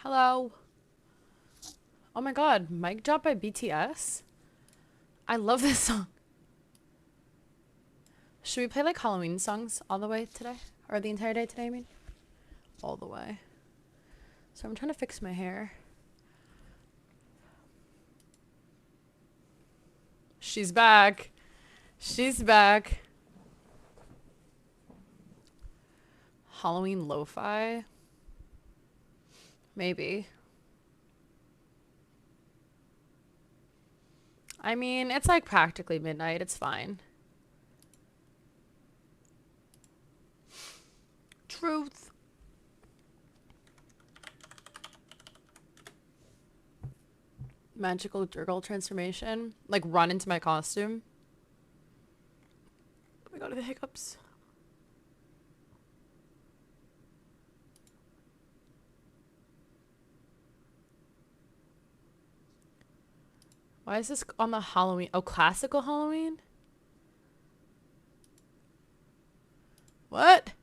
Hello. Oh my god, Mic Drop by BTS? I love this song. Should we play like Halloween songs all the way today? Or the entire day today, I mean? All the way. So I'm trying to fix my hair. She's back. She's back. Halloween lo-fi? Maybe. I mean, it's like practically midnight. It's fine. Truth. Magical girl transformation. Like run into my costume. Oh my god, the hiccups. Why is this on the Halloween? Oh, classical Halloween? What?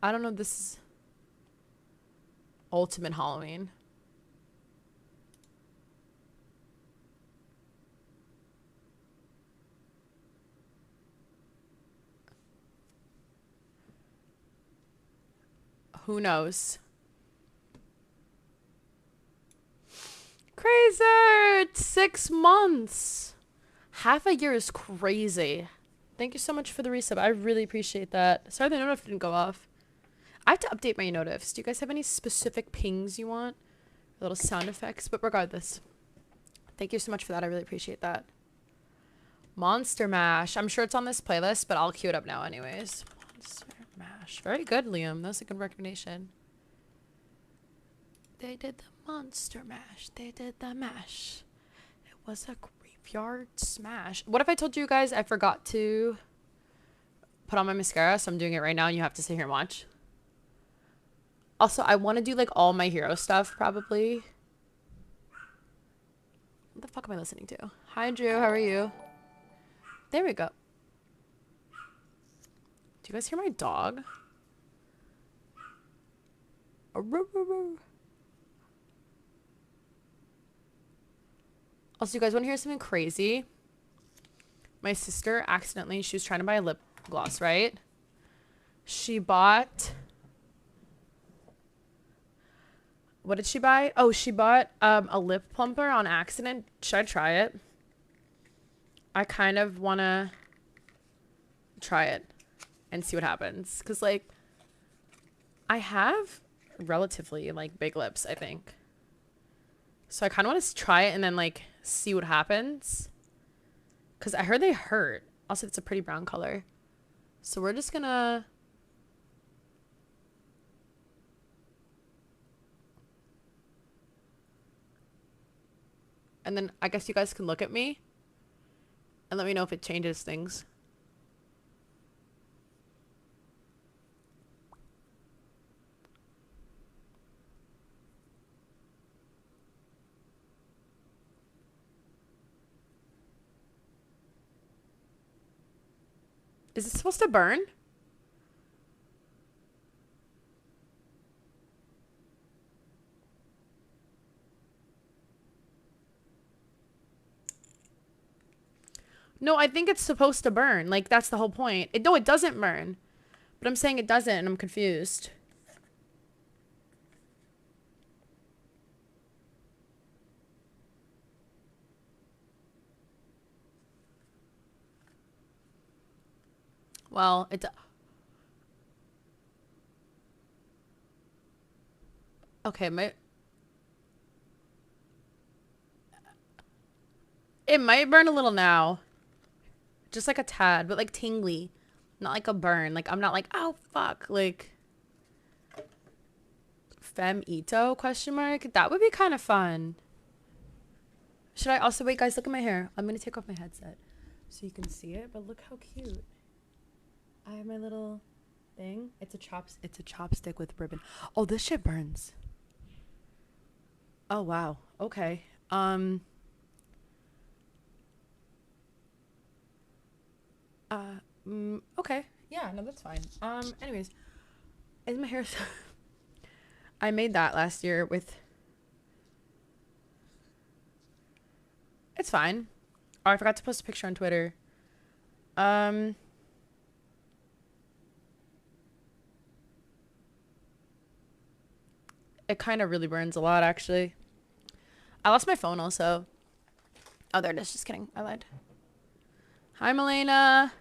I don't know if this is Ultimate Halloween. Who knows? Crazy! It's 6 months. Half a year is crazy. Thank you so much for the resub. I really appreciate that. Sorry the notif didn't go off. I have to update my notifs. Do you guys have any specific pings you want? Little sound effects? But regardless, thank you so much for that. I really appreciate that. Monster Mash. I'm sure it's on this playlist, but I'll cue it up now anyways. Monster Mash. Very good, Liam. That was a good recognition. They did the Monster Mash. They did the mash. It was a graveyard smash. What if I told you guys I forgot to put on my mascara, so I'm doing it right now and you have to sit here and watch? Also, I want to do like all my hero stuff probably. What the fuck am I listening to? Hi, Drew. How are you? There we go. Do you guys hear my dog? Also, you guys want to hear something crazy? My sister accidentally, she was trying to buy a lip gloss, right? She bought... What did she buy? Oh, she bought a lip plumper on accident. Should I try it? I kind of want to try it and see what happens. Because, like, I have relatively, like, big lips, I think. So I kind of want to try it and then, like, see what happens. Because I heard they hurt. Also, it's a pretty brown color. So we're just going to... And then I guess you guys can look at me and let me know if it changes things. Is it supposed to burn? No, I think it's supposed to burn. Like, that's the whole point. No, it doesn't burn. But I'm saying it doesn't, and I'm confused. Well, it... Okay, it might burn a little now. Just like a tad, but like tingly. Not like a burn. Like, I'm not like, oh, fuck. Like, Fem Ito, question mark? That would be kind of fun. Should I also... Wait, guys, look at my hair. I'm going to take off my headset so you can see it, but look how cute. I have my little thing. It's a chopstick with ribbon. Oh, this shit burns. Oh, wow. Okay. Okay. Yeah, no, that's fine. Anyways, is my hair so I made that last year with it's fine. Oh, I forgot to post a picture on Twitter. Um it kind of really burns a lot actually. I lost my phone also. Oh, there it is. Just kidding. I lied. Hi, Melena.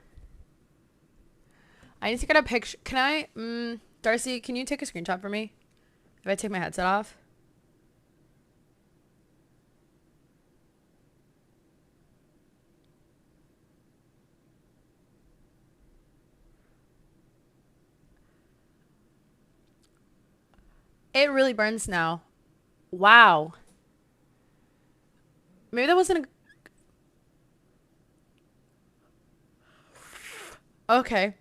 I need to get a picture. Can I, Darcy, can you take a screenshot for me? If I take my headset off? It really burns now. Wow. Maybe that wasn't okay.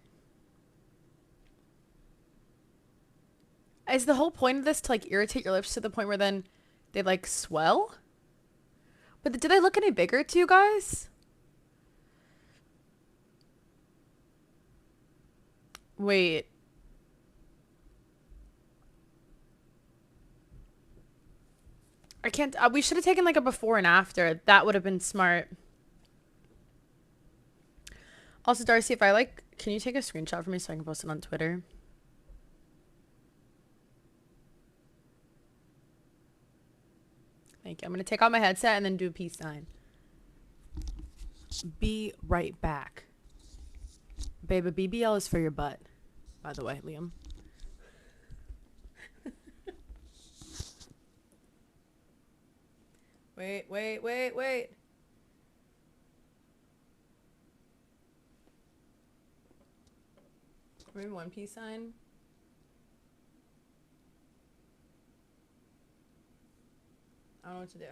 Is the whole point of this to like irritate your lips to the point where then they like swell? But did they look any bigger to you guys? Wait. I can't. We should have taken like a before and after. That would have been smart. Also, Darcy, if I like, can you take a screenshot for me so I can post it on Twitter? Thank you. I'm going to take out my headset and then do a peace sign. Be right back. Babe, a BBL is for your butt. By the way, Liam. Wait. Maybe one peace sign. I don't know what to do.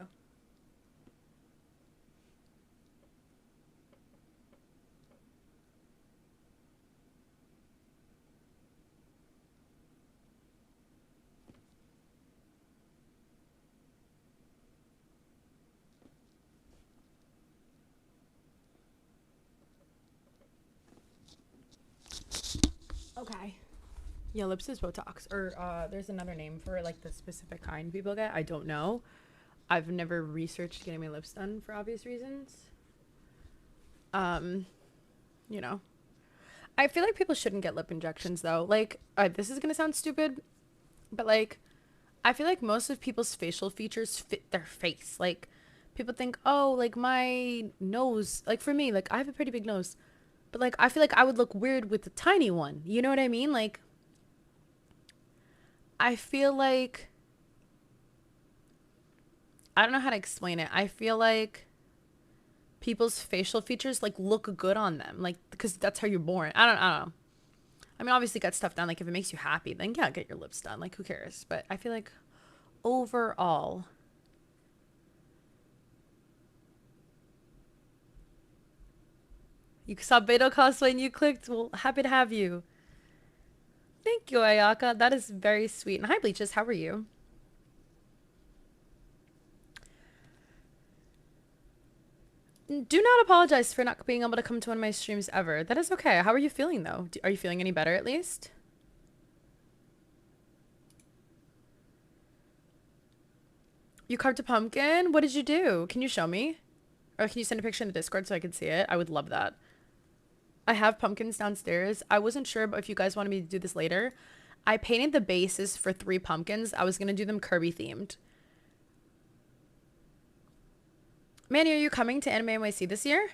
Okay. Yeah, lips is Botox. Or there's another name for like the specific kind people get. I don't know. I've never researched getting my lips done for obvious reasons. You know. I feel like people shouldn't get lip injections though. Like, this is gonna sound stupid, but like, I feel like most of people's facial features fit their face. Like, people think, oh, like my nose. Like for me, like I have a pretty big nose, but like I feel like I would look weird with a tiny one. You know what I mean? Like, I feel like I don't know how to explain it. I feel like people's facial features like look good on them, like because that's how you're born. I don't know. I mean, obviously, get stuff done. Like if it makes you happy, then yeah, get your lips done. Like who cares? But I feel like overall, you saw Beidou cosplay and you clicked. Well, happy to have you. Thank you, Ayaka. That is very sweet. And hi, Bleaches. How are you? Do not apologize for not being able to come to one of my streams ever. That is okay. How are you feeling though? Are you feeling any better at least? You carved a pumpkin? What did you do? Can you show me? Or can you send a picture in the Discord so I can see it? I would love that. I have pumpkins downstairs. I wasn't sure if you guys wanted me to do this later. I painted the bases for 3 pumpkins. I was going to do them Kirby themed. Manny, are you coming to Anime NYC this year?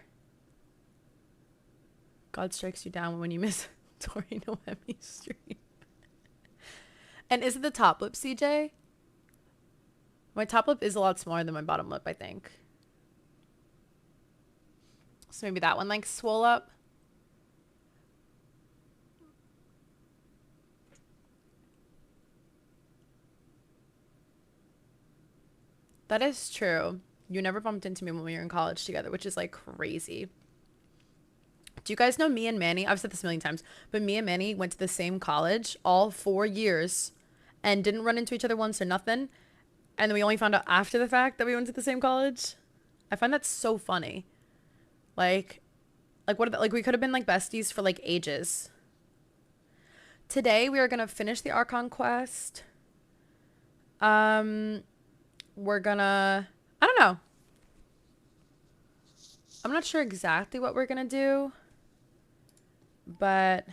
God strikes you down when you miss Tori Noemi's stream. And is it the top lip, CJ? My top lip is a lot smaller than my bottom lip, I think. So maybe that one like swole up. That is true. You never bumped into me when we were in college together, which is like crazy. Do you guys know me and Manny? I've said this a million times, but me and Manny went to the same college all 4 years and didn't run into each other once or nothing. And then we only found out after the fact that we went to the same college. I find that so funny. Like what are like we could have been like besties for like ages. today we are gonna finish the Archon quest. We're gonna, I don't know. I'm not sure exactly what we're gonna do, but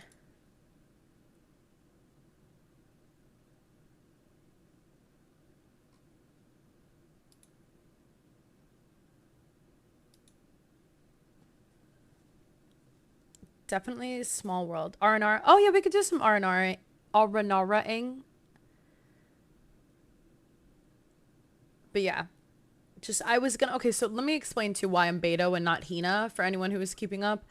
definitely small world. R&R. Oh yeah, we could do some R&R. R&R-ing. But yeah. Just, I was gonna, okay, so let me explain to you why I'm Beidou and not Hina, for anyone who was keeping up.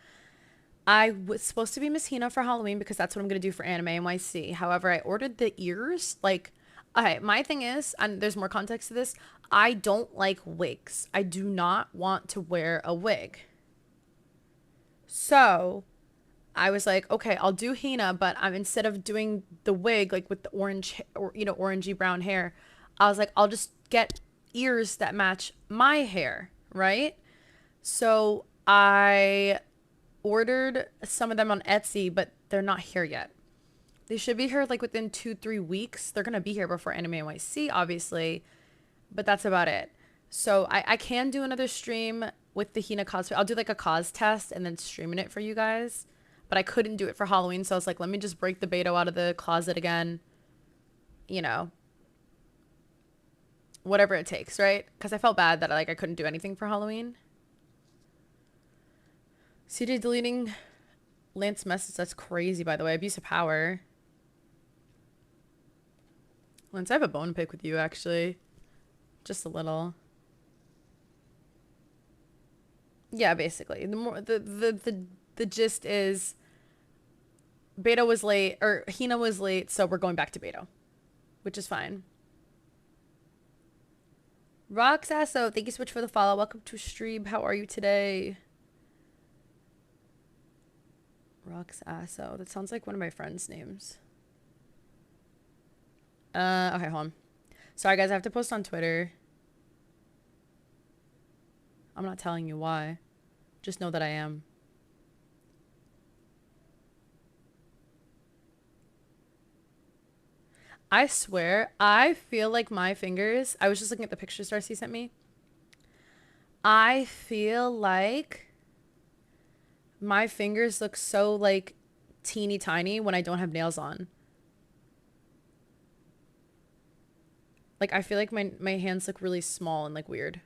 I was supposed to be Miss Hina for Halloween because that's what I'm gonna do for Anime NYC. However, I ordered the ears. Like, okay, my thing is, and there's more context to this, I don't like wigs. I do not want to wear a wig. So I was like, okay, I'll do Hina, but I'm, instead of doing the wig like with the orange or orangey brown hair, I was like, I'll just get ears that match my hair, right? So I ordered some of them on Etsy, but they're not here yet. They should be here like within 2-3 weeks. They're gonna be here before Anime NYC, obviously, but that's about it. So I can do another stream with the Hina cosplay. I'll do like a cos test and then streaming it for you guys. But I couldn't do it for Halloween, so I was like, let me just break the Beidou out of the closet again. You know, whatever it takes, right? Because I felt bad that like I couldn't do anything for Halloween. CJ deleting Lance message. That's crazy, by the way. Abuse of power. Lance, I have a bone pick with you, actually. Just a little. Yeah, basically. The gist is Beidou was late, or Hina was late, so we're going back to Beidou, which is fine. Roxasso, thank you so much for the follow. Welcome to stream. How are you today? Roxasso. That sounds like one of my friends' names. Okay, hold on. Sorry, guys. I have to post on Twitter. I'm not telling you why. Just know that I am. I swear, I feel like my fingers... I was just looking at the pictures Darcy sent me. I feel like my fingers look so, like, teeny tiny when I don't have nails on. Like, I feel like my hands look really small and, like, weird.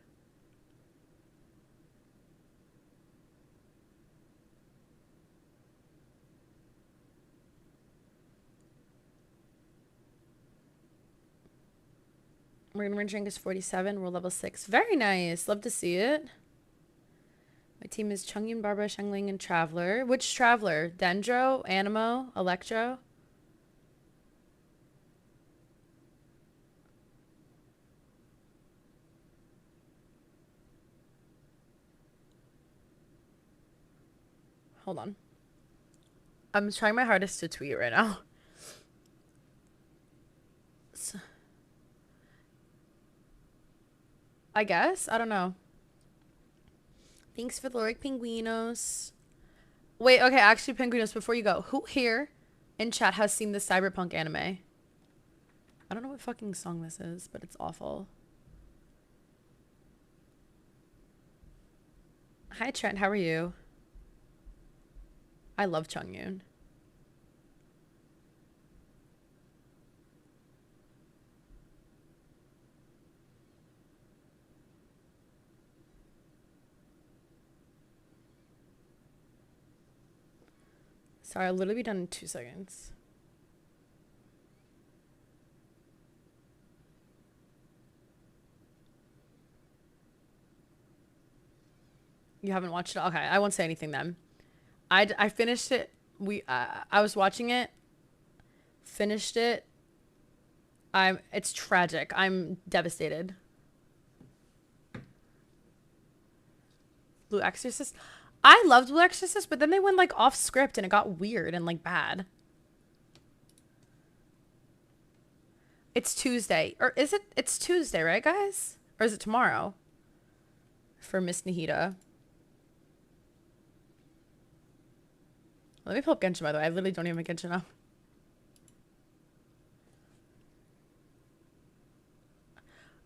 Range rank is 47. We're level 6. Very nice. Love to see it. My team is Chungyun, Barbara, Shengling, and Traveler. Which Traveler? Dendro, Animo, Electro? Hold on. I'm trying my hardest to tweet right now. So, I guess? I don't know. Thanks for the Loric Pinguinos. Wait, okay, actually, Pinguinos, before you go, who here in chat has seen the Cyberpunk anime? I don't know what fucking song this is, but it's awful. Hi, Trent, how are you? I love Chungyun. Sorry, I'll literally be done in 2 seconds. You haven't watched it? Okay, I won't say anything then. I finished it. I was watching it. Finished it. It's tragic. I'm devastated. Blue Exorcist. I loved Blue Exorcist, but then they went like off script and it got weird and like bad. It's Tuesday. Or is it? It's Tuesday, right, guys? Or is it tomorrow? For Miss Nahida. Let me pull up Genshin, by the way. I literally don't even have Genshin up.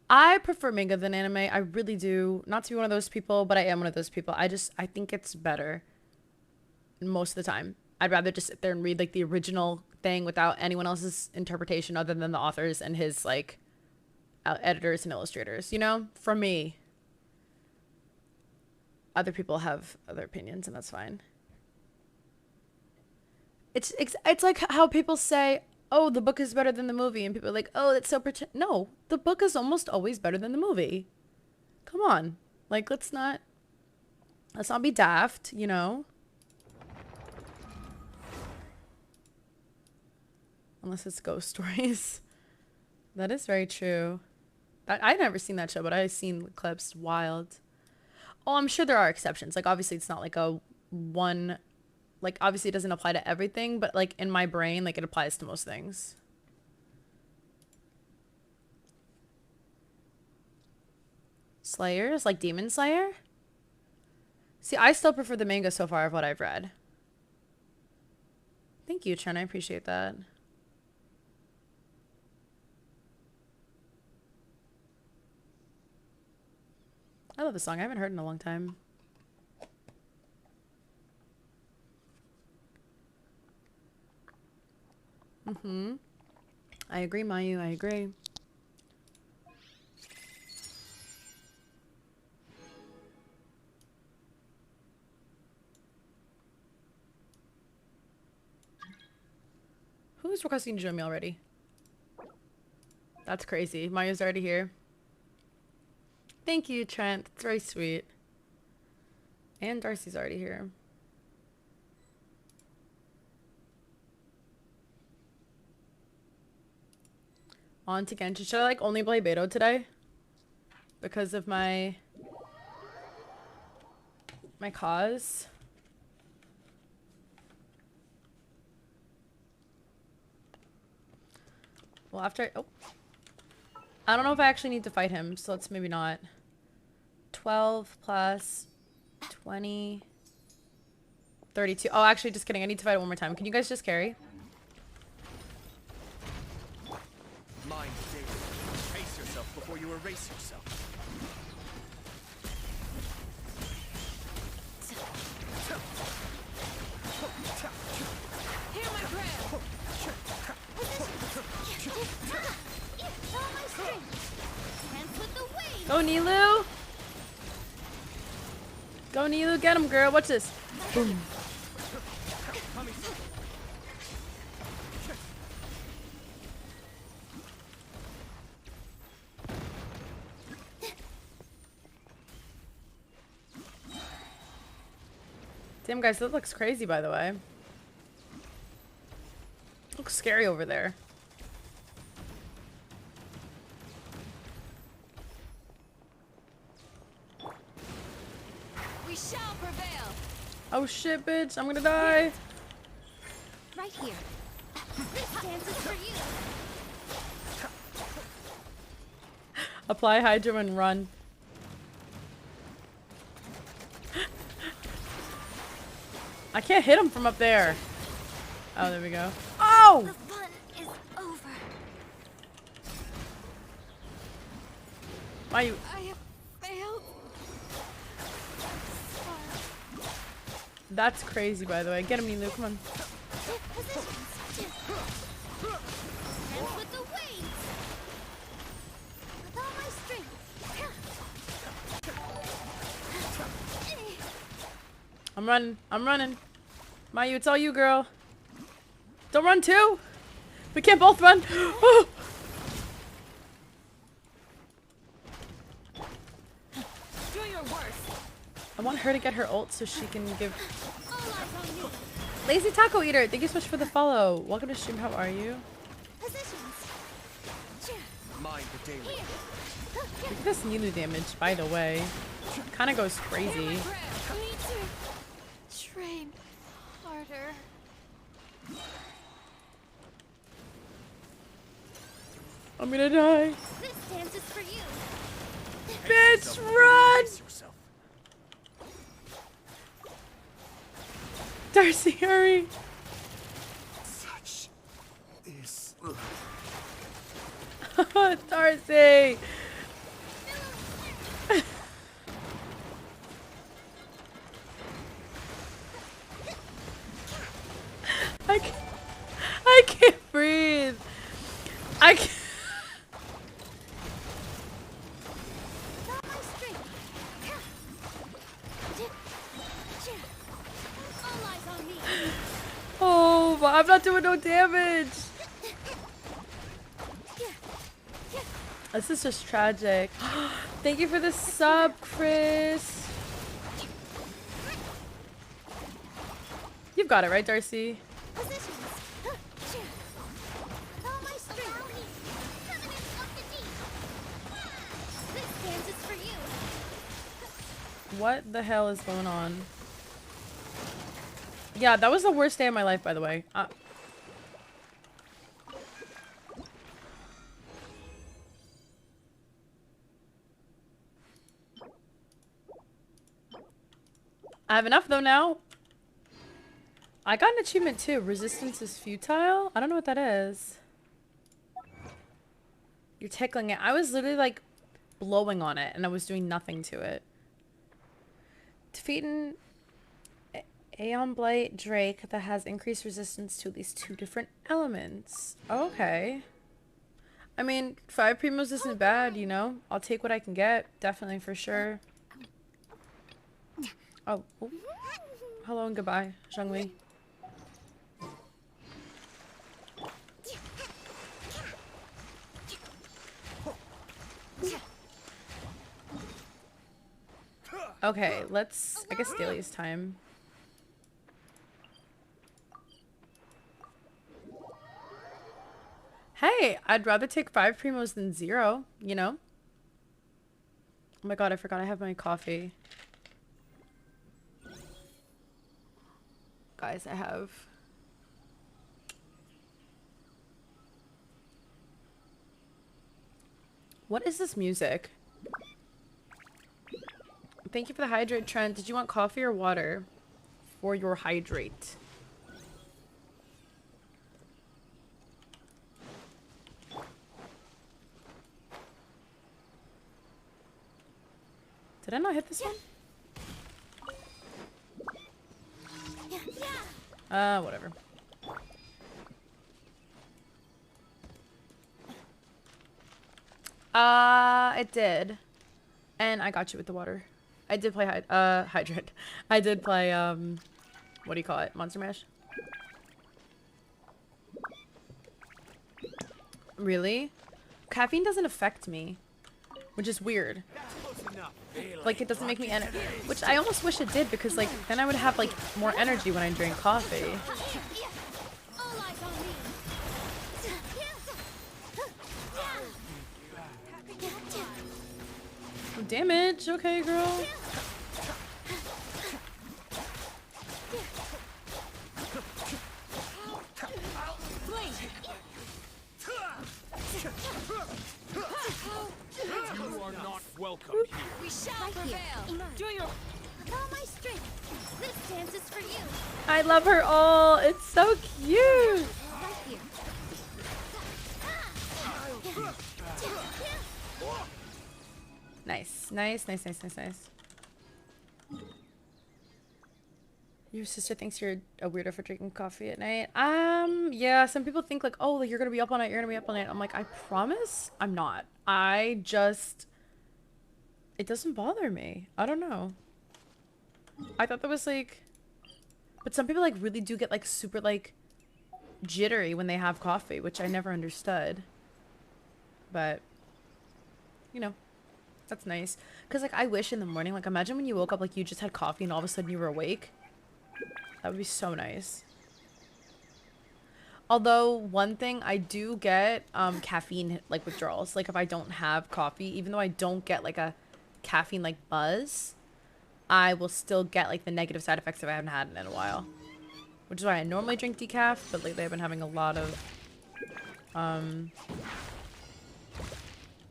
I prefer manga than anime. I really do. Not to be one of those people, but I am one of those people. I think it's better most of the time. I'd rather just sit there and read like the original thing without anyone else's interpretation other than the authors and his like editors and illustrators, you know? For me. Other people have other opinions and that's fine. It's like how people say, "Oh, the book is better than the movie." And people are like, "Oh, that's so No, the book is almost always better than the movie. Come on. Like let's not be daft, you know? Unless it's ghost stories. That is very true. I've never seen that show, but I've seen clips. Wild. Oh, I'm sure there are exceptions. Like, obviously, it's not like a one... Like, obviously, it doesn't apply to everything, but, like, in my brain, like, it applies to most things. Slayers? Like Demon Slayer? See, I still prefer the manga so far of what I've read. Thank you, Chen. I appreciate that. I love the song. I haven't heard it in a long time. I agree, Mayu. I agree. Who's requesting to join me already? That's crazy. Mayu's already here. Thank you, Trent. That's very sweet. And Darcy's already here. On to Genshin. Should I like only play Beidou today? Because of my cause? Well, after I don't know if I actually need to fight him, so let's maybe not. 12 plus 20 32. Oh, actually, just kidding. I need to fight it one more time. Can you guys just carry? Mind daily. Pace yourself before you erase yourself. Hear my prayer. Go, Nilu! Go, Nilu, get him, girl. Watch this. Boom. Damn, guys, that looks crazy, by the way. Looks scary over there. We shall prevail. Oh shit, bitch! I'm gonna die. Right here. This dance is for you. Apply Hydro and run. I can't hit him from up there. Oh, there we go. Oh! The fun is over. Why you? I have failed. That's crazy, by the way. Get him, Nilu. Come on. Hands with the wings. With all my strength. I'm running. I'm running. Mayu, it's all you, girl. Don't run too. We can't both run. Oh! Do your worst. I want her to get her ult so she can give. All eyes on you. Lazy Taco Eater, thank you so much for the follow. Welcome to stream. How are you? Positions. Mind the daily. Here. Look at this Nilu damage, by the way. Kind of goes crazy. We need to train harder. I'm gonna die. This dance is for you. Bitch, run! Pace yourself. Darcy, hurry. Such is Darcy. I'm not doing no damage. This is just tragic. Thank you for the sub, Chris. You've got it, right, Darcy? Positions. All my strength. Covenant of the deep. This dance is for you. What the hell is going on? Yeah, that was the worst day of my life, by the way. I have enough though now. I got an achievement too. Resistance is futile. I don't know what that is. You're tickling it. I was literally like blowing on it and I was doing nothing to it. Defeating Aeon Blight Drake that has increased resistance to at least 2 different elements. Okay. I mean, 5 primos isn't bad, you know? I'll take what I can get. Definitely, for sure. Oh. Oh. Hello and goodbye, Zhongli. Okay, let's... I guess Daily's time. Hey, I'd rather take 5 primos than 0, you know? Oh my god, I forgot I have my coffee. Guys, I have... What is this music? Thank you for the hydrate, Trent. Did you want coffee or water for your hydrate? Did I not hit this one? Whatever. It did. And I got you with the water. I did play hydrant. I did play, what do you call it? Monster Mash? Really? Caffeine doesn't affect me, which is weird. Like, it doesn't make me which I almost wish it did, because, like, then I would have, like, more energy when I drink coffee. All eyes on me. Oh, damage. Okay, girl. You are not welcome here. We shall prevail. Do your with all my strength. This dance is for you. I love her all. It's so cute. Right here. Nice. Nice, nice, nice, nice, nice. Your sister thinks you're a weirdo for drinking coffee at night. Yeah, some people think like, oh, like, you're gonna be up all night, you're gonna be up all night. I'm like, I promise I'm not. I just... It doesn't bother me. I don't know. I thought that was like... But some people like really do get like super like jittery when they have coffee, which I never understood. But, you know, that's nice. Because like I wish in the morning, like imagine when you woke up like you just had coffee and all of a sudden you were awake. That would be so nice. Although one thing I do get caffeine like withdrawals. Like if I don't have coffee, even though I don't get like a caffeine like buzz, I will still get like the negative side effects if I haven't had it in a while. Which is why I normally drink decaf, but lately I've been having a lot of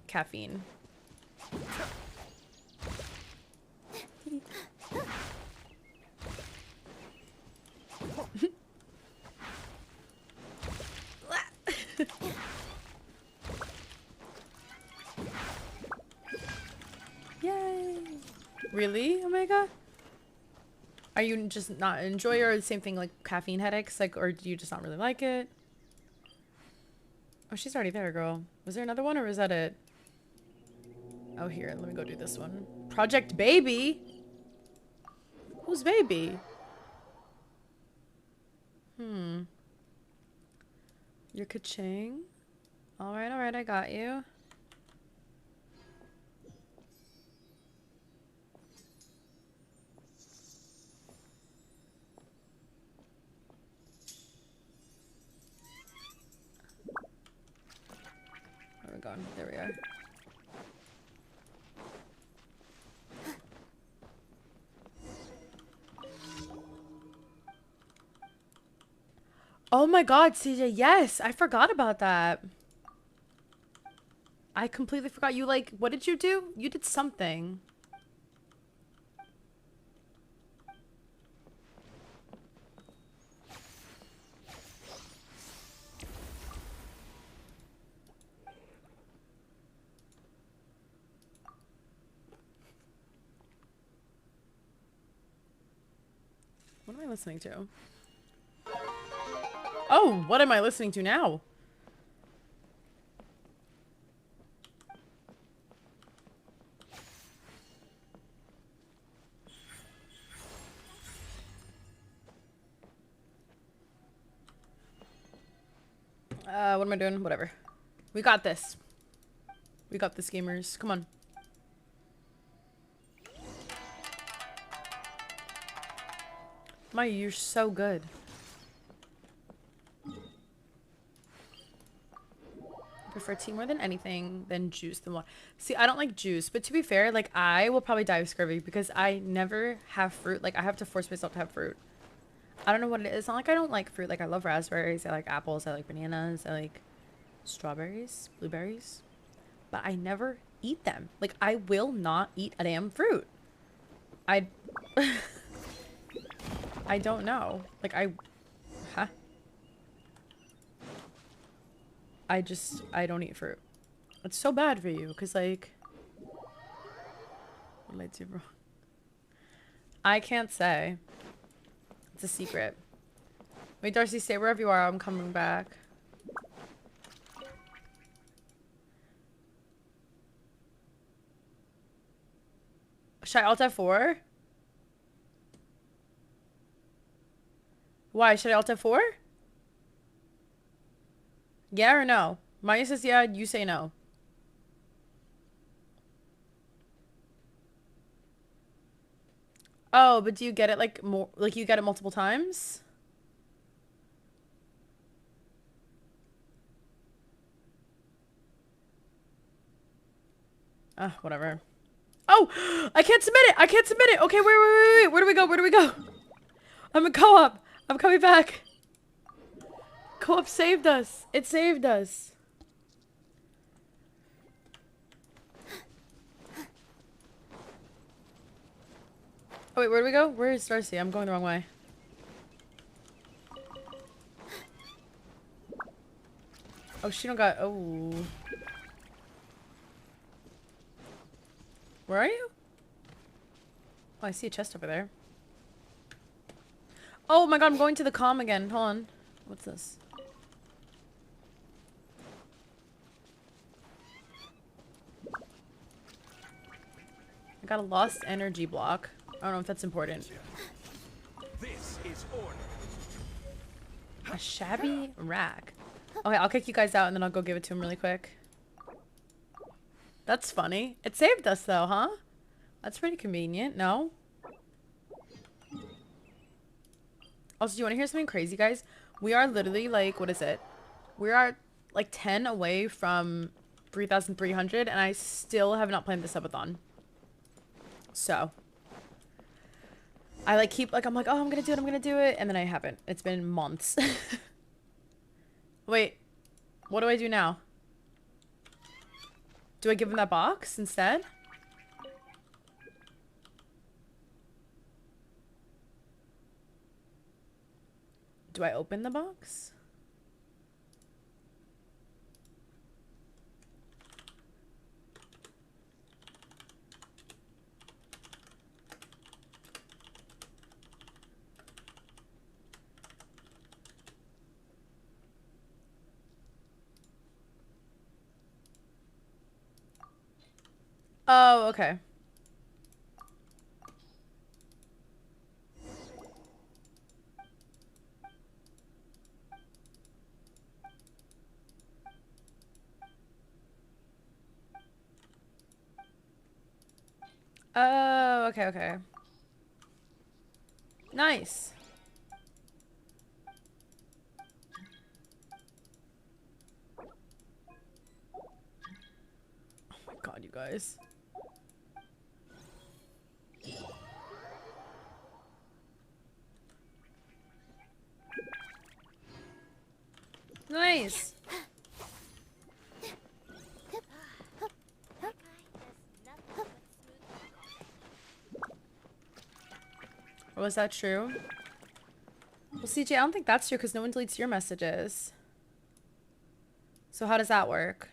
caffeine. Yay! Really, Omega? Are you just not an enjoyer, or the same thing like caffeine headaches, like, or do you just not really like it? Oh, she's already there, girl. Was there another one, or was that it? Oh, here, let me go do this one. Project Baby? Who's Baby? You're ka-ching. Alright, I got you. Where are we going? There we are. Oh my god, CJ, yes! I forgot about that. I completely forgot. You, like, what did you do? You did something. What am I listening to? Oh, what am I listening to now? What am I doing? Whatever. We got this. We got this, gamers. Come on. Maya, you're so good. I prefer tea more than anything than juice than water. See, I don't like juice, but to be fair, like, I will probably die of scurvy because I never have fruit. Like, I have to force myself to have fruit. I don't know what it is. It's not like I don't like fruit. Like, I love raspberries. I like apples. I like bananas. I like strawberries, blueberries. But I never eat them. Like, I will not eat a damn fruit. I... I don't know. Like, Huh? I don't eat fruit. It's so bad for you, because, like... What did I do wrong? I can't say. It's a secret. Wait, Darcy, stay wherever you are. I'm coming back. Should I alt F4? Why? Should I alt F4? Yeah or no? Maya says yeah, you say no. Oh, but do you get it like more, like you get it multiple times? Whatever. Oh, I can't submit it. I can't submit it. Okay, wait. Where do we go? Where do we go? I'm in co-op. I'm coming back. Co-op saved us. It saved us. Oh, wait, where do we go? Where is Darcy? I'm going the wrong way. Oh, she don't got... Oh. Where are you? Oh, I see a chest over there. Oh my god, I'm going to the comm again. Hold on. What's this? I got a lost energy block. I don't know if that's important. This is order. A shabby rack. Okay, I'll kick you guys out and then I'll go give it to him really quick. That's funny. It saved us though, huh? That's pretty convenient, no? Also, do you want to hear something crazy, guys? We are literally like, what is it? We are like 10 away from 3,300 and I still have not planned this subathon. So. I like keep like, I'm like, oh, I'm gonna do it. And then I haven't. It's been months. Wait, what do I do now? Do I give him that box instead? Do I open the box? Oh, okay. Oh, okay, okay. Nice. Oh my god, you guys. Nice. Was that true? Well, CJ, I don't think that's true because no one deletes your messages. So how does that work?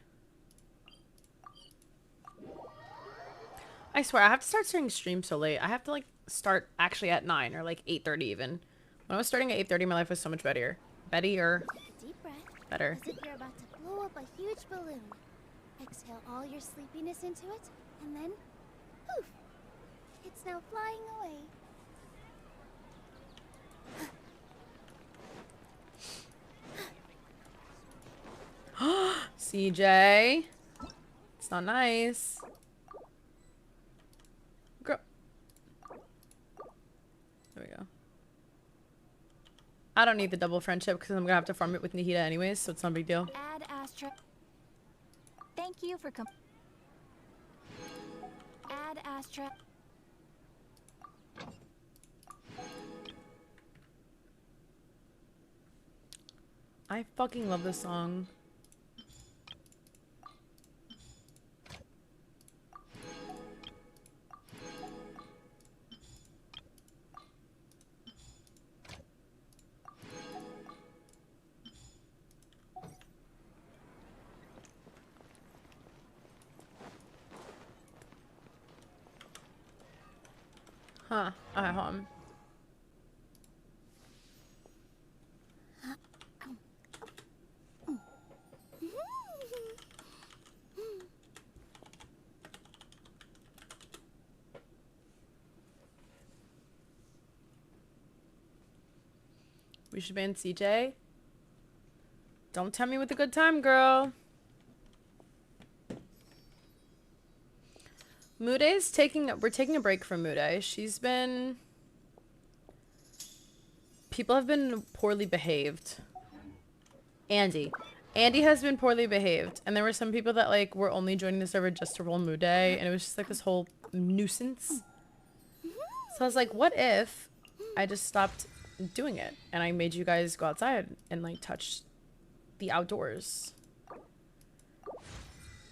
I swear, I have to start starting stream so late. I have to like start actually at 9 or like 8:30 even. When I was starting at 8:30, my life was so much better. Better. Deep breath. Better. As if you're about to blow up a huge balloon. Exhale all your sleepiness into it, and then poof! It's now flying away. CJ. It's not nice. Girl. There we go. I don't need the double friendship because I'm gonna have to farm it with Nahida anyways, so it's not a big deal. Add Astra. Thank you for Add Astra. I fucking love this song. Huh. Okay, hold on. We should ban CJ. Don't tell me with a good time, girl. Muday's we're taking a break from Muday. She's been... People have been poorly behaved. Andy has been poorly behaved. And there were some people that like were only joining the server just to roll Muday. And it was just like this whole nuisance. So I was like, what if I just stopped doing it? And I made you guys go outside and like touch the outdoors.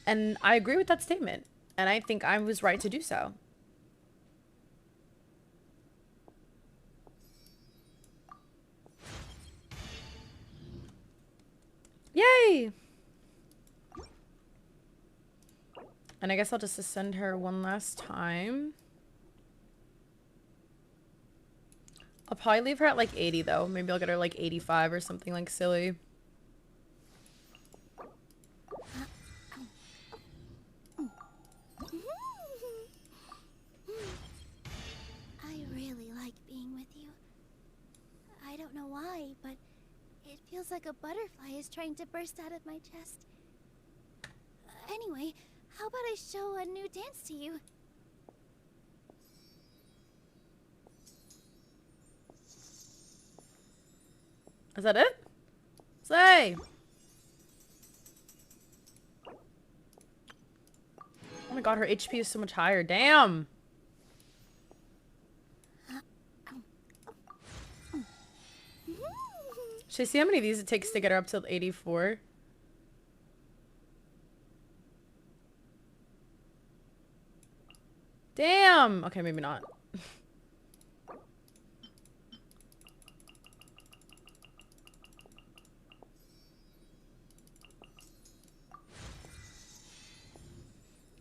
And I agree with that statement. And I think I was right to do so. Yay! And I guess I'll just ascend her one last time. I'll probably leave her at like 80 though. Maybe I'll get her like 85 or something like silly. I really like being with you. I don't know why, but it feels like a butterfly is trying to burst out of my chest. Anyway, how about I show a new dance to you? Is that it? Say! Oh my god, her HP is so much higher. Damn! Should I see how many of these it takes to get her up to 84? Damn! Okay, maybe not.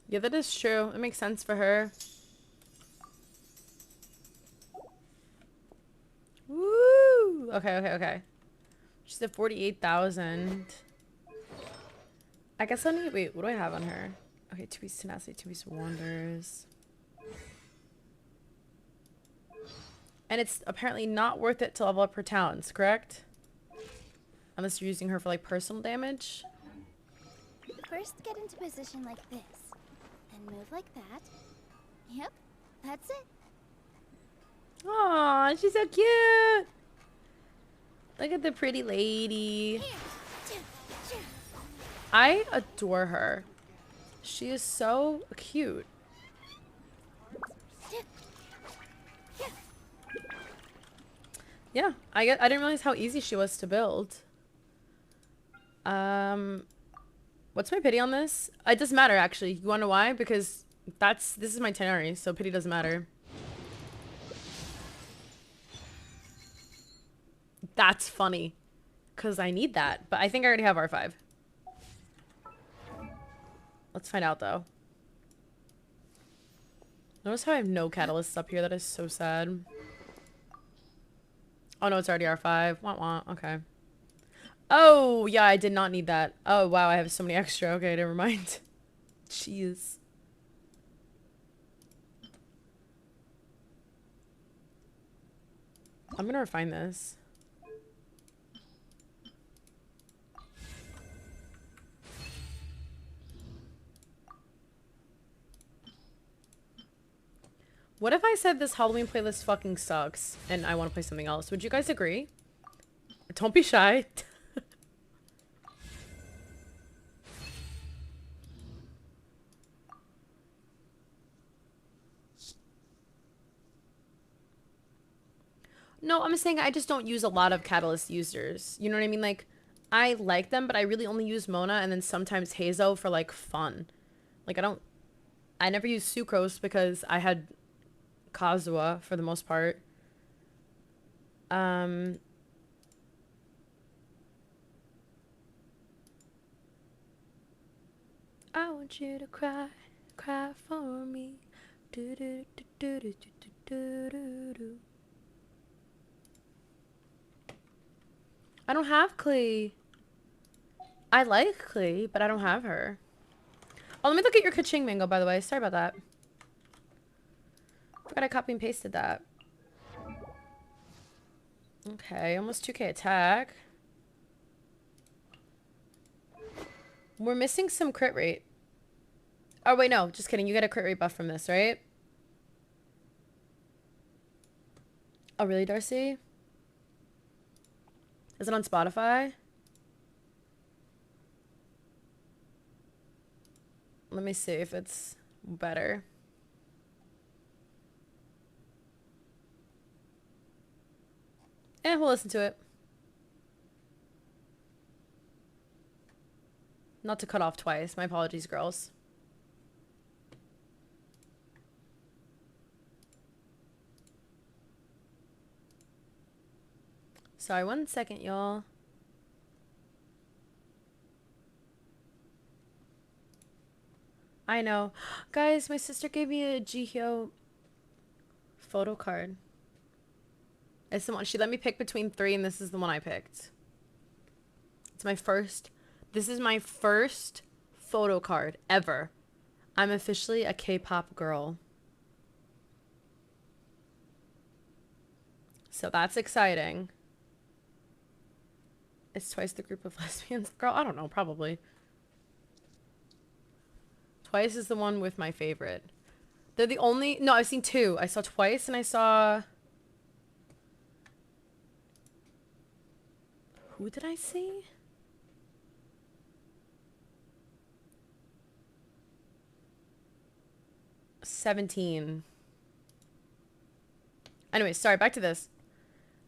Yeah, that is true. It makes sense for her. Woo! Okay. She's at 48,000. I guess I need... Wait, what do I have on her? Okay, 2-piece tenacity, 2-piece wanders. And it's apparently not worth it to level up her talents, correct? Unless you're using her for, like, personal damage. First, get into position like this. Then move like that. Yep, That's it. Aw, she's so cute. Look at the pretty lady. I adore her. She is so cute. Yeah, I didn't realize how easy she was to build. What's my pity on this? It doesn't matter actually. You wanna know why? Because this is my itinerary, so pity doesn't matter. That's funny. Cause I need that. But I think I already have R5. Let's find out though. Notice how I have no catalysts up here. That is so sad. Oh no, it's already R5. Wah wah. Okay. Oh, yeah, I did not need that. Oh, wow, I have so many extra. Okay, never mind. Jeez. I'm gonna refine this. What if I said this Halloween playlist fucking sucks and I want to play something else? Would you guys agree? Don't be shy. No, I'm saying I just don't use a lot of Catalyst users. You know what I mean? Like, I like them, but I really only use Mona and then sometimes Hazo for, like, fun. Like, I never use Sucrose because I had Kazuha for the most part. I want you to cry, cry for me. Do do do do do do do do do. I don't have Klee. I like Klee, but I don't have her. Oh, let me look at your Kaching Mango, by the way. Sorry about that. Forgot I copy and pasted that. Okay, almost 2k attack. We're missing some crit rate. Oh, wait, no. Just kidding. You get a crit rate buff from this, right? Oh, really, Darcy? Is it on Spotify? Let me see if it's better. We'll listen to it. Not to cut off twice. My apologies, girls. Sorry, 1 second, y'all. I know. Guys, my sister gave me a Jihyo photo card. It's the one. She let me pick between 3 and this is the one I picked. It's my first. This is my first photo card ever. I'm officially a K-pop girl. So that's exciting. It's twice the group of lesbians. Girl, I don't know, probably. Twice is the one with my favorite. They're the only... No, I've seen 2. I saw Twice and I saw... Who did I see? Seventeen. Anyway, sorry, back to this.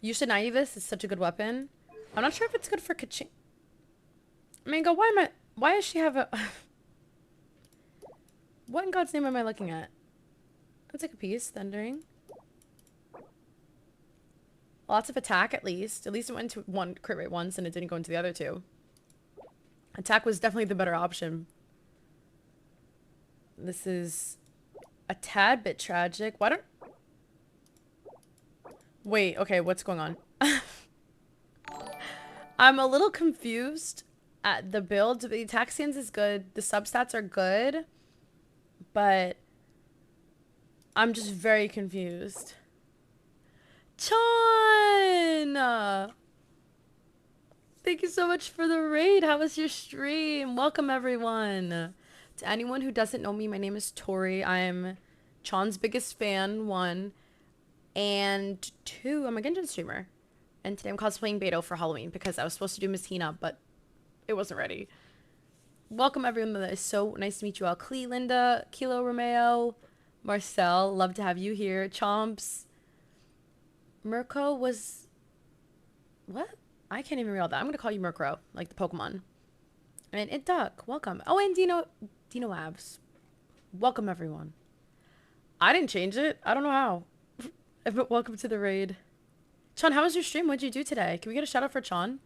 You should naive this. It's such a good weapon. I'm not sure if it's good for Kaching. Mango, why does she have a... What in God's name am I looking at? That's like a piece. Thundering. Lots of attack, at least. At least it went to one crit rate once and it didn't go into the other 2. Attack was definitely the better option. This is a tad bit tragic. Why don't... Wait, okay, what's going on? I'm a little confused at the build. The attack stance is good. The substats are good. But I'm just very confused. Chon! Thank you so much for the raid. How was your stream? Welcome, everyone. To anyone who doesn't know me, my name is Tori. I'm Chon's biggest fan, 1. And 2, I'm a Genshin streamer. And today I'm cosplaying Beidou for Halloween because I was supposed to do Miss Hina, but it wasn't ready. Welcome everyone. That is so nice to meet you all. Clee, Linda, Kilo, Romeo, Marcel. Love to have you here. Chomps. Murko was... What? I can't even read all that. I'm going to call you Murkrow, like the Pokemon. And It Duck. Welcome. Oh, and Dino Abs. Welcome everyone. I didn't change it. I don't know how. But welcome to the raid. Chon, how was your stream? What'd you do today? Can we get a shout out for Chon?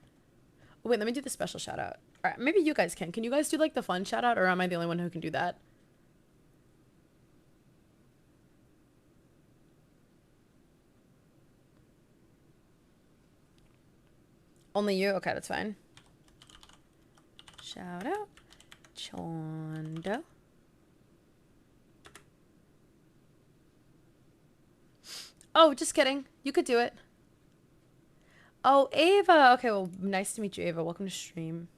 Oh, wait, let me do the special shout out. All right, maybe you guys can. Can you guys do like the fun shout out, or am I the only one who can do that? Only you? Okay, that's fine. Shout out. Chondo. Oh, just kidding. You could do it. Oh, Ava. Okay, well, nice to meet you, Ava. Welcome to stream.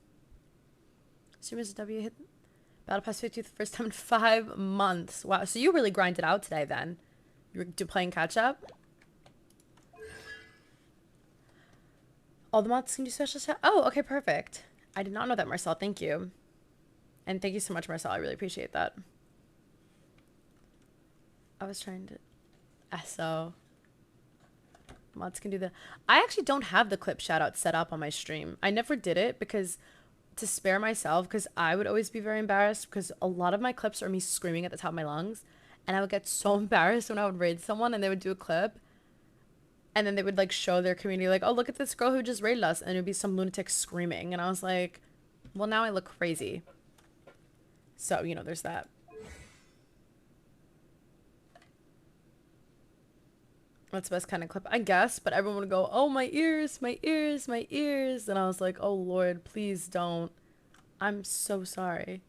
Streamers W hit Battle Pass 50 the first time in 5 months. Wow, so you really grinded out today then. You were playing catch up? All the mods can do special shout. Oh, okay, perfect. I did not know that, Marcel. Thank you. And thank you so much, Marcel. I really appreciate that. I was trying to... SO. Mods can do the... I actually don't have the clip shout-out set up on my stream. I never did it because... to spare myself, because I would always be very embarrassed because a lot of my clips are me screaming at the top of my lungs. And I would get so embarrassed when I would raid someone and they would do a clip. And then they would like show their community like, oh, look at this girl who just raided us. And it would be some lunatic screaming. And I was like, well, now I look crazy. So, you know, there's that. That's the best kind of clip, I guess. But everyone would go, oh, my ears, my ears, my ears. And I was like, oh, Lord, please don't. I'm so sorry.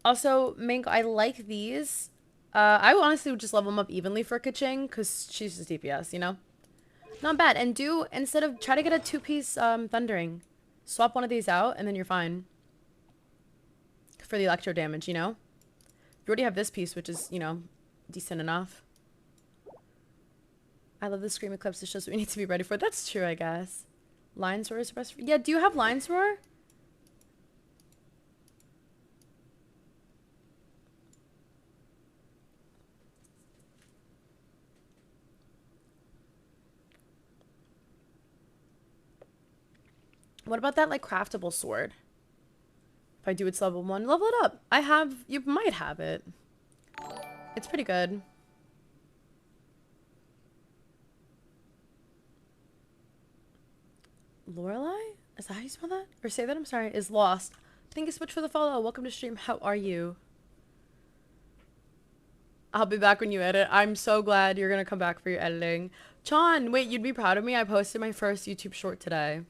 Also, Mango, I like these. I honestly would just level them up evenly for Kaching because she's just DPS, you know? Not bad. And do, instead of, try to get a 2-piece Thundering. Swap one of these out and then you're fine. For the electro damage, you know? You already have this piece, which is, you know, decent enough. I love the scream eclipse. It shows what we need to be ready for. That's true, I guess. Lion's Roar is best. Yeah, do you have Lion's Roar? What about that, like, craftable sword? If I do its level 1, level it up. I have, you might have it. It's pretty good. Lorelei? Is that how you spell that? Or say that? I'm sorry. Is lost. Thank you so much for the follow. Welcome to stream. How are you? I'll be back when you edit. I'm so glad you're going to come back for your editing. Chon, wait, you'd be proud of me. I posted my first YouTube short today.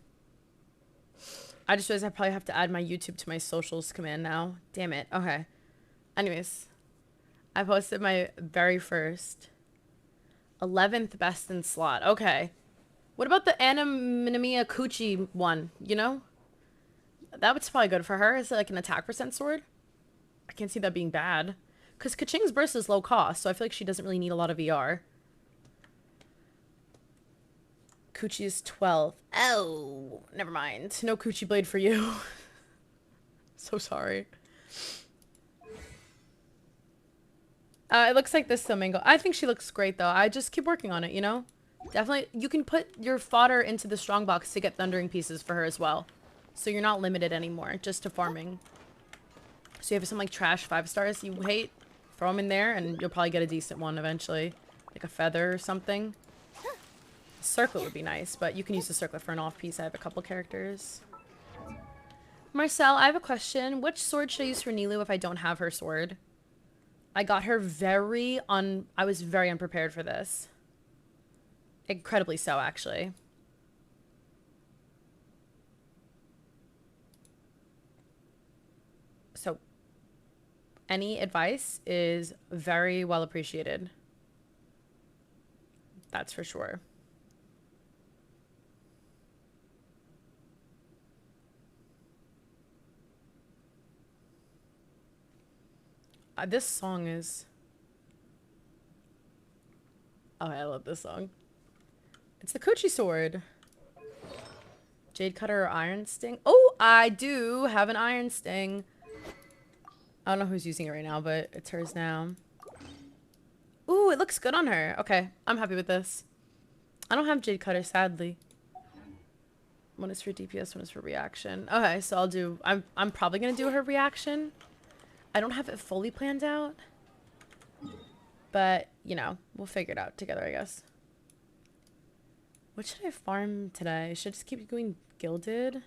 I just realized I probably have to add my YouTube to my socials command now. Damn it. Okay. Anyways. I posted my very first 11th best in slot. Okay. What about the Anamia Coochie one? You know? That was probably good for her. Is it like an attack percent sword? I can't see that being bad. Because Kaching's burst is low cost, so I feel like she doesn't really need a lot of VR. Coochie is 12. Oh, never mind. No Coochie blade for you. So sorry. It looks like this Flamingo. I think she looks great, though. I just keep working on it, you know? Definitely, you can put your fodder into the strongbox to get thundering pieces for her as well. So you're not limited anymore, just to farming. So you have some, like, trash 5 stars you hate, throw them in there, and you'll probably get a decent one eventually. Like a feather or something. A circlet would be nice, but you can use the circlet for an off piece. I have a couple characters. Marcel, I have a question. Which sword should I use for Nilu if I don't have her sword? I got her I was very unprepared for this. Incredibly so, actually. So, any advice is very well appreciated. That's for sure. This song is... Oh, I love this song. It's the Coochie Sword. Jade Cutter or Iron Sting? Oh, I do have an Iron Sting. I don't know who's using it right now, but it's hers now. Ooh, it looks good on her. Okay, I'm happy with this. I don't have Jade Cutter, sadly. One is for DPS, one is for reaction. Okay, so I'll do... I'm probably going to do her reaction. I don't have it fully planned out. But, you know, we'll figure it out together, I guess. What should I farm today? Should I just keep going gilded?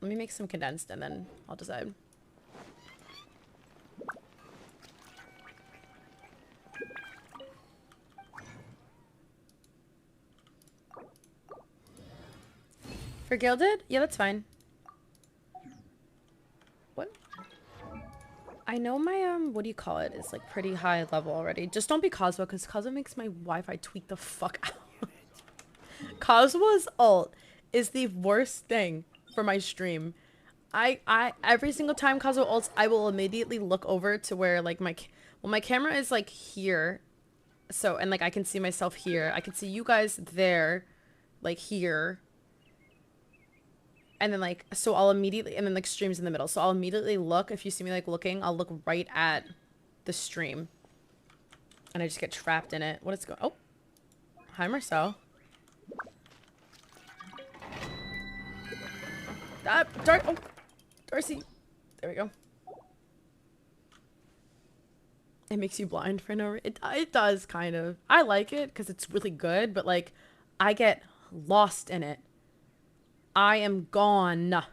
Let me make some condensed and then I'll decide. For gilded? Yeah, that's fine. What? I know my, what do you call it? It's like pretty high level already. Just don't be Cosmo, because Cosmo makes my Wi-Fi tweak the fuck out. Cosmo's ult is the worst thing for my stream. I every single time Cosmo ults, I will immediately look over to where like my camera is like here. So, and like I can see myself here. I can see you guys there, like here. And then like, so I'll immediately, and then like stream's in the middle. So I'll immediately look, if you see me like looking, I'll look right at the stream. And I just get trapped in it. What is going, oh. Hi, Marcel. Oh, Darcy. There we go. It makes you blind for no reason. It does, kind of. I like it because it's really good, but like, I get lost in it. I am gone. Yeah.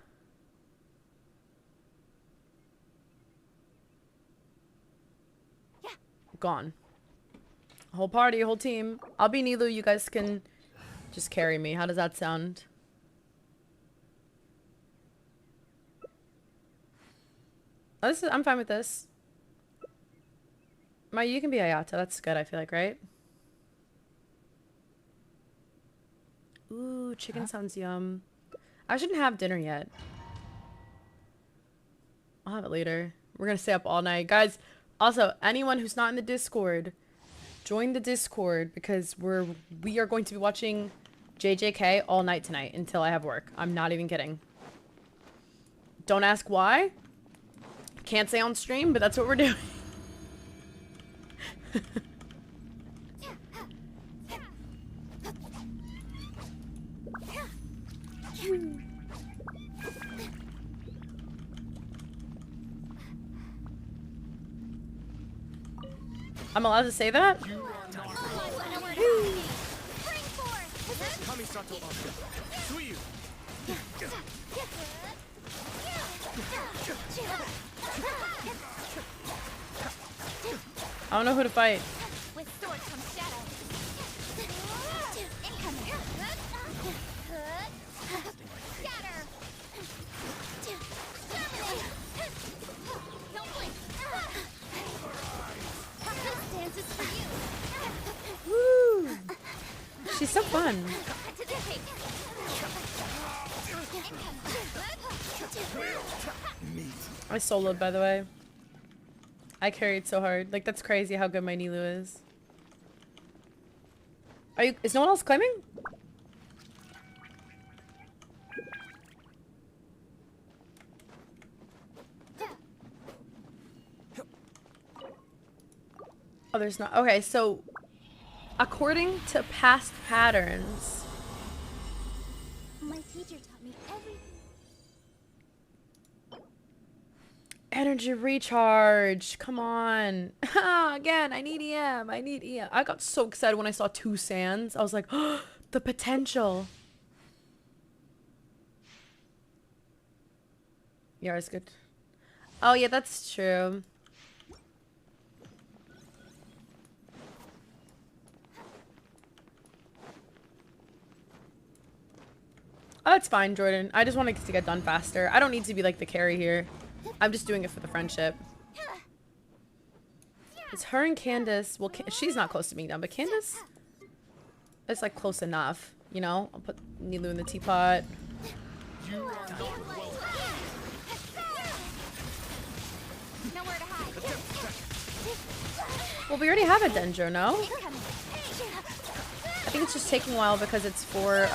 Gone. Whole party, whole team. I'll be Nilu. You guys can just carry me. How does that sound? Oh, this is, I'm fine with this. You can be Ayata. That's good, I feel like, right? Ooh, chicken sounds yum. I shouldn't have dinner yet. I'll have it later. We're gonna stay up all night. Guys, also, anyone who's not in the Discord, join the Discord because we are going to be watching JJK all night tonight until I have work. I'm not even kidding. Don't ask why. Can't say on stream, but that's what we're doing. I'm allowed to say that? I don't know who to fight. With sword comes shadow. Incoming. Scatter. Don't blink. This dance is for you. Woo! She's so fun. I soloed, by the way. I carried so hard. Like, that's crazy how good my Nilu is. Is no one else claiming? Oh, there's not. Okay, so according to past patterns, My teacher taught me everything. energy recharge. Come on. Again, I need EM. I need EM. I got so excited when I saw 2 sands. I was like, oh, the potential. Yara's good. Oh, yeah, that's true. Oh, it's fine, Jordan. I just want it to get done faster. I don't need to be like the carry here. I'm just doing it for the friendship. It's her and Candace. Well, she's not close to being done, but Candace is like close enough. You know? I'll put Nilu in the teapot. Well, we already have a Dendro, no? I think it's just taking a while because it's for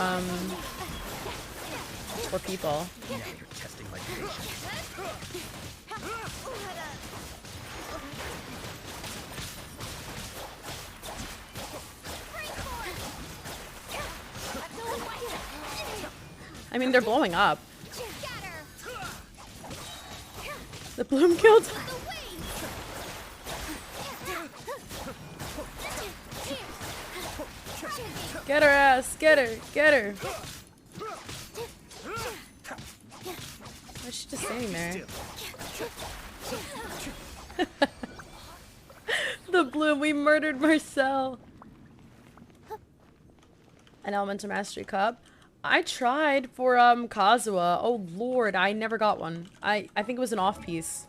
people. Now you're testing my patience. I mean, they're blowing up. The bloom killed. Get her ass, get her, get her. Why is she just standing there? The bloom, we murdered Marcel. An elemental mastery cup. I tried for Kazuha. Oh lord, I never got one. I think it was an off piece.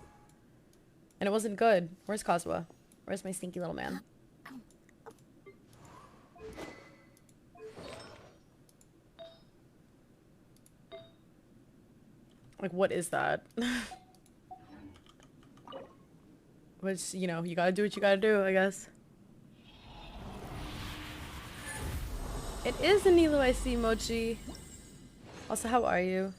And it wasn't good. Where's Kazuha? Where's my sneaky little man? Like, what is that? Which, you know, you gotta do what you gotta do, I guess. It is a Nilo, I see, Mochi. Also, how are you?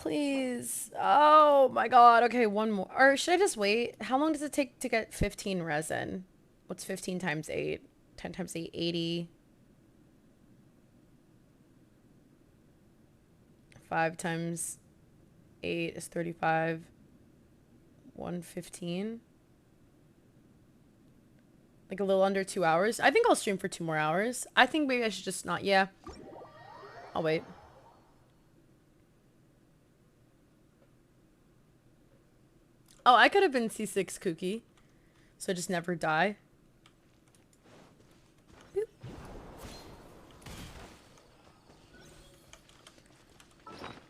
Please. Oh my god. Okay, one more. Or should I just wait? How long does it take to get 15 resin? What's 15 times 8? 10 times 8, 80. 5 times 8 is 35. 115. Like a little under 2 hours. I think I'll stream for 2 more hours. I think maybe I should just not. Yeah. I'll wait. Oh, I could have been C6 Kooky. So just never die. Boop.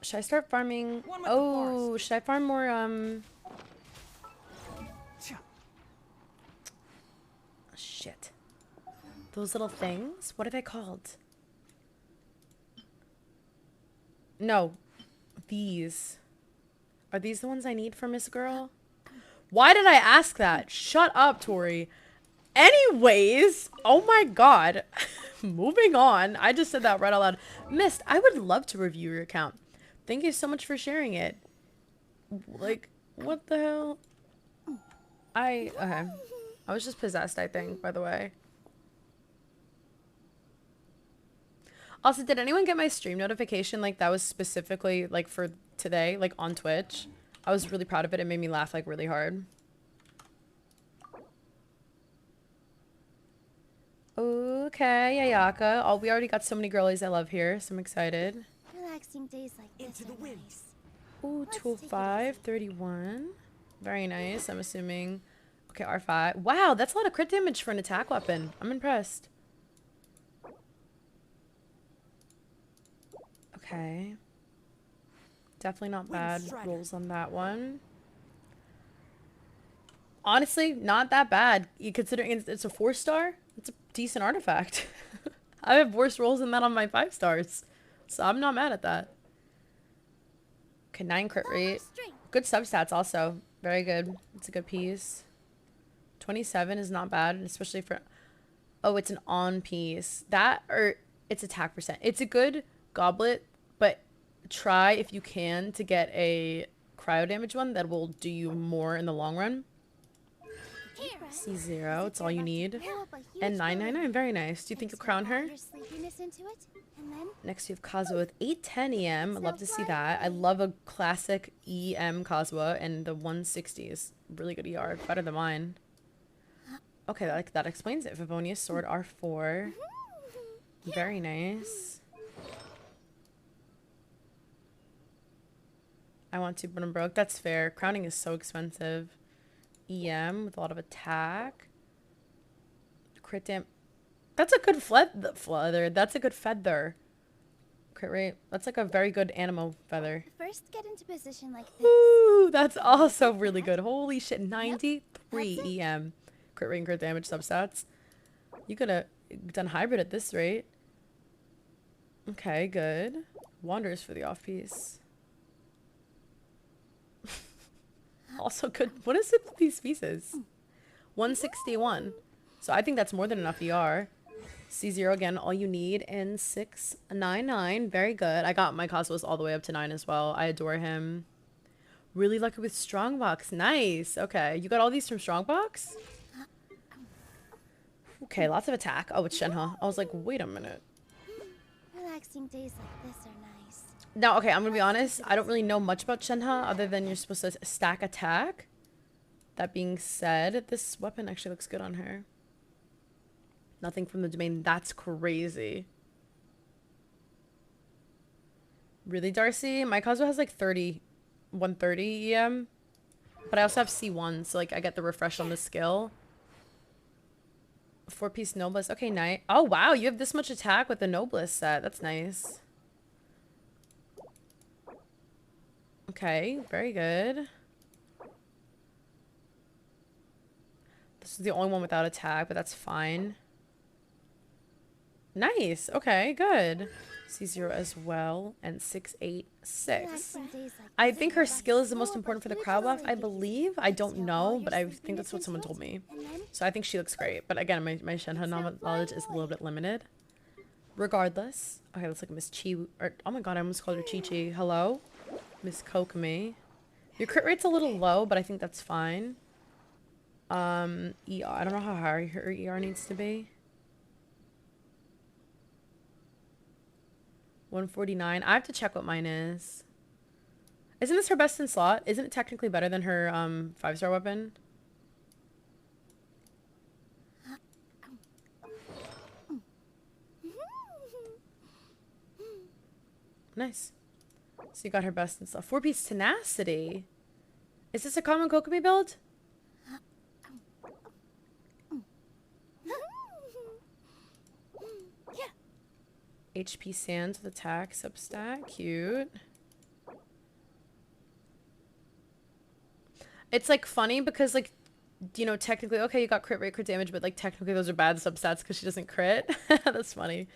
Should I start farming? Oh, should I farm more, shit. Those little things? What are they called? No. These. Are these the ones I need for Miss Girl? Why did I ask that? Shut up, Tori. Anyways, oh my god. Moving on. I just said that right out loud. Mist, I would love to review your account. Thank you so much for sharing it. Like, what the hell? Okay. I was just possessed, I think, by the way. Also, did anyone get my stream notification? Like, that was specifically, like, for today, like, on Twitch. I was really proud of it. It made me laugh, like, really hard. Okay, Yayaka. Oh, we already got so many girlies I love here, so I'm excited. Relaxing days like this. Into the wind. Ooh, 205, 31. Very nice, I'm assuming. Okay, R5. Wow, that's a lot of crit damage for an attack weapon. I'm impressed. Okay. Definitely not bad rolls on that one. Honestly, not that bad. You considering it's a 4-star? It's a decent artifact. I have worse rolls than that on my 5 stars. So I'm not mad at that. Okay, 9 crit rate. Good substats also. Very good. It's a good piece. 27 is not bad, especially for... Oh, it's an on piece. That, or it's attack percent. It's a good goblet, but try, if you can, to get a cryo damage one that will do you more in the long run. C0, it's all you need. And 999, very nice. Do you think you'll crown her? Next, you have Kazuha with 810 EM. I'd love to see that. I love a classic EM Kazuha, and the 160s. Really good ER, better than mine. Okay, that explains it. Favonius Sword R4. Very nice. I want to, but I'm broke. That's fair. Crowning is so expensive. EM with a lot of attack. Crit dam. That's a good feather. That's a good feather. Crit rate. That's like a very good animal feather. First, get into position like this. Ooh, that's also really good. Holy shit, 93 EM. Crit rate and crit damage substats. You could have done hybrid at this rate. Okay, good. Wanders for the off piece. Also good. What is it with these pieces? 161. So I think that's more than enough ER. C0 again, all you need, and 699. Very good. I got my Cosmos all the way up to 9 as well. I adore him. Really lucky with Strongbox. Nice. Okay, you got all these from Strongbox? Okay, lots of attack. Oh, it's Shenhe. I was like, wait a minute. Relaxing days like this are nice. Now, okay, I'm gonna be honest. I don't really know much about Shenhe other than you're supposed to stack attack. That being said, this weapon actually looks good on her. Nothing from the domain. That's crazy. Really, Darcy? My Cosmo has like 130 EM. But I also have C1, so like I get the refresh on the skill. 4-piece Noblesse. Okay, nice. Oh, wow. You have this much attack with the Noblesse set. That's nice. Okay, very good. This is the only one without attack, but that's fine. Nice. Okay, good. C0 as well, and 686. I think her skill is the most important for the crowd buff, I believe. I don't know, but I think that's what someone told me. So I think she looks great. But again, my Shenhe knowledge is a little bit limited. Regardless. Okay, let's look at Miss Chi. Or, oh my god, I almost called her Chi Chi. Hello? Miss Kokomi. Your crit rate's a little low, but I think that's fine. ER. I don't know how high her ER needs to be. 149. I have to check what mine is. Isn't this her best in slot? Isn't it technically better than her 5-star weapon? Nice. So you got her best in slot. 4-piece tenacity. Is this a common Kokomi build? HP Sands with attack, substack, cute. It's like funny because like, you know, technically, okay, you got crit rate, crit damage, but like technically those are bad substats because she doesn't crit. That's funny.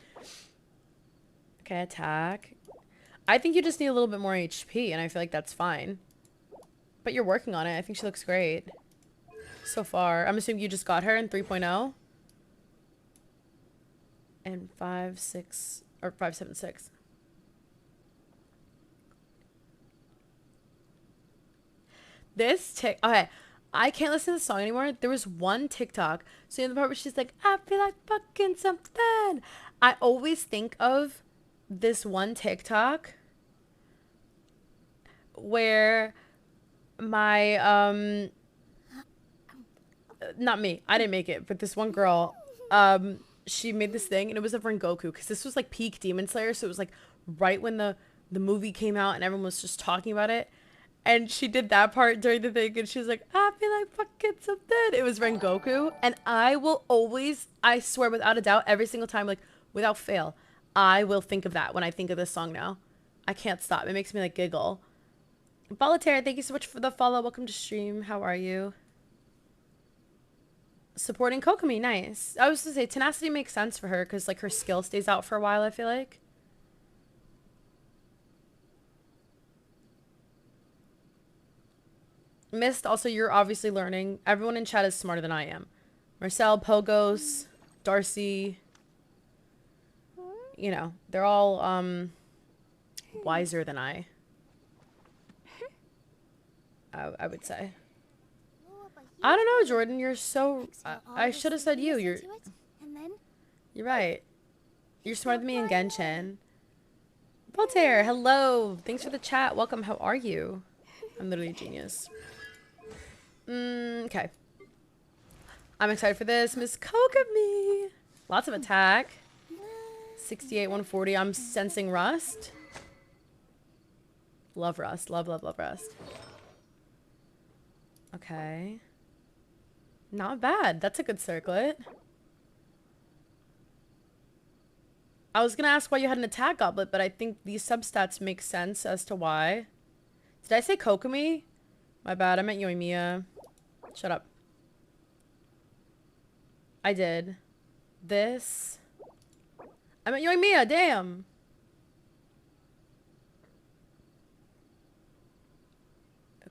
Okay, attack. I think you just need a little bit more HP and I feel like that's fine. But you're working on it. I think she looks great. So far. I'm assuming you just got her in 3.0. And 5.6 or 5.76. Okay, I can't listen to the song anymore. There was one TikTok. So in the part where she's like, I feel like fucking something. I always think of this one TikTok where my not me. I didn't make it, but this one girl she made this thing and it was of Rengoku because this was like peak Demon Slayer, so it was like right when the movie came out and everyone was just talking about it, and she did that part during the thing and she was like, I feel like fucking something. It was Rengoku, and I will always, I swear without a doubt, every single time, like without fail, I will think of that when I think of this song now. I can't stop. It makes me like giggle. Volitaire, thank you so much for the follow. Welcome to stream. How are you? Supporting Kokomi, nice. I was to say tenacity makes sense for her because like her skill stays out for a while, I feel like. Mist, also you're obviously learning. Everyone in chat is smarter than I am. Marcel, Pogos, Darcy, you know, they're all wiser than I would say. I don't know, Jordan. You're so... I should have said you. You're right. You're smarter than me in Genshin. Voltaire, hello. Thanks for the chat. Welcome. How are you? I'm literally a genius. Okay. I'm excited for this. Miss Kokomi. Lots of attack. 68, 140. I'm sensing rust. Love rust. Love, love, love rust. Okay. Not bad. That's a good circlet. I was going to ask why you had an attack goblet, but I think these substats make sense as to why. Did I say Kokomi? My bad. I meant Yoimiya. Shut up. I did. This. I meant Yoimiya. Damn.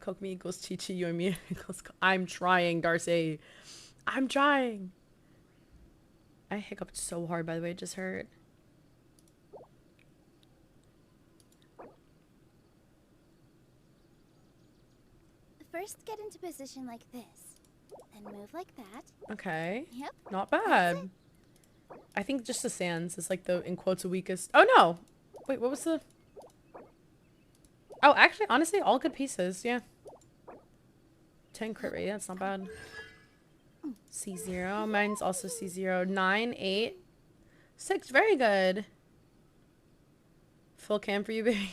Coke me equals Chi Chi, you and me equals... I'm trying, Darcy. I'm trying. I hiccuped so hard, by the way. It just hurt. First, get into position like this. Then move like that. Okay. Yep. Not bad. I think just the sands is like the, in quotes, the weakest. Oh, no. Wait, what was the... Oh, actually, honestly, all good pieces. Yeah. 10 crit rate. That's not bad. C0. Mine's also C0. 9, 8, 6. Very good. Full cam for you, baby.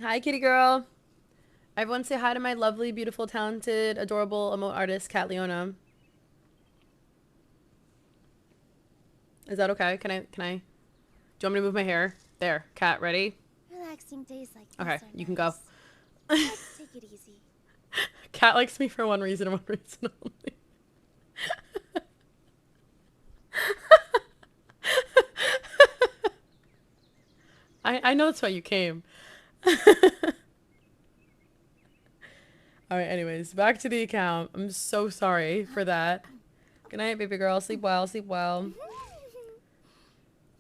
Hi, kitty girl. Everyone say hi to my lovely, beautiful, talented, adorable emote artist, Cat Leona. Is that okay? Can I? Do you want me to move my hair? There. Cat, ready? Relaxing days like this Okay, are you can go. Let's take it easy. Cat likes me for one reason and one reason only. I know that's why you came. Alright, anyways, back to the account. I'm so sorry for that. Good night, baby girl. Sleep well, sleep well.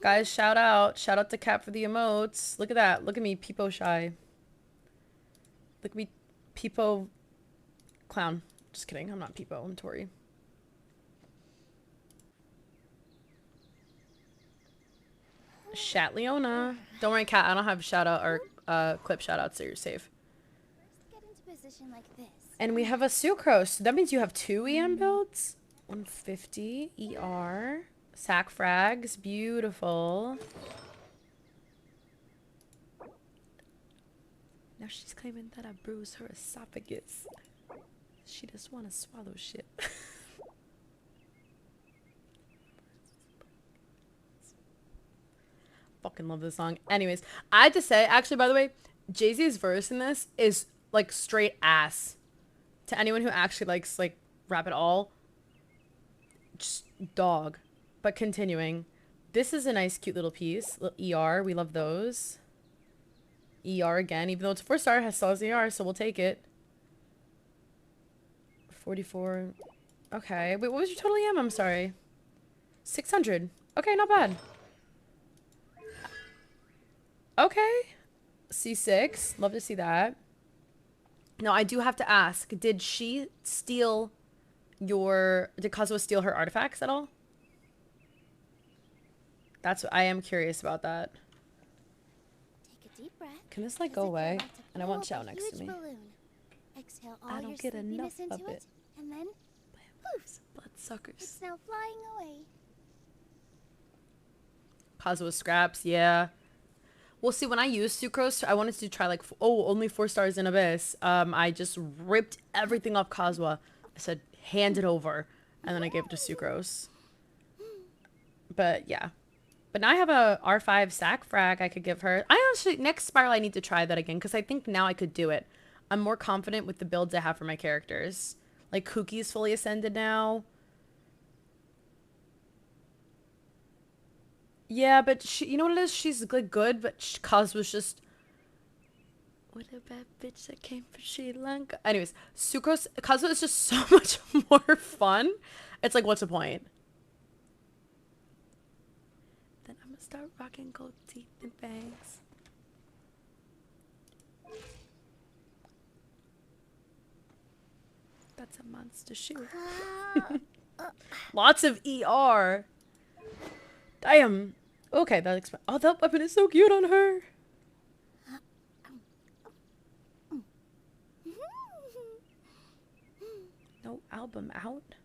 Guys, shout out. Shout out to Cat for the emotes. Look at that. Look at me, peepo shy. Look at me, peepo clown. Just kidding. I'm not peepo. I'm Tori. Shat Leona. Don't worry, Cat. I don't have shout out or clip shout outs, so you're safe. First, get into position like this. And we have a Sucrose. So that means you have 2 EM builds. 150 ER. Sack frags. Beautiful. Now she's claiming that I bruised her esophagus. She just want to swallow shit. Fucking love this song. Anyways, I had to say, actually, by the way, Jay-Z's verse in this is like straight ass. To anyone who actually likes like rap at all, just dog. But continuing, this is a nice cute little piece. ER, we love those. ER again, even though it's a 4-star, has still has ER, so we'll take it. 44. Okay, wait, what was your total EM? I'm sorry. 600. Okay, not bad. Okay. C6. Love to see that. Now, I do have to ask, did she steal your... Did Kazuha steal her artifacts at all? That's what I am curious about that. Take a deep breath. Can this, like, go away? And I want Chow next to me. Exhale all I your don't get enough sleepiness into of it. And then, poof, Bloodsuckers. it's now flying away. Kazuha scraps, yeah. Well, see, when I used Sucrose, I wanted to try, like, only 4 stars in Abyss. I just ripped everything off Kazuha. I said, hand it over. And then I gave it to Sucrose. But, yeah. But now I have a R5 sack frag I could give her. I honestly, next spiral, I need to try that again. Because I think now I could do it. I'm more confident with the builds I have for my characters. Like, Kookie's fully ascended now. Yeah, but she, you know what it is? She's like good, but Kaz was just... What a bad bitch that came from Sri Lanka. Anyways, Sucrose, Kazuha is just so much more fun. It's like, what's the point? Then I'm gonna start rocking gold teeth and bangs. That's a monster shoe. Lots of ER. Damn. Okay, that explains. Oh, that weapon is so cute on her. No album out.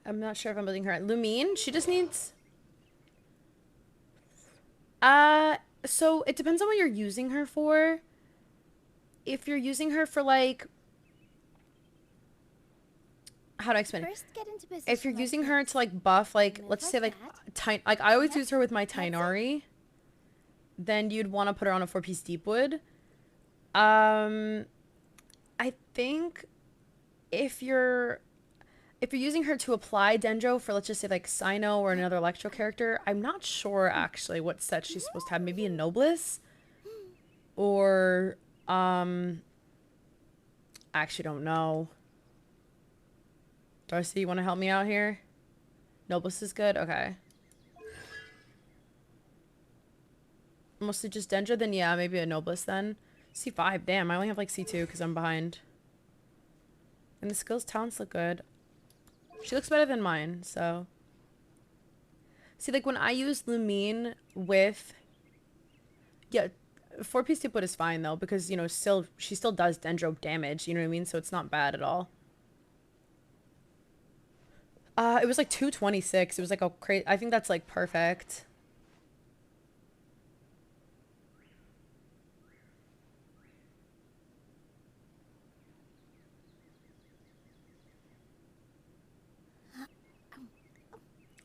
I'm not sure if I'm building her. Lumine, she just needs... So it depends on what you're using her for. If you're using her for, like... How do I explain it? First, get into position If you're like using this. her to, like, buff, like, Move let's like say, like, that. like, I always Yep. use her with my That's it. Tainari. Then you'd want to put her on a 4-piece Deepwood. I think if you're... if you're using her to apply Dendro for, let's just say, like, Sino or another Electro character, I'm not sure, actually, what set she's supposed to have. Maybe a Noblesse? Or, I actually don't know. Darcy, you want to help me out here? Noblesse is good? Okay. Mostly just Dendro? Then yeah, maybe a Noblesse then. C5, damn, I only have like C2 because I'm behind. And the skills talents look good. She looks better than mine, so. See, like when I use Lumine with, yeah, 4-piece Tipwood is fine though, because, you know, she still does Dendro damage, you know what I mean? So it's not bad at all. It was like 226. It was like a crazy, I think that's like perfect.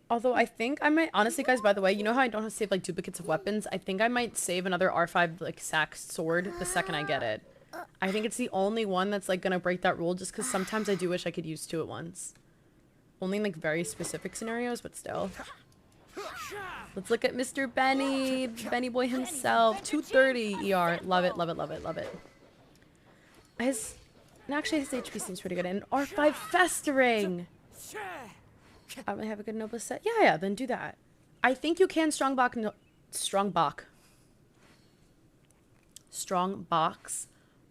Although I think I might, honestly guys, by the way, you know how I don't have to save like duplicates of weapons? I think I might save another R5 like sack sword the second I get it. I think it's the only one that's like gonna break that rule, just because sometimes I do wish I could use 2 at once. Only in like very specific scenarios, but still. Let's look at Mr. Benny, Benny boy himself. 230 ER. Love it, love it, love it, love it. And actually his HP seems pretty good. And R5 festering. I might have a good Noblesse set. Yeah, then do that. I think you can strongbox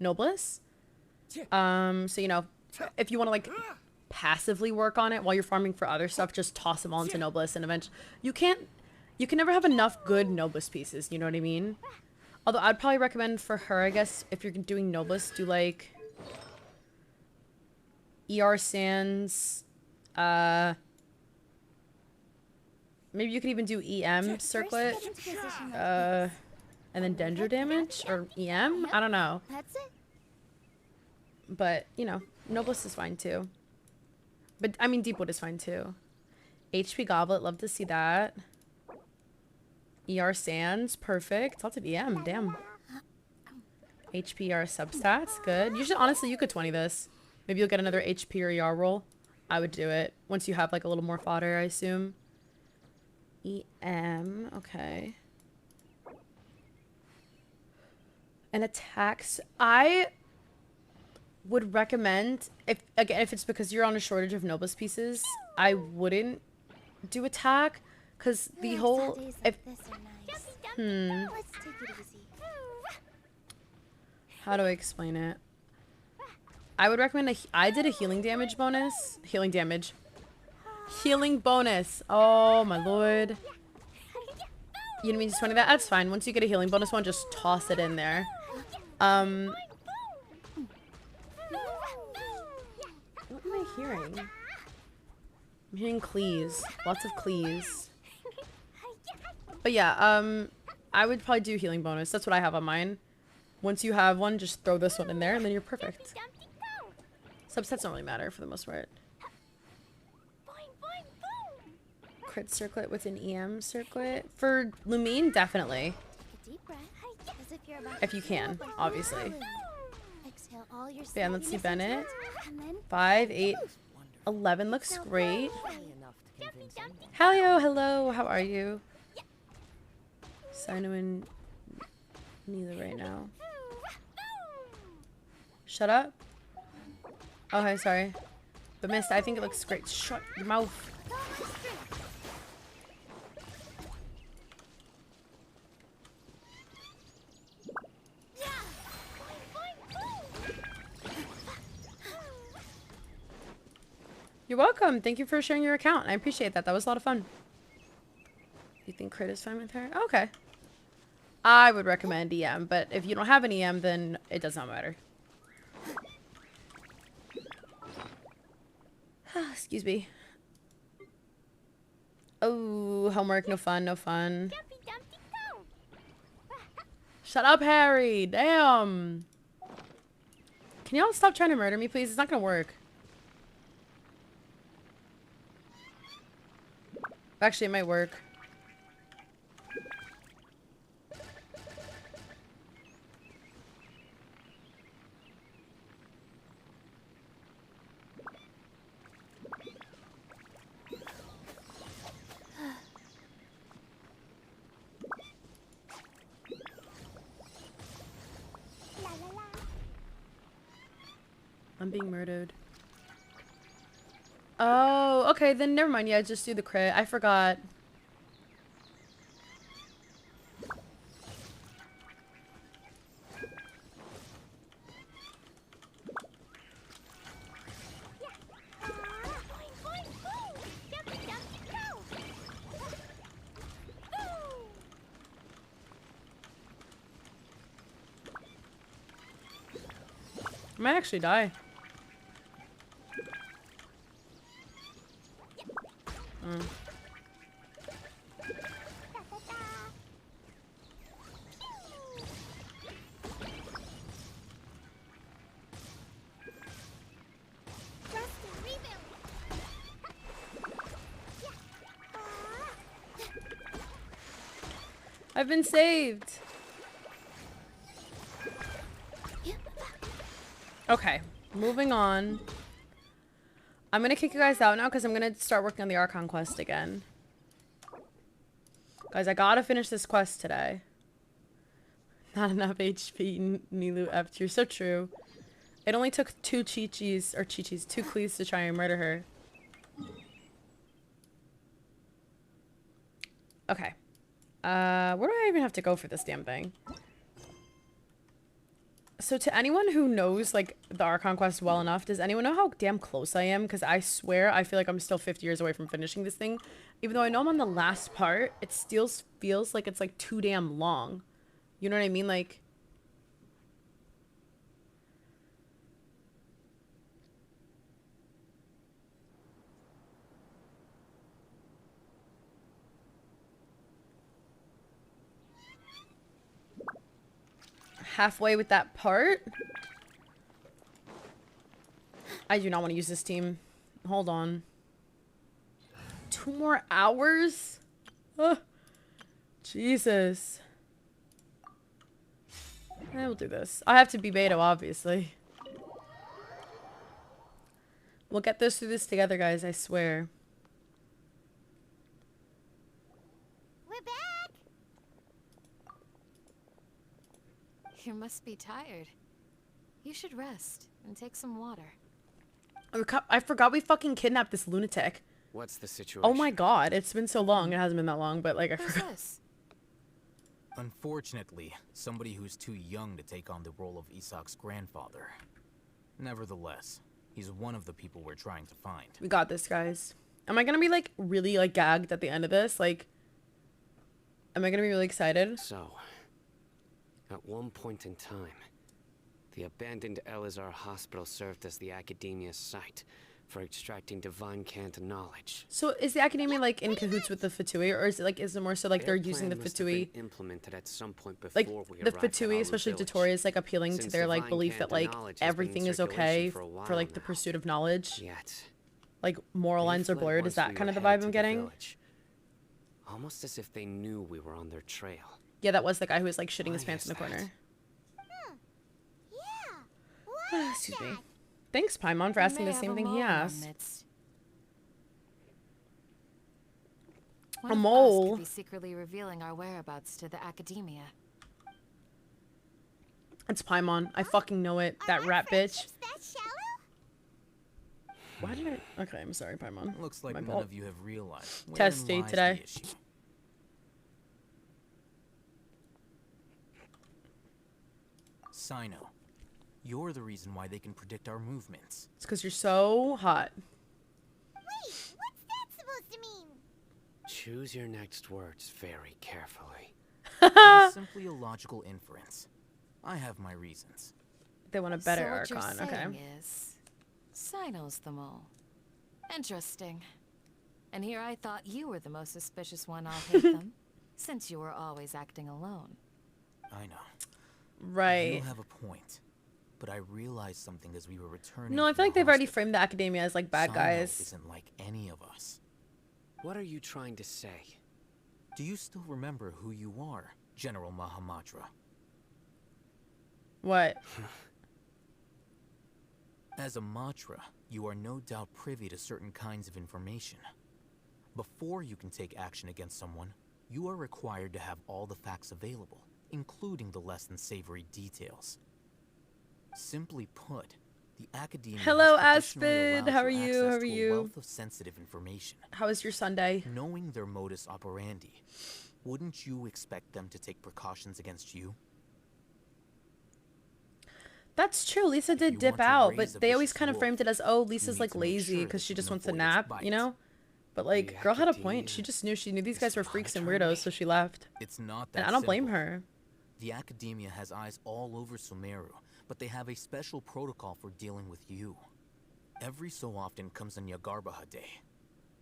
Noblesse. So you know, if you want to like passively work on it while you're farming for other stuff, just toss them all into Noblesse, and eventually you can never have enough good Noblesse pieces, you know what I mean? Although I'd probably recommend for her, I guess, if you're doing Noblesse, do like ER Sands, maybe you could even do EM circlet, and then Dendro damage, or EM? I don't know. That's it. But, you know, Noblesse is fine too. But, I mean, Deepwood is fine too. HP Goblet, love to see that. ER Sands, perfect. Lots of EM, damn. HPR substats, good. You should, honestly, you could 20 this. Maybe you'll get another HP or ER roll. I would do it. Once you have, like, a little more fodder, I assume. EM, okay. And attacks. I would recommend, if it's because you're on a shortage of Noblesse pieces, I wouldn't do attack, because the whole, if, Let's take it easy. how do I explain it? I would recommend I did a healing bonus. Oh my lord. You didn't mean to 20 that? That's fine. Once you get a healing bonus one, just toss it in there. What am I hearing? I'm hearing clees. Lots of clees. But yeah, I would probably do healing bonus. That's what I have on mine. Once you have one, just throw this one in there and then you're perfect. Subsets don't really matter for the most part. Crit circlet with an EM circlet. For Lumine, definitely. If you can, obviously. Yeah, let's see Bennett. 5, 8, 11 looks great. Hello, how are you? Sino and neither right now. Shut up. Oh, hey, sorry. But Mist, I think it looks great. Shut your mouth. You're welcome. Thank you for sharing your account. I appreciate that. That was a lot of fun. You think crit is fine with her? Okay. I would recommend EM, but if you don't have an EM, then it does not matter. Excuse me. Oh, homework, no fun, no fun. Shut up, Harry. Damn. Can y'all stop trying to murder me, please? It's not gonna work. Actually, it might work. I'm being murdered. Oh, okay, then never mind. Yeah, just do the crit. I forgot. I might actually die. I've been saved. Okay, moving on. I'm gonna kick you guys out now because I'm gonna start working on the Archon quest again. Guys, I gotta finish this quest today. Not enough HP, Nilu F. You're so true. It only took two Chi-Chis, two Clees to try and murder her. Okay. Where do I even have to go for this damn thing? So to anyone who knows, like, the Archon quest well enough, does anyone know how damn close I am? Because I swear I feel like I'm still 50 years away from finishing this thing. Even though I know I'm on the last part, it still feels like it's, like, too damn long. You know what I mean? Like... halfway with that part. I do not want to use this team. Hold on. 2 more hours? Ugh. Jesus. I will do this. I have to be Beidou, obviously. We'll get through this together, guys, I swear. We're back. You must be tired. You should rest and take some water. I forgot we fucking kidnapped this lunatic. What's the situation? Oh my god, it's been so long. It hasn't been that long, but like I Who's forgot. this? Unfortunately, somebody who's too young to take on the role of Isak's grandfather. Nevertheless, he's one of the people we're trying to find. We got this, guys. Am I gonna be like really like gagged at the end of this? Like, am I gonna be really excited? So, at one point in time, the abandoned Elazar hospital served as the academia's site for extracting divine cant knowledge. So is the academia like in cahoots with the Fatui, or is it more so like they're using the Fatui? Implemented at some point before Like we the arrived at Fatui, Alu especially village. Dottore, is like appealing to Since their like divine belief that cant like knowledge has been in everything is circulation okay for a for like while the now. pursuit of knowledge. Yet, Like moral they lines are fled blurred. Is once that we kind of were the vibe headed I'm to the getting? village. Almost as if they knew we were on their trail. Yeah, that was the guy who was like shitting his Why pants is in the corner. that? Yeah. Why is Excuse me. that? Thanks, Paimon, for We asking may the have same a thing he mole in our asked. midst. A One of us mole? could be secretly revealing our whereabouts to the academia. It's Paimon. I fucking know it. Are That our rat bitch. friendships that shallow? Why did I? Okay, I'm sorry, Paimon. Looks like My none fault. of you have realized wherein Testy lies today. the issue. Sino, you're the reason why they can predict our movements. It's because you're so hot. Wait, what's that supposed to mean? Choose your next words very carefully. It is simply a logical inference. I have my reasons. They want a better so what Archon. you're Okay. saying is, Sino's the mole. Interesting. And here I thought you were the most suspicious one. I'll hate them, since you were always acting alone. I know. You Right. have a point. But I realized something as we were returning. No, I from feel the like they've already hospital. framed the academia as like bad Sino guys. isn't like any of us. What are you trying to say? Do you still remember who you are, General Mahamatra? What? As a Matra, you are no doubt privy to certain kinds of information. Before you can take action against someone, you are required to have all the facts available, including the less than savory details. Simply put, The academia Hello, has traditionally Aspen. allowed How are you you? How access are to a you? wealth of sensitive information. How was your Sunday? Knowing their modus operandi, wouldn't you expect them to take precautions against you? That's true. Lisa If did you dip want to out, raise but a they always vicious kind of wolf, framed it as, oh, you Lisa's need like to make lazy sure because that she you just can wants to avoid its nap, bite. you know? But like, The girl had a point. She academia just knew these is guys were freaks and monitoring weirdos, me? so she left. It's not And that I don't blame simple. her. The academia has eyes all over Sumeru, but they have a special protocol for dealing with you. Every so often comes a Nyagarbaha Day.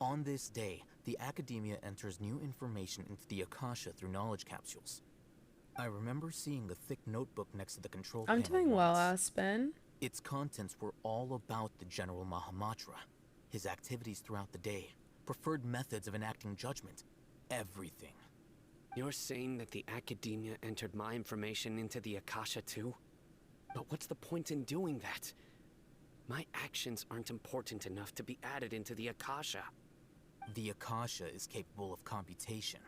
On this day, the academia enters new information into the Akasha through knowledge capsules. I remember seeing a thick notebook next to the control I'm panel doing well, once. Aspen. Its contents were all about the General Mahamatra, his activities throughout the day, preferred methods of enacting judgment, everything. You're saying that the academia entered my information into the Akasha too? But what's the point in doing that? My actions aren't important enough to be added into the Akasha. The Akasha is capable of computation.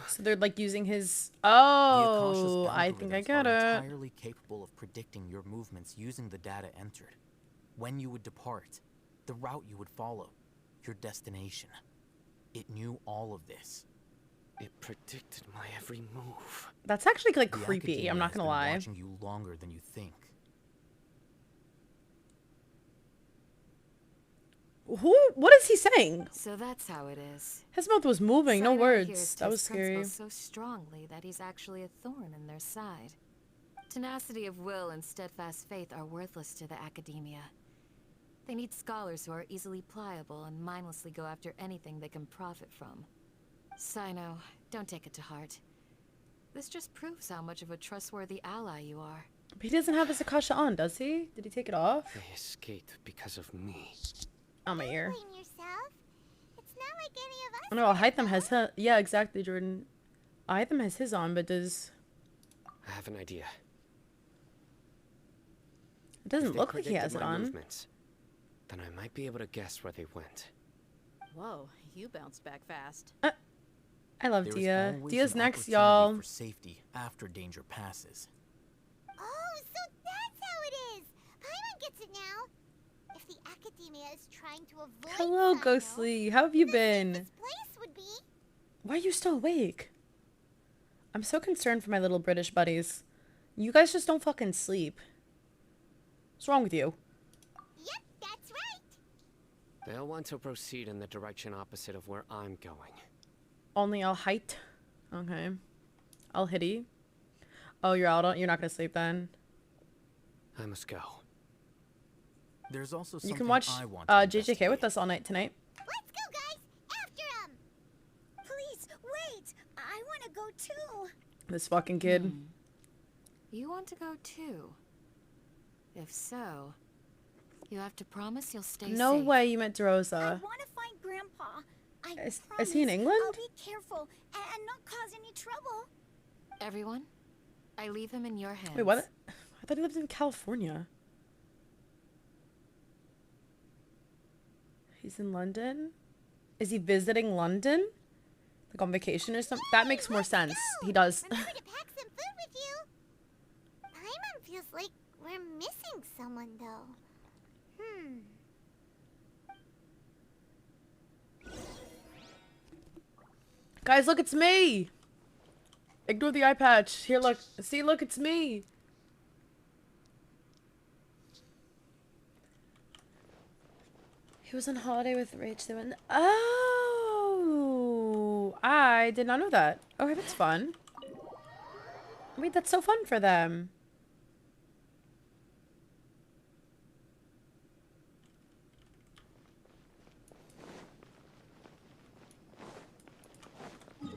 So they're like using his. The Akasha's Oh, I think I algorithms get are it. entirely capable of predicting your movements using the data entered. When you would depart, the route you would follow, your destination. It knew all of this. It predicted my every move. That's actually like The creepy. academia I'm not has gonna been lie. watching you longer than you think. Who? What is he saying? So that's how it is. His mouth was moving. No Sino words. adheres to That his was scary. principles so strongly that he's actually a thorn in their side. Tenacity of will and steadfast faith are worthless to the academia. They need scholars who are easily pliable and mindlessly go after anything they can profit from. Sino, don't take it to heart. This just proves how much of a trustworthy ally you are. But he doesn't have his Akasha on, does he? Did he take it off? They escaped because of me. On my ear. Blame yourself. It's not like any of us. Oh no, Hytham has his. Yeah, exactly, Jordan. Hytham has his on, but does. I have an idea. It doesn't If they look like he predicted has it my on. movements, then I might be able to guess where they went. Whoa, you bounced back fast. I love There is Dia. always Dia's an next, opportunity y'all. for safety after danger passes. Oh, so that's how it is. Paimon gets it now. If the academia is trying to avoid Hello, Sino, Ghostly. How have you the been? safest place would be. Why are you still awake? I'm so concerned for my little British buddies. You guys just don't fucking sleep. What's wrong with you? Yep, that's right. They'll want to proceed in the direction opposite of where I'm going. Only I'll height. Okay. I'll hitty. Oh, you're out on. You're not gonna sleep then. I must go. There's also You something can watch I want to JJK with investigate. us all night tonight. Let's go, guys. After him. Please, wait. I want to go too. This fucking kid. You want to go too? If so, you have to promise you'll stay No safe. way you met I Rosa. want to find Grandpa. I Is he in promise England? I'll be careful and not cause any trouble. Everyone, I leave him in your hands. Wait, what? I thought he lived in California. He's in London? Is he visiting London? Like on vacation or something? That makes more sense. He does. Remember to pack some food with you. Paimon feels like we're missing someone, though. Guys, look, it's me! Ignore the eye patch. Here, look. See, look, it's me. He was on holiday with Rach. They went. Oh, I did not know that. Okay, that's fun. Wait, that's so fun for them.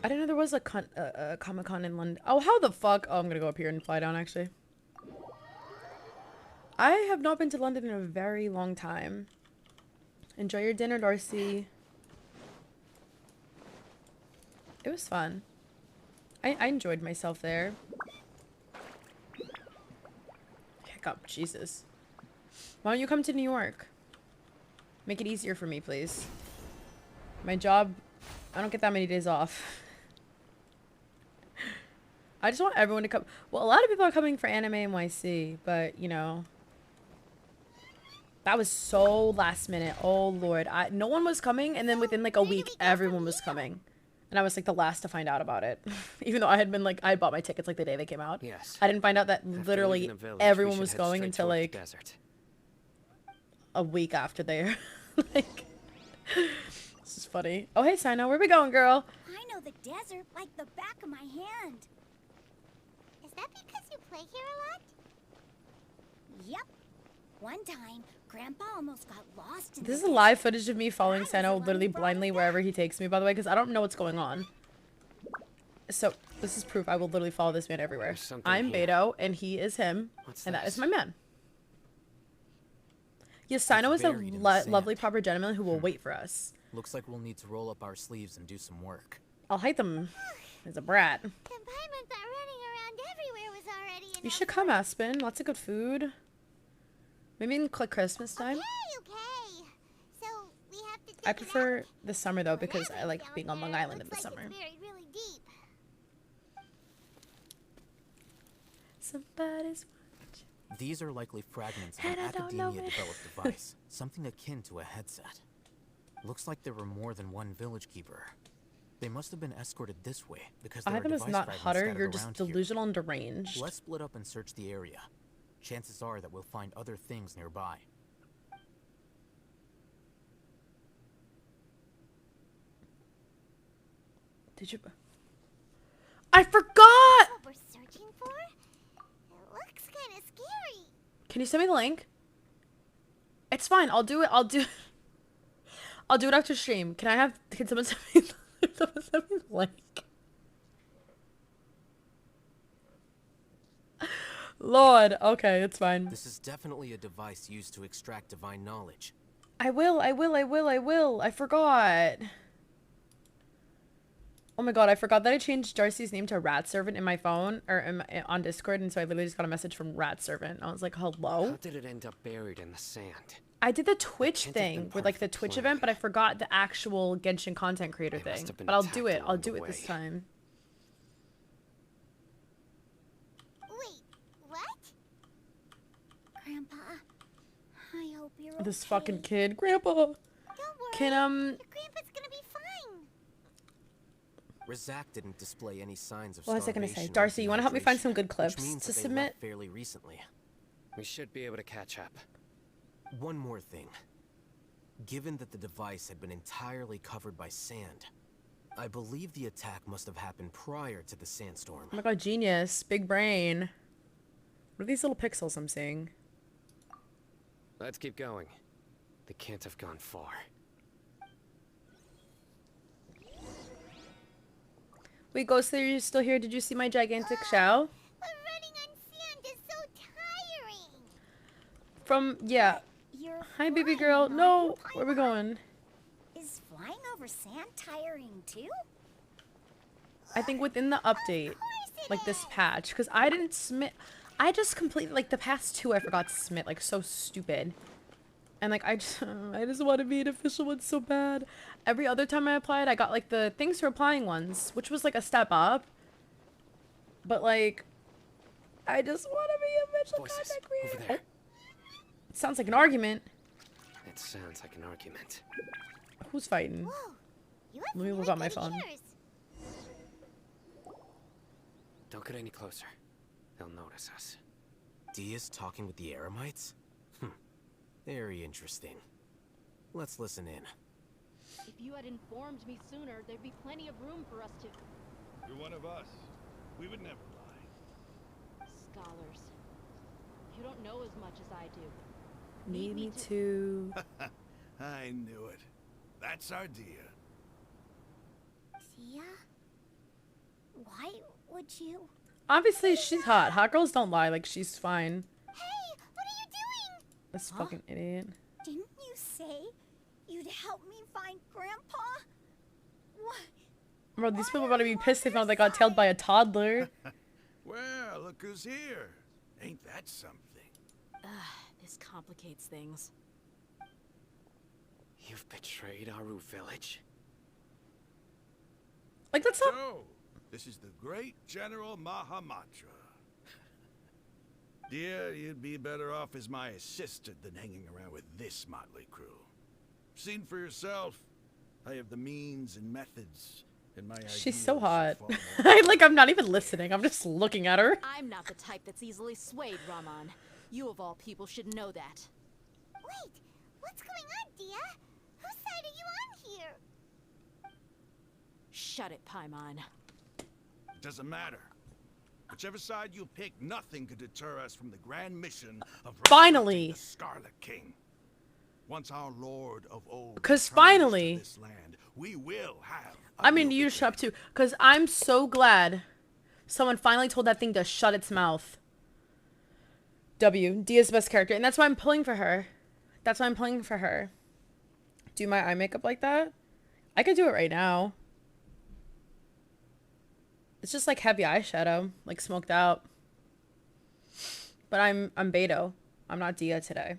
I didn't know there was a Comic-Con in London. Oh, how the fuck? Oh, I'm gonna go up here and fly down, actually. I have not been to London in a very long time. Enjoy your dinner, Darcy. It was fun. I enjoyed myself there. Hiccup, Jesus. Why don't you come to New York? Make it easier for me, please. My job, I don't get that many days off. I just want everyone to come. Well, a lot of people are coming for Anime NYC, but, you know. That was so last minute. Oh lord, no one was coming, and then within like a week, everyone was coming, and I was like the last to find out about it. Even though I had been like, I bought my tickets like the day they came out. Yes. I didn't find out that After literally leaving the village, everyone we was should head going straight until toward the like desert. a week after there. Like, this is funny. Oh hey, Sino, where we going, girl? I know the desert like the back of my hand. Is that because you play here a lot? Yep. One time, Grandpa almost got lost in This is the live desert. footage of me following Sino literally blindly wherever he takes me, by the way, because I don't know what's going on. So, this is proof I will literally follow this man everywhere. There's something I'm here. Beidou, and he is him, What's and that this? is my man. Yes, Sino is a buried in the sand. lovely proper gentleman who will wait for us. Looks like we'll need to roll up our sleeves and do some work. I'll hate them as a brat. The environment that running around everywhere was already enough. You should come, Aspen. Lots of good food. Maybe in like Christmas time. Okay. So we have to I dig it prefer out? the summer though because I Whatever's like down being on Long there Island in the looks like summer. it's buried really deep. Somebody's These are likely fragments of And an I don't know academia-developed device, something akin to a headset. Looks like there were more than one village keeper. They must have been escorted this way because there are Ivan is device not fragments Hutter. scattered You're just around here. delusional and deranged. Let's split up and search the area. Chances are that we'll find other things nearby. Did you? I forgot. What we're searching for? It looks kind of scary. Can you send me the link? It's fine. I'll do it. I'll do it after stream. Can someone send me the link? Lord. Okay, it's fine. This is definitely a device used to extract divine knowledge. I will. I forgot. Oh my god, I forgot that I changed Darcy's name to Rat Servant in my phone, or on Discord, and so I literally just got a message from Rat Servant. I was like, hello? How did it end up buried in the sand? I did the Twitch can't have been thing part with like of the the Twitch plan. event, but I forgot the actual Genshin content creator They must thing. have been But I'll do it. attacked I'll along do the it this way. time. Wait, what? Grandpa, I hope you're okay. This fucking kid, Grandpa. Don't worry. Can Your grandpa's gonna be fine. Razak didn't display any signs of what was I gonna say? starvation or Darcy, you want to help me find dehydration, some good which clips means to that they submit? left fairly recently. We should be able to catch up. One more thing. Given that the device had been entirely covered by sand, I believe the attack must have happened prior to the sandstorm. Oh my god, genius, big brain. What are these little pixels I'm seeing? Let's keep going. They can't have gone far. Wait, Ghost, are you still here? Did you see my gigantic shell? But running on sand is so tiring. Yeah. You're Hi, baby flying, girl. aren't No, you, where are we Paimon? going? Is flying over sand tiring too? I think within the update, like this patch, because I didn't submit. I just completely like the past two. I forgot to submit, like so stupid. And like I just want to be an official one so bad. Every other time I applied, I got like the things for applying ones, which was like a step up. But like, I just want to be official Voices, content creator. over there. It sounds like an argument. It sounds like an argument. Who's fighting? Whoa, you have Let me really look on my good phone. ears. Don't get any closer. They'll notice us. Dia's talking with the Eremites? Very interesting. Let's listen in. If you had informed me sooner, there'd be plenty of room for us to... You're one of us. We would never lie. Scholars. You don't know as much as I do. Need me to. I knew it. That's our Dia. Tia? Why would you? Obviously, she's hot. Hot girls don't lie. Like, she's fine. Hey, what are you doing? This fucking idiot. Didn't you say you'd help me find Grandpa? What? Bro, these people are about to be pissed they found they got tailed by a toddler. Well, look who's here. Ain't that something? This complicates things. You've betrayed Aru village? Like, that's not. So, this is the great General Mahamatra. Dear, you'd be better off as my assistant than hanging around with this motley crew. Seen for yourself. I have the means and methods, and my She's so ideals are hot. far more Like, I'm not even listening. I'm just looking at her. I'm not the type that's easily swayed, Raman. You of all people should know that. Wait, what's going on, Dia? Whose side are you on here? Shut it, Paimon. It doesn't matter. Whichever side you pick, nothing could deter us from the grand mission of Finally. resurrecting the Scarlet King. Once our Lord of Old Because returns finally. to this land, we will have. I mean, you shut up too. Because I'm so glad someone finally told that thing to shut its mouth. Dia's best character. And that's why I'm pulling for her. That's why I'm pulling for her. Do my eye makeup like that? I could do it right now. It's just like heavy eyeshadow, like smoked out. But I'm Beidou. I'm not Dia today.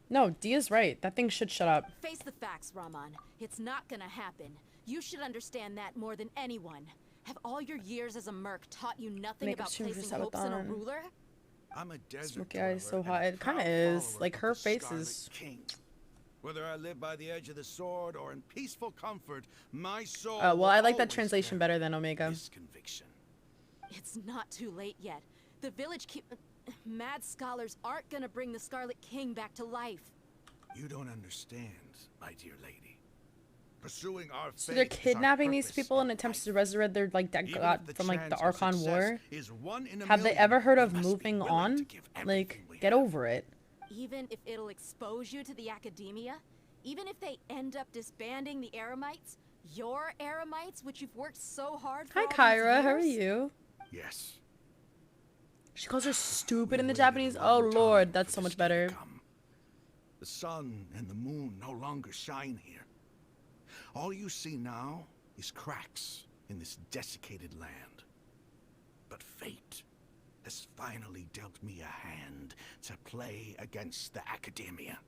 No, Dia's right. That thing should shut up. Face the facts, Raman. It's not gonna happen. You should understand that more than anyone. Have all your years as a merc taught you nothing Makeup about stream for placing hopes in a Sabaton. ruler? I'm a desert Smoky eye is so dweller hot. and a It kind of proud is. follower Like, of her the face Scarlet is... King. Whether I live by the edge of the sword or in peaceful comfort, my soul. well, I like that always translation carry better than Omega. this conviction. It's not too late yet. The village mad scholars aren't gonna bring the Scarlet King back to life. You don't understand, my dear lady. Pursuing our So they're faith is our kidnapping these purpose people in in attempts life. to resurrect their, like, dead Even god if the from, like, the chance of Archon success War. is 1 in a Have they million, ever heard we of must be moving willing on? to give Like, everything we get have. over it. Even if it'll expose you to the academia, even if they end up disbanding the Eremites, your Eremites, which you've worked so hard for Hi, all these Kyra. How are years? you? Yes. She calls her stupid in the We waited Japanese. a Oh, long time Lord. for That's so this much day to better. come. The sun and the moon no longer shine here. All you see now is cracks in this desiccated land. But fate has finally dealt me a hand to play against the academia.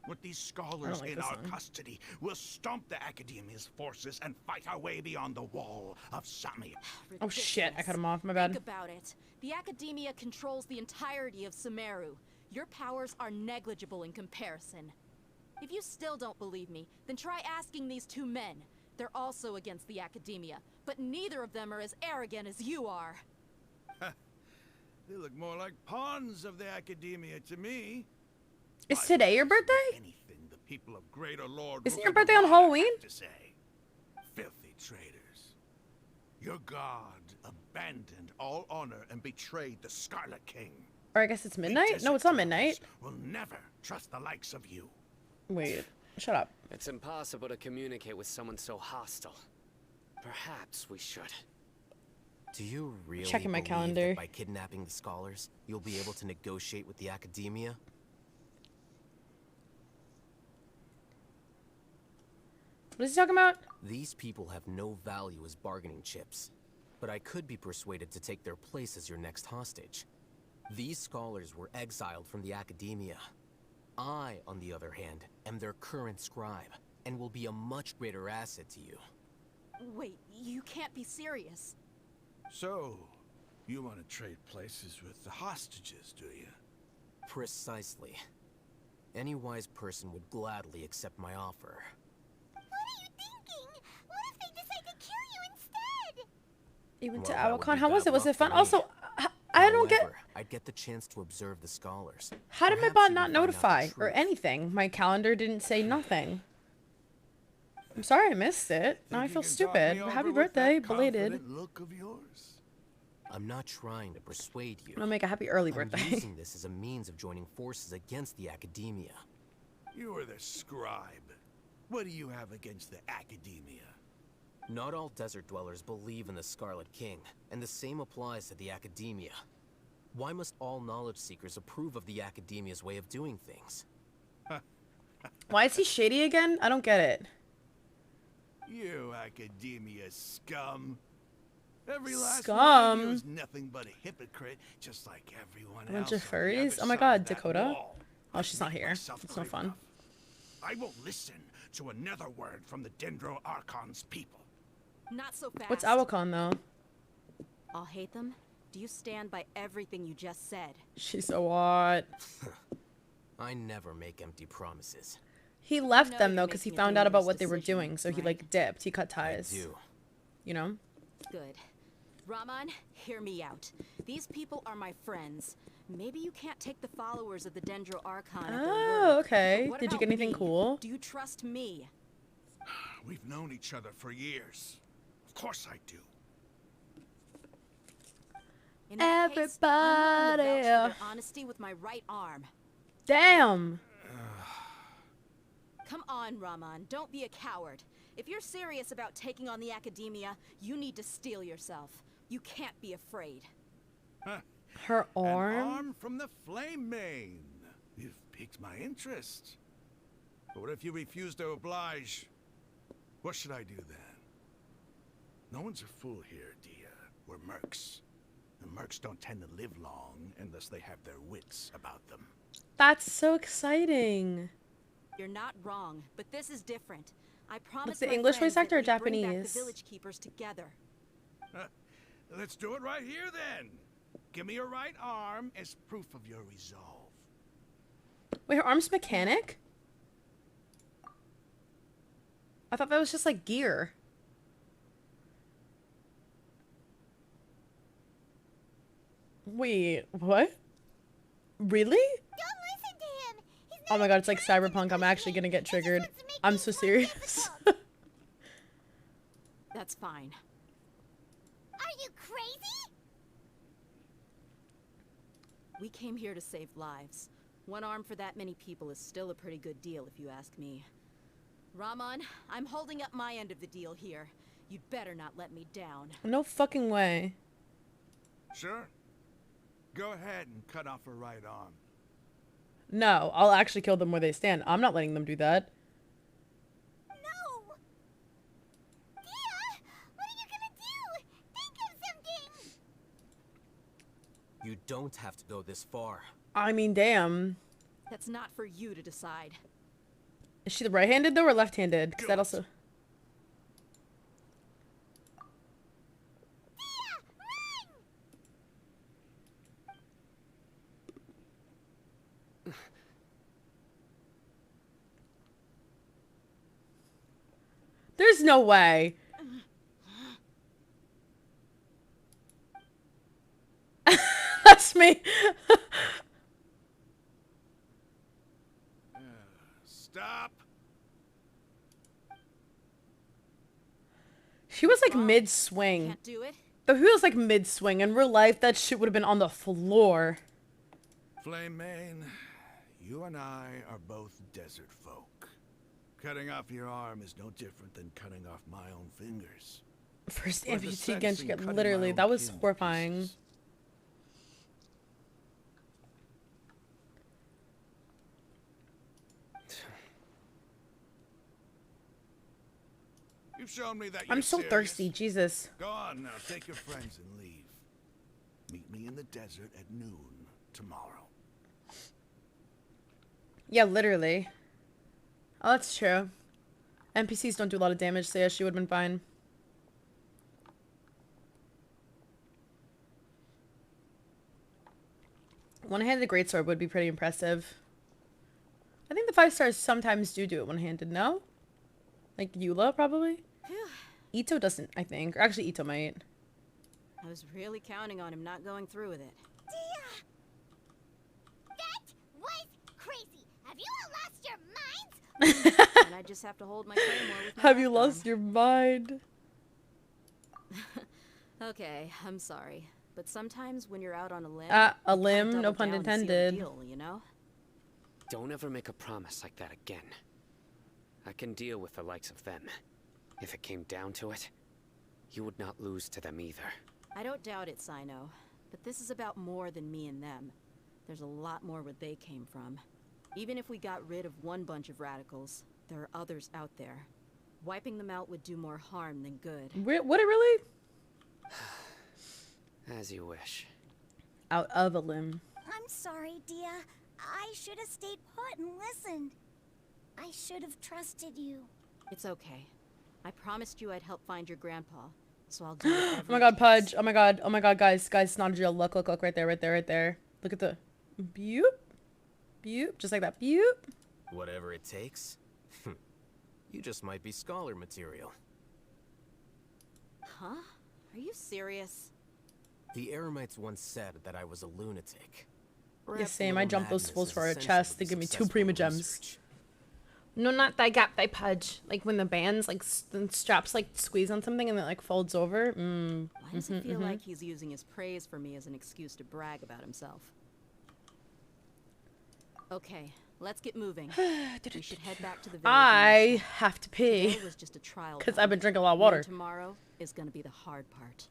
With these scholars like in this our one. custody, we'll stomp the academia's forces and fight our way beyond the wall of Samia. Oh, shit. I Ridiculous. cut him off. My Think bad. about it. The academia controls the entirety of Sumeru. Your powers are negligible in comparison. If you still don't believe me, then try asking these two men. They're also against the academia, but neither of them are as arrogant as you are. They look more like pawns of the academia to me. Is I today your won't listen to birthday? Anything the people of Greater Lord Isn't Ruka your birthday on Devon Halloween? have to say. Filthy traitors. Your god abandoned all honor and betrayed the Scarlet King. Or I guess it's We midnight? No, desert it's not dwellers midnight. will never trust the likes of you. Wait. Shut up. It's impossible to communicate with someone so hostile. Perhaps we should. Do you really Checking my believe calendar. that by kidnapping the scholars, you'll be able to negotiate with the academia? What is he talking about? These people have no value as bargaining chips, but I could be persuaded to take their place as your next hostage. These scholars were exiled from the academia. I, on the other hand, am their current scribe, and will be a much greater asset to you. Wait, you can't be serious. So, you want to trade places with the hostages, do you? Precisely. Any wise person would gladly accept my offer. What are you thinking? What if they decide to kill you instead? You went Well, to that would Awakon. be How was bad it? Was luck it fun? for me. Also, I don't get... However, I'd get the chance to observe the scholars. How did my Perhaps bot even not find out the notify? Or truth. anything? My calendar didn't say nothing. I'm sorry I missed it. Now I Think you feel can talk stupid. me over Happy with birthday. that Belated. confident look of yours? I'm not trying to persuade you. I'll make a happy early I'm birthday. using this as a means of joining forces against the academia. You are the scribe. What do you have against the academia? Not all desert dwellers believe in the Scarlet King, and the same applies to the academia. Why must all knowledge seekers approve of the academia's way of doing things? Why is he shady again? I don't get it. You academia scum. Every last Scum? one of you is nothing but a hypocrite, just like everyone A bunch else. of on the furries? other Oh my side God, of that Dakota? wall. Oh, she's not Make here. myself It's no clear fun. enough. I won't listen to another word from the Dendro Archon's people. Not so fast. What's Awakon, though? I'll hate them, Do you stand by everything you just said? She's so hot. I never make empty promises. He left know them you're though because he making a found out about dangerous what they were decision, doing, so he right? like dipped. He cut I ties. do. You know? Good. Rahman, hear me out. These people are my friends. Maybe you can't take the followers of the Dendro Archon at their Oh, word. okay. But what Did you about get anything me? cool? Do you trust me? We've known each other for years. Of course I do. In that case, I'm willing to vouch for Everybody. their honesty with my right arm. Damn. Come on, Rahman. Don't be a coward. If you're serious about taking on the Academia, you need to steel yourself. You can't be afraid. Her An arm? arm from the Flame Mane. You've piqued my interest. But what if you refuse to oblige? What should I do then? No one's a fool here, Dia. We're mercs. And mercs don't tend to live long unless they have their wits about them. That's so exciting. You're not wrong, but this is different. I promise the my English friends voice actor or that we bring back Japanese? the village keepers together. Let's do it right here then. Give me your right arm as proof of your resolve. Wait, her arm's mechanic? I thought that was just like gear. Wait, what? Really? Don't listen to him. He's Oh not my god, it's like trying to Cyberpunk. I'm actually gonna get manipulate. He just triggered. wants to make I'm things so more serious. difficult. That's fine. Are you crazy? We came here to save lives. One arm for that many people is still a pretty good deal, if you ask me. Rahman, I'm holding up my end of the deal here. You'd better not let me down. No fucking way. Sure. Go ahead and cut off her right arm. No, I'll actually kill them where they stand. I'm not letting them do that. No. Dia, what are you gonna do? Think of something. You don't have to go this far. I mean, damn. That's not for you to decide. Is she the right-handed though or left-handed? Because that also... There's no way. That's me. Stop. She was like mid-swing. Can't do it? Though he was like mid-swing. In real life, that shit would have been on the floor. Flame Mane, you and I are both desert folk. Cutting off your arm is no different than cutting off my own fingers. First What are the amputee sense against in get cutting my literally. own That was kin to horrifying. pieces? You've shown me that you're I'm so serious. thirsty. Jesus. Go on now, take your friends and leave. Meet me in the desert at noon tomorrow. Yeah, literally. Oh, that's true. NPCs don't do a lot of damage, so yeah, she would have been fine. One-handed greatsword would be pretty impressive. I think the 5 stars sometimes do it one-handed, no? Like Eula, probably? Ito doesn't, I think. Or actually, Ito might. I was really counting on him not going through with it. Dia! That was crazy. Have you all lost your minds? And I just have to hold my claymore with my Have you left lost your mind? arm. Okay, I'm sorry. But sometimes when you're out on a limb... A you limb, can't no double pun down and seal the intended. deal, you know? Don't ever make a promise like that again. I can deal with the likes of them. If it came down to it, you would not lose to them either. I don't doubt it, Sino. But this is about more than me and them. There's a lot more where they came from. Even if we got rid of one bunch of radicals, there are others out there. Wiping them out would do more harm than good. Would it really? As you wish. Out of a limb. I'm sorry, Dia. I should have stayed put and listened. I should have trusted you. It's okay. I promised you I'd help find your grandpa. so I'll do whatever. Oh my god, Pudge. Oh my god. Oh my god, guys. Guys, it's not a drill. Look, look, look. Right there, right there, right there. Look at the... Boop. Boop. Just like that. Boop. Whatever it takes. You just might be scholar material. Huh? Are you serious? The Eremites once said that I was a lunatic. Yeah, Perhaps a same. I little jumped those madness fools is for a essential chest. to They be give me 2 successful prima in gems. research. No, not thy gap, thy Pudge. Like when the bands, like, the straps, like, squeeze on something and it, like, folds over. Why does it feel like he's using his praise for me as an excuse to brag about himself? Okay, let's get moving. We should head back to the village. I have to pee. Today was just a trial Because run. I've been drinking a lot of water. And tomorrow is gonna be the hard part.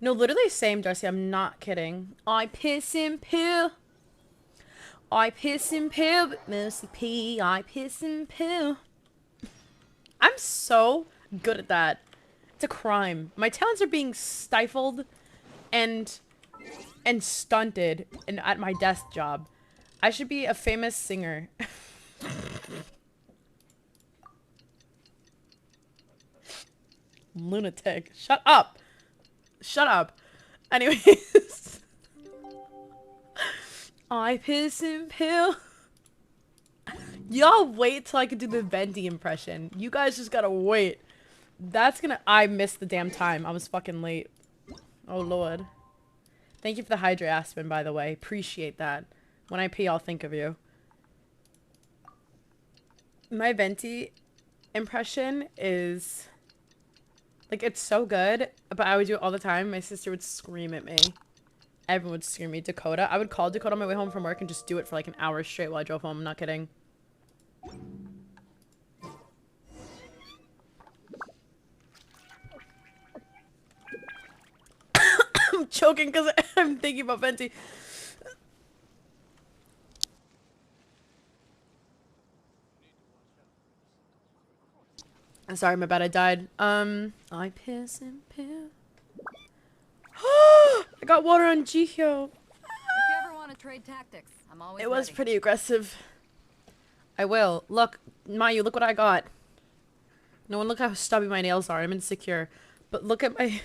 No, literally same, Darcy. I'm not kidding. I piss and poo. I piss and poo, but mostly pee. I piss and poo. I'm so good at that. It's a crime. My talents are being stifled and stunted at my desk job. I should be a famous singer. Lunatic. Shut up. Shut up. Anyways. I piss and poo. Y'all wait till I can do the Venti impression. You guys just gotta wait. That's gonna... I missed the damn time. I was fucking late. Oh, Lord. Thank you for the Hydra Aspen, by the way. Appreciate that. When I pee, I'll think of you. My Venti impression is... Like, it's so good, but I would do it all the time. My sister would scream at me. Everyone would scream at me. Dakota. I would call Dakota on my way home from work and just do it for like an hour straight while I drove home. I'm not kidding. I'm choking because I'm thinking about Venti. I'm sorry, my bad. I died. I piss and poo. I got water on Jihyo. If you ever want to trade tactics, I'm always It was ready. pretty aggressive. I will. Look, Mayu, look what I got. No one look how stubby my nails are. I'm insecure. But look at my...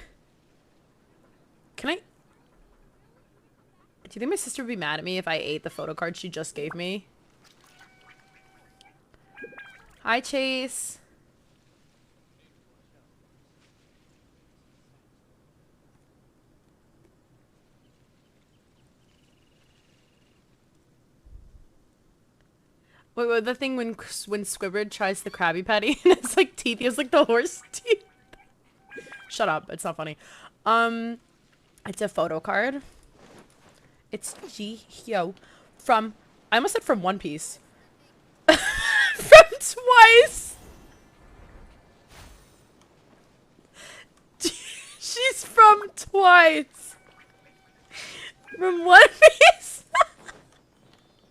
Can I... Do you think my sister would be mad at me if I ate the photo card she just gave me? Hi, Chase. Wait, the thing when Squidward tries the Krabby Patty and it's like teeth, he has like the horse teeth. Shut up, it's not funny. It's a photo card. It's Jihyo from, I almost said from One Piece. From Twice. She's from Twice. From One Piece.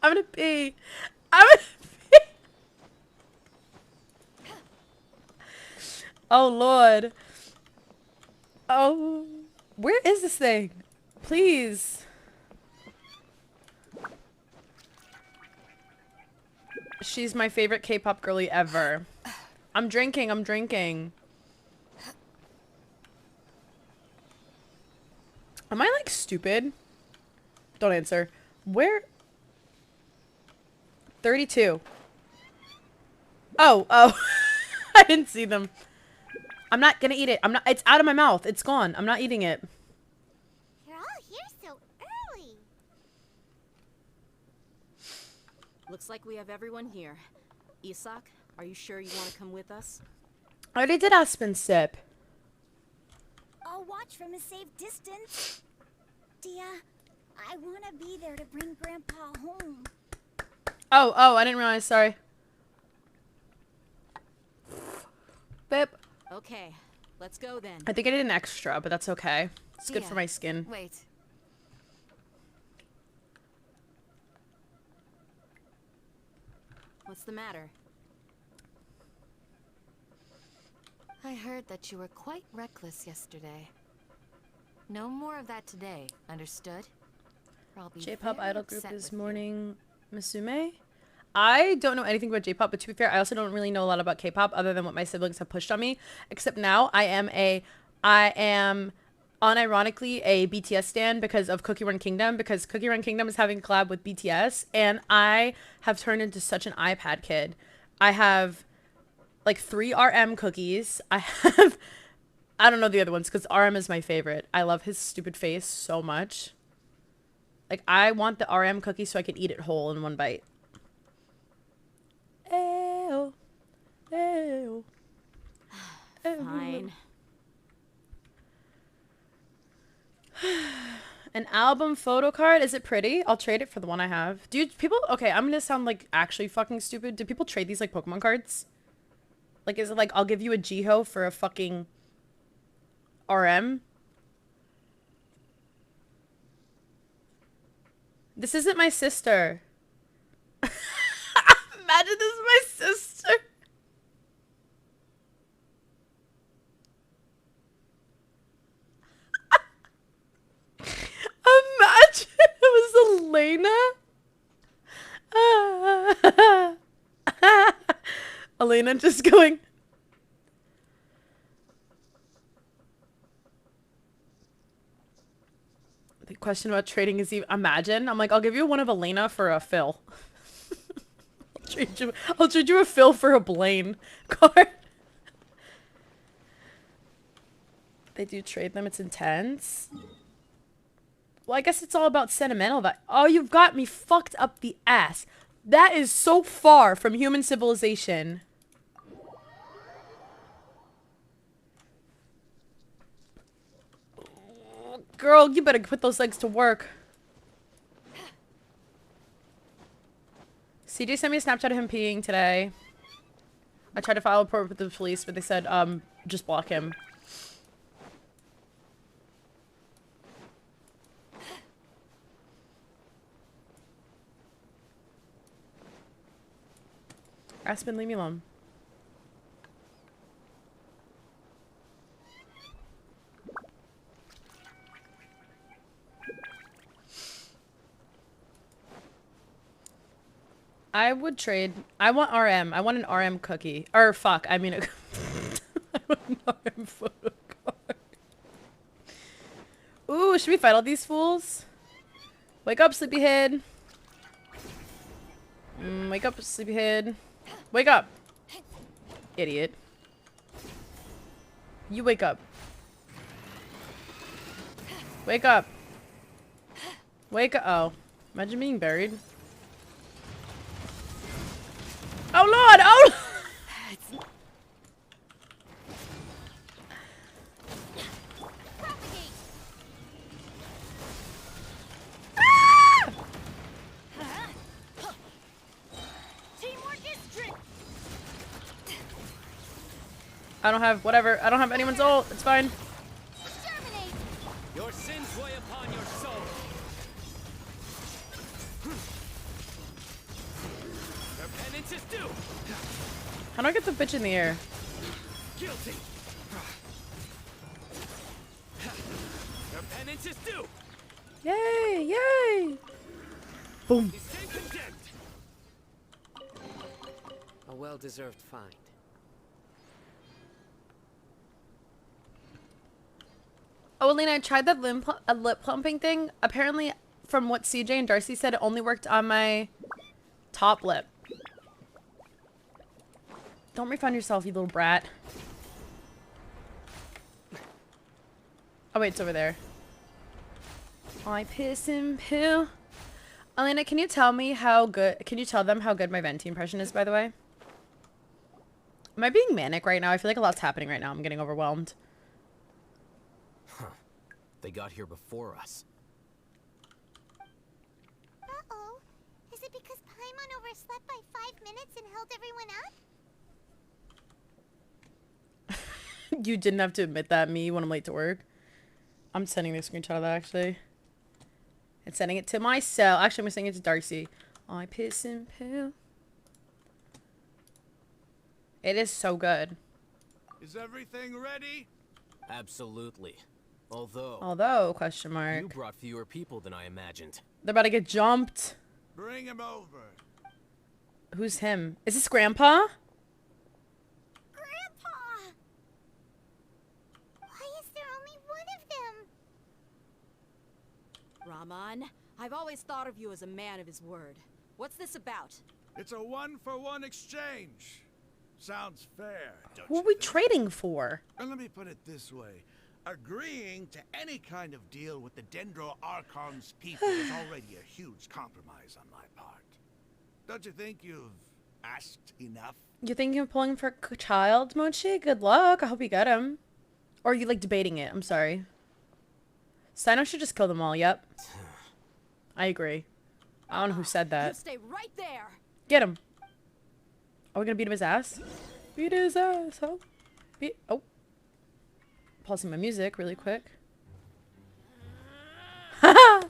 I'm gonna pee. I'm gonna pee. Oh, Lord. Oh, where is this thing? Please. She's my favorite K-pop girly ever. I'm drinking. I'm drinking. Am I like stupid? Don't answer. Where? 32. Oh. I didn't see them. I'm not gonna eat it. I'm not. It's out of my mouth. It's gone. I'm not eating it. You're all here so early. Looks like we have everyone here. Isak, are you sure you want to come with us? I already did Aspen Sip. I'll watch from a safe distance. Dia, I want to be there to bring Grandpa home. Oh, I didn't realize. Sorry. Bip. Okay, let's go then. I think I did an extra, but that's okay. It's good for my skin. Wait. What's the matter? I heard that you were quite reckless yesterday. No more of that today, understood? Or I'll be J-pop very idol group upset is with you. Morning Musume. I don't know anything about J-pop, but to be fair, I also don't really know a lot about K-pop other than what my siblings have pushed on me. Except now I am unironically a BTS stan because of Cookie Run Kingdom, because Cookie Run Kingdom is having a collab with BTS, and I have turned into such an iPad kid. I have like 3 RM cookies. I don't know the other ones because RM is my favorite. I love his stupid face so much. Like, I want the RM cookie so I can eat it whole in one bite. Ew. Ew. Fine. An album photo card? Is it pretty? I'll trade it for the one I have. Dude, people... Okay, I'm gonna sound like actually fucking stupid. Do people trade these like Pokemon cards? Like, is it like, I'll give you a Jiho for a fucking RM? This isn't my sister. Imagine this is my sister. Imagine it was Elena. Elena just going. The question about trading is even. Imagine. I'm like, I'll give you one of Elena for a Phil. I'll trade you a Phil for a Blaine card. They do trade them. It's intense. Well, I guess it's all about sentimental. Oh, you've got me fucked up the ass. That is so far from human civilization. Girl, you better put those legs to work. CJ sent me a Snapchat of him peeing today. I tried to file a report with the police, but they said, just block him. Aspen, leave me alone. I would trade. I want RM. I want an RM cookie. Or fuck, I mean I want an RM photo card. Ooh, should we fight all these fools? Wake up, sleepyhead. Wake up, sleepyhead. Wake up. Idiot. You wake up. Wake up. Wake up. Oh. Imagine being buried. Oh lord! Oh! I don't have whatever. I don't have anyone's ult. It's fine. Your sins weigh upon your soul. Your penance is due. How do I get the bitch in the air? Guilty. Your penance is due. Yay! Yay! Boom. You stand condemned. A well-deserved find. Oh, Elena, I tried that lip plumping thing. Apparently, from what CJ and Darcy said, it only worked on my top lip. Don't refund yourself, you little brat. Oh, wait, it's over there. I piss and poo. Elena, can you tell me how good... Can you tell them how good my Venti impression is, by the way? Am I being manic right now? I feel like a lot's happening right now. I'm getting overwhelmed. Huh. They got here before us. Uh-oh. Is it because Paimon overslept by 5 minutes and held everyone up? You didn't have to admit that, me, when I'm late to work. I'm sending the screenshot of that, actually. And sending it to myself. Actually, I'm sending it to Darcy. I piss and poo. It is so good. Is everything ready? Absolutely. Although, question mark. You brought fewer people than I imagined. They're about to get jumped. Bring him over. Who's him? Is this Grandpa? Grandpa! Why is there only one of them? Rahman, I've always thought of you as a man of his word. What's this about? It's a one-for-one exchange. Sounds fair, don't Who are you we think? trading for? And let me put it this way. Agreeing to any kind of deal with the Dendro Archon's people is already a huge compromise on my part. Don't you think you've asked enough? You thinking of pulling for a child, Mochi? Good luck. I hope you get him. Or are you like debating it? I'm sorry. Sino should just kill them all. Yep. I agree. I don't know who said You that. stay right there. Get him. Are we gonna beat him his ass? Beat his ass, huh? Beat. Oh. Pausing my music really quick. Haha!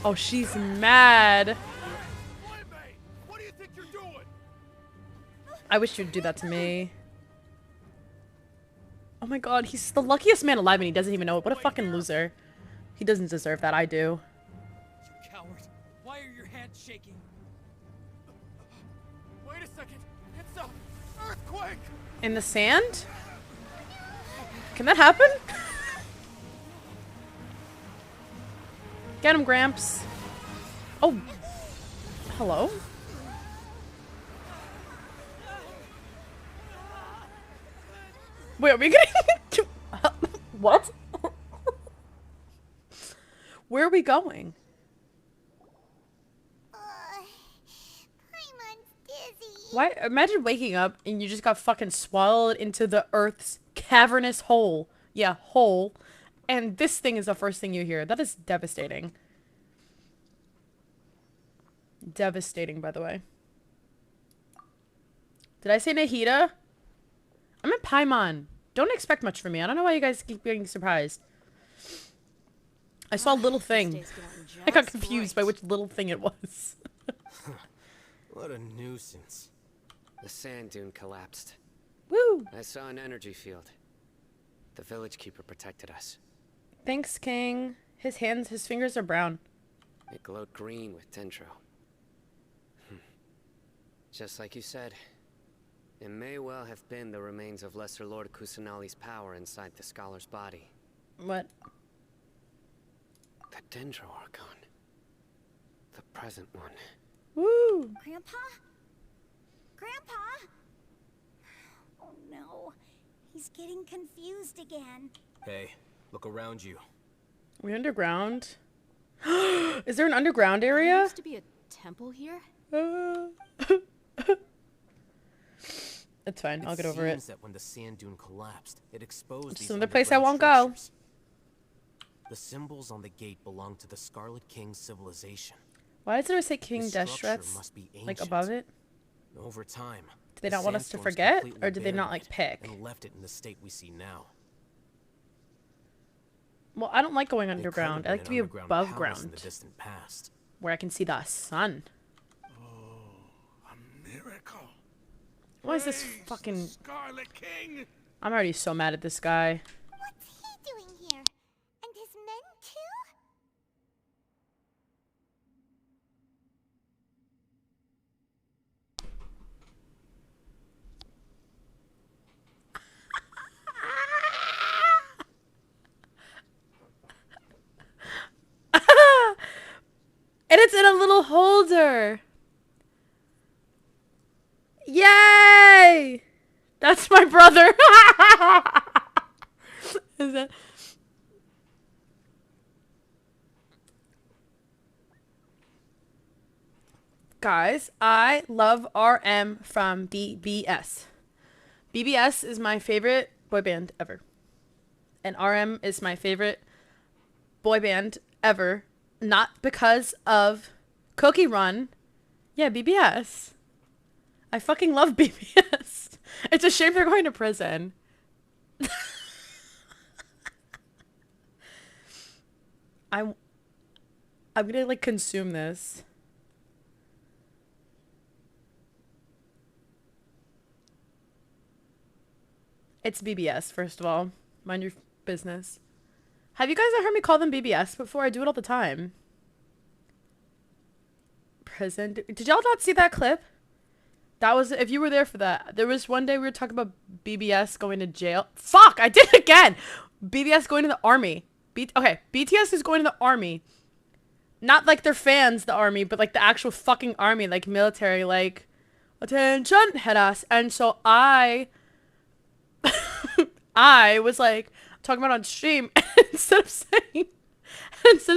Oh, she's mad. What do you think you're doing? I wish you'd do that to me. Oh my god, he's the luckiest man alive and he doesn't even know it. What a fucking loser. He doesn't deserve that, I do. You coward. Why are your hands shaking? Wait a second. It's a earthquake. In the sand? Can that happen? Get him, Gramps. Oh. Hello? Wait, are we getting... What? Where are we going? Paimon's dizzy. Why? Imagine waking up and you just got fucking swallowed into the Earth's cavernous hole. Yeah, hole. And this thing is the first thing you hear. That is devastating. Devastating, by the way. Did I say Nahida? I'm in Paimon. Don't expect much from me. I don't know why you guys keep getting surprised. I saw a little thing. I got confused by which little thing it was. What a nuisance. The sand dune collapsed. Woo! I saw an energy field. The village keeper protected us. Thanks, King. His fingers are brown. It glowed green with dendro. Just like you said, it may well have been the remains of Lesser Lord Kusanali's power inside the scholar's body. What? The Dendro Archon. The present one. Woo! Grandpa? Grandpa? Oh no. He's getting confused again. Hey, look around you. We underground? Is there an underground There area? used to be a temple here. It's fine. I'll get over it. Seems that when the sand dune collapsed, it exposed It's these another place I won't underground go. structures. The symbols on the gate belong to the Scarlet King's civilization. Why does it say King This structure Destret's must be like ancient. above it? Over time, Do they the not want us to sandstorms forget? completely Or did they not buried like it pick? and left it in the state we see now. Well, I don't like going There could have underground. I been like to an be underground above palace ground. in the distant past. Where I can see the sun. A miracle. Why is this Praise fucking... Scarlet King? I'm already so mad at this guy. What's he doing here? And his men too? And it's in a little holder. Yay! That's my brother. Is that... Guys, I love RM from BBS. BBS is my favorite boy band ever. And RM is my favorite boy band ever. Not because of Cookie Run. Yeah, BBS. I fucking love BBS. It's a shame they're going to prison. I'm gonna like consume this. It's BBS, first of all. Mind your business. Have you guys heard me call them BBS before? I do it all the time. Prison. Did y'all not see that clip? That was, if you were there for that. There was one day we were talking about BBS going to jail. Fuck, I did it again. BBS going to the army. Okay, BTS is going to the army. Not like their fans, the army, but like the actual fucking army, like military, like, attention, head ass. And so I was like, talking about on stream, and instead of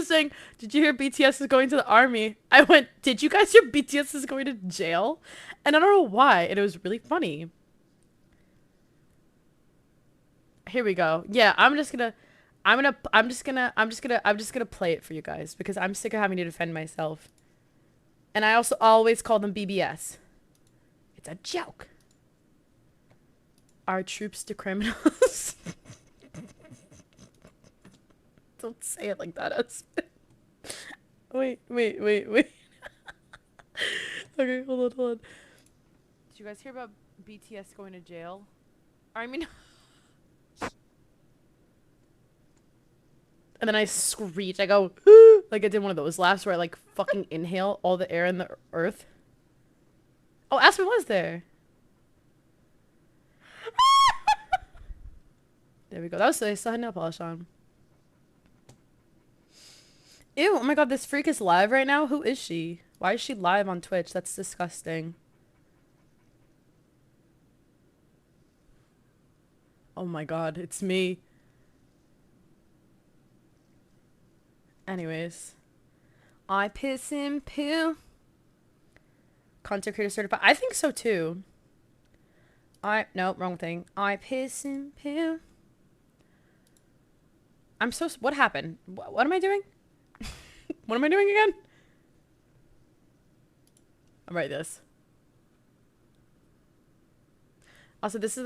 saying, did you hear BTS is going to the army? I went, did you guys hear BTS is going to jail? And I don't know why, and it was really funny. Here we go. Yeah, I'm just gonna play it for you guys because I'm sick of having to defend myself. And I also always call them BBS. It's a joke. Our troops to criminals. Don't say it like that, husband. Wait. Okay, hold on. Did you guys hear about BTS going to jail? I mean... And then I screech. I go, like I did one of those laughs where I like fucking inhale all the air in the earth. Oh, Aspen was there. There we go. That was I still had nail polish on. Ew, oh my god, this freak is live right now? Who is she? Why is she live on Twitch? That's disgusting. Oh my god, it's me. Anyways. I piss and poo. Content creator certified. I think so too. No, wrong thing. I piss and poo. What happened? What am I doing? What am I doing again? I'll write this. Also, this is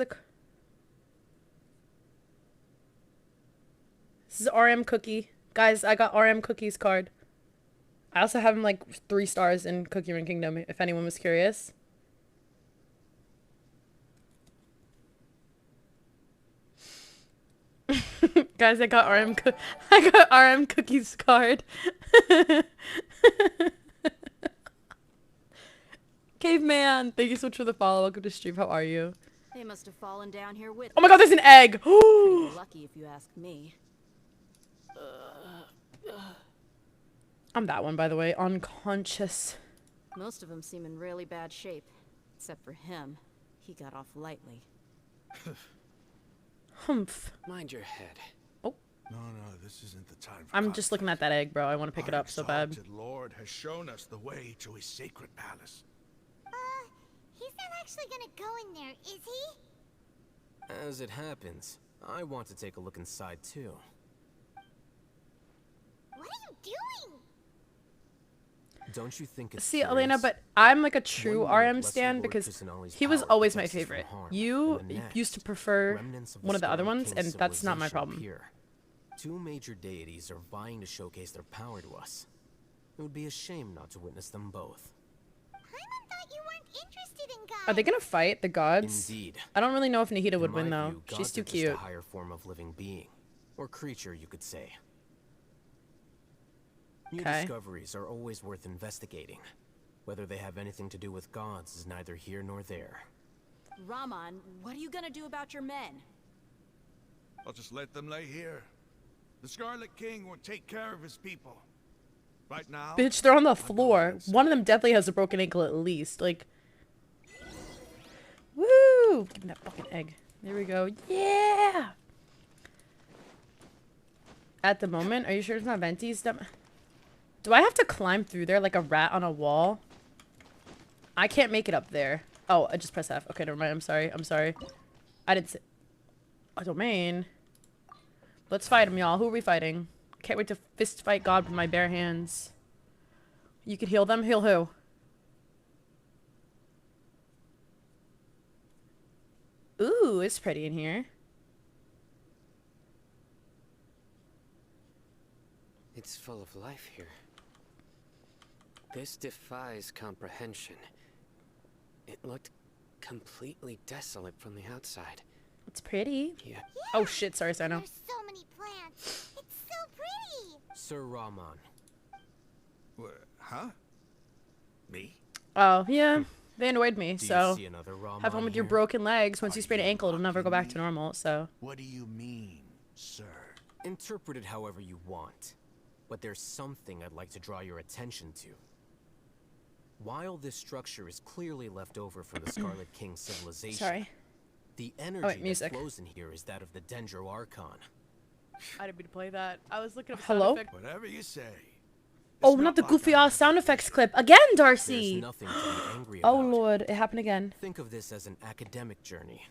RM Cookie. Guys, I got RM Cookie's card. I also have him like 3 stars in Cookie Run Kingdom, if anyone was curious. Guys, I got RM Cookie's card. Caveman, thank you so much for the follow. Welcome to stream. How are you? They must have fallen down here with. Oh my god, there's an egg. Pretty lucky if you ask me. I'm that one, by the way. Unconscious. Most of them seem in really bad shape, except for him. He got off lightly. Humph. Mind your head. Oh. No, this isn't the time for I'm just looking at that egg, bro. I want to pick it up so bad. Our exalted Lord has shown us the way to his sacred palace. He's not actually gonna go in there, is he? As it happens, I want to take a look inside too. What are you doing? Don't you think it's See, curious? Elena, but I'm like a true One year, RM Blessed stan Lord because Kusanali's he was power always my protects us from favorite. harm, You and the next, used to prefer remnants one of the other Scarlet ones, King's and that's not my civilization problem. appear. 2 major deities are vying to showcase their power to us. It would be a shame not to witness them both. Paimon thought you weren't interested in gods. Are they gonna fight the gods? Indeed. I don't really know if Nahida would In win my though. view, She's gods too are just cute. a higher form of living being, or creature, you could say. New discoveries are always worth investigating. Whether they have anything to do with gods is neither here nor there. Raman, what are you gonna do about your men? I'll just let them lay here. The Scarlet King will take care of his people. Right now... Bitch, they're on the floor. One of them definitely has a broken ankle at least. Like, woo! Give me that fucking egg. There we go. Yeah! At the moment, are you sure it's not Venti's? Do I have to climb through there like a rat on a wall? I can't make it up there. Oh, I just pressed F. Okay, never mind. I'm sorry. I didn't say... A domain. Let's fight him, y'all. Who are we fighting? Can't wait to fist fight God with my bare hands. You could heal them? Heal who? Ooh, it's pretty in here. It's full of life here. This defies comprehension. It looked completely desolate from the outside. It's pretty. Yeah. Oh shit, sorry, Sino. There's so many plants. It's so pretty. Sir Rahman. Huh? Me? Oh, yeah. They annoyed me, Do so you see another Rahman have fun with your here? broken legs. Once Are you sprain an you ankle, it'll never go mocking back to me? normal, so. What do you mean, sir? Interpret it however you want, but there's something I'd like to draw your attention to. While this structure is clearly left over from the Scarlet King civilization, Sorry. the energy music. that flows in here is that of the Dendro Archon. I didn't mean to play that. I was looking at Hello? Whatever you say. Oh, It's not the like goofy I ass have sound to effects do clip. Again, There's Darcy! nothing to be angry about. Oh, Lord. It happened again. Think of this as an academic journey.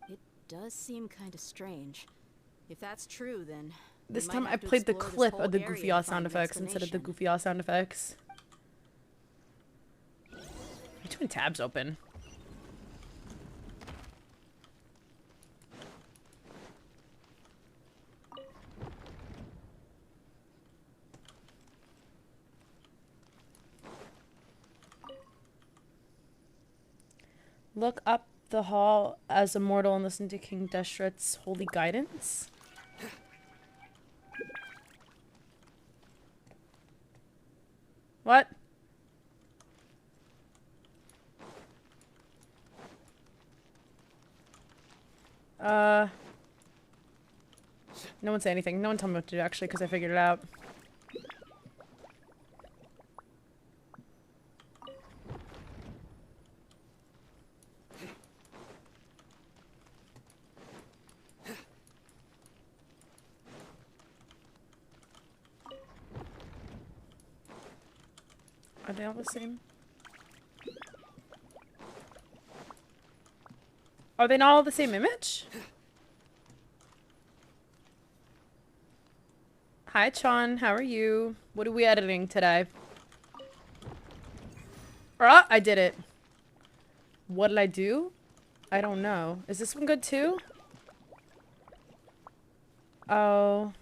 It does seem kind of strange. If that's true, then we This might time I have to played the explore this clip whole of the area goofy to ass find sound an effects instead of the explanation. goofy ass sound effects. Too many tabs open. Look up the hall as a mortal and listen to King Deshret's holy guidance. What? No one say anything. No one tell me what to do, actually, because I figured it out. Are they all the same? Are they not all the same image? Hi, Chon. How are you? What are we editing today? Ah, I did it. What did I do? I don't know. Is this one good too? Oh.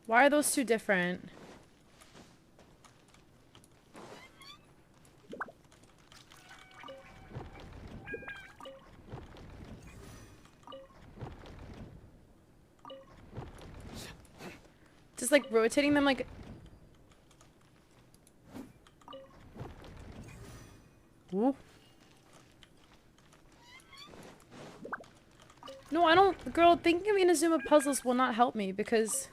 Why are those two different? Just like rotating them like... Ooh. No, I don't... Girl, thinking of Inazuma puzzles will not help me because...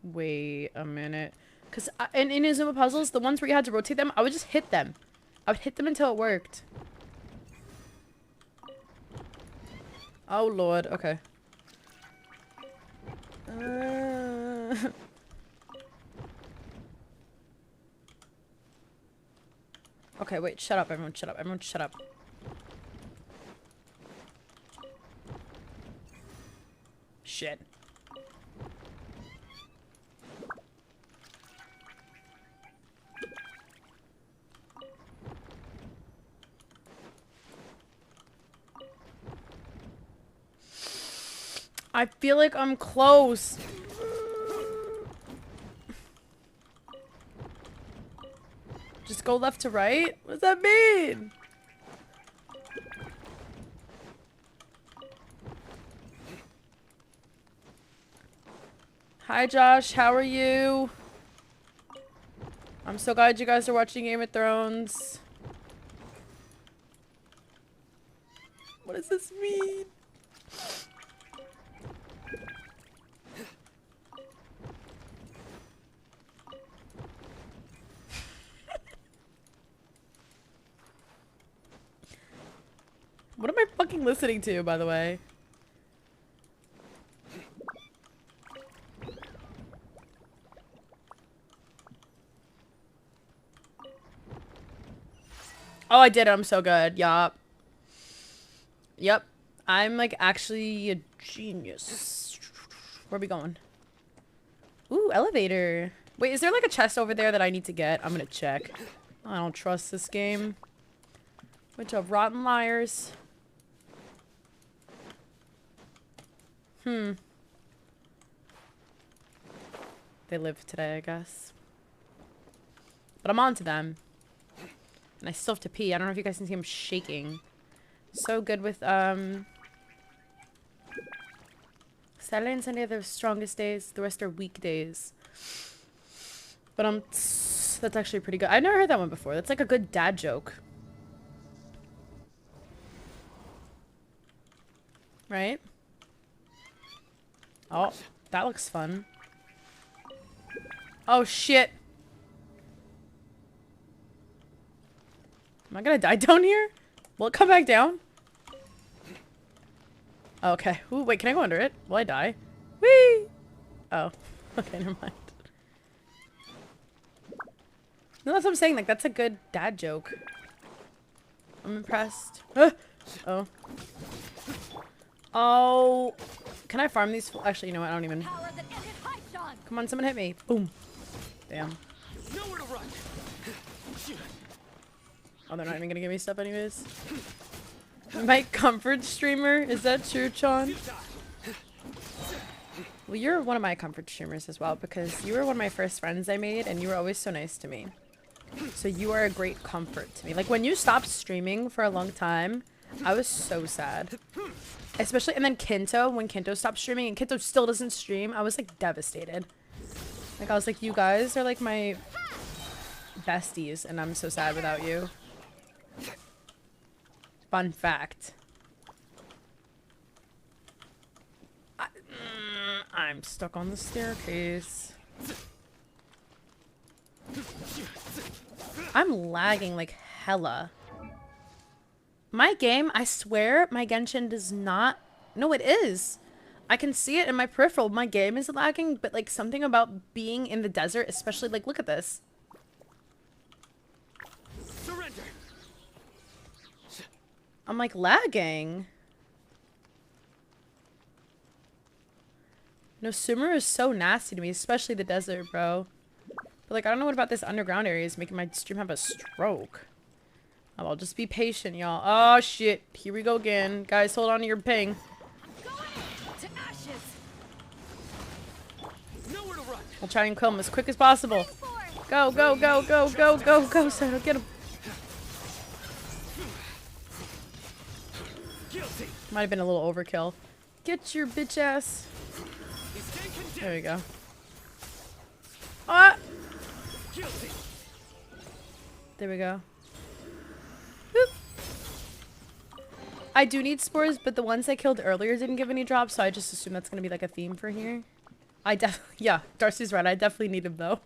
Wait a minute. Because in Inazuma puzzles, the ones where you had to rotate them, I would just hit them. I would hit them until it worked. Oh, Lord. Okay. Okay, wait. Shut up, everyone. Shut up. Everyone, shut up. Shit. I feel like I'm close. Just go left to right? What does that mean? Hi, Josh. How are you? I'm so glad you guys are watching Game of Thrones. What does this mean? What am I fucking listening to, by the way? Oh, I did it. I'm so good. Yup. Yep. I'm, like, actually a genius. Where are we going? Ooh, elevator. Wait, is there, like, a chest over there that I need to get? I'm gonna check. I don't trust this game. Bunch of rotten liars. they live today, I guess. But I'm on to them. And I still have to pee. I don't know if you guys can see him shaking. So good with, Saturday and Sunday are the strongest days. The rest are weekdays. But that's actually pretty good. I've never heard that one before. That's like a good dad joke. Right? Oh, that looks fun. Oh, shit. Am I gonna die down here? Will it come back down? Oh, okay. Ooh, wait, can I go under it? Will I die? Whee! Oh. Okay, never mind. No, that's what I'm saying. Like, that's a good dad joke. I'm impressed. Oh. Oh. Can I farm these? Actually, you know what? I don't even. Come on, someone hit me. Boom. Damn. Nowhere to run. Oh, they're not even gonna give me stuff anyways. My comfort streamer? Is that true, Sean? Well, you're one of my comfort streamers as well because you were one of my first friends I made and you were always so nice to me. So you are a great comfort to me. Like when you stopped streaming for a long time, I was so sad. Especially, and then Kinto, when Kinto stopped streaming and Kinto still doesn't stream, I was like devastated. Like I was like, you guys are like my besties and I'm so sad without you. Fun fact. I'm stuck on the staircase. I'm lagging like hella. My game, I swear, my Genshin does not... No, it is. I can see it in my peripheral. My game is lagging, but like something about being in the desert, especially like, look at this. Surrender. I'm like lagging. No, Sumeru is so nasty to me, especially the desert, bro. But like, I don't know what about this underground area is making my stream have a stroke. Oh, I'll just be patient, y'all. Oh, shit. Here we go again. Guys, hold on to your ping. I'll try and kill him as quick as possible. Go, go, go, go, go, go, go, so get him. Might have been a little overkill. Get your bitch ass. There we go. Ah! There we go. Boop. I do need spores, but the ones I killed earlier didn't give any drops, so I just assume that's gonna be like a theme for here. Yeah, Darcy's right. I definitely need him though.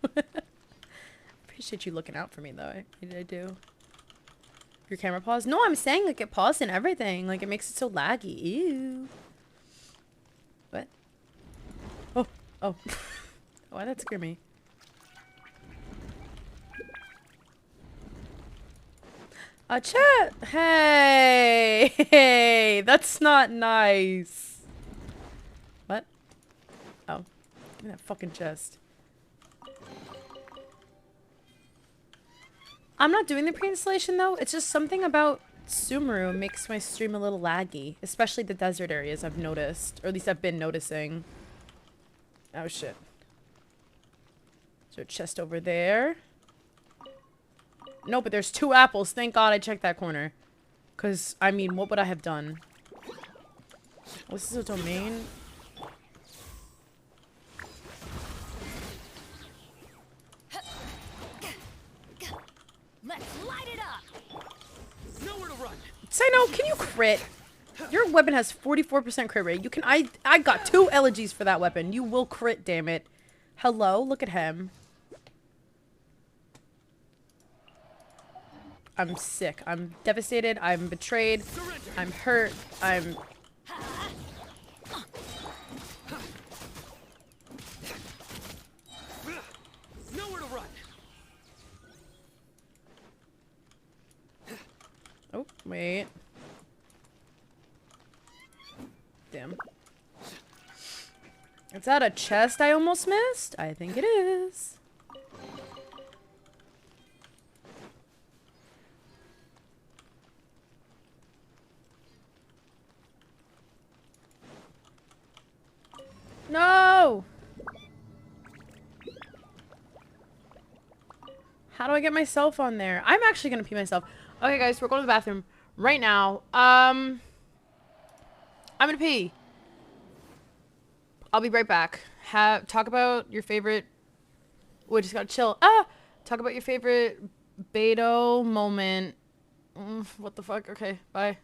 Appreciate you looking out for me though. I do. Your camera paused? No, I'm saying like it paused and everything. Like it makes it so laggy. Ew. What? Oh, oh. Why did that scare me? Chat! Hey! Hey! That's not nice. What? Oh. Give me that fucking chest. I'm not doing the pre-installation though. It's just something about Sumeru makes my stream a little laggy. Especially the desert areas I've noticed. Or at least I've been noticing. Oh shit. Is there a chest over there? No, but there's 2 apples. Thank God I checked that corner. Because, I mean, what would I have done? Oh, this is a domain. Let's light it up. Nowhere to run. Sino, can you crit? Your weapon has 44% crit rate. You can. I got 2 elegies for that weapon. You will crit, damn it. Hello, look at him. I'm sick. I'm devastated. I'm betrayed. I'm hurt. I'm... Nowhere to run. Oh, wait. Damn. Is that a chest I almost missed? I think it is. No! How do I get myself on there? I'm actually gonna pee myself. Okay, guys, we're going to the bathroom right now. I'm gonna pee. I'll be right back. Talk about your favorite. We just gotta chill. Talk about your favorite Beidou moment. What the fuck? Okay, bye.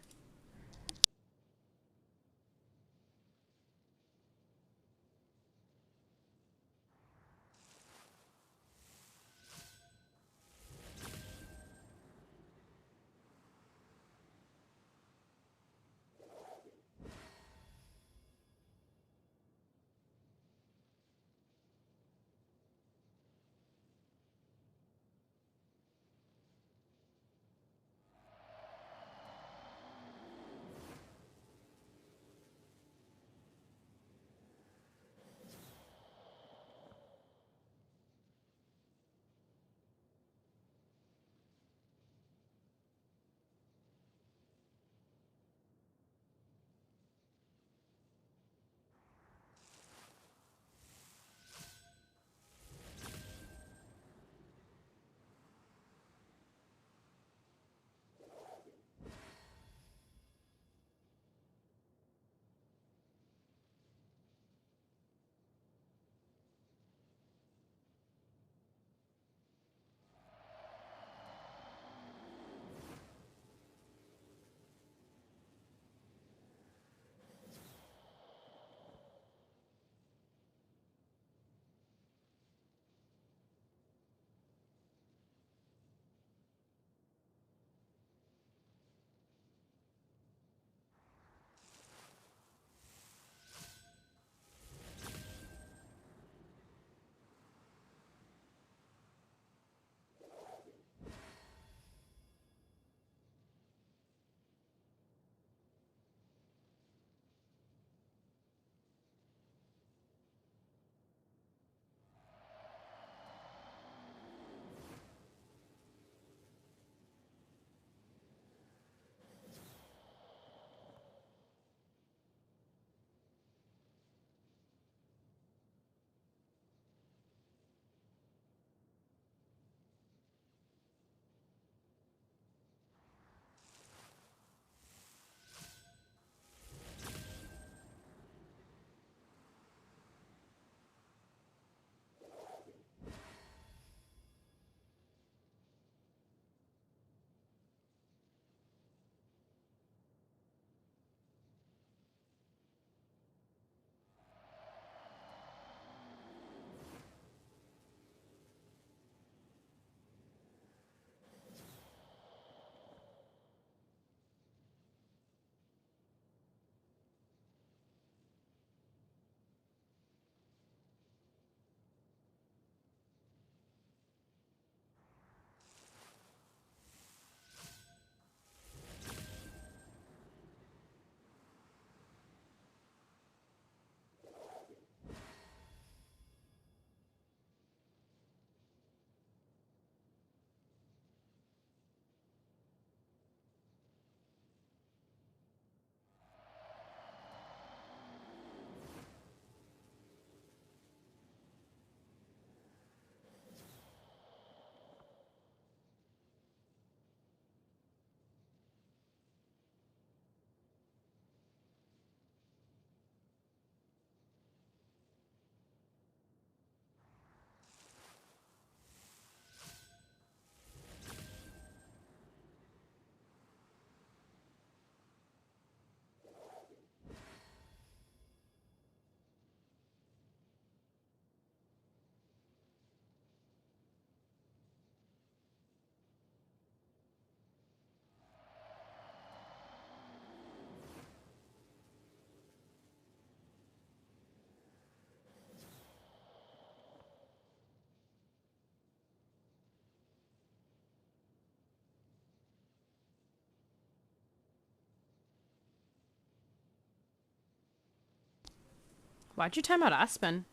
Why'd you time out Aspen?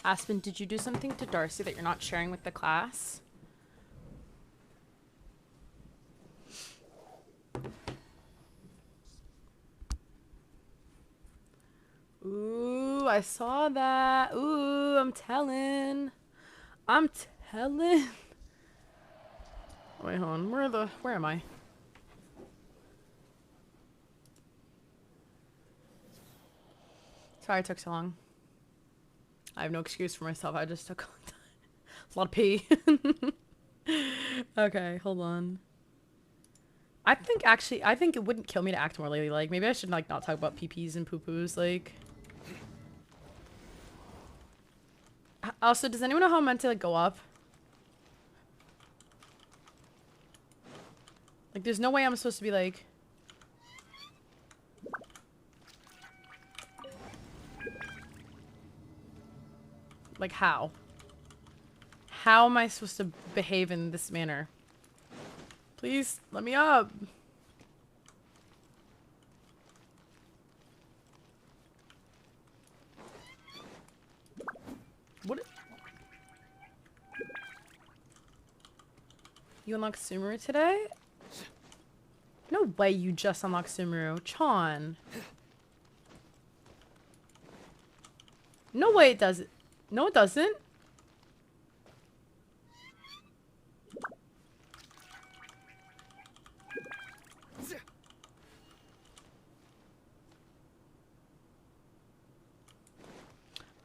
Aspen, did you do something to Darcy that you're not sharing with the class? Ooh, I saw that. Ooh, I'm telling. I'm telling. Wait, hold on. Where am I? Sorry it took so long. I have no excuse for myself. I just took a long time. It's a lot of pee. Okay, hold on. I think it wouldn't kill me to act more ladylike. Maybe I should like not talk about pee-pees and poo-poos. Like. Also, does anyone know how I'm meant to like go up? Like, there's no way I'm supposed to be like. Like how? How am I supposed to behave in this manner? Please, let me up. What? You unlocked Sumeru today? No way you just unlocked Sumeru. Chan. No way it does it. No, it doesn't.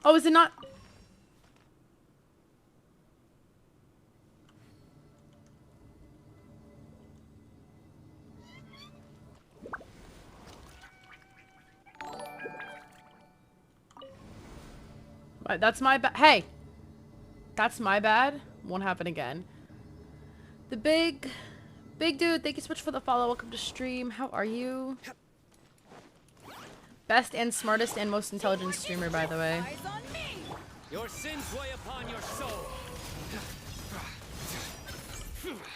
Oh, is it not? Right, that's my bad. Hey! That's my bad. Won't happen again. The big dude, thank you so much for the follow. Welcome to stream. How are you? Best and smartest and most intelligent streamer, by the way. Your sins weigh upon your soul.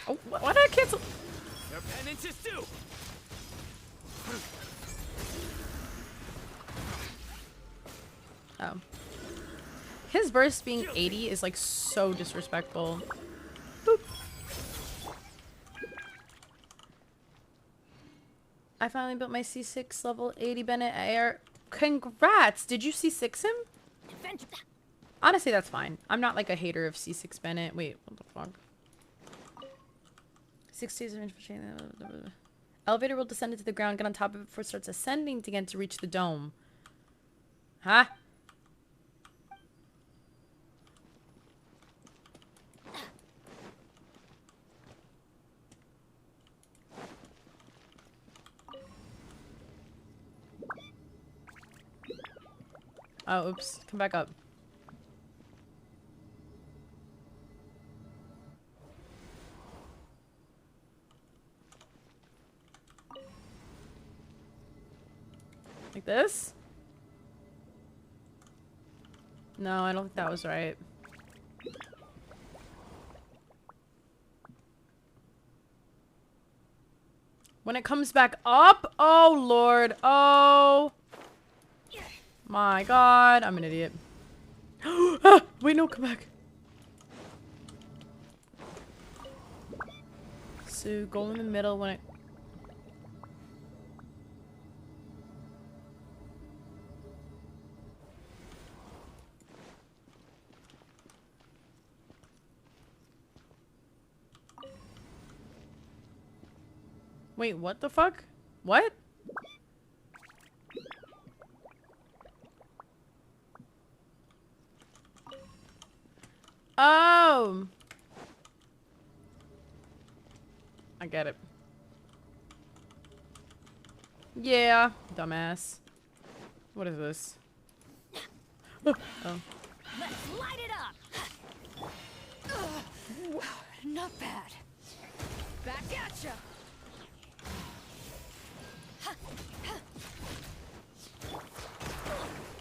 Oh, why did I cancel? Your penance is due. Oh. His burst being 80 is like so disrespectful. Boop. I finally built my C6 level 80 Bennett AR. Congrats! Did you C6 him? Honestly, that's fine. I'm not like a hater of C6 Bennett. Wait, what the fuck? 60s range for chain. Elevator will descend into the ground, get on top of it before it starts ascending again to reach the dome. Huh? Oh, oops. Come back up. Like this? No, I don't think that was right. When it comes back up? Oh, Lord. Oh. My God. I'm an idiot. Ah, wait, no, come back. So, go in the middle when it... Wait, what the fuck? What? Oh! I get it. Yeah, dumbass. What is this? Oh. Let's light it up. Not bad. Back at ya.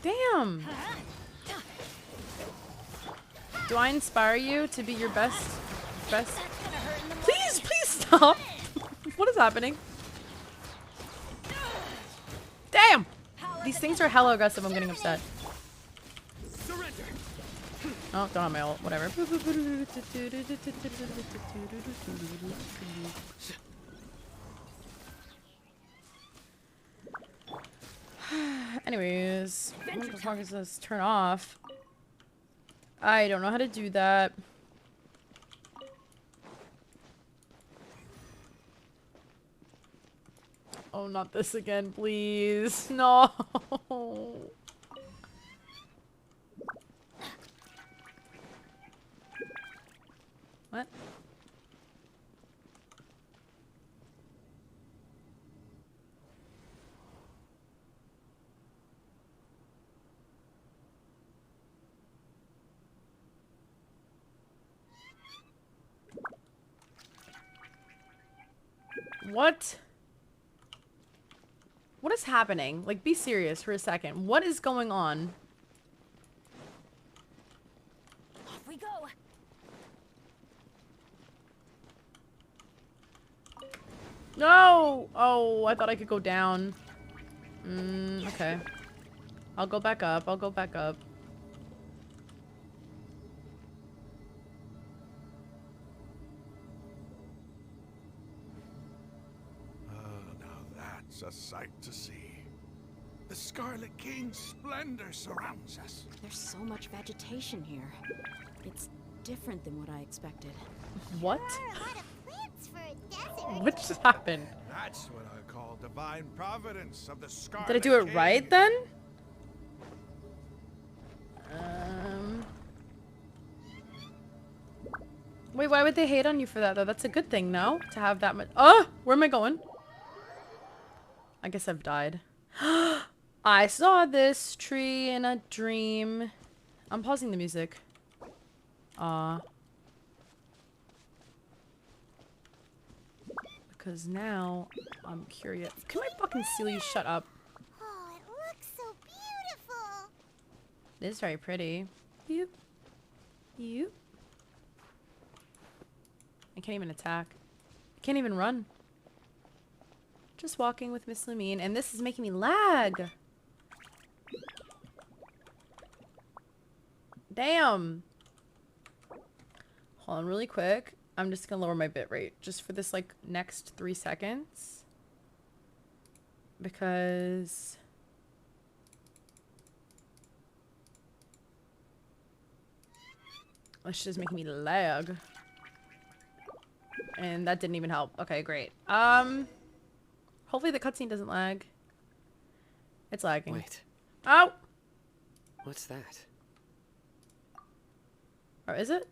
Damn! Do I inspire you to be your best? Please, please stop! What is happening? Damn! These things are hella aggressive. I'm getting upset. Surrender. Oh, don't have my ult. Whatever. Anyways, what the fuck is this? Turn off. I don't know how to do that. Oh, not this again, please. No. What? What? What is happening? Like, be serious for a second. What is going on? Off we go. No! Oh, I thought I could go down. Okay. I'll go back up. I'll go back up. Now that's a sight to see. The Scarlet King's splendor surrounds us. There's so much vegetation here. It's different than what I expected. What? There are a lot of plants for a desert. What just happened? That's what I call divine providence of the Scarlet Did I do it King. right then? Wait, why would they hate on you for that though? That's a good thing, no? To have that much. Oh, where am I going? I guess I've died. I saw this tree in a dream. I'm pausing the music. Because now I'm curious. Can my fucking silly shut up? Oh, it looks so beautiful. It is very pretty. You. You. I can't even attack. I can't even run. Just walking with Miss Lumine, and this is making me lag. Damn. Hold on really quick. I'm just gonna lower my bitrate just for this like next 3 seconds. Because this is making me lag. And that didn't even help. Okay, great. Hopefully the cutscene doesn't lag. It's lagging. Wait, Oh! what's that? Or is it?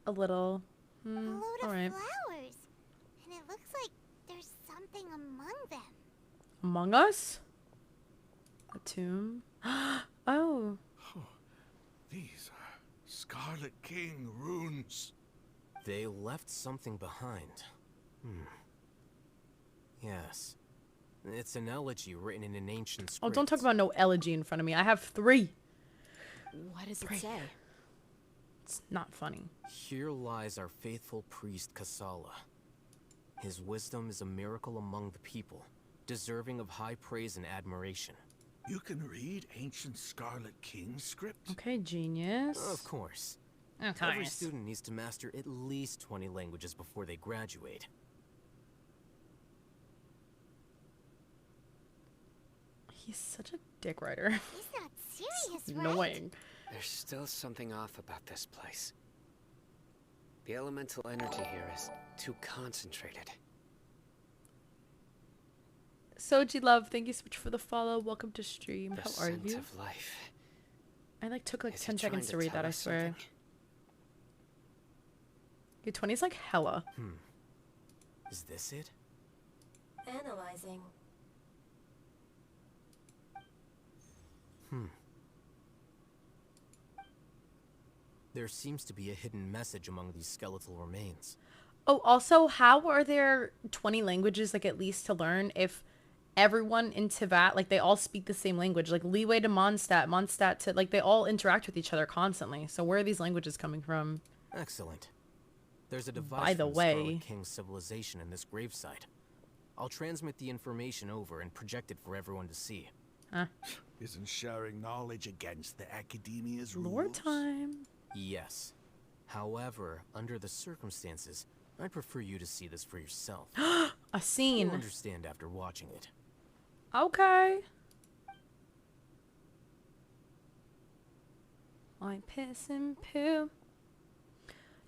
A little. A load of Alright. flowers. And it looks like there's something among them. Among Us? A tomb? Oh. These are Scarlet King runes. They left something behind. Yes. It's an elegy written in an ancient script. Oh, don't talk about no elegy in front of me. I have 3. What does it Great. say? It's not funny. Here lies our faithful priest Kasala. His wisdom is a miracle among the people, deserving of high praise and admiration. You can read ancient Scarlet King script? Okay, genius. Of course. Okay. Every student needs to master at least 20 languages before they graduate. He's such a dick writer. He's not serious, right? Annoying. There's still something off about this place. The elemental energy here is too concentrated. Soji Love, thank you so much for the follow. Welcome to stream. The How are scent you? of life. I like took like Is it 10 seconds to trying read tell that, I us swear. something? Your 20's like hella. Is this it? Analyzing. There seems to be a hidden message among these skeletal remains. Oh, also, how are there 20 languages, like, at least to learn if everyone in Teyvat, like, they all speak the same language? Like, Leeway to Mondstadt, Mondstadt to, like, they all interact with each other constantly. So where are these languages coming from? Excellent. There's a device By the from way- Scarlet King's civilization in this gravesite. I'll transmit the information over and project it for everyone to see. Huh? Isn't sharing knowledge against the Academia's Lore rules? time. Yes. However, under the circumstances, I'd prefer you to see this for yourself. A You'll scene. understand after watching it. Okay. I'm pissing poo.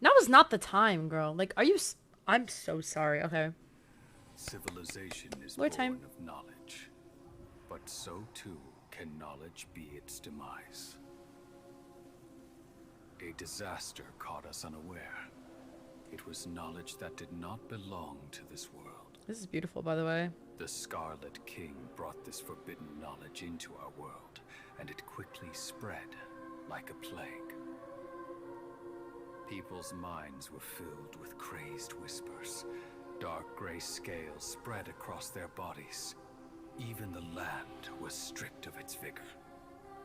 Now is not the time, girl. Like, are you... I'm so sorry. Okay. Civilization is Lord born time. of knowledge, but so too can knowledge be its demise. A disaster caught us unaware. It was knowledge that did not belong to this world. This is beautiful, by the way. The Scarlet King brought this forbidden knowledge into our world, and it quickly spread like a plague. People's minds were filled with crazed whispers. Dark gray scales spread across their bodies. Even the land was stripped of its vigor.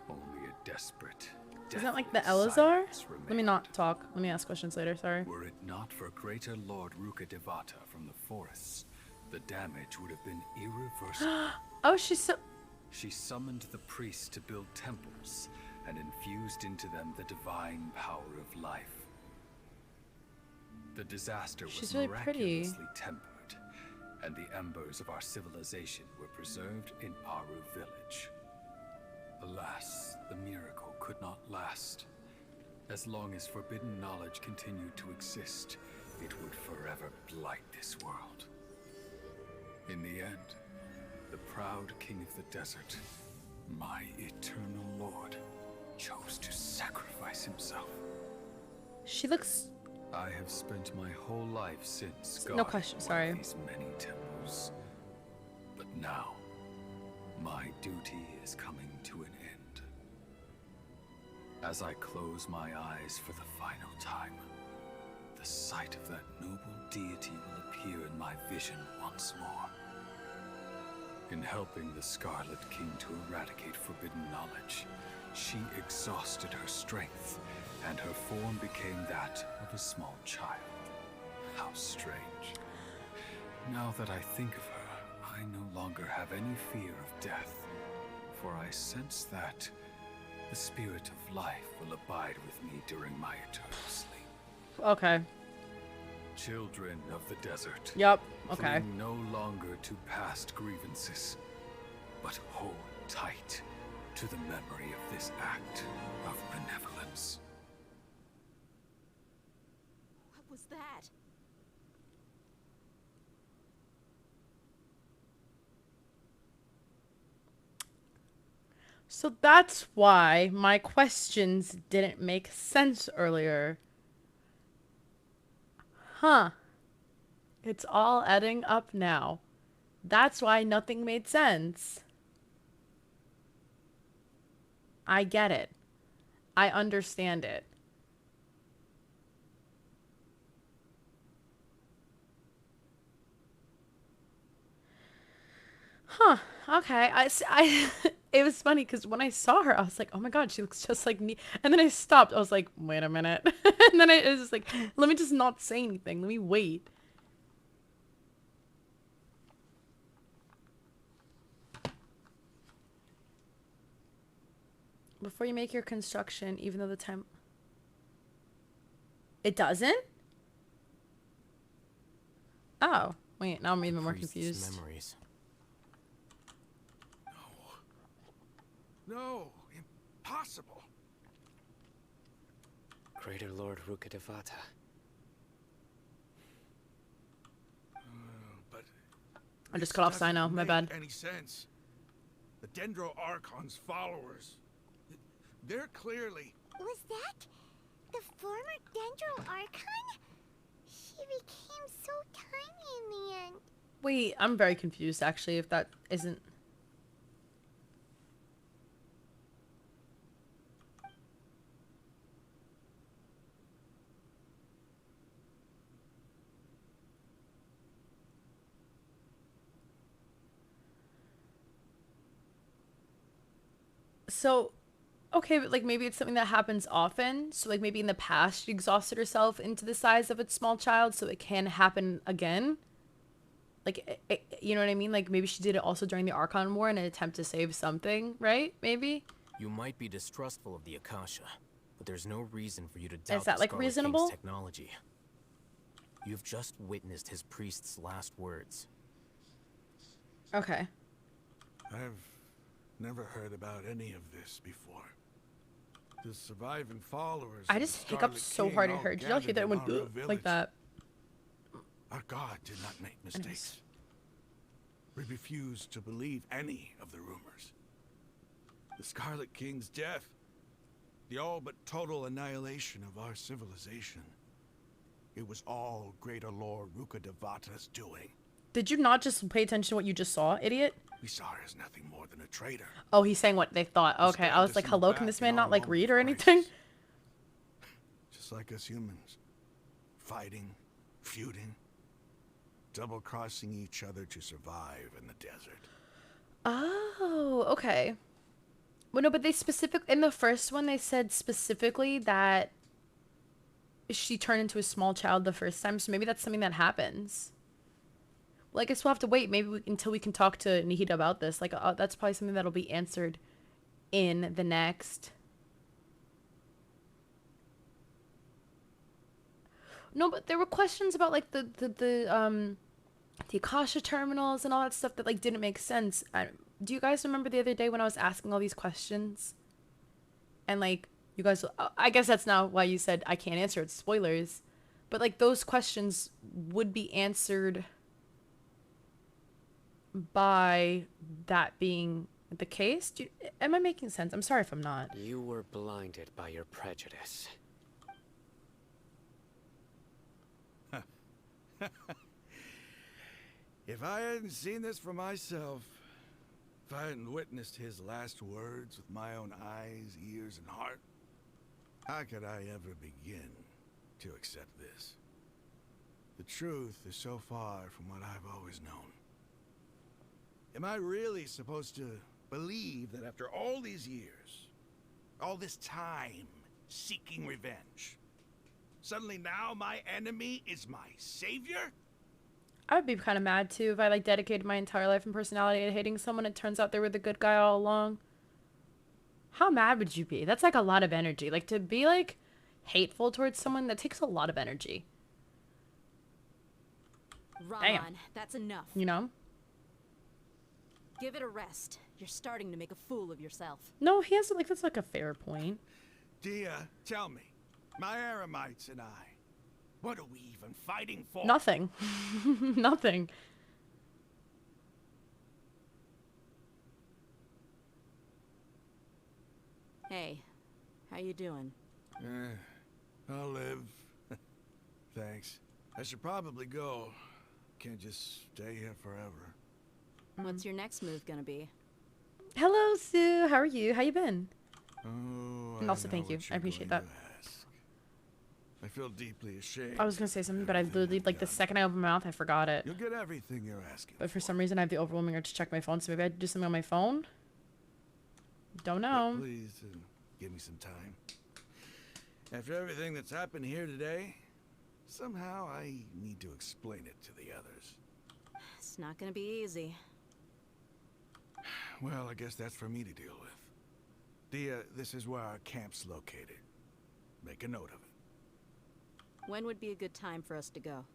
Only a desperate, Is that like the deathless Elazar? silence Let me remained. not talk. Let me ask questions later. Sorry. Were it not for greater Lord Rukkhadevata from the forests, the damage would have been irreversible. Oh, she's so. She summoned the priests to build temples and infused into them the divine power of life. The disaster was She's really pretty. miraculously tempered, and the embers of our civilization were preserved in Aru village. Alas, the miracle could not last. As long as forbidden knowledge continued to exist, it would forever blight this world. In the end, the proud king of the desert, my eternal lord, chose to sacrifice himself. She looks. I have spent my whole life since No guarding question, one sorry. of these many temples. But now, my duty is coming to an end. As I close my eyes for the final time, the sight of that noble deity will appear in my vision once more. In helping the Scarlet King to eradicate forbidden knowledge, she exhausted her strength, and her form became that of a small child. How strange. Now that I think of her, I no longer have any fear of death, for I sense that the spirit of life will abide with me during my eternal sleep. Okay. Children of the desert. Yep. Okay. Cling no longer to past grievances, but hold tight to the memory of this act of benevolence. What was that? So that's why my questions didn't make sense earlier. Huh. It's all adding up now. That's why nothing made sense. I get it. I understand it. Huh. Okay. It was funny because when I saw her, I was like, oh my God, she looks just like me. And then I stopped. I was like, wait a minute. And then it was just like, let me just not say anything. Let me wait. Before you make your construction, even though the time... It doesn't? Oh. Wait, now I'm even more Priest's confused. Memories. No, impossible. Greater Lord Rukkhadevata. But I just this cut off doesn't Sino, my make bad. Any sense? The Dendro Archon's followers. They're clearly. Was that the former Dendro Archon? She became so tiny in the end. Wait, I'm very confused actually if that isn't... So, okay, but like maybe it's something that happens often. So like maybe in the past she exhausted herself into the size of a small child so it can happen again. Like, you know what I mean? Like maybe she did it also during the Archon War in an attempt to save something, right? Maybe? You might be distrustful of the Akasha, but there's no reason for you to doubt that, the like, Scarlet reasonable? King's technology. You've just witnessed his priest's last words. Okay. I've never heard about any of this before. The surviving followers. I of the just hiccuped Scarlet so King hard all at her. Did y'all hear gathered that? It in went Aru like village. that. Our god did not make mistakes. We refuse to believe any of the rumors. The Scarlet King's death, the all but total annihilation of our civilization. It was all Greater Lord Rukkhadevata's doing. Did you not just pay attention to what you just saw, idiot? We saw her as nothing more than a traitor. Oh, he's saying what they thought. Okay, I was like, hello, can this man not like read or anything? Just like us humans. Fighting, feuding, double-crossing each other to survive in the desert. Oh, okay. Well, no, but they in the first one, they said specifically that she turned into a small child the first time, so maybe that's something that happens. Well, I guess we'll have to wait until we can talk to Nihida about this. Like, that's probably something that'll be answered in the next. No, but there were questions about like the Akasha terminals and all that stuff that like didn't make sense. Do you guys remember the other day when I was asking all these questions? And like you guys, I guess that's not why you said I can't answer. It's spoilers. But like those questions would be answered by that being the case. Am I making sense? I'm sorry if I'm not. You were blinded by your prejudice. If I hadn't seen this for myself, if I hadn't witnessed his last words with my own eyes, ears, and heart, how could I ever begin to accept this? The truth is so far from what I've always known. Am I really supposed to believe that after all these years, all this time seeking revenge, suddenly now my enemy is my savior? I would be kind of mad too if I like dedicated my entire life and personality to hating someone. It turns out they were the good guy all along. How mad would you be? That's like a lot of energy. Like to be like hateful towards someone, that takes a lot of energy. Ron, that's enough. You know? Give it a rest. You're starting to make a fool of yourself. No, he has like that's like a fair point. Dia, tell me, my Eremites and I, what are we even fighting for? Nothing. Nothing. Hey, how you doing? I'll live. Thanks. I should probably go. Can't just stay here forever. What's your next move gonna be? Hello, Sue. How are you? How you been? Oh, and also thank you. I appreciate that. I feel deeply ashamed. I was gonna say something, but I literally, like, the second I opened my mouth, I forgot it. You'll get everything you're asking. But for some reason, I have the overwhelming urge to check my phone, so maybe I do something on my phone? Don't know. But please, give me some time. After everything that's happened here today, somehow I need to explain it to the others. It's not gonna be easy. Well, I guess that's for me to deal with. This is where our camp's located. Make a note of it. When would be a good time for us to go?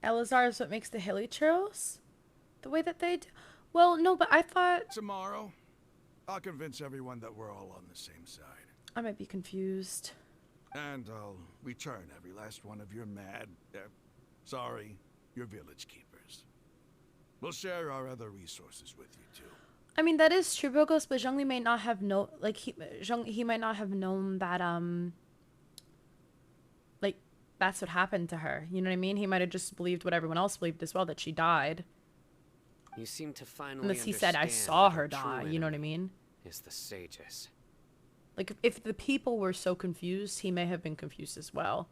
Elazar is what makes the hilly trails? The way that they do? Well, no, but I thought... Tomorrow, I'll convince everyone that we're all on the same side. I might be confused. And I'll return every last one of your your village keepers. We'll share our other resources with you, too. I mean, that is true, Bogos, but Zhongli may not have he might not have known that, like, that's what happened to her. You know what I mean? He might have just believed what everyone else believed as well, that she died. You seem to finally Unless he said, I saw her die, you know what I mean? Is the sages. Like, if the people were so confused, he may have been confused as well.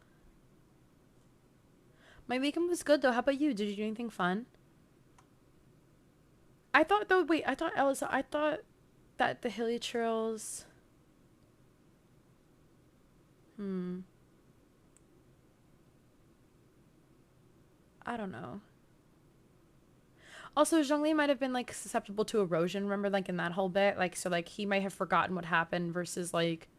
My weekend was good, though. How about you? Did you do anything fun? I thought, though, wait, I thought that the hilly trails... I don't know. Also, Zhongli might have been, like, susceptible to erosion, remember, like, in that whole bit? Like, so, like, he might have forgotten what happened versus, like,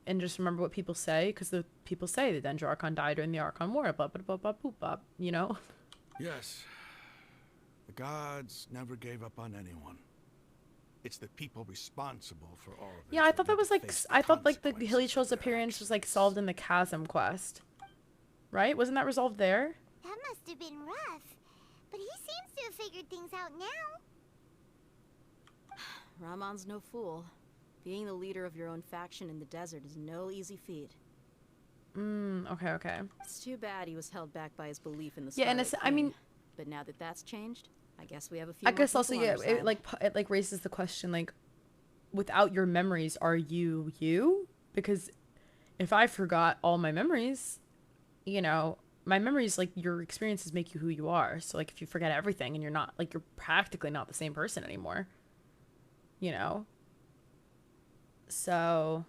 and just remember what people say, because the people say the Dendro Archon died during the Archon War, blah, blah, blah, blah, blah, blah, you know? Yes. The gods never gave up on anyone. It's the people responsible for all of it. Yeah, I thought that was, like, I thought, like, the Hilly Trail's appearance was, like, solved in the Chasm quest. right? Wasn't that resolved there? That must have been rough. But he seems to have figured things out now. Rahman's no fool. Being the leader of your own faction in the desert is no easy feat. Okay, okay. It's too bad he was held back by his belief in the Yeah, and Scarlet I mean, King. But now that that's changed, I guess we have a few I more guess also, people on yeah, our side. it like raises the question, like, without your memories, are you you? Because if I forgot all my memories, you know, my memories, like, your experiences make you who you are. So, like, if you forget everything and you're not, like, you're practically not the same person anymore, you know? So,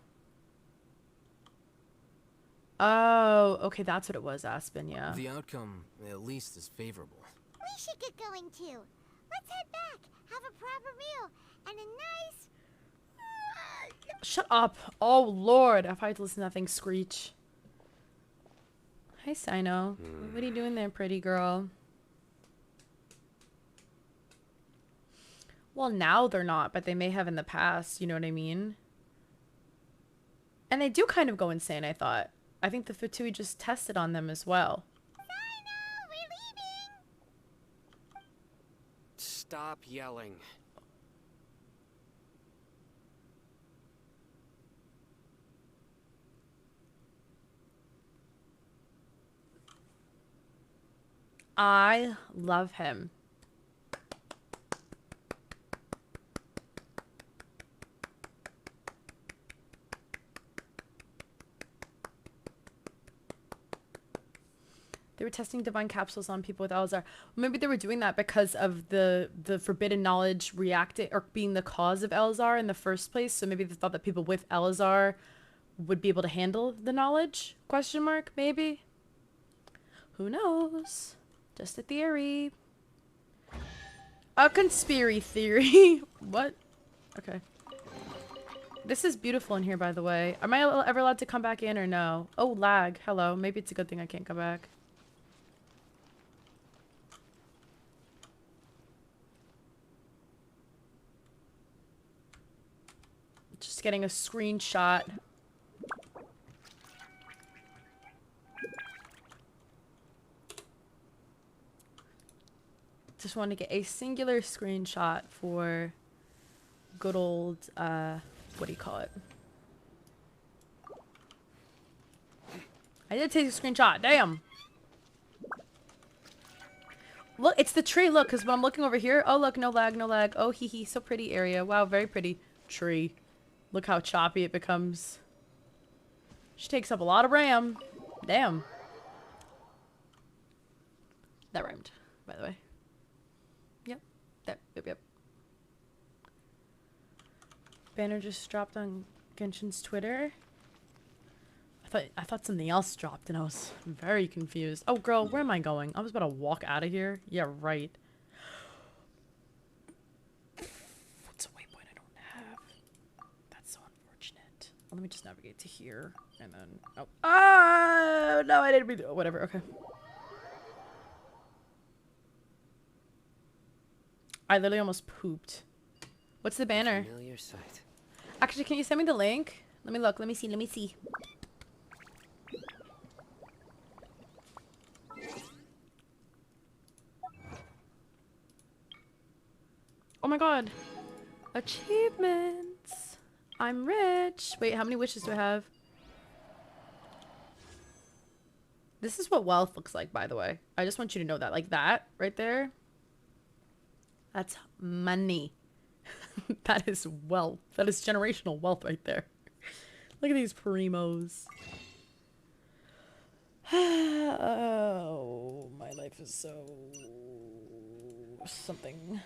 oh, okay, that's what it was, Aspen, yeah. The outcome, at least, is favorable. We should get going too. Let's head back, have a proper meal, and a nice... Shut up. Oh, Lord. If I had to listen to that thing screech. Hi, Sino. What are you doing there, pretty girl? Well, now they're not, but they may have in the past. You know what I mean? And they do kind of go insane, I thought. I think the Fatui just tested on them as well. Sino, we're leaving! Stop yelling. I love him. They were testing divine capsules on people with Elazar. Maybe they were doing that because of the forbidden knowledge reacting or being the cause of Elazar in the first place. So maybe they thought that people with Elazar would be able to handle the knowledge? Question mark, maybe? Who knows? Just a theory. A conspiracy theory. What? Okay. This is beautiful in here, by the way. Am I ever allowed to come back in or no? Oh, lag. Hello. Maybe it's a good thing I can't come back. Just getting a screenshot. Just want to get a singular screenshot for good old, what do you call it? I did take a screenshot. Damn. Look, it's the tree. Look, because when I'm looking over here. Oh, look, no lag, no lag. Oh, hee hee. So pretty area. Wow, very pretty tree. Look how choppy it becomes. She takes up a lot of RAM. Damn. That rhymed, by the way. Yep. Yep. Banner just dropped on Genshin's Twitter. I thought something else dropped and I was very confused. Oh, girl, where am I going? I was about to walk out of here. Yeah, right. What's a waypoint I don't have? That's so unfortunate. Well, let me just navigate to here and then... Oh, no, I didn't mean to... Whatever, okay. I literally almost pooped. What's the banner? Familiar sight. Actually, can you send me the link? Let me look. Let me see. Oh my god. Achievements. I'm rich. Wait, how many wishes do I have? This is what wealth looks like, by the way. I just want you to know that. Like that right there. That's money. That is wealth. That is generational wealth right there. Look at these primos. Oh, my life is so... something.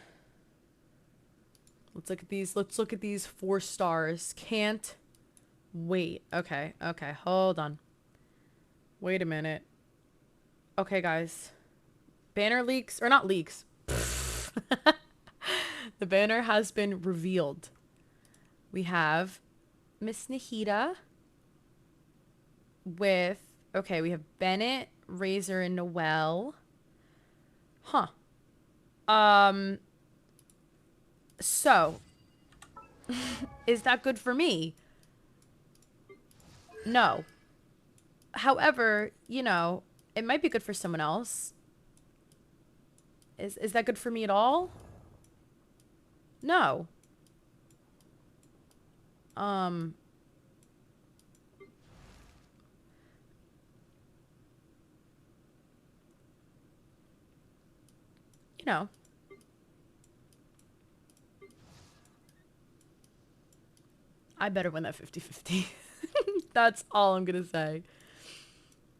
Let's look at these. Let's look at these 4 stars. Can't wait. Okay. Hold on. Wait a minute. Okay, guys. Banner leaks. Or not leaks. The banner has been revealed. We have Miss Nahida with... Okay, we have Bennett, Razor, and Noelle. Huh. So, is that good for me? No. However, you know, It might be good for someone else. Is that good for me at all? No. You know. I better win that 50-50. That's all I'm gonna say.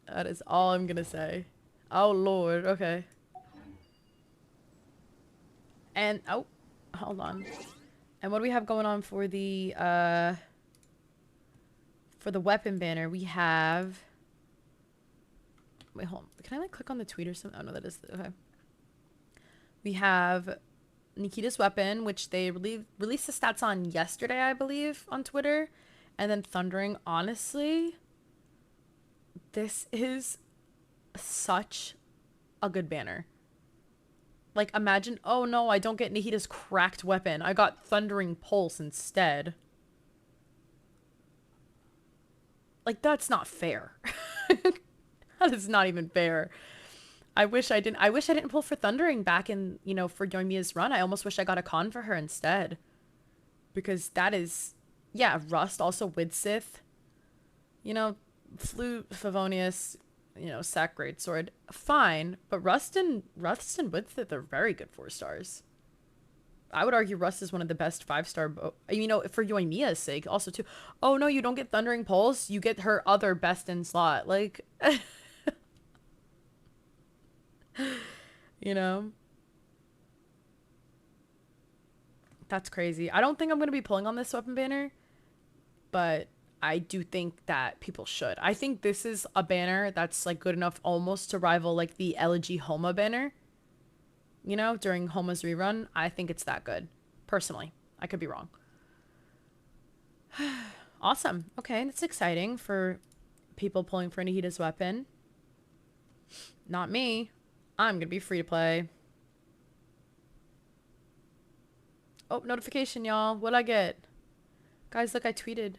That is all I'm gonna say. Oh, Lord. Okay. And, oh, hold on. And what do we have going on for the weapon banner? We have... Wait, hold on. Can I, like, click on the tweet or something? Oh, no, that is... Okay. We have Nikita's weapon, which they released the stats on yesterday, I believe, on Twitter. And then Thundering. Honestly, this is such a good banner. Like, imagine, oh no, I don't get Nikita's cracked weapon. I got Thundering Pulse instead. Like, that's not fair. That is not even fair. I wish I didn't pull for Thundering back in, you know, for Yoimiya's run. I almost wish I got a con for her instead. Because that is, yeah, Rust, also Widsith. You know, Flute, Favonius, you know, Sack Greatsword, fine, but Rust and Widsith are very good 4 stars. I would argue Rust is one of the best 5-star, you know, for Yoimiya's sake, also too. Oh no, you don't get Thundering Pulse, you get her other best in slot, like, you know, that's crazy. I don't think I'm gonna be pulling on this weapon banner, but I do think that people should. I think this is a banner that's like good enough almost to rival like the Elegy Homa banner. You know, during Homa's rerun. I think it's that good. Personally. I could be wrong. Awesome. Okay, that's exciting for people pulling for Nikita's weapon. Not me. I'm gonna be free to play. Oh, notification, y'all. What'd I get? Guys, look, I tweeted.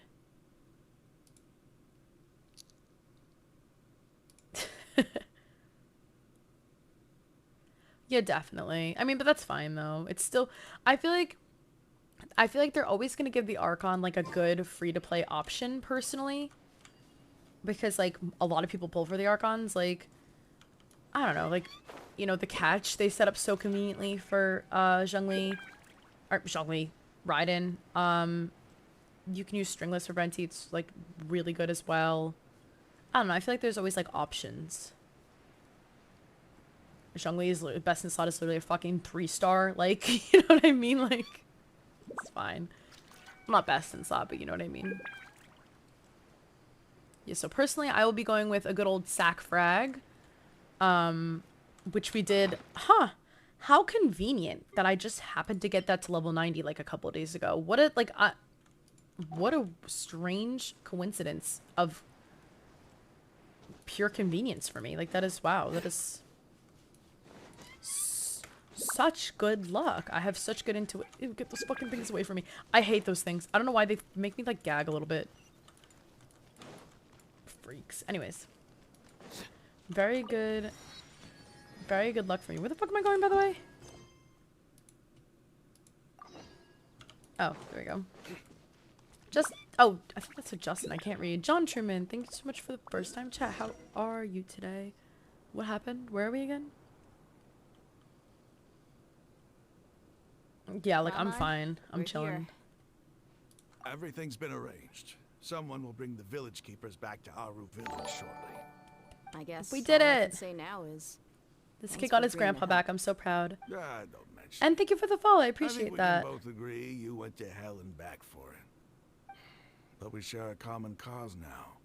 Yeah, definitely. I mean, but that's fine though. It's still, I feel like they're always going to give the Archon like a good free to play option personally, because like a lot of people pull for the Archons. Like, I don't know, like, you know, the catch they set up so conveniently for Zhongli Raiden. You can use Stringless for Venti. It's like really good as well. I don't know. I feel like there's always like options. Zhongli's best in slot is literally a fucking 3-star. Like, you know what I mean? Like, it's fine. I'm not best in slot, but you know what I mean. Yeah, so personally, I will be going with a good old sack frag. Which we did. Huh. How convenient that I just happened to get that to level 90 like a couple of days ago. What a, like, what a strange coincidence of pure convenience for me. Like, that is, wow. That is... such good luck. I have such good intuition. Ew, get those fucking things away from me. I hate those things. I don't know why they make me like gag a little bit. Freaks. Anyways. Very good luck for me. Where the fuck am I going, by the way? Oh, there we go. Oh, I think that's a Justin. I can't read. John Truman, thank you so much for the first time chat. How are you today? What happened? Where are we again? Yeah, like, I'm fine. I'm chilling. Everything's been arranged. Someone will bring the village keepers back to Aru village shortly. I guess we did all I it. can say now is This kid got his grandpa back. I'm so proud. Don't mention. And thank you for the follow. I appreciate I think we that. can both agree you went to hell and back for it. But we share a common cause now.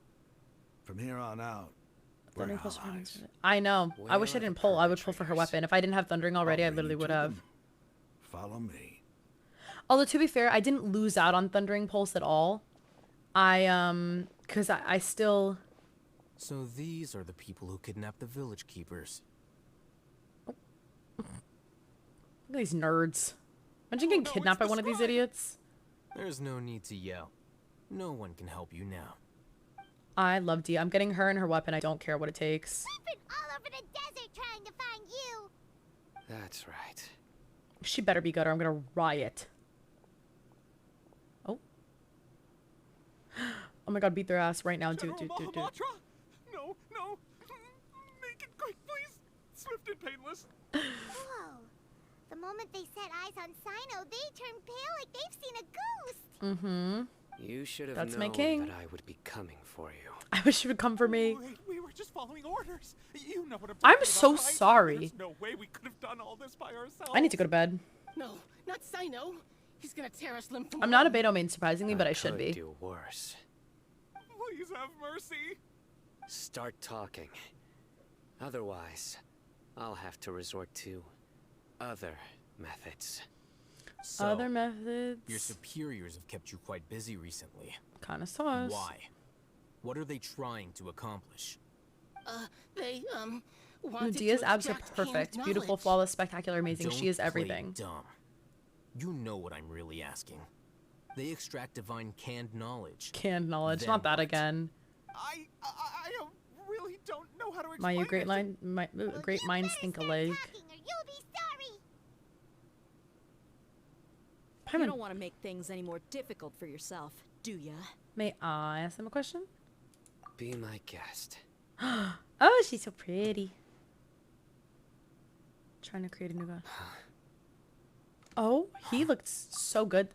From here on out, we're allies. I know. I wish I Where are didn't the pull. I would pull for her perpetrators? weapon. If I didn't have Thundering already, I I'll literally lead would to have. them. Follow me. Although, to be fair, I didn't lose out on Thundering Pulse at all. Because I still... So these are the people who kidnapped the village keepers. Look at these nerds. Imagine getting kidnapped by one of these idiots. There's no need to yell. No one can help you now. I love Dia. I'm getting her and her weapon. I don't care what it takes. We've been all over the desert trying to find you. That's right. She better be good or I'm gonna riot. Oh. Oh my god, beat their ass right now. Do. Mahamatra? No, no. Make it quick, please. Swift and painless. Whoa. The moment they set eyes on Sino, they turn pale like they've seen a ghost. Mm-hmm. You should have That's my known king. that I would be coming for you. I wish you would come for me. Wait, we were just following orders. You know what I'm I'm talking so about, right? sorry. There's no way we could have done all this by ourselves. I need to go to bed. No, not Sino. He's gonna tear us limb from I'm not a limb. Beidou main, surprisingly, but I should could be. do worse. Please have mercy. Start talking. Otherwise, I'll have to resort to other methods. So, Other methods. your superiors have kept you quite busy recently. Kinda sus. Why? What are they trying to accomplish? They, Ooh, wanted Dia's to abs are extract perfect. King's Beautiful, knowledge. flawless, spectacular, amazing. Don't She is play everything. dumb. You know what I'm really asking. They extract divine canned knowledge. Canned knowledge. Then Not that what? again. I really don't know how to explain My you great it. line, my great You minds better think start alike. talking or you'll be sorry. You Paimon, don't want to make things any more difficult for yourself, do ya? may I ask them a question? Be my guest. Oh, she's so pretty. Trying to create a new god. Oh, he looked so good.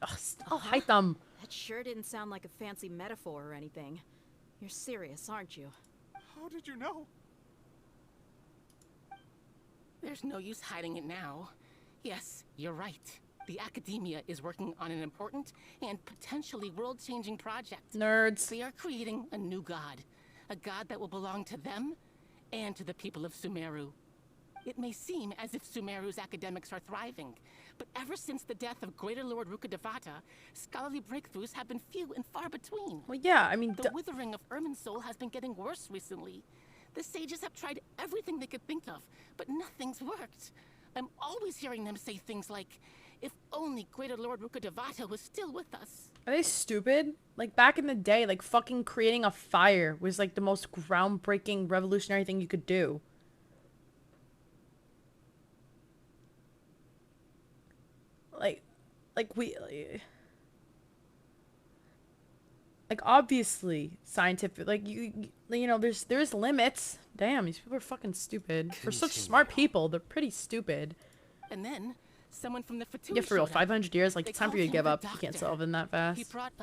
Oh, hide them. That sure didn't sound like a fancy metaphor or anything. You're serious, aren't you? How did you know? There's no use hiding it now. Yes, you're right. The Academia is working on an important and potentially world-changing project. Nerds. They are creating a new god. A god that will belong to them and to the people of Sumeru. It may seem as if Sumeru's academics are thriving, but ever since the death of Greater Lord Rukkhadevata, scholarly breakthroughs have been few and far between. Well, yeah, I mean, The withering of Irmin's soul has been getting worse recently. The sages have tried everything they could think of, but nothing's worked. I'm always hearing them say things like, if only Greater Lord Rukkhadevata was still with us. are they stupid? Like, back in the day, like, fucking creating a fire was, like, the most groundbreaking, revolutionary thing you could do. Like, obviously, scientific, like, you know, there's limits. Damn, these people are fucking stupid. For such smart people, they're pretty stupid. And then, someone from the Fatui Yeah, for real, showed up. 500 years, like, They it's time for you to called give him up. the You can't doctor. solve it that He fast. brought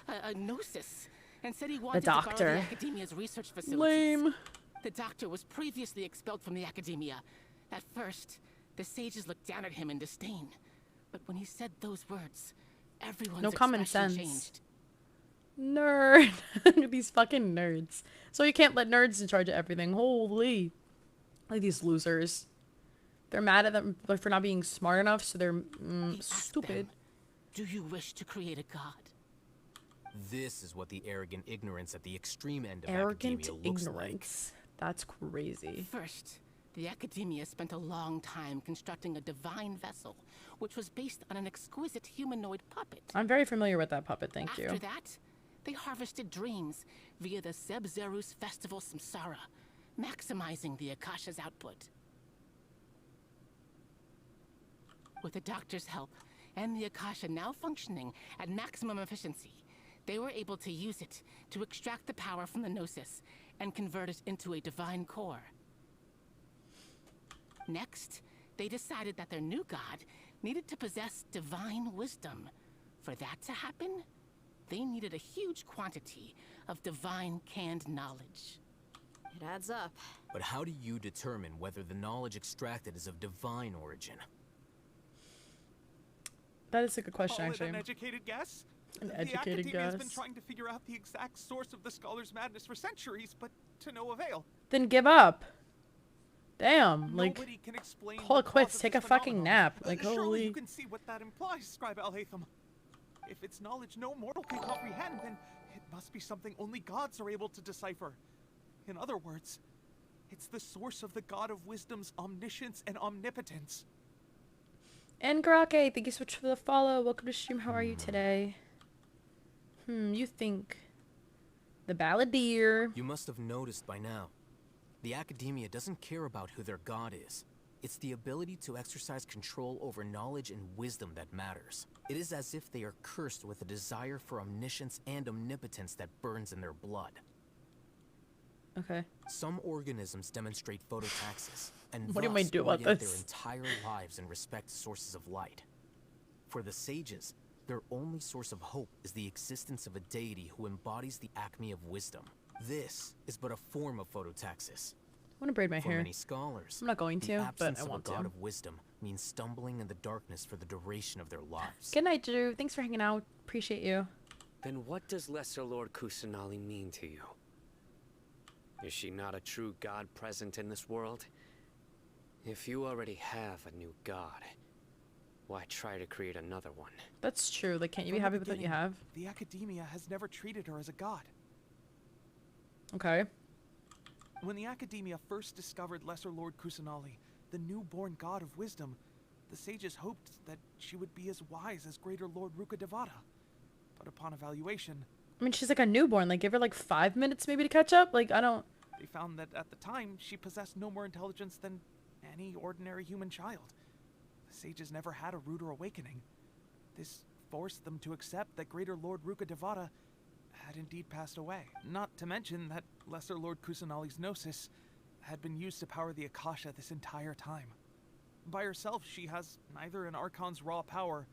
a gnosis and said he wanted to doctor. borrow the Academia's research facilities. Lame. The doctor was previously expelled from the Academia. At first, the sages looked down at him in disdain. But when he said those words, everyone's No common expression sense. changed. Nerd. These fucking nerds. So you can't let nerds in charge of everything. Holy. Like, these losers. They're mad at them for not being smart enough, so they're He asked stupid. them, do you wish to create a god? This is what the arrogant ignorance at the extreme end of Arrogant academia looks ignorance. That's crazy. First, the Academia spent a long time constructing a divine vessel, which was based on an exquisite humanoid puppet. I'm very familiar with that puppet, thank After you. that, they harvested dreams via the Zeb-Zerus Festival Samsara, maximizing the Akasha's output. With the doctor's help, and the Akasha now functioning at maximum efficiency, they were able to use it to extract the power from the Gnosis and convert it into a divine core. Next, they decided that their new god needed to possess divine wisdom. For that to happen, they needed a huge quantity of divine canned knowledge. It adds up. But how do you determine whether the knowledge extracted is of divine origin? That is a good question, Call it actually. an educated guess? An The educated Academia has been guess. trying to figure out the exact source of the scholar's madness for centuries, but to no avail. Then give up. Damn, like, Nobody can explain call the it quits, cause of take this a fucking phenomenon. nap. Like, Surely holy. you can see what that implies, Scribe Al-Haytham. If it's knowledge no mortal can comprehend, then it must be something only gods are able to decipher. In other words, it's the source of the god of wisdom's omniscience and omnipotence. And Garake, thank you so much for the follow. Welcome to stream. How are you today? You think The balladeer. You must have noticed by now. The Academia doesn't care about who their god is. It's the ability to exercise control over knowledge and wisdom that matters. It is as if they are cursed with a desire for omniscience and omnipotence that burns in their blood. Okay. Some organisms demonstrate phototaxis, and What do you thus mean do about orient this? their entire lives in respect to sources of light. For the sages, their only source of hope is the existence of a deity who embodies the acme of wisdom. This is but a form of phototaxis. I want to braid my For hair. many scholars, I'm not going the to, but absence I of want a god to. of wisdom means stumbling in the darkness for the duration of their lives. Good night, Drew. Thanks for hanging out. Appreciate you. Then what does Lesser Lord Kusanali mean to you? Is she not a true god present in this world? If you already have a new god, why try to create another one? That's true. Like, can't you be From the happy with what you beginning, have? The Academia has never treated her as a god. Okay. When the Academia first discovered Lesser Lord Kusanali, the newborn god of wisdom, the sages hoped that she would be as wise as Greater Lord Rukkhadevata. But upon evaluation, I mean, she's like a newborn. Like, give her like 5 minutes maybe to catch up. Like, I don't... they found that at the time she possessed no more intelligence than any ordinary human child. The sages never had a ruder awakening. This forced them to accept that Greater Lord Rukkhadevata had indeed passed away. Not to mention that Lesser Lord Kusanali's gnosis had been used to power the Akasha this entire time. By herself, she has neither an Archon's raw power,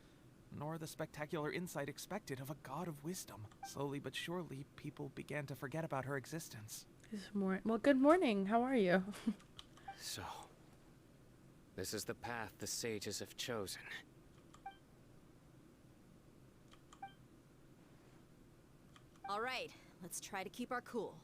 nor the spectacular insight expected of a god of wisdom. Slowly but surely, people began to forget about her existence. Well, good morning. How are you? So, this is the path the sages have chosen. All right, let's try to keep our cool.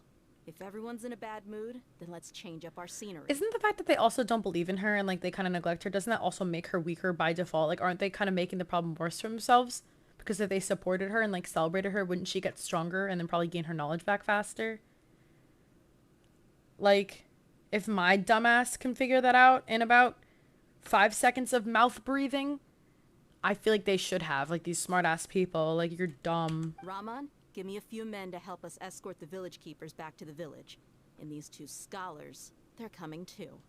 If everyone's in a bad mood, then let's change up our scenery. Isn't the fact that they also don't believe in her and like they kind of neglect her, doesn't that also make her weaker by default? Like, aren't they kind of making the problem worse for themselves? Because if they supported her and like celebrated her, wouldn't she get stronger and then probably gain her knowledge back faster? Like, if my dumbass can figure that out in about 5 seconds of mouth breathing, I feel like they should have. Like, these smart ass people. Like, you're dumb. Rahman, give me a few men to help us escort the village keepers back to the village. And these two scholars, they're coming too.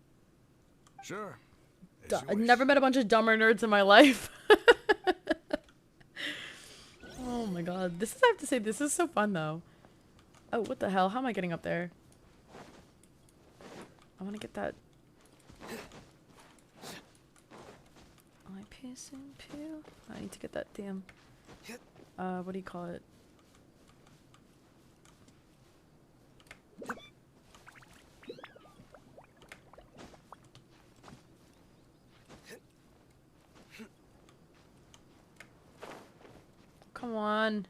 Sure. I've never met a bunch of dumber nerds in my life. Oh my god. This is, I have to say, this is so fun though. Oh, what the hell? How am I getting up there? I want to get that. I piss and peel. I need to get that damn. What do you call it? Come on.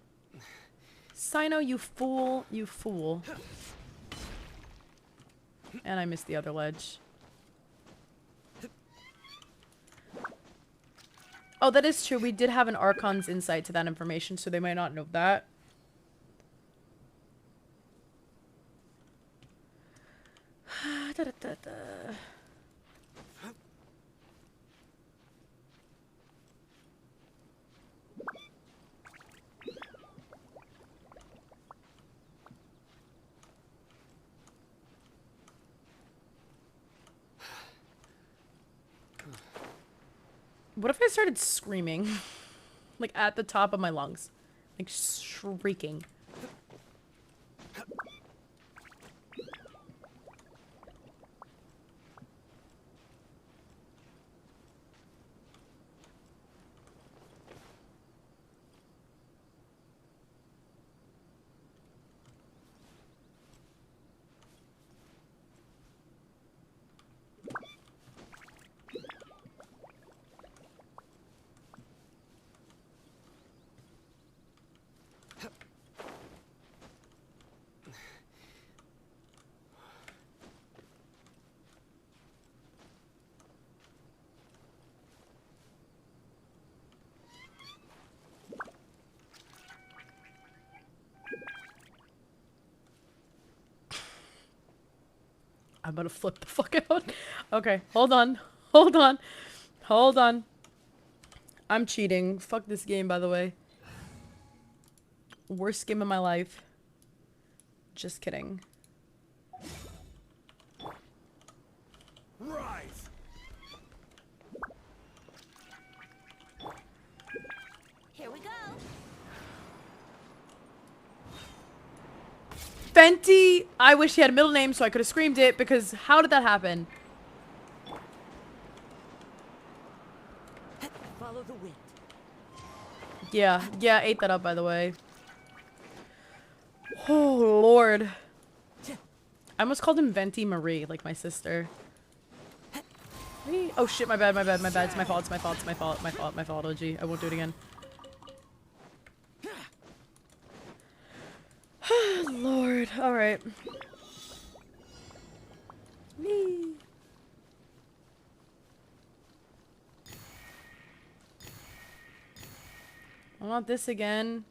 Sino, you fool. You fool. And I missed the other ledge. Oh, that is true. We did have an Archon's insight to that information, so they might not know that. Da, da, da, da. What if I started screaming? Like at the top of my lungs. Like shrieking. I'm about to flip the fuck out. Okay, hold on. Hold on. Hold on. I'm cheating. Fuck this game, by the way. Worst game of my life. Just kidding. Rise! Here we go. Fenty! I wish he had a middle name so I could have screamed it, because how did that happen? Follow the wind. Yeah, I ate that up, by the way. Oh, Lord. I almost called him Venti Marie, like my sister. Oh shit, my bad. It's my fault, OG. I won't do it again. Lord, alright. Whee. I want this again.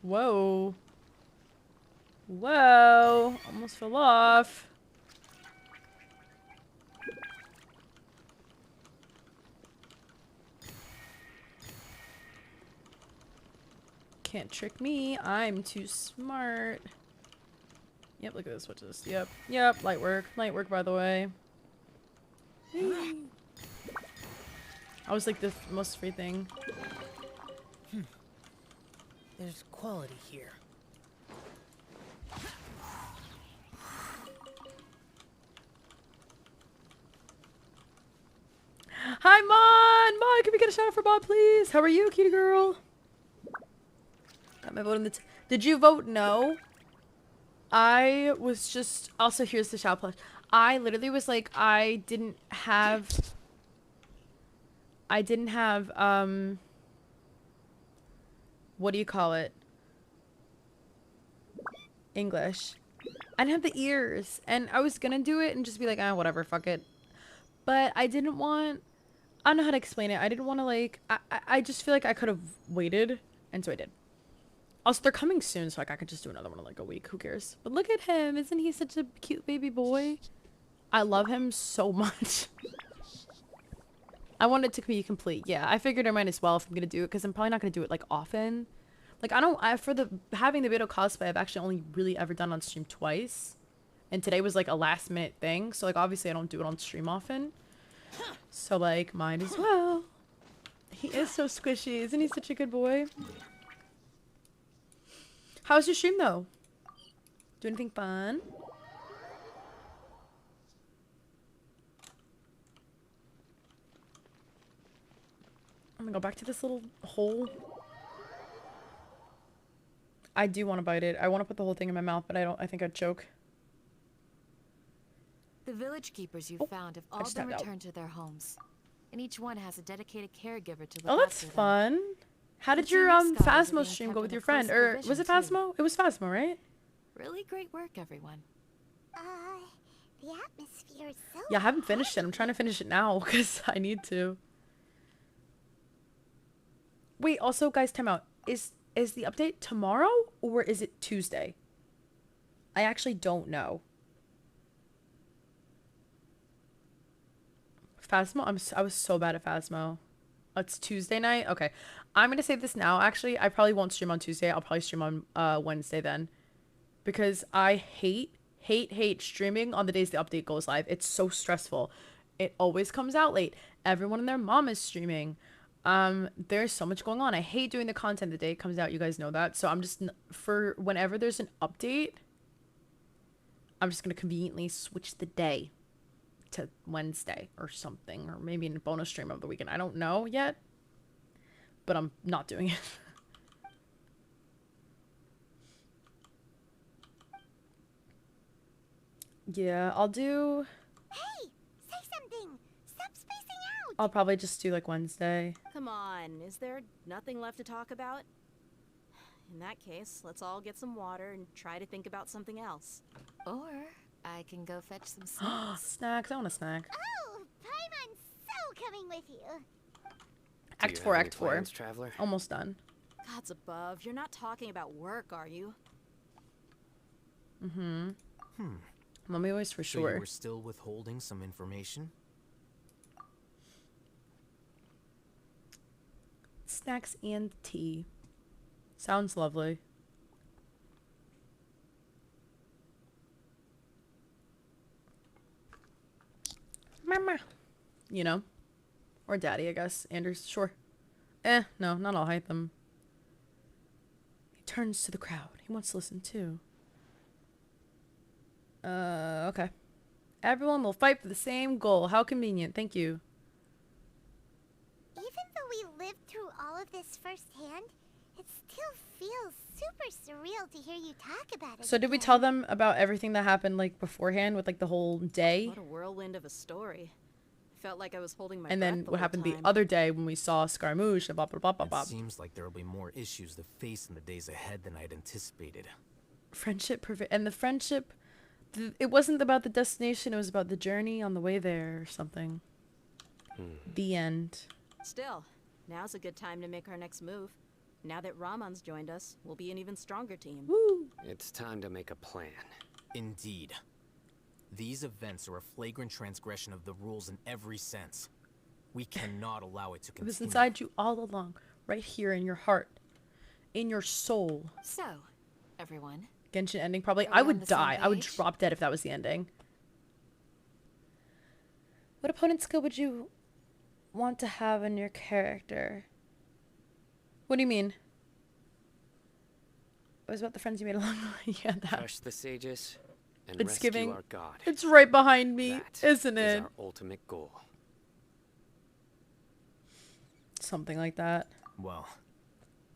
Whoa. Whoa. Almost fell off. Can't trick me. I'm too smart. Yep, look at this. What's this? Yep. Light work. Light work, by the way. I was like the most free thing. There's quality here. Hi, Mon! Mon, can we get a shout out for Bob, please? How are you, cutie girl? Got my vote in the Did you vote no? I was just... Also, here's the shout plus. I literally was like, I didn't have, what do you call it? English. I didn't have the ears. And I was gonna do it and just be like, ah, whatever, fuck it. But I didn't want... I don't know how to explain it. I didn't want to, like... I just feel like I could have waited. And so I did. Also, they're coming soon, so like I could just do another one in like a week. Who cares? But look at him. Isn't he such a cute baby boy? I love him so much. I want it to be complete. Yeah, I figured I might as well if I'm going to do it. Because I'm probably not going to do it like often. Like, for having the Beidou cosplay, I've actually only really ever done on stream twice. And today was like a last minute thing. So like obviously I don't do it on stream often. So like might as well. He is so squishy. Isn't he such a good boy? How's your stream though? Do anything fun? I'm gonna go back to this little hole. I do want to bite it. I want to put the whole thing in my mouth, but I think I'd choke. The village keepers you've found have all been returned to their homes. And each one has a dedicated caregiver to look after them. Oh, that's fun. How did your Phasmo stream go with your friend? Or was it Phasmo? It was Phasmo, right? Really great work, everyone. The atmosphere is so... Yeah, I haven't finished it. I'm trying to finish it now because I need to. Wait, also, guys, time out. Is the update tomorrow or is it Tuesday? I actually don't know. Phasmo? I was so bad at Phasmo. It's Tuesday night? Okay. I'm going to say this now, actually. I probably won't stream on Tuesday. I'll probably stream on Wednesday then. Because I hate streaming on the days the update goes live. It's so stressful. It always comes out late. Everyone and their mom is streaming. There's so much going on. I hate doing the content the day it comes out. You guys know that. So I'm just, for whenever there's an update, I'm just going to conveniently switch the day to Wednesday or something, or maybe in a bonus stream of the weekend. I don't know yet, but I'm not doing it. Yeah, I'll do... Hey, say something. Stop spacing out. I'll probably just do like Wednesday. Come on, is there nothing left to talk about? In that case, let's all get some water and try to think about something else. Or I can go fetch some snacks. Snacks? I want a snack. Oh, Paimon's so coming with you. Act 4, Act 4. Plans, traveler? Almost done. Gods above, you're not talking about work, are you? Mm-hmm. Mommy always for sure. So you were still withholding some information? Snacks and tea. Sounds lovely. Mama. You know? Or daddy, I guess. Anders, sure. No, not all Hytham. He turns to the crowd. He wants to listen too. Okay. Everyone will fight for the same goal. How convenient. Thank you. Even though we lived through all of this firsthand, it still feels super surreal to hear you talk about it. So did we tell them about everything that happened, like, beforehand with, like, the whole day? What a whirlwind of a story. I felt like I was holding my And breath then the what whole happened time. the other day when we saw Scaramouche and blah, blah, blah, blah, blah. It seems like there will be more issues to face in the days ahead than I'd anticipated. Friendship, and the friendship, it wasn't about the destination, it was about the journey on the way there or something. The end. Still, now's a good time to make our next move. Now that Ramon's joined us, we'll be an even stronger team. Woo! It's time to make a plan. Indeed. These events are a flagrant transgression of the rules in every sense. We cannot allow it to continue. It was inside you all along, right here in your heart, in your soul. So, everyone. Genshin ending, probably. Are we I on would the same die. I would page? drop dead if that was the ending. What opponent skill would you want to have in your character? What do you mean? It was about the friends you made along the way. Yeah, that. Crush the sages and It's rescue giving. our god. It's right behind me, That isn't is it? our ultimate goal. Something like that. Well,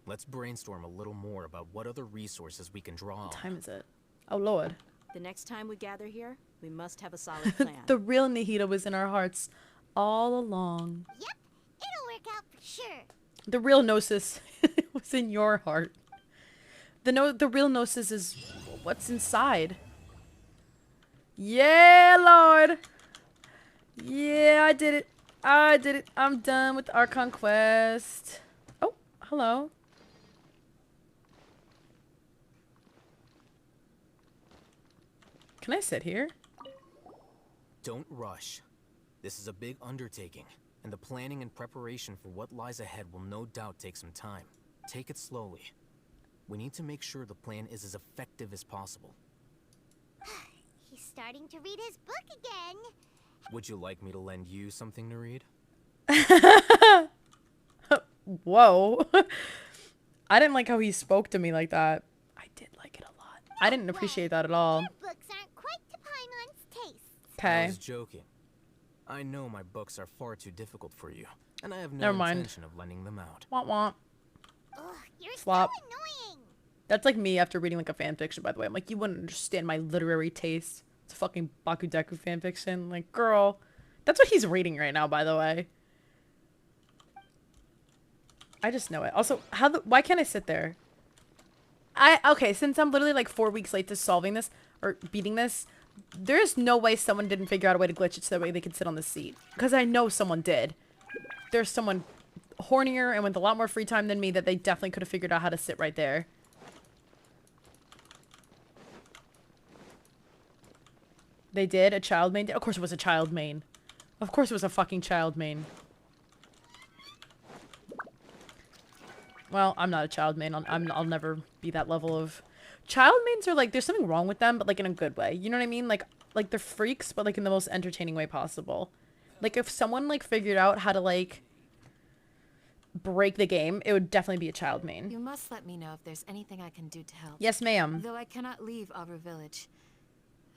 let's brainstorm a little more about what other resources we can draw on. What time is it? Oh, Lord. The next time we gather here, we must have a solid plan. The real Nihito was in our hearts all along. Yep, it'll work out for sure. The real Gnosis was in your heart. The real Gnosis is what's inside. Yeah, Lord. Yeah, I did it. I did it. I'm done with the Archon quest. Oh, hello. Can I sit here? Don't rush. This is a big undertaking, and the planning and preparation for what lies ahead will no doubt take some time. Take it slowly. We need to make sure the plan is as effective as possible. He's starting to read his book again. Would you like me to lend you something to read? Whoa. I didn't like how he spoke to me like that. I did like it a lot. I didn't appreciate that at all. Your books aren't quite to Paimon's taste. I Okay. was joking. I know my books are far too difficult for you, and I have no Never mind. intention of lending them out. Womp womp. Ugh, you're Flop. so annoying. That's like me after reading like a fan fiction, by the way. I'm like, you wouldn't understand my literary taste. It's a fucking Bakudeku fan fiction. Like, girl. That's what he's reading right now, by the way. I just know it. Also, why can't I sit there? Okay, since I'm literally like 4 weeks late to solving this or beating this, there's no way someone didn't figure out a way to glitch it so that way they could sit on the seat. Because I know someone did. There's someone hornier and with a lot more free time than me that they definitely could have figured out how to sit right there. They did? A child main? Of course it was a child main. Of course it was a fucking child main. Well, I'm not a child main. I'll never be that level of... Child mains are like, there's something wrong with them, but like in a good way. You know what I mean? Like they're freaks, but like in the most entertaining way possible. Like if someone like figured out how to like break the game, it would definitely be a child main. You must let me know if there's anything I can do to help. Yes, ma'am. Though I cannot leave our village,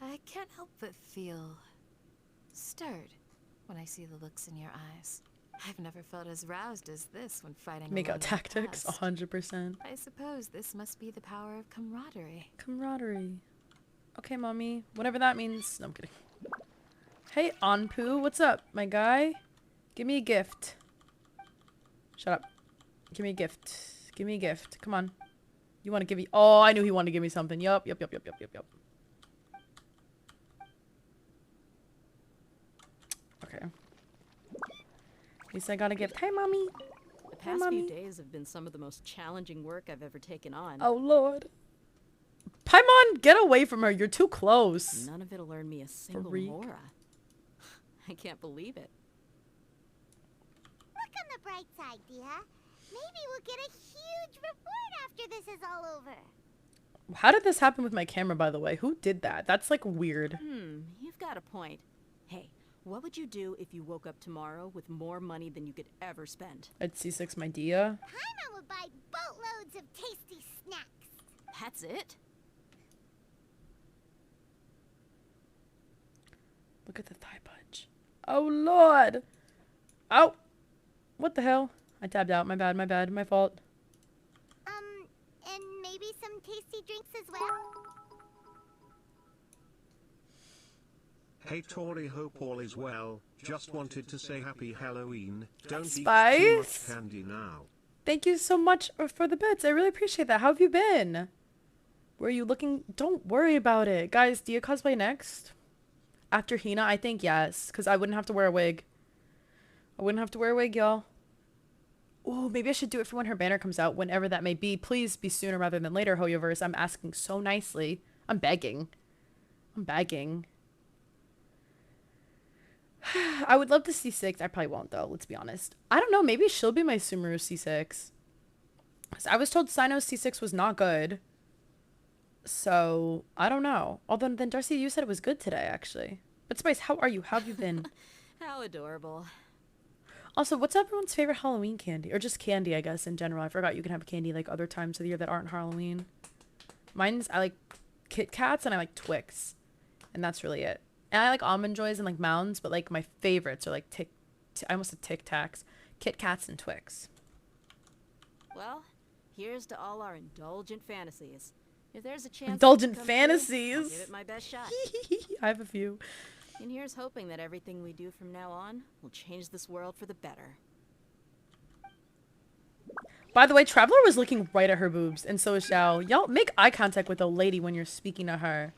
I can't help but feel stirred when I see the looks in your eyes. I've never felt as roused as this when fighting Make out alone in the tactics, past. 100%. I suppose this must be the power of camaraderie. Camaraderie. Okay, mommy. Whatever that means. No, I'm kidding. Hey, Anpu. What's up, my guy? Give me a gift. Shut up. Give me a gift. Give me a gift. Come on. You want to give me... Oh, I knew he wanted to give me something. Yup. Okay. At least I got a gift. Hi, mommy. The past Mommy. few days have been some of the most challenging work I've ever taken on. Oh, Lord. Paimon, get away from her. You're too close. None of it'll earn me a single Freak. mora. I can't believe it. Look on the bright side, dear. Maybe we'll get a huge reward after this is all over. How did this happen with my camera, by the way? Who did that? That's like weird. You've got a point. Hey, what would you do if you woke up tomorrow with more money than you could ever spend? I'd C6 my Dia. Paimon would buy boatloads of tasty snacks. That's it? Look at the thigh punch. Oh, Lord. Oh. What the hell? I tabbed out. My bad, my fault. And maybe some tasty drinks as well. Hey Tori, hope all is well. Just wanted to say happy Halloween. Don't Spice? eat too much candy now. Thank you so much for the bits. I really appreciate that. How have you been? Were you looking? Don't worry about it. Guys, do you cosplay next? After Hina? I think yes. Because I wouldn't have to wear a wig. I wouldn't have to wear a wig, y'all. Oh, maybe I should do it for when her banner comes out. Whenever that may be. Please be sooner rather than later, Hoyoverse. I'm asking so nicely. I'm begging. I'm begging. I would love to C6. I probably won't, though. Let's be honest. I don't know. Maybe she'll be my Sumeru C6. I was told Sino's C6 was not good. So, I don't know. Although, then Darcy, you said it was good today, actually. But Spice, how are you? How have you been? How adorable. Also, what's everyone's favorite Halloween candy? Or just candy, I guess, in general. I forgot you can have candy, like, other times of the year that aren't Halloween. I like Kit Kats and I like Twix. And that's really it. And I like Almond Joys and, like, Mounds, but, like, my favorites are, like, I almost said Tic Tacs. Kit Kats and Twix. Well, here's to all our indulgent fantasies. If there's a chance Indulgent I'll fantasies? give it my best shot. I have a few. And here's hoping that everything we do from now on will change this world for the better. By the way, Traveler was looking right at her boobs, and so is Xiao. Y'all make eye contact with a lady when you're speaking to her.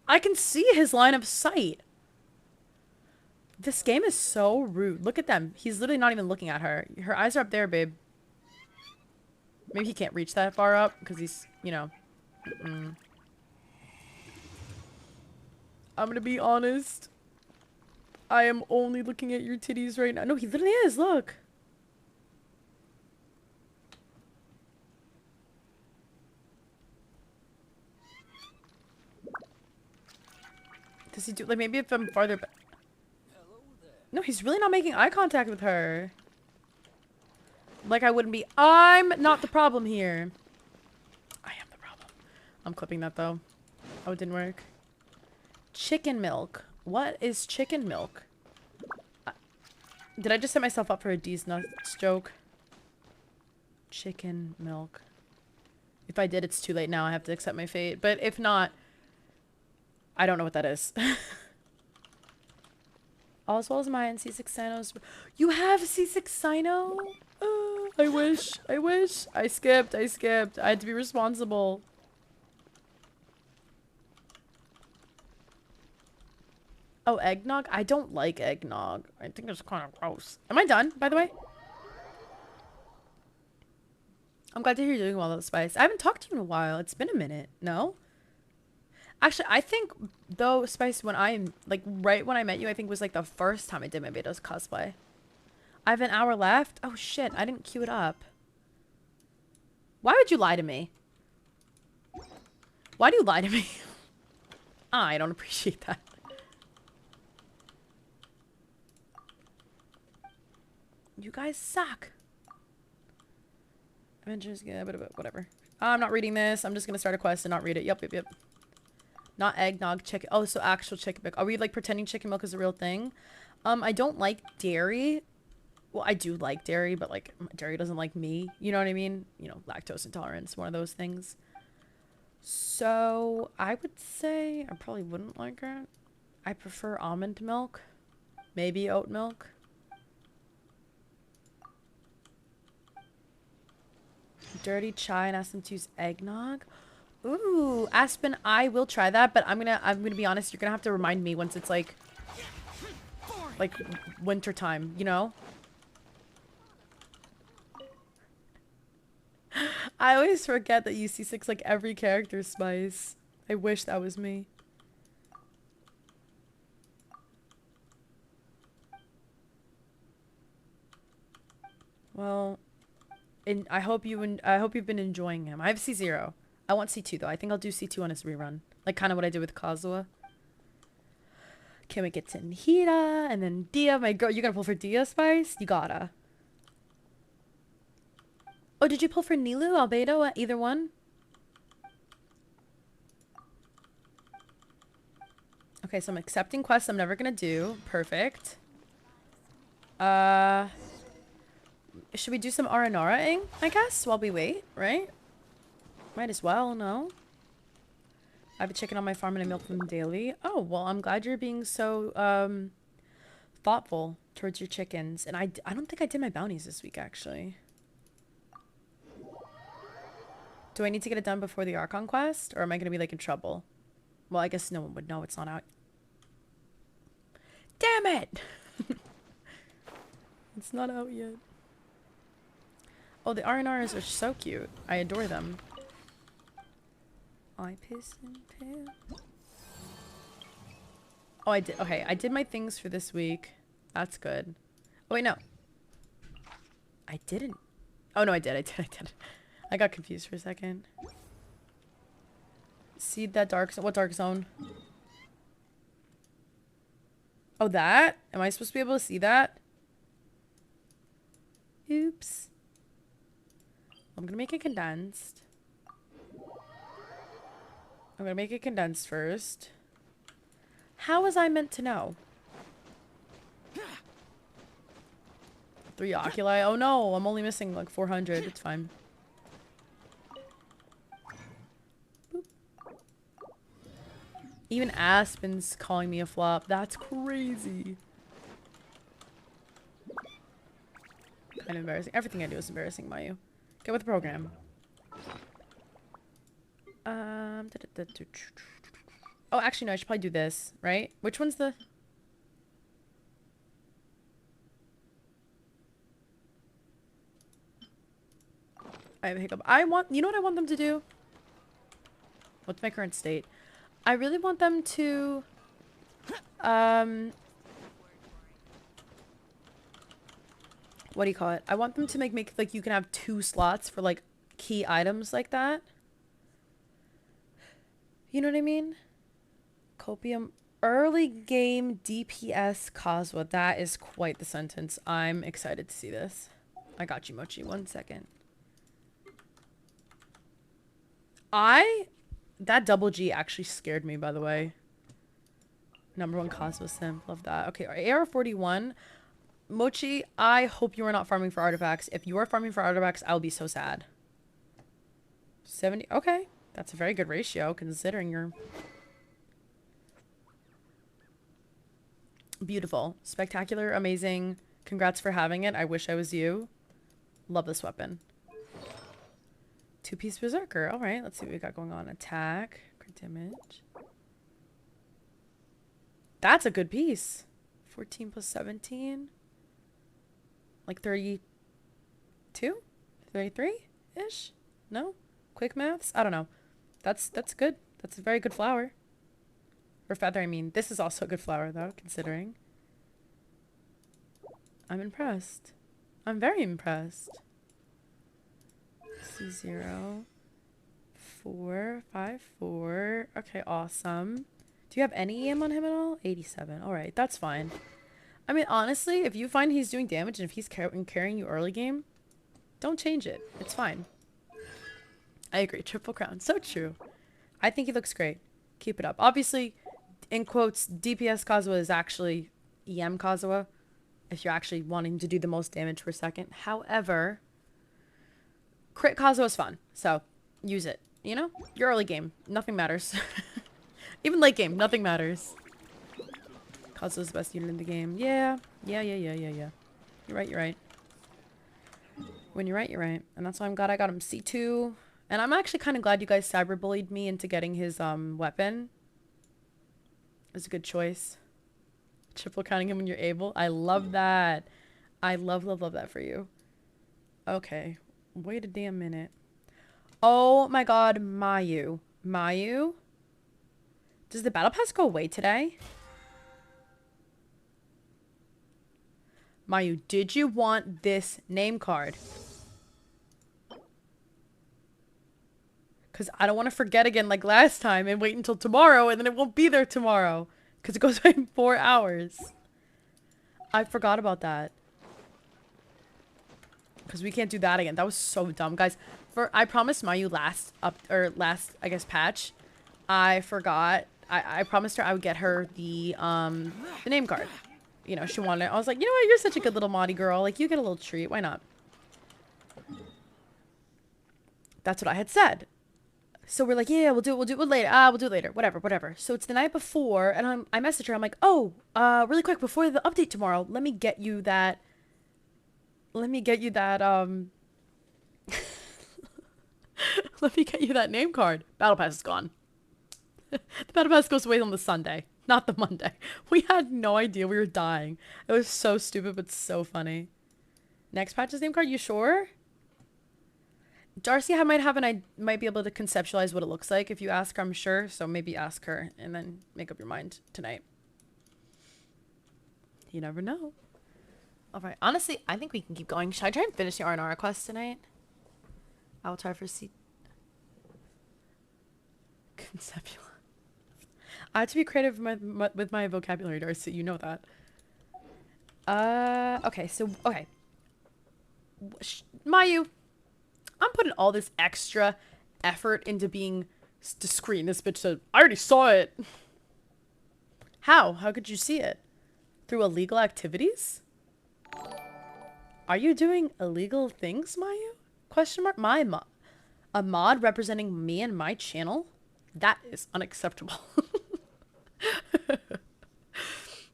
I can see his line of sight. This game is so rude. Look at them. He's literally not even looking at her. Her eyes are up there, babe. Maybe he can't reach that far up because he's, you know. I'm gonna be honest. I am only looking at your titties right now. No, he literally is. Look. Does he do, like, maybe if I'm farther back. No, he's really not making eye contact with her. Like I wouldn't be. I'm not the problem here. I am the problem. I'm clipping that though. Oh, it didn't work. Chicken milk. What is chicken milk? Did I just set myself up for a D's nuts joke? Chicken milk. If I did, it's too late now. I have to accept my fate. But if not, I don't know what that is. All as well as mine. C6 Sinos. You have C6 Sino? I wish. I wish. I skipped. I had to be responsible. Oh, eggnog? I don't like eggnog. I think it's kind of gross. Am I done, by the way? I'm glad to hear you're doing well, though, Spice. I haven't talked to you in a while. It's been a minute. No? Actually, I think, though, Spice, when right when I met you, I think was, like, the first time I did my Beidou's cosplay. I have an hour left? Oh, shit. I didn't queue it up. Why would you lie to me? Why do you lie to me? I don't appreciate that. You guys suck. Avengers, yeah, but whatever. I'm not reading this. I'm just gonna start a quest and not read it. Yep. Not eggnog, chicken. Oh, so actual chicken milk. Are we like pretending chicken milk is a real thing? I don't like dairy. Well, I do like dairy, but like dairy doesn't like me. You know what I mean? You know, lactose intolerance, one of those things. So I would say I probably wouldn't like it. I prefer almond milk, maybe oat milk. Dirty chai and ask them to use eggnog. Ooh, Aspen, I will try that, but I'm gonna be honest, you're gonna have to remind me once it's like winter time, you know? I always forget that you C6 like every character, Spice. I wish that was me. Well, I hope you've been enjoying him. I have C0. I want C2 though. I think I'll do C2 on his rerun. Like kind of what I did with Kazuha. Can we get to Nihira and then Dia? My girl, you gonna pull for Dia, Spice? You gotta. Oh, did you pull for Nilu, Albedo, either one? Okay, so I'm accepting quests I'm never gonna do. Perfect. Should we do some Aranara-ing, I guess, while we wait, right? Might as well, no? I have a chicken on my farm and I milk them daily. Oh, well, I'm glad you're being so, thoughtful towards your chickens. And I don't think I did my bounties this week, actually. Do I need to get it done before the Archon quest? Or am I going to be, like, in trouble? Well, I guess no one would know it's not out. Damn it! It's not out yet. Oh, the RNRs are so cute. I adore them. I piss and pan. Oh, I did. Okay, I did my things for this week. That's good. Oh, wait, no. I didn't. Oh, no, I did. I got confused for a second. See that dark zone? What dark zone? Oh, that? Am I supposed to be able to see that? Oops. I'm gonna make it condensed. I'm gonna make it condensed first. How was I meant to know? 3 oculi? Oh no, I'm only missing like 400. It's fine. Boop. Even Aspen's calling me a flop. That's crazy. Kind of embarrassing. Everything I do is embarrassing, Mayu. Get with the program. Oh, actually, no, I should probably do this, right? Which one's the... I have a hiccup. You know what I want them to do? What's my current state? I really want them to... what do you call it? I want them to make like you can have 2 slots for like key items like that. You know what I mean? Copium early game DPS Kazuha. That is quite the sentence. I'm excited to see this. I got you, Mochi. 1 second. That double G actually scared me, by the way. #1 Kazuha simp. Love that. Okay, AR-41. Mochi, I hope you are not farming for artifacts. If you are farming for artifacts, I'll be so sad. 70. Okay. That's a very good ratio, considering you're... Beautiful. Spectacular. Amazing. Congrats for having it. I wish I was you. Love this weapon. 2-piece Berserker. Alright, let's see what we got going on. Attack. Crit damage. That's a good piece. 14 plus 17. Like 32? 33-ish? No? Quick maths? I don't know. That's good. That's a very good flower. Or feather, I mean. This is also a good flower, though, considering. I'm impressed. I'm very impressed. C0. 4, 5, 4. Okay, awesome. Do you have any EM on him at all? 87. Alright, that's fine. I mean, honestly, if you find he's doing damage and if he's carrying you early game, don't change it. It's fine. I agree. Triple crown. So true. I think he looks great. Keep it up. Obviously, in quotes, DPS Kazuha is actually EM Kazuha, if you're actually wanting to do the most damage per second. However, crit Kazuha is fun, so use it. You know? Your early game. Nothing matters. Even late game. Nothing matters. Kazuha's the best unit in the game. Yeah. Yeah. You're right. When you're right, you're right. And that's why I'm glad I got him C2. And I'm actually kind of glad you guys cyberbullied me into getting his weapon. It was a good choice. Triple counting him when you're able. I love that. I love that for you. Okay. Wait a damn minute. Oh my god, Mayu. Mayu? Does the battle pass go away today? Mayu, did you want this name card? Because I don't want to forget again like last time and wait until tomorrow and then it won't be there tomorrow. Because it goes by in 4 hours. I forgot about that. Because we can't do that again. That was so dumb. Guys, I promised Mayu last, I guess, patch. I forgot. I promised her I would get her the name card. You know, she wanted it. I was like, you know what? You're such a good little Maudie girl. Like, you get a little treat. Why not? That's what I had said. So we're like, yeah, we'll do it later. We'll do it later. Whatever. So it's the night before, and I message her. I'm like, oh, really quick, before the update tomorrow, let me get you that, let me get you that name card. Battle Pass is gone. The Battle Pass goes away on the Sunday, not the Monday. We had no idea. We were dying. It was so stupid, but so funny. Next patch's name card, you sure? Darcy might be able to conceptualize what it looks like if you ask her, I'm sure. So maybe ask her and then make up your mind tonight. You never know. All right. Honestly, I think we can keep going. Should I try and finish the R&R quest tonight? I will try for conceptualize. I have to be creative with my vocabulary, Darcy. You know that. Okay. So, okay. Mayu. I'm putting all this extra effort into being discreet. And this bitch said, I already saw it. How? How could you see it? Through illegal activities? Are you doing illegal things, Mayu? Question mark. A mod representing me and my channel? That is unacceptable.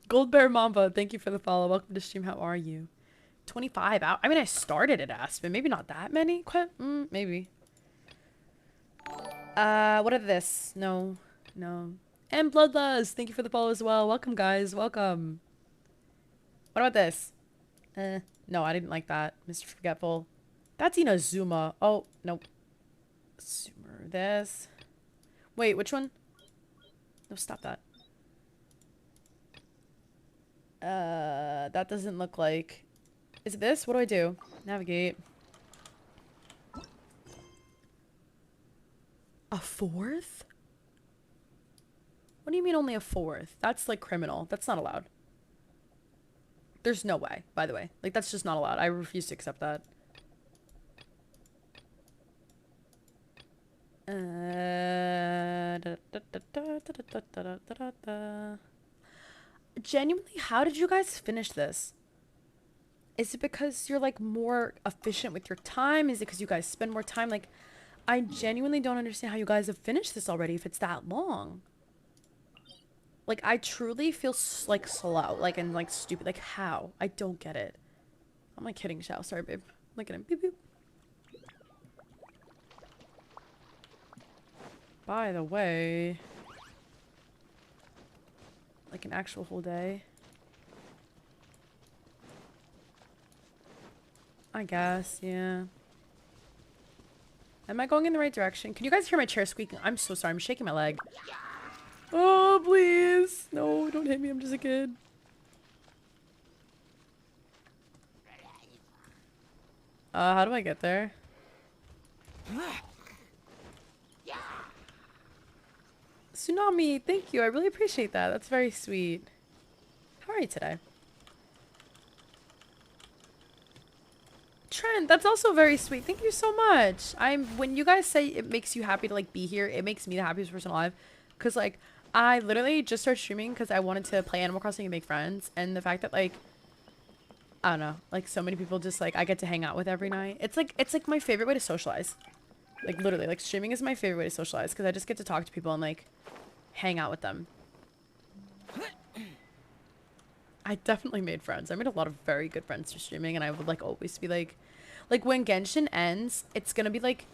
Gold Bear Mamba, thank you for the follow. Welcome to stream. How are you? 25 out. I mean, I started at Aspen. Maybe not that many. Maybe. What are this? No. And Bloodlust, thank you for the follow as well. Welcome, guys. Welcome. What about this? No, I didn't like that. Mr. Forgetful. That's Inazuma. Oh, nope. Zoomer. This. Wait, which one? No, stop that. That doesn't look like... Is it this? What do I do? Navigate. A 4th? What do you mean only a 4th? That's like criminal. That's not allowed. There's no way, by the way. Like, that's just not allowed. I refuse to accept that. Genuinely, how did you guys finish this? Is it because you're, like, more efficient with your time? Is it because you guys spend more time? Like, I genuinely don't understand how you guys have finished this already if it's that long. Like, I truly feel, like, slow. Like, and, like, stupid. Like, how? I don't get it. I'm, like, kidding, Shao. Sorry, babe. Look at him. Beep, beep. By the way... Like, an actual whole day... I guess, yeah. Am I going in the right direction? Can you guys hear my chair squeaking? I'm so sorry. I'm shaking my leg. Oh, please. No, don't hit me. I'm just a kid. How do I get there? Tsunami, thank you. I really appreciate that. That's very sweet. How are you today? Trent, that's also very sweet. Thank you so much. When you guys say it makes you happy to like be here, it makes me the happiest person alive. Cause like I literally just started streaming because I wanted to play Animal Crossing and make friends, and the fact that like I don't know, like so many people just like I get to hang out with every night. It's like my favorite way to socialize. Like literally, like streaming is my favorite way to socialize because I just get to talk to people and like hang out with them. I definitely made friends. I made a lot of very good friends through streaming, and I would like always be like when Genshin ends, it's gonna be like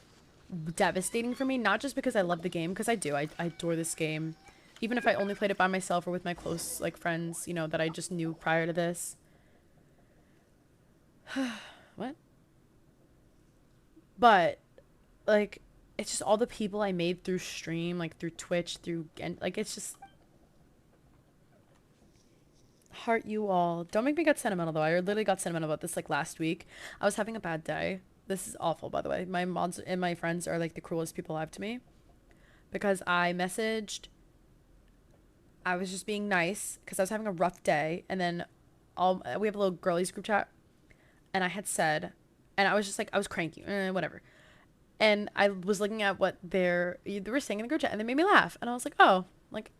devastating for me, not just because I love the game, because I do. I adore this game. Even if I only played it by myself or with my close like friends, you know, that I just knew prior to this. What? But like it's just all the people I made through stream, like through Twitch, through like it's just heart you all. Don't make me get sentimental though. I literally got sentimental about this like last week. I was having a bad day. This is awful, by the way. My moms and my friends are like the cruelest people alive to me. Because I messaged, I was just being nice because I was having a rough day. And then we have a little girlies group chat. And I had said, and I was just like, I was cranky, whatever. And I was looking at what they were saying in the group chat, and they made me laugh. And I was like, oh, like,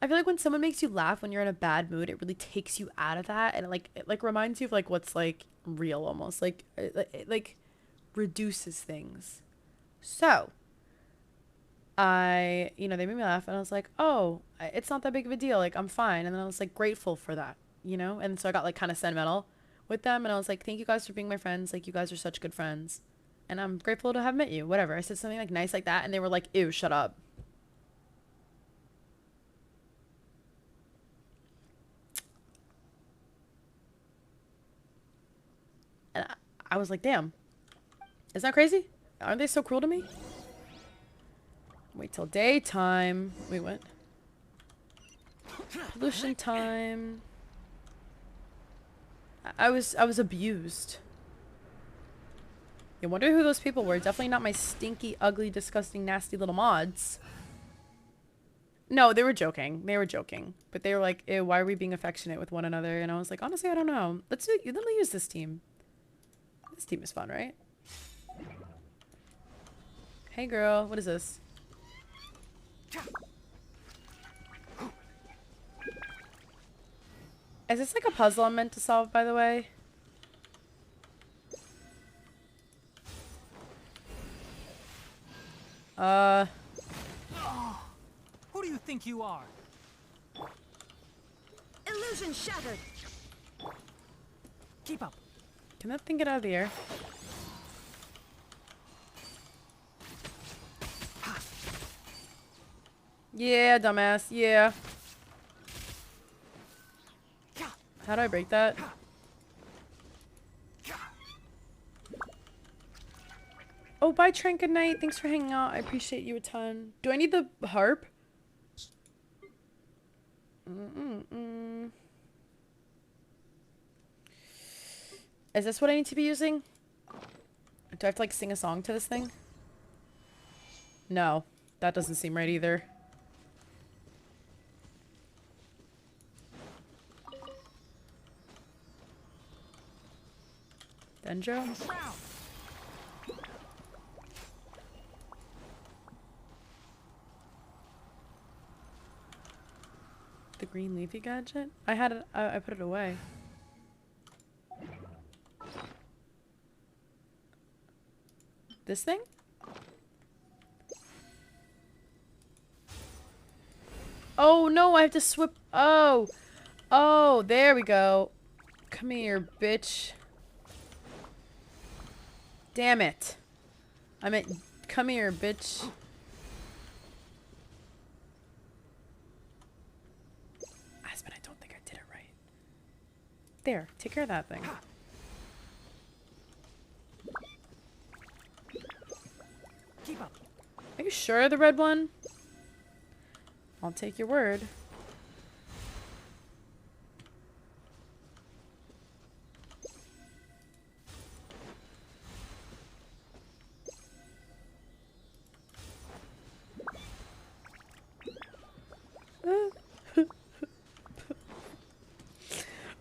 I feel like when someone makes you laugh when you're in a bad mood, it really takes you out of that. And it reminds you of like what's like real almost. Like, it like reduces things. So they made me laugh, and I was like, oh, it's not that big of a deal. Like, I'm fine. And then I was like grateful for that, And so I got like kind of sentimental with them. And I was like, thank you guys for being my friends. Like, you guys are such good friends. And I'm grateful to have met you. Whatever. I said something like nice like that. And they were like, ew, shut up. And I was like, damn. Isn't that crazy? Aren't they so cruel to me? Wait till daytime. Wait, what? Pollution time. I was abused. I wonder who those people were. Definitely not my stinky, ugly, disgusting, nasty little mods. No, they were joking. They were joking. But they were like, ew, why are we being affectionate with one another? And I was like, honestly, I don't know. Let's use this team. This team is fun, right? Hey, girl. What is this? Is this like a puzzle I'm meant to solve, by the way? Who do you think you are? Illusion shattered. Keep up. Can that thing get out of the air? Yeah, dumbass. Yeah. How do I break that? Oh, bye, Trank. Good night. Thanks for hanging out. I appreciate you a ton. Do I need the harp? Is this what I need to be using? Do I have to like sing a song to this thing? No, that doesn't seem right either. Dendro? The green leafy gadget? I had it, I put it away. This thing? Oh no, I have to swip. Oh. Oh, there we go. Come here, bitch. Damn it. I meant, come here, bitch. Aspen, I don't think I did it right. There, take care of that thing. Keep up. Are you sure the red one? I'll take your word.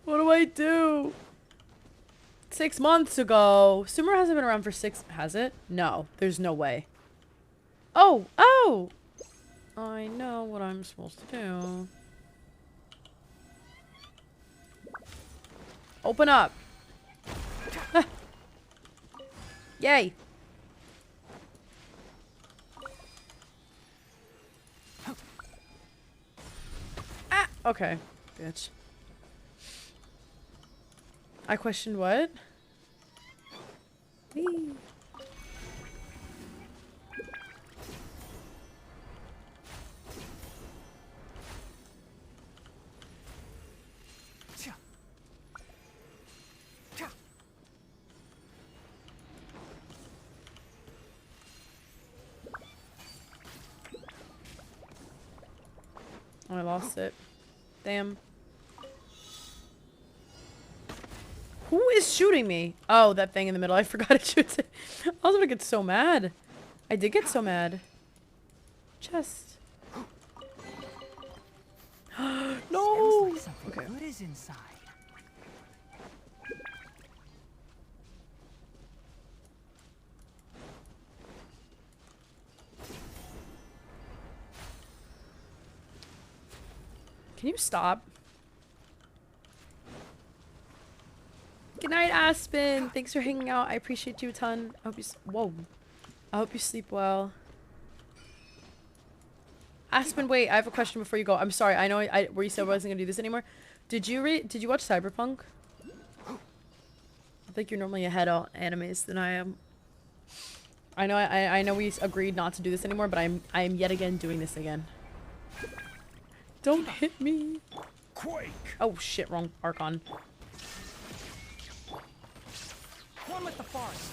What do I do? 6 months ago. Sumer hasn't been around for 6... Has it? No. There's no way. Oh! Oh! I know what I'm supposed to do. Open up. Yay. Ah! Okay. Bitch. I questioned what? Whee. Oh, I lost it. Damn. Who is shooting me? Oh, that thing in the middle. I forgot it shoots it. I was gonna get so mad. I did get so mad. Chest. No! Like something good is inside. Can you stop? Good night, Aspen. Thanks for hanging out. I appreciate you a ton. I hope you whoa. I hope you sleep well. Aspen, wait. I have a question before you go. I'm sorry. I know where you said I wasn't gonna do this anymore. Did you watch Cyberpunk? I think you're normally ahead on animes than I am. I know we agreed not to do this anymore, but I am yet again doing this again. Don't hit me. Quake. Oh shit, wrong Archon. One with the forest.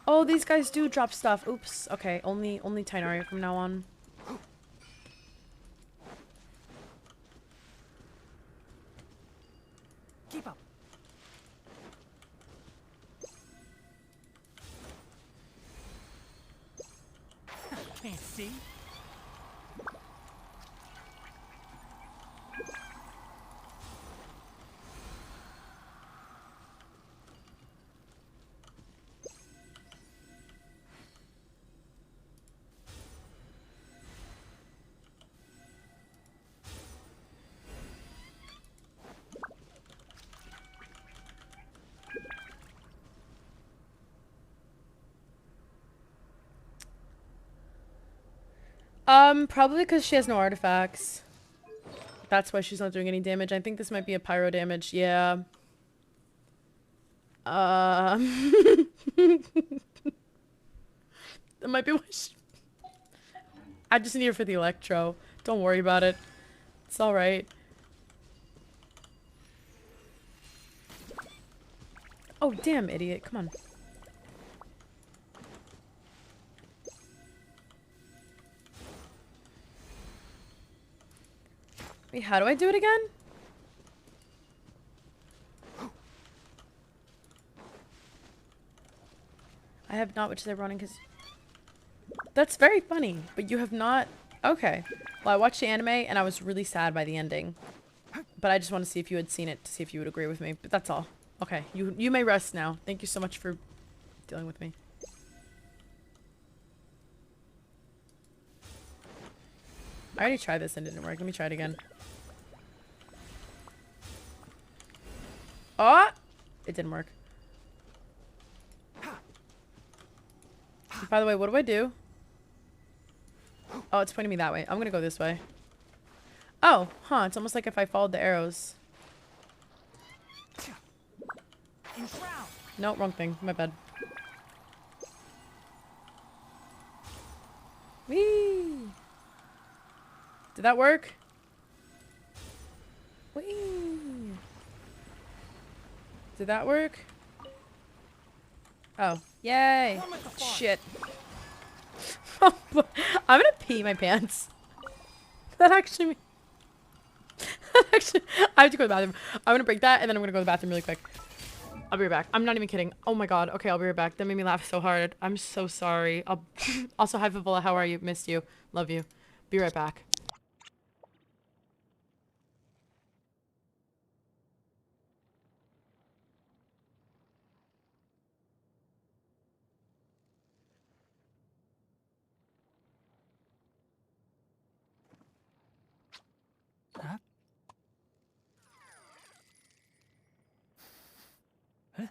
Oh, these guys do drop stuff. Oops. Okay, only Tinaria from now on. Keep up. Can't see. Probably because she has no artifacts. That's why she's not doing any damage. I think this might be a pyro damage. Yeah. That might be why she... I just need her for the electro. Don't worry about it. It's alright. Oh, damn, idiot. Come on. Wait, how do I do it again? I have not, which is ironic because... That's very funny, but you have not... Okay. Well, I watched the anime and I was really sad by the ending. But I just want to see if you had seen it, to see if you would agree with me. But that's all. Okay, you may rest now. Thank you so much for dealing with me. I already tried this and it didn't work. Let me try it again. Oh! It didn't work. By the way, what do I do? Oh, it's pointing me that way. I'm gonna go this way. Oh, huh. It's almost like if I followed the arrows. No, wrong thing. My bad. Whee! Did that work? Whee! Did that work? Oh. Yay! Shit. I'm gonna pee my pants. That actually... I have to go to the bathroom. I'm gonna break that and then I'm gonna go to the bathroom really quick. I'll be right back. I'm not even kidding. Oh my god. Okay, I'll be right back. That made me laugh so hard. I'm so sorry. Also, hi Favola. How are you? Missed you. Love you. Be right back. Huh? Huh?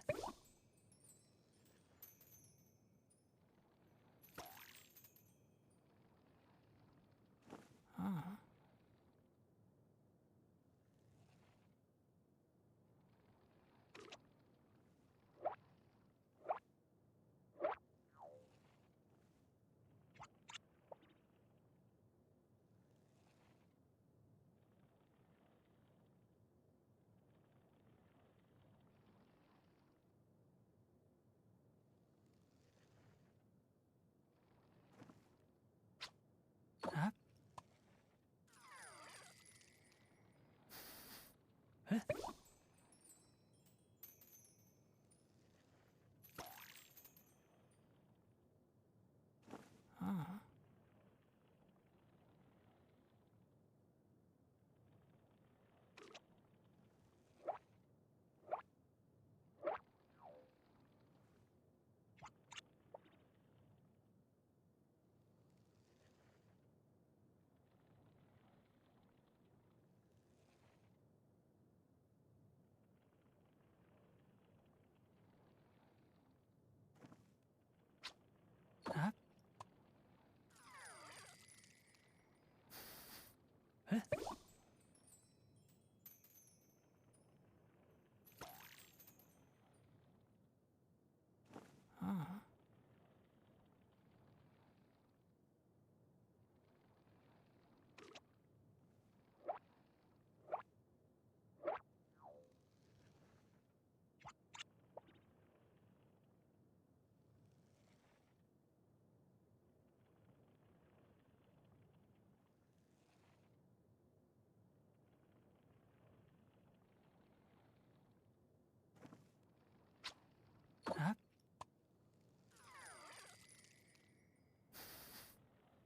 Huh?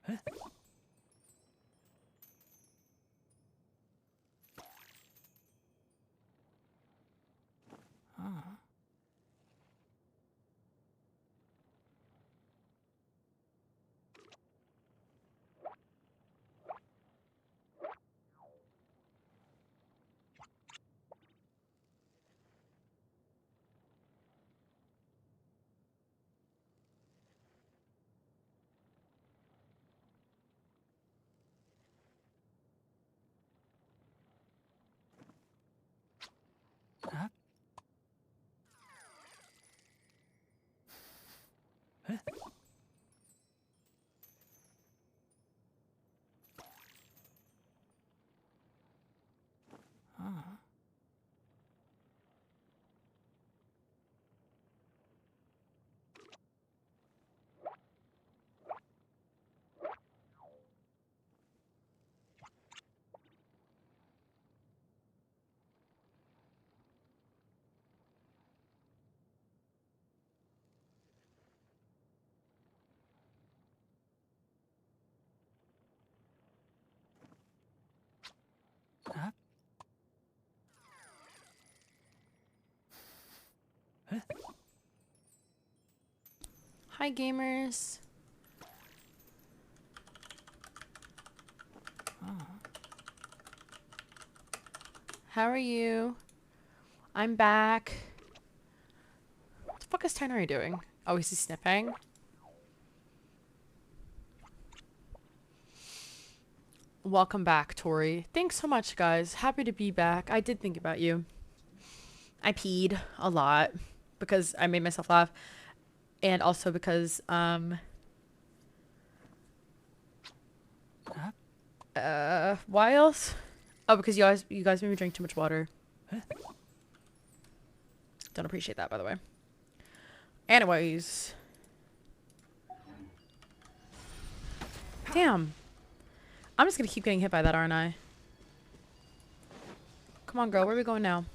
Huh? Huh? Huh? Huh? Huh? Hi, gamers. How are you? I'm back. What the fuck is Tannery doing? Oh, is he sniffing? Welcome back, Tori. Thanks so much, guys. Happy to be back. I did think about you. I peed a lot because I made myself laugh. And also because, why else? Oh, because you guys made me drink too much water. Don't appreciate that, by the way. Anyways. Damn. I'm just gonna keep getting hit by that, aren't I? Come on, girl. Where are we going now?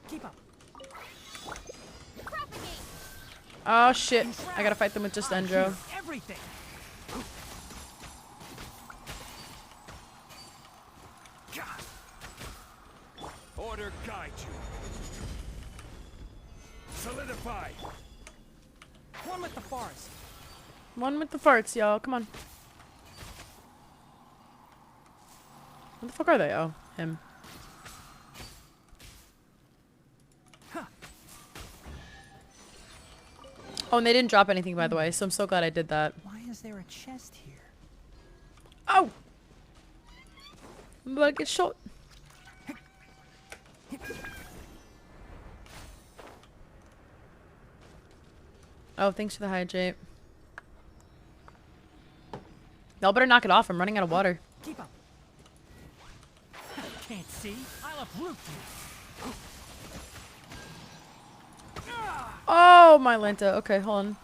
Keep up. Oh shit. I gotta fight them with just Endro. Everything. Order guide you. Solidify. One with the forest. One with the farts, y'all. Come on. What the fuck are they? Oh, him. Oh, and they didn't drop anything, by the way, so I'm so glad I did that. Why is there a chest here? Oh! I'm about to get shot. Oh, thanks for the hydrate. Y'all better knock it off. I'm running out of water. Keep up. Can't see. I'll uproot you. Oh, my Lenta. Okay, hold on.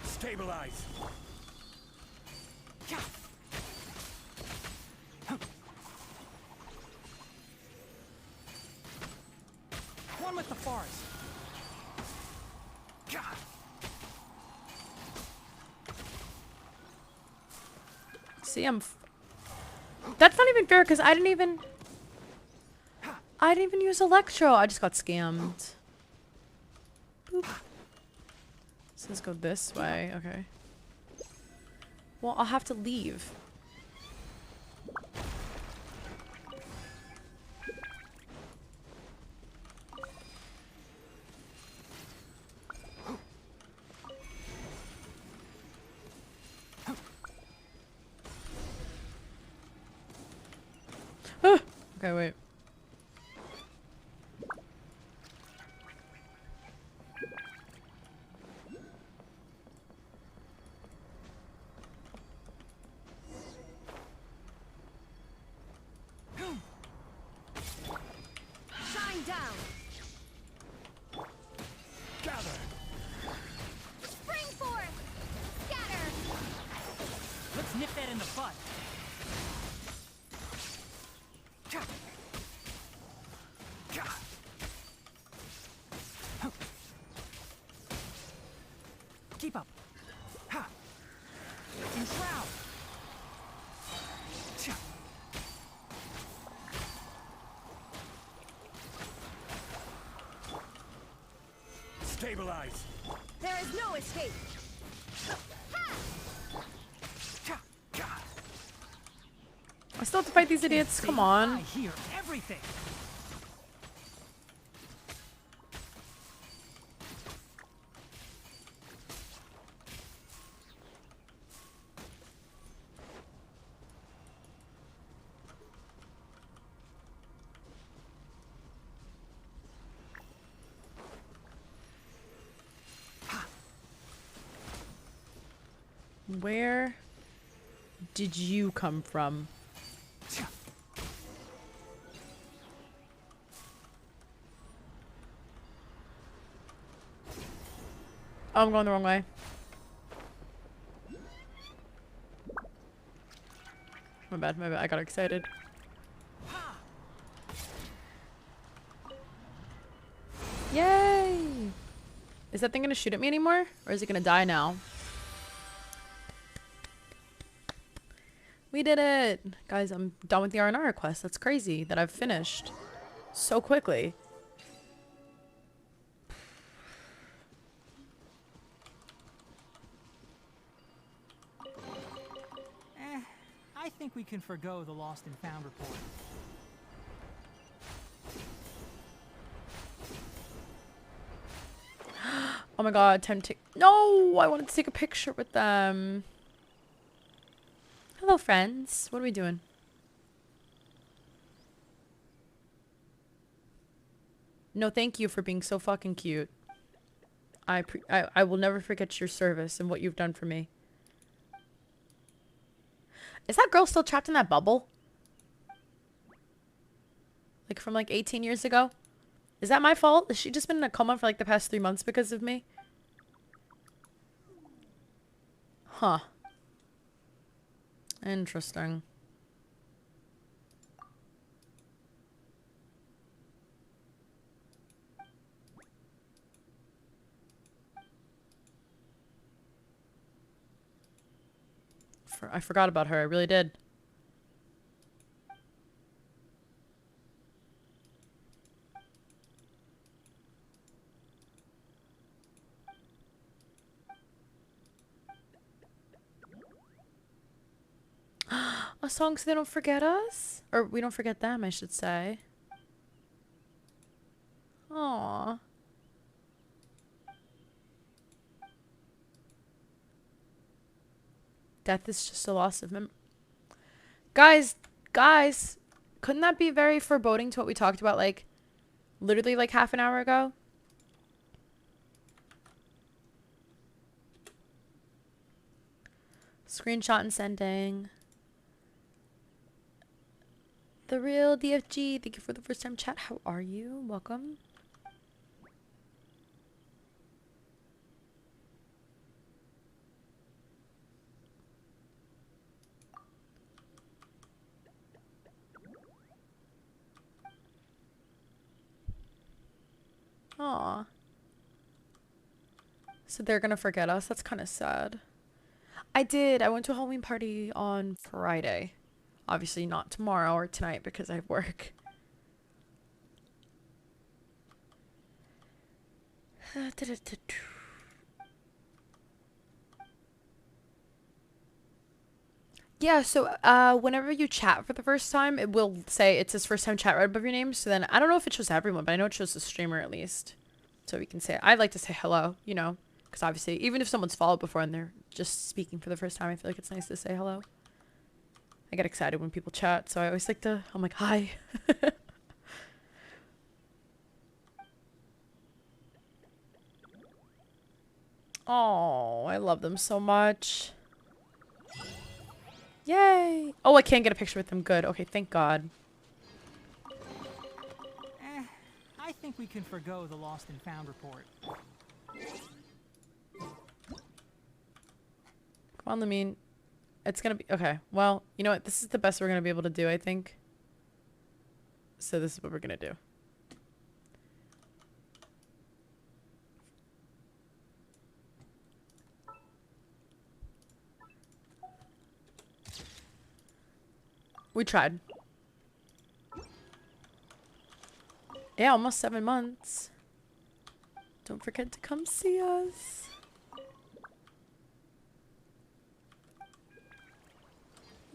Stabilize. One with the forest. See, that's not even fair because I didn't even use Electro. I just got scammed. Boop. So let's go this way. Okay. Well, I'll have to leave. Okay, wait. Shine down. Nip that in the bud. Keep up. Ha. Enshroud. Stabilize. There is no escape. I still have to fight these idiots. Come on. I hear everything. Where did you come from? Oh, I'm going the wrong way. My bad, my bad. I got excited. Yay! Is that thing gonna shoot at me anymore? Or is it gonna die now? We did it! Guys, I'm done with the R&R quest. That's crazy that I've finished so quickly. I think we can forgo the lost and found report. Oh my god, time to... No! I wanted to take a picture with them. Hello, friends. What are we doing? No, thank you for being so fucking cute. I will never forget your service and what you've done for me. Is that girl still trapped in that bubble? Like from like 18 years ago? Is that my fault? Has she just been in a coma for like the past 3 months because of me? Huh. Interesting. I forgot about her. I really did. A song so they don't forget us? Or we don't forget them, I should say. Aww. Death is just a loss of memory. Guys, couldn't that be very foreboding to what we talked about, like, literally like half an hour ago? Screenshot and sending. The real DFG, thank you for the first time chat. How are you? Welcome. Aw. So they're gonna forget us? That's kind of sad. I did. I went to a Halloween party on Friday. Obviously not tomorrow or tonight because I have work. Yeah, so whenever you chat for the first time, it will say it says first time chat right above your name. So then I don't know if it shows everyone, but I know it shows the streamer at least. So we can say, I'd like to say hello, you know, because obviously even if someone's followed before and they're just speaking for the first time, I feel like it's nice to say hello. I get excited when people chat, so I always like to, I'm like, hi. Oh, I love them so much. Yay! Oh, I can't get a picture with them. Good. Okay, thank God. I think we can forgo the lost and found report. Come on, Lamine. It's gonna be okay. Well, you know what? This is the best we're gonna be able to do, I think. So this is what we're gonna do. We tried. Yeah, almost 7 months. Don't forget to come see us.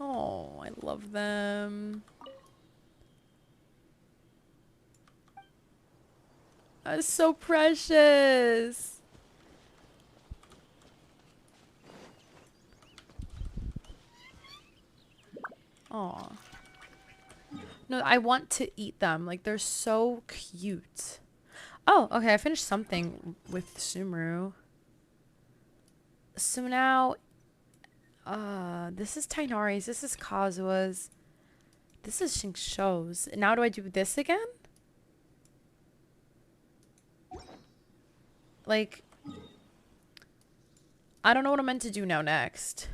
Oh, I love them. That's so precious. Aw. No, I want to eat them. Like, they're so cute. Oh, okay. I finished something with Sumeru. So now, this is Tainari's. This is Kazua's. This is Xingqiu's. Now do I do this again? Like, I don't know what I'm meant to do now next.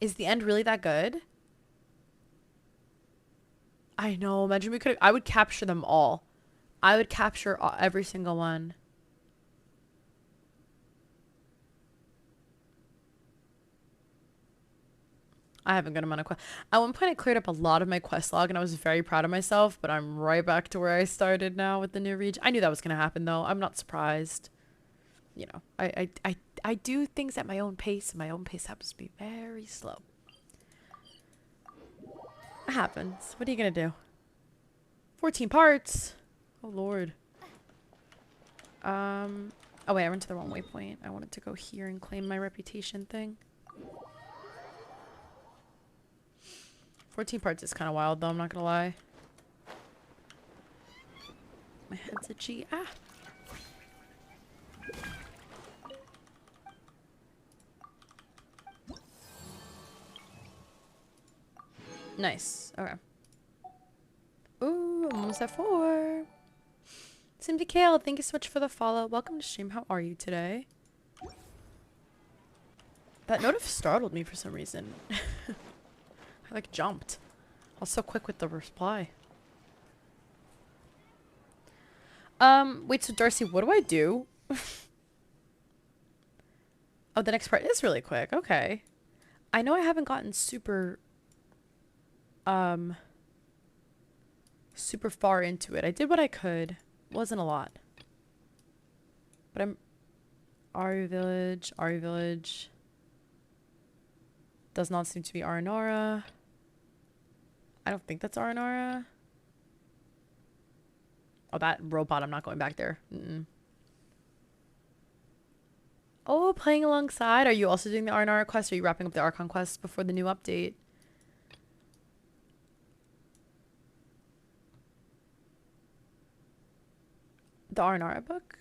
Is the end really that good? I know. Imagine we could. I would capture them all. I would capture every single one. I have a good amount of quests. At one point, I cleared up a lot of my quest log, and I was very proud of myself. But I'm right back to where I started now with the new region. I knew that was gonna happen, though. I'm not surprised. You know, I do things at my own pace, and my own pace happens to be very slow. It happens. What are you gonna do? 14 parts. Oh Lord. Oh wait, I went to the wrong waypoint. I wanted to go here and claim my reputation thing. 14 parts is kind of wild, though. I'm not gonna lie. My head's itchy. Ah. Nice. Okay. Ooh, I'm almost at 4. Simdi Kale, thank you so much for the follow. Welcome to stream. How are you today? That notif startled me for some reason. I like jumped. I was so quick with the reply. Wait, so Darcy, what do I do? Oh, the next part is really quick. Okay. I know I haven't gotten super far into it. I did what I could. Wasn't a lot. But I'm Aru Village. Does not seem to be Aranara. I don't think that's Aranara. Oh, that robot, I'm not going back there. Oh, playing alongside. Are you also doing the Aranara quest? Or are you wrapping up the Archon quest before the new update? The Aranara book?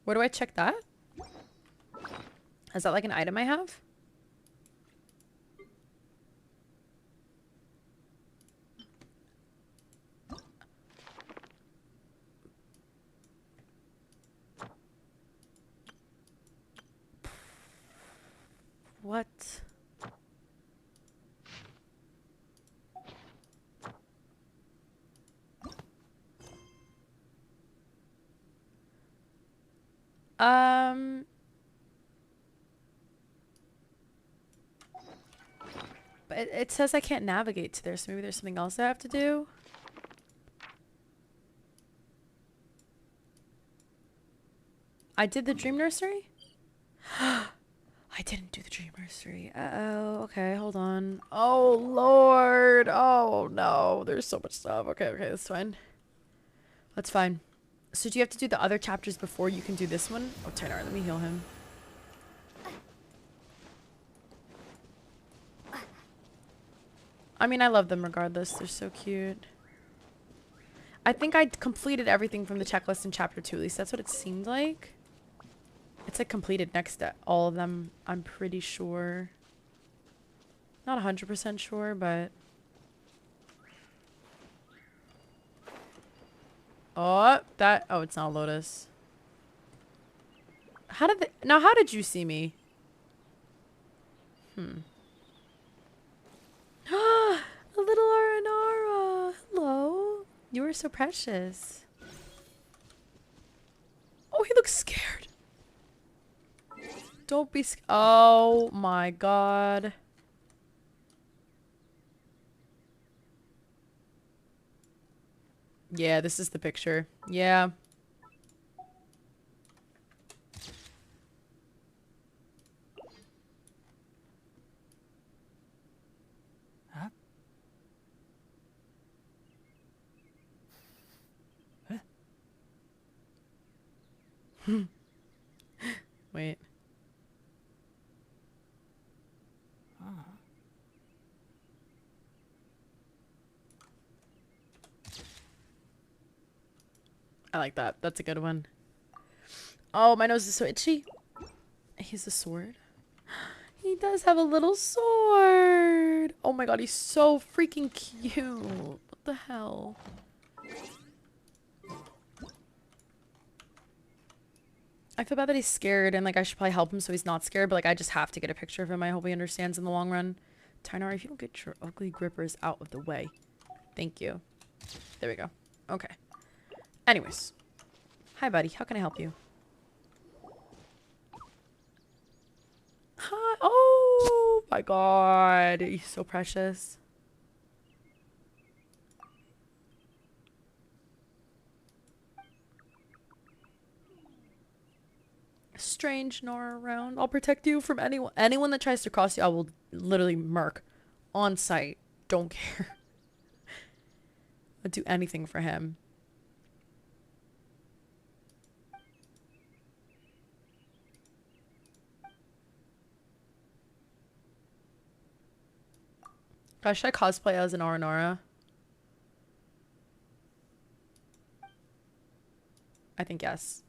Where do I check that? Is that like an item I have? What? But it says I can't navigate to there, so maybe there's something else I have to do. I did the dream nursery? I didn't do the dream nursery. Uh-oh. Okay, hold on. Oh, Lord. Oh, no. There's so much stuff. Okay, that's fine. That's fine. So do you have to do the other chapters before you can do this one? Oh, Tainar, let me heal him. I mean, I love them regardless. They're so cute. I think I completed everything from the checklist in chapter 2. At least that's what it seemed like. It's like completed next to all of them, I'm pretty sure. Not 100% sure, but... Oh, that... Oh, it's not a lotus. How did they... Now, how did you see me? A little Aranara. Hello. You are so precious. Oh, he looks scared. Don't be scared. Oh my god. Yeah, this is the picture. Yeah. Huh? Wait. I like that. That's a good one. Oh, my nose is so itchy. He's a sword. He does have a little sword. Oh my god, he's so freaking cute. What the hell? I feel bad that he's scared and like I should probably help him so he's not scared, but like I just have to get a picture of him. I hope he understands in the long run. Tynara, if you don't get your ugly grippers out of the way. Thank you. There we go. Okay. Anyways. Hi, buddy. How can I help you? Hi. Oh my god. He's so precious. Strange Nora around. I'll protect you from anyone that tries to cross you. I will literally murk on sight. Don't care. I'll do anything for him. Gosh, should I cosplay as an Aranara? I think yes.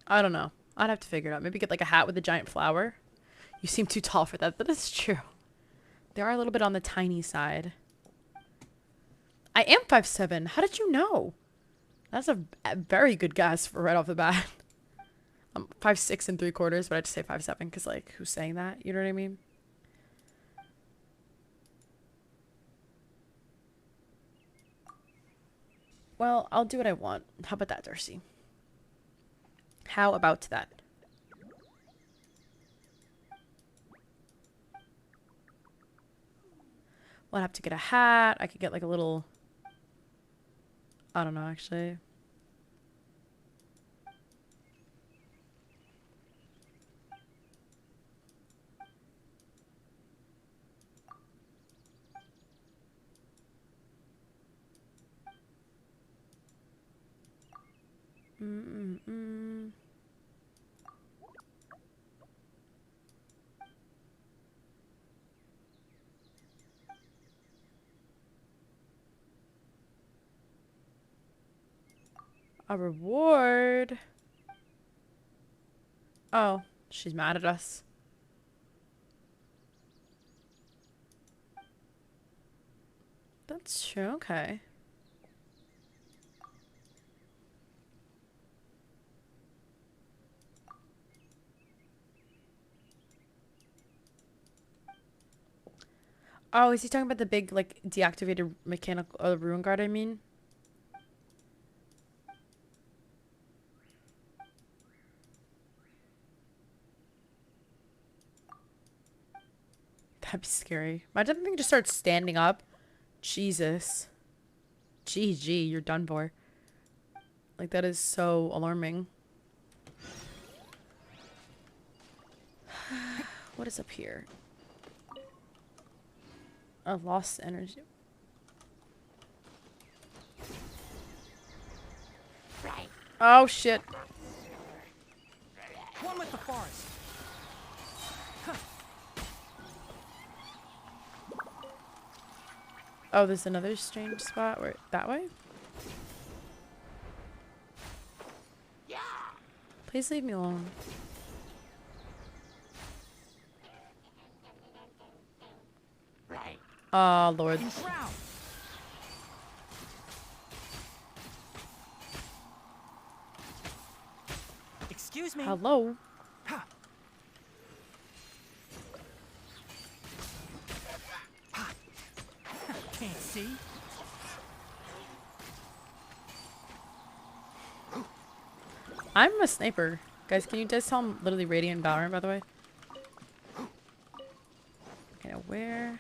I don't know. I'd have to figure it out. Maybe get like a hat with a giant flower. You seem too tall for that. That is true. They are a little bit on the tiny side. I am 5'7". How did you know? That's a very good guess for right off the bat. I'm 5'6" and 3/4, but I just say 5'7" because like who's saying that? You know what I mean? Well, I'll do what I want. How about that, Darcy? How about that? Well, I'd have to get a hat. I could get like a little... I don't know, actually. A reward? Oh, she's mad at us. That's true, okay. Oh, is he talking about the big, like, deactivated mechanical, ruin guard, I mean? That'd be scary. Imagine the thing just starts standing up. Jesus. GG, you're done for. Like, that is so alarming. What is up here? A lost energy. Oh, shit. One with the forest. Oh, there's another strange spot. Where that way? Please leave me alone. Oh, Lord. Excuse me. Hello. Can't see. I'm a sniper. Guys, can you just tell I'm literally Radiant Valorant, by the way? Okay, now where?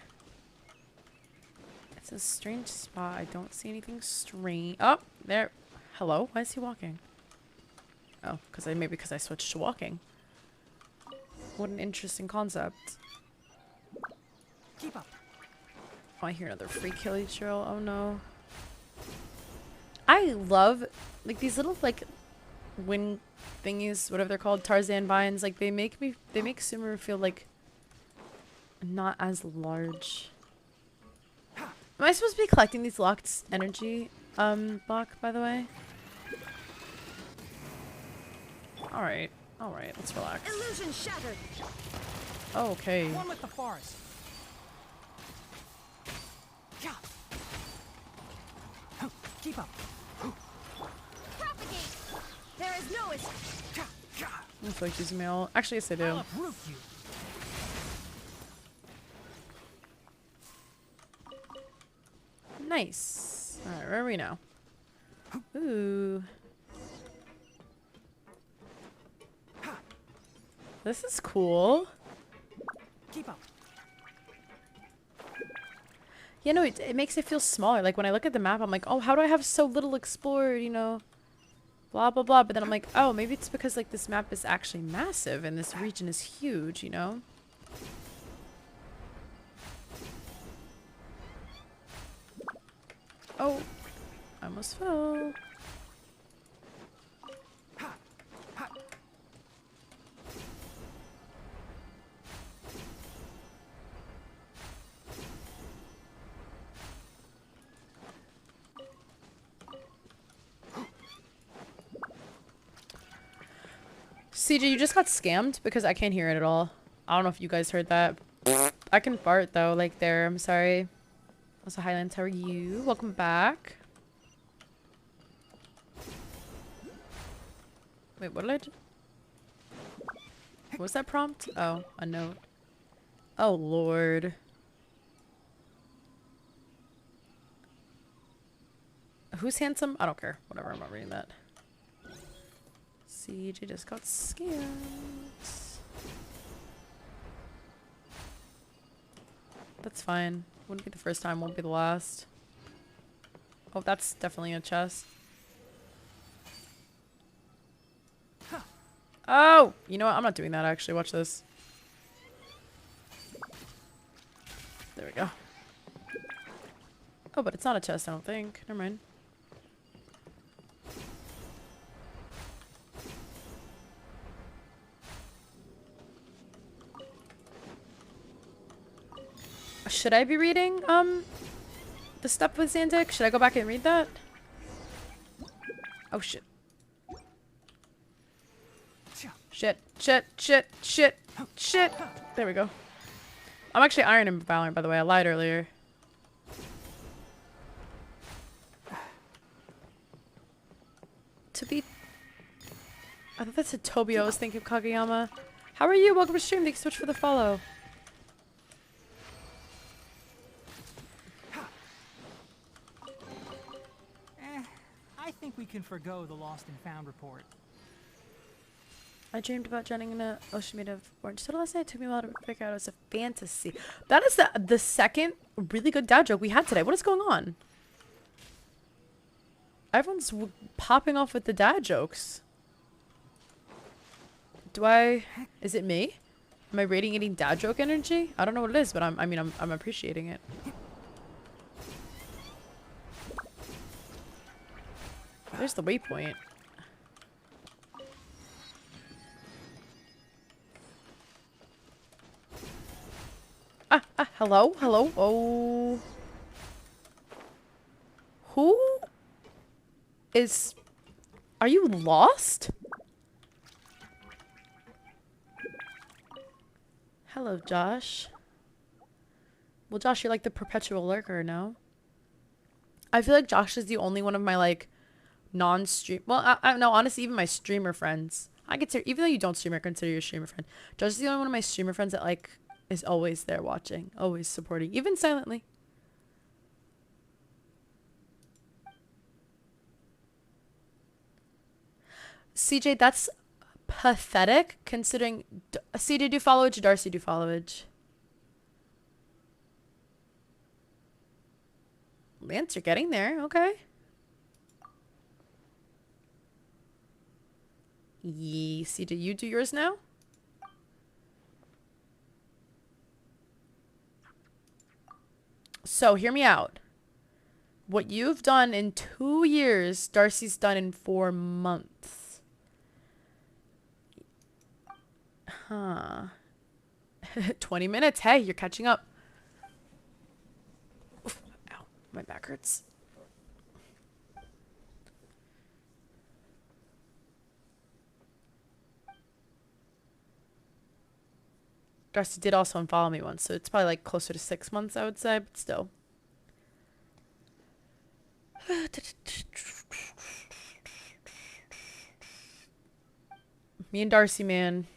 It's a strange spot. I don't see anything strange. Oh, there. Hello? Why is he walking? Oh, maybe because I switched to walking. What an interesting concept. Keep up. Oh, I hear another free killy drill. Oh no. I love like these little like wind thingies, whatever they're called, Tarzan vines. Like they make Sumeru feel like not as large. Am I supposed to be collecting these locked energy block, by the way? Alright, let's relax. Illusion shattered. Oh, okay. One with the forest. Keep up. Propagate. There is no escape. I don't feel like using my ult. Actually, yes, I do. I'll uproot you. Nice. Alright, where are we now? Ooh. This is cool. Keep up. Yeah, no, it makes it feel smaller. Like, when I look at the map, I'm like, oh, how do I have so little explored, you know? Blah, blah, blah. But then I'm like, oh, maybe it's because, like, this map is actually massive and this region is huge, you know? Oh, I almost fell. CJ, you just got scammed because I can't hear it at all. I don't know if you guys heard that. I can fart though, like there. I'm sorry. Also, Highlands, how are you? Welcome back. Wait, what did I do? What was that prompt? Oh, a note. Oh, Lord. Who's handsome? I don't care. Whatever, I'm not reading that. CJ just got scammed. That's fine. Wouldn't be the first time, won't be the last. Oh, that's definitely a chest. Oh! You know what? I'm not doing that, actually. Watch this. There we go. Oh, but it's not a chest, I don't think. Never mind. Should I be reading, the stuff with Xantic? Should I go back and read that? Oh, shit. Shit, shit, shit, shit, shit. There we go. I'm actually Iron in Valorant, by the way. I lied earlier. To be... I thought that said Tobio. I was thinking of Kageyama. How are you? Welcome to stream. Thanks so much for the follow. I think we can forgo the lost and found report. I dreamed about drowning in an ocean made of orange soda last night. It took me a while to figure out it was a fantasy. That is the second really good dad joke we had today. What is going on? Everyone's popping off with the dad jokes. Is it me? Am I radiating dad joke energy? I don't know what it is, but I'm appreciating it. There's the waypoint. Hello? Hello? Oh. Who is... Are you lost? Hello, Josh. Well, Josh, you're like the perpetual lurker, no? I feel like Josh is the only one of my, like, non-stream... Well, no, honestly, even my streamer friends I consider, even though you don't stream, I consider you a streamer friend. Josh is the only one of my streamer friends that like is always there watching, always supporting, even silently. CJ, that's pathetic considering. CJ, do followage. Darcy, do followage. Lance, you're getting there. Okay. Yee, CJ, you do yours now? So, hear me out. What you've done in 2 years, Darcy's done in 4 months. Huh. 20 minutes. Hey, you're catching up. Oof, ow, my back hurts. Darcy did also unfollow me once, so it's probably like closer to 6 months, I would say, but still. Me and Darcy, man.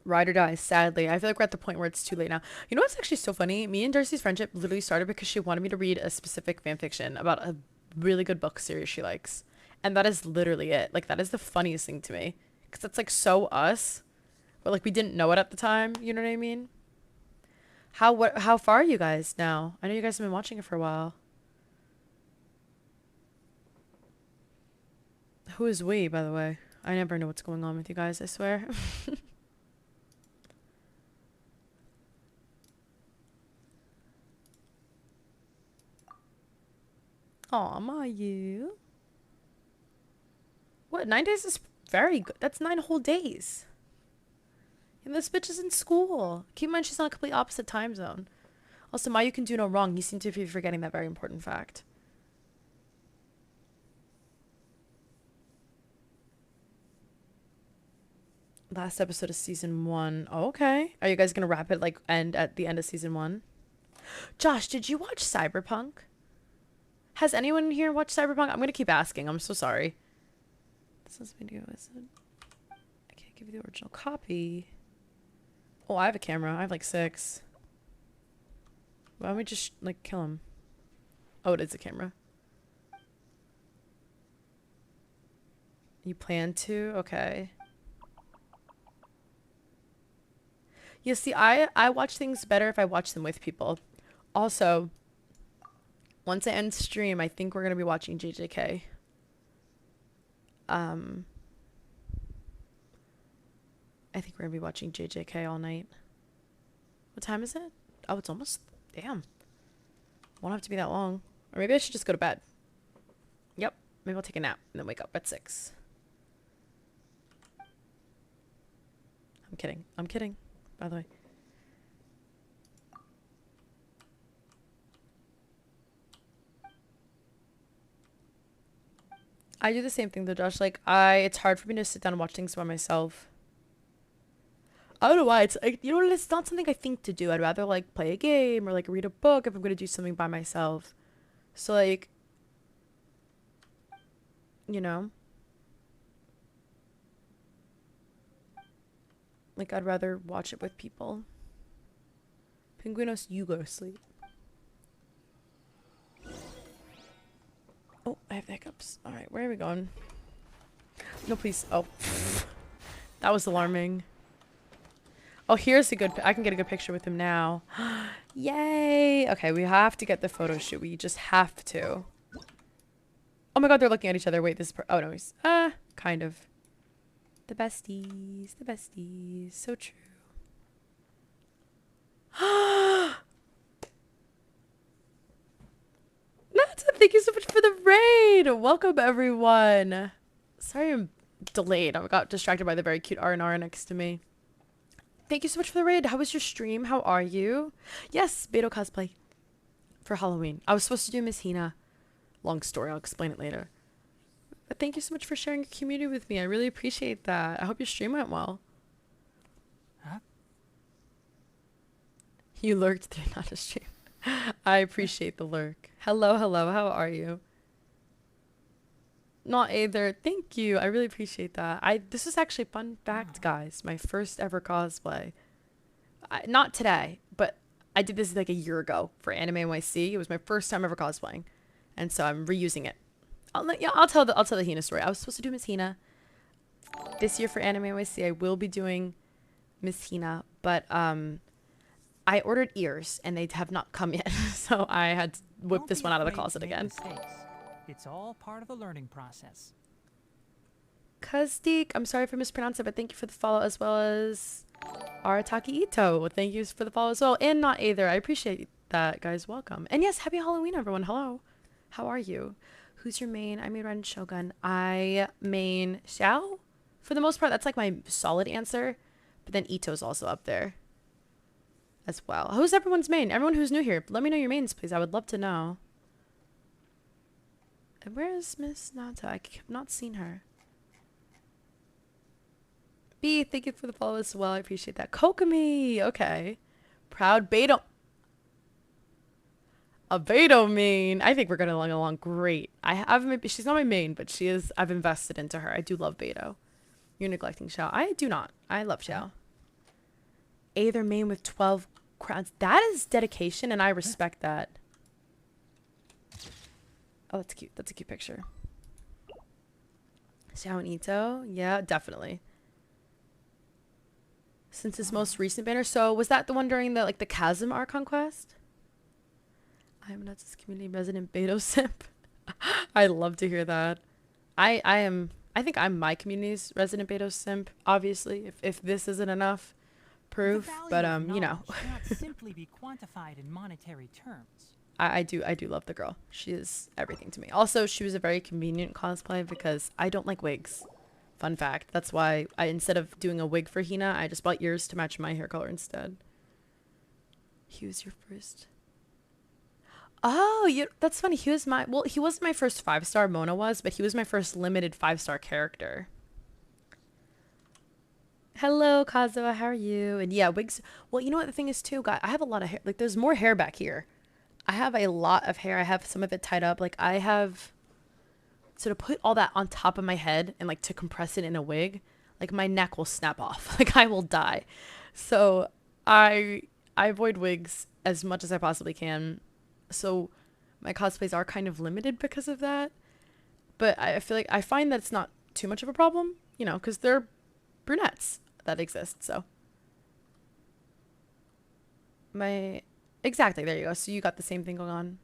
Ride or die, sadly. I feel like we're at the point where it's too late now. You know what's actually so funny? Me and Darcy's friendship literally started because she wanted me to read a specific fanfiction about a really good book series she likes. And that is literally it. Like, that is the funniest thing to me. Because it's like so us. But like we didn't know it at the time. You know what I mean? How far are you guys now? I know you guys have been watching it for a while. Who is we, by the way? I never know what's going on with you guys, I swear. Aw, Mayu. What? 9 days is very good. That's 9 whole days. And this bitch is in school. Keep in mind she's on a complete opposite time zone. Also, Mayu can do no wrong. You seem to be forgetting that very important fact. Last episode of season 1. Oh, okay. Are you guys gonna wrap it like end at the end of season 1? Josh, did you watch Cyberpunk? Has anyone here watched Cyberpunk? I'm gonna keep asking. I'm so sorry. This video isn't. I can't give you the original copy. Oh, I have a camera. I have like 6. Why don't we just like kill him? Oh, it is a camera. You plan to? Okay. You see, I watch things better if I watch them with people. Also, once I end stream, I think we're going to be watching JJK. I think we're going to be watching JJK all night. What time is it? Oh, it's almost... Damn. Won't have to be that long. Or maybe I should just go to bed. Yep. Maybe I'll take a nap and then wake up at 6. I'm kidding. I'm kidding. By the way. I do the same thing though, Josh. Like, it's hard for me to sit down and watch things by myself. I don't know why. It's like, you know what? It's not something I think to do. I'd rather like play a game or like read a book if I'm going to do something by myself. So like, you know, like I'd rather watch it with people. Penguinos, you go to sleep. Oh, I have the hiccups. All right, where are we going? No, please. Oh, that was alarming. Oh, here's a good... I can get a good picture with him now. Yay! Okay, we have to get the photo shoot. We just have to. Oh my god, they're looking at each other. Wait, this... Oh, no, he's... kind of. The besties. The besties. So true. Nata, thank you so much for the raid! Welcome, everyone. Sorry I'm delayed. I got distracted by the very cute R&R next to me. Thank you so much for the raid. How was your stream? How are you? Yes, Beidou cosplay for Halloween. I was supposed to do Miss Hina. Long story. I'll explain it later. But thank you so much for sharing your community with me. I really appreciate that. I hope your stream went well. Huh? You lurked through not a stream. I appreciate the lurk. Hello, hello. How are you? not either. Thank you. I really appreciate that. This is actually a fun fact, guys. My first ever cosplay. Not today, but I did this like a year ago for Anime NYC. It was my first time ever cosplaying, and so I'm reusing it. I'll tell the Hina story. I was supposed to do Miss Hina this year for Anime NYC. I will be doing Miss Hina, but I ordered ears and they have not come yet, so I had to whip this one out of the closet again. Mistakes. It's all part of the learning process. Kazdik, I'm sorry if I mispronounced it, but thank you for the follow, as well as Arataki Ito. Thank you for the follow as well, and not either. I appreciate that, guys. Welcome. And yes, happy Halloween, everyone. Hello. How are you? Who's your main? I main Ren Shogun. I main Xiao. For the most part, that's like my solid answer. But then Ito's also up there as well. Who's everyone's main? Everyone who's new here, let me know your mains, please. I would love to know. And where is Miss Nata? I have not seen her. B, thank you for the follow as well. I appreciate that. Kokomi. Okay. Proud Beidou. A Beidou main. I think we're going to get along great. She's not my main, but she is. I've invested into her. I do love Beidou. You're neglecting Xiao. I do not. I love Xiao. Either main with 12 crowns. That is dedication, and I respect that. Oh, that's cute. That's a cute picture. Xiao and Ito. Yeah, definitely. Since his most recent banner. So was that the one during the the Chasm Archon quest? I am not this community resident Beidou simp. I love to hear that. I think I'm my community's resident Beidou simp, obviously, if this isn't enough proof. But you know. Cannot simply be quantified in monetary terms. I do love the girl. She is everything to me. Also, she was a very convenient cosplay because I don't like wigs. Fun fact. That's why instead of doing a wig for Hina, I just bought ears to match my hair color instead. He was your first. Oh, that's funny. He wasn't my first 5-star. Mona was, but he was my first limited 5-star character. Hello, Kazuha. How are you? And yeah, wigs. Well, you know what the thing is too, guys. I have a lot of hair. Like, there's more hair back here. I have a lot of hair. I have some of it tied up. Like, I have. So to put all that on top of my head and to compress it in a wig, like my neck will snap off. Like I will die. So I avoid wigs as much as I possibly can. So my cosplays are kind of limited because of that. But I feel like I find that it's not too much of a problem, because they're brunettes that exist. So exactly, there you go. So you got the same thing going on.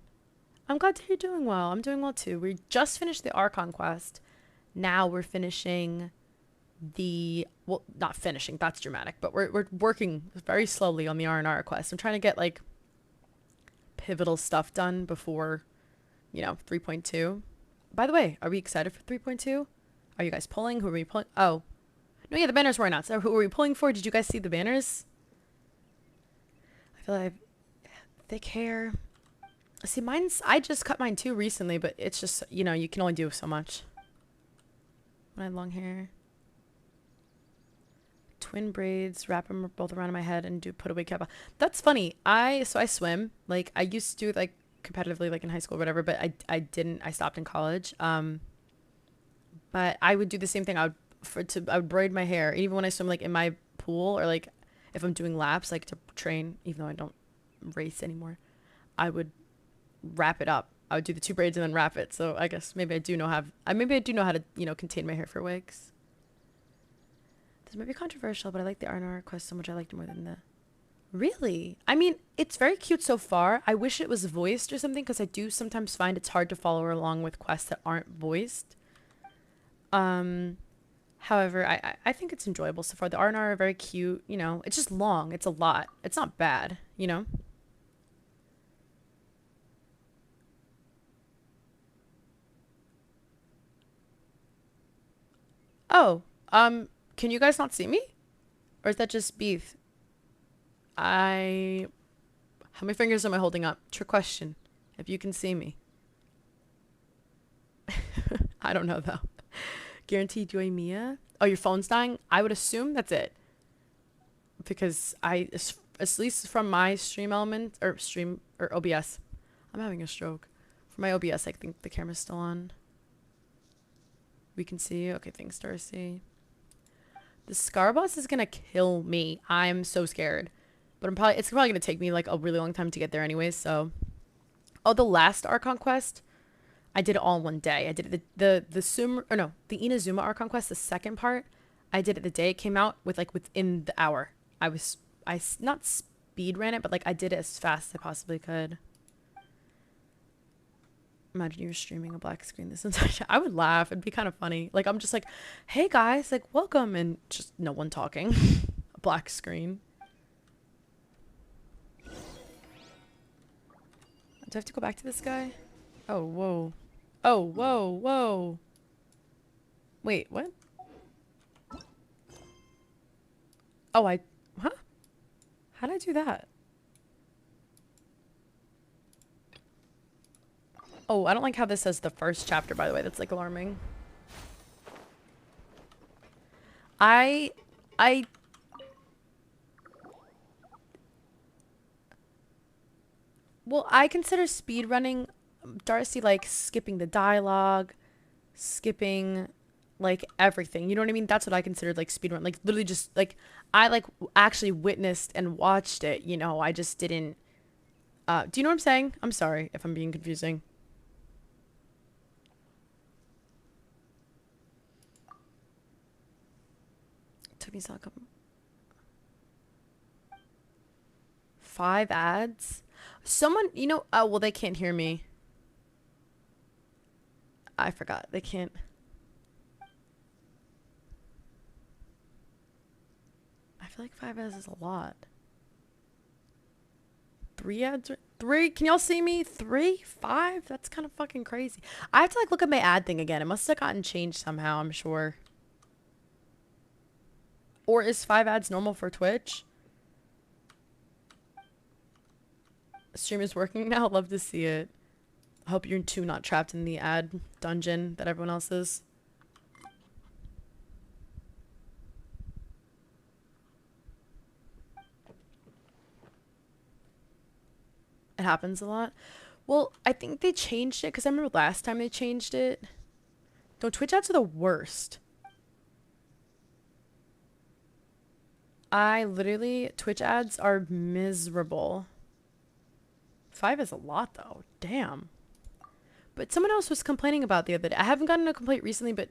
I'm glad that you're doing well. I'm doing well too. We just finished the Archon quest. Now we're finishing not finishing, that's dramatic, but we're working very slowly on the R&R quest. I'm trying to get pivotal stuff done before 3.2. By the way, are we excited for 3.2? Are you guys pulling? Who are we pulling? Oh. No, yeah, the banners were announced. So who are we pulling for? Did you guys see the banners? I feel like I have thick hair. See, I just cut mine too recently, but it's just, you can only do so much. When I had long hair. Twin braids, wrap them both around my head and put a wig cap on. That's funny. I swim. I used to do it competitively in high school or whatever, but I didn't. I stopped in college. But I would do the same thing. I would braid my hair even when I swim in my pool, or if I'm doing laps to train, even though I don't race anymore. I would wrap it up. I would do the 2 braids and then wrap it. So I guess maybe I do know how to contain my hair for wigs. This might be controversial, but I like the R&R quest so much. I liked it more than the. Really? I mean, it's very cute so far. I wish it was voiced or something, because I do sometimes find it's hard to follow along with quests that aren't voiced. However, I think it's enjoyable so far. The R&R are very cute. It's just long. It's a lot. It's not bad. Oh, can you guys not see me? Or is that just beef? How many fingers am I holding up? Trick question. If you can see me. I don't know though. Guaranteed Joy Mia. Oh, your phone's dying? I would assume that's it. Because at least from my stream element, or OBS. I'm having a stroke. For my OBS, I think the camera's still on. We can see you. Okay, thanks, Darcy. The Scar boss is gonna kill me. I'm so scared. But it's probably gonna take me like a really long time to get there anyways, so. Oh, the last Archon quest, I did it all in one day. I did it the Inazuma Archon quest, the second part, I did it the day it came out within the hour. I not speed ran it, but like I did it as fast as I possibly could. Imagine you were streaming a black screen this entire time. I would laugh. It'd be kind of funny. Like, I'm just like, hey guys, like, welcome. And just no one talking. A black screen. Do I have to go back to this guy? Oh, whoa. Oh, whoa, whoa. Wait, what? Oh, huh? How did I do that? Oh, I don't like how this says the first chapter, by the way. That's, like, alarming. Well, I consider speedrunning, Darcy, like, skipping the dialogue, skipping, like, everything. You know what I mean? That's what I considered, like, speedrun. Like, literally just, like, I, like, actually witnessed and watched it, you know? I just didn't, do you know what I'm saying? I'm sorry if I'm being confusing. Took me a couple. 5 ads? Someone, you know, oh, well, they can't hear me. I forgot. They can't. I feel like 5 ads is a lot. 3 ads? 3? Can y'all see me? 3? 5? That's kind of fucking crazy. I have to, like, look at my ad thing again. It must have gotten changed somehow, I'm sure. Or is 5 ads normal for Twitch? Stream is working now. Love to see it. I hope you're too not trapped in the ad dungeon that everyone else is. It happens a lot. Well, I think they changed it because I remember last time they changed it. No, Twitch ads are the worst. Twitch ads are miserable. 5 is a lot though. Damn. But someone else was complaining about the other day. I haven't gotten a complaint recently, but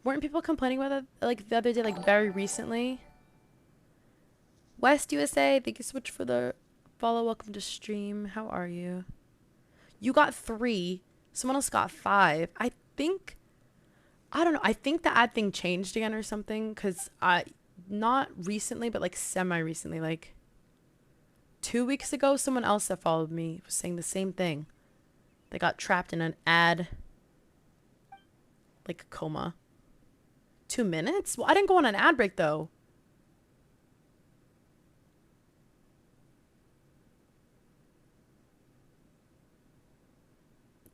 weren't people complaining about that like the other day, like very recently? West USA, thank you so much for the follow. Welcome to stream. How are you? You got 3. Someone else got 5. I don't know. I think the ad thing changed again or something because not recently, but like semi-recently, like 2 weeks ago, someone else that followed me was saying the same thing. They got trapped in an ad, like, coma. 2 minutes? Well, I didn't go on an ad break, though.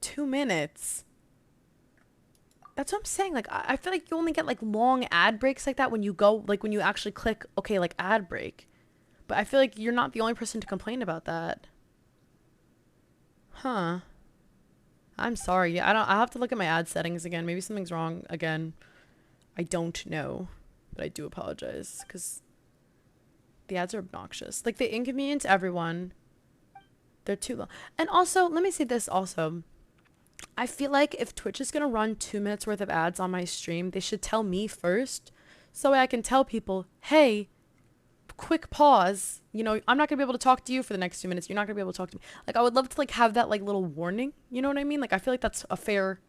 Two minutes. That's what I'm saying. Like, I feel like you only get, like, long ad breaks like that when you go, like, when you actually click, okay, like, ad break. But I feel like you're not the only person to complain about that. Huh. I'm sorry. Yeah, I'll have to look at my ad settings again. Maybe something's wrong again. I don't know. But I do apologize. Because the ads are obnoxious. Like, they inconvenience everyone. They're too long. And also, let me say this also. I feel like if Twitch is going to run 2 minutes worth of ads on my stream, they should tell me first. So I can tell people, hey, quick pause. You know, I'm not going to be able to talk to you for the next 2 minutes. You're not going to be able to talk to me. Like, I would love to, like, have that, like, little warning. You know what I mean? Like, I feel like that's a fair...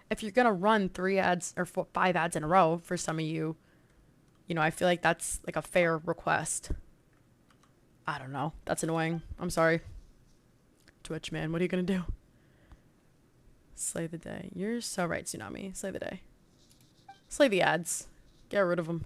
If you're going to run 3 ads or 5 ads in a row for some of you, you know, I feel like that's, like, a fair request. I don't know. That's annoying. I'm sorry. Twitch, man. What are you going to do? Slay the day. You're so right, Tsunami. Slay the day. Slay the ads. Get rid of them.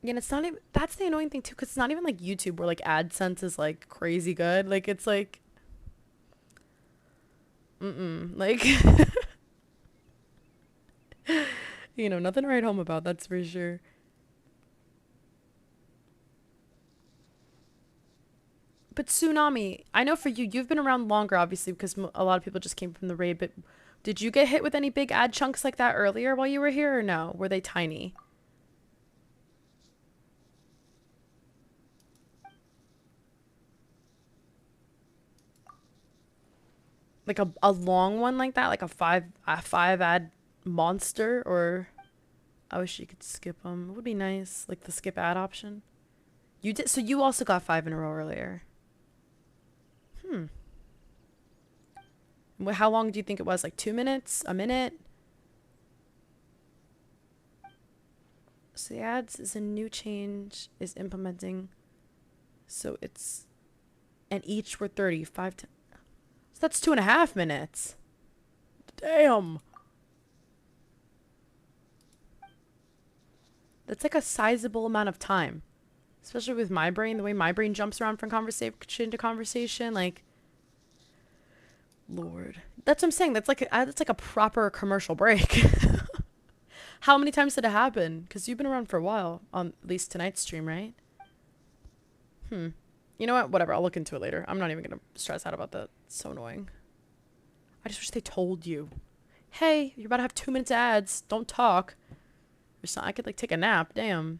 Yeah, and it's not even, that's the annoying thing too, because it's not even like YouTube where like AdSense is like crazy good. Like it's like, like, you know, nothing to write home about, that's for sure. but Tsunami, I know for you, you've been around longer, obviously, because a lot of people just came from the raid, but did you get hit with any big ad chunks like that earlier while you were here, or no? Were they tiny? Like a long one like that, like a five ad monster, or I wish you could skip them. It would be nice, like the skip ad option. You did, so you also got 5 in a row earlier. How long do you think it was? Like 2 minutes? A minute? So the ads is a new change is implementing. So it's, and each were 35 to, so that's 2.5 minutes. Damn. That's like a sizable amount of time. Especially with my brain, the way my brain jumps around from conversation to conversation, like, Lord. That's what I'm saying. That's like a proper commercial break. How many times did it happen? Because you've been around for a while, on at least tonight's stream, right? You know what? Whatever. I'll look into it later. I'm not even going to stress out about that. It's so annoying. I just wish they told you. Hey, you're about to have 2 minutes ads. Don't talk. Or something. I could like take a nap. Damn.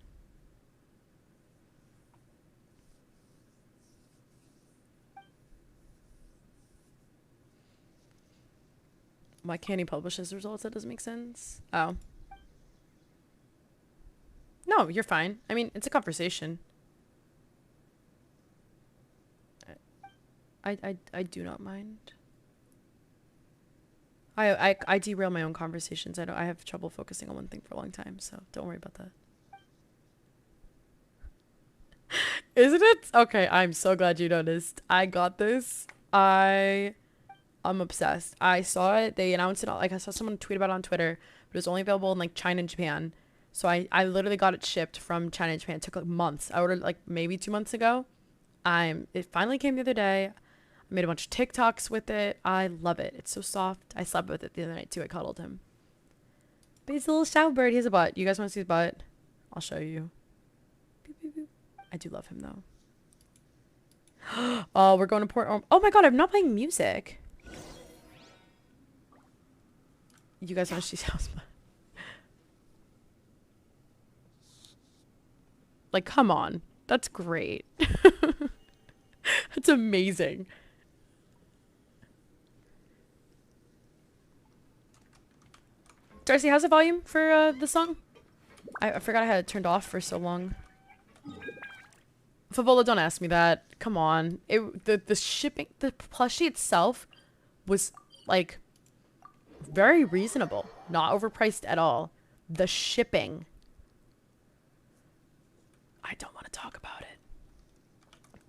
Why can't he publish his results? That doesn't make sense. Oh. No, you're fine. I mean, it's a conversation. I do not mind. I derail my own conversations. I have trouble focusing on one thing for a long time, so don't worry about that. Isn't it? Okay, I'm so glad you noticed. I got this. I'm obsessed. I saw it. They announced it. Like I saw someone tweet about it on Twitter, but it was only available in like China and Japan. So I literally got it shipped from China and Japan. It took like months. I ordered like maybe 2 months ago. It finally came the other day. I made a bunch of TikToks with it. I love it. It's so soft. I slept with it the other night too. I cuddled him. But he's a little shower bird. He has a butt. You guys want to see his butt? I'll show you. Beep, beep, beep. I do love him though. Oh, we're going to Port. Oh my god, I'm not playing music. You guys want to see house butt? Like, come on. That's great. That's amazing. Darcy, how's the volume for the song? I forgot I had it turned off for so long. Favola, don't ask me that. Come on. The shipping, the plushie itself was like very reasonable. Not overpriced at all. The shipping. I don't want to talk about it.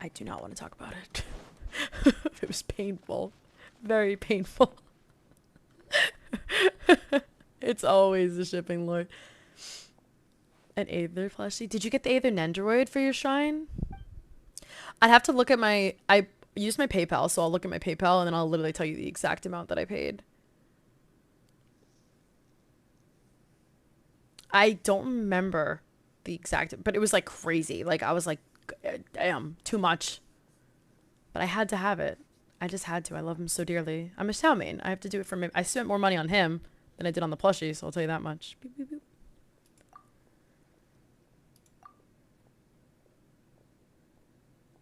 I do not want to talk about it. It was painful. Very painful. It's always the shipping, Lord. An Aether plushie. Did you get the Aether Nendoroid for your shrine? I'd have to look at my... I used my PayPal, so I'll look at my PayPal and then I'll literally tell you the exact amount that I paid. I don't remember the exact... But it was like crazy. Like, I was like, damn, too much. But I had to have it. I just had to. I love him so dearly. I'm a Xiao main. I have to do it for me. I spent more money on him than I did on the plushie, so I'll tell you that much. Beep, beep, beep.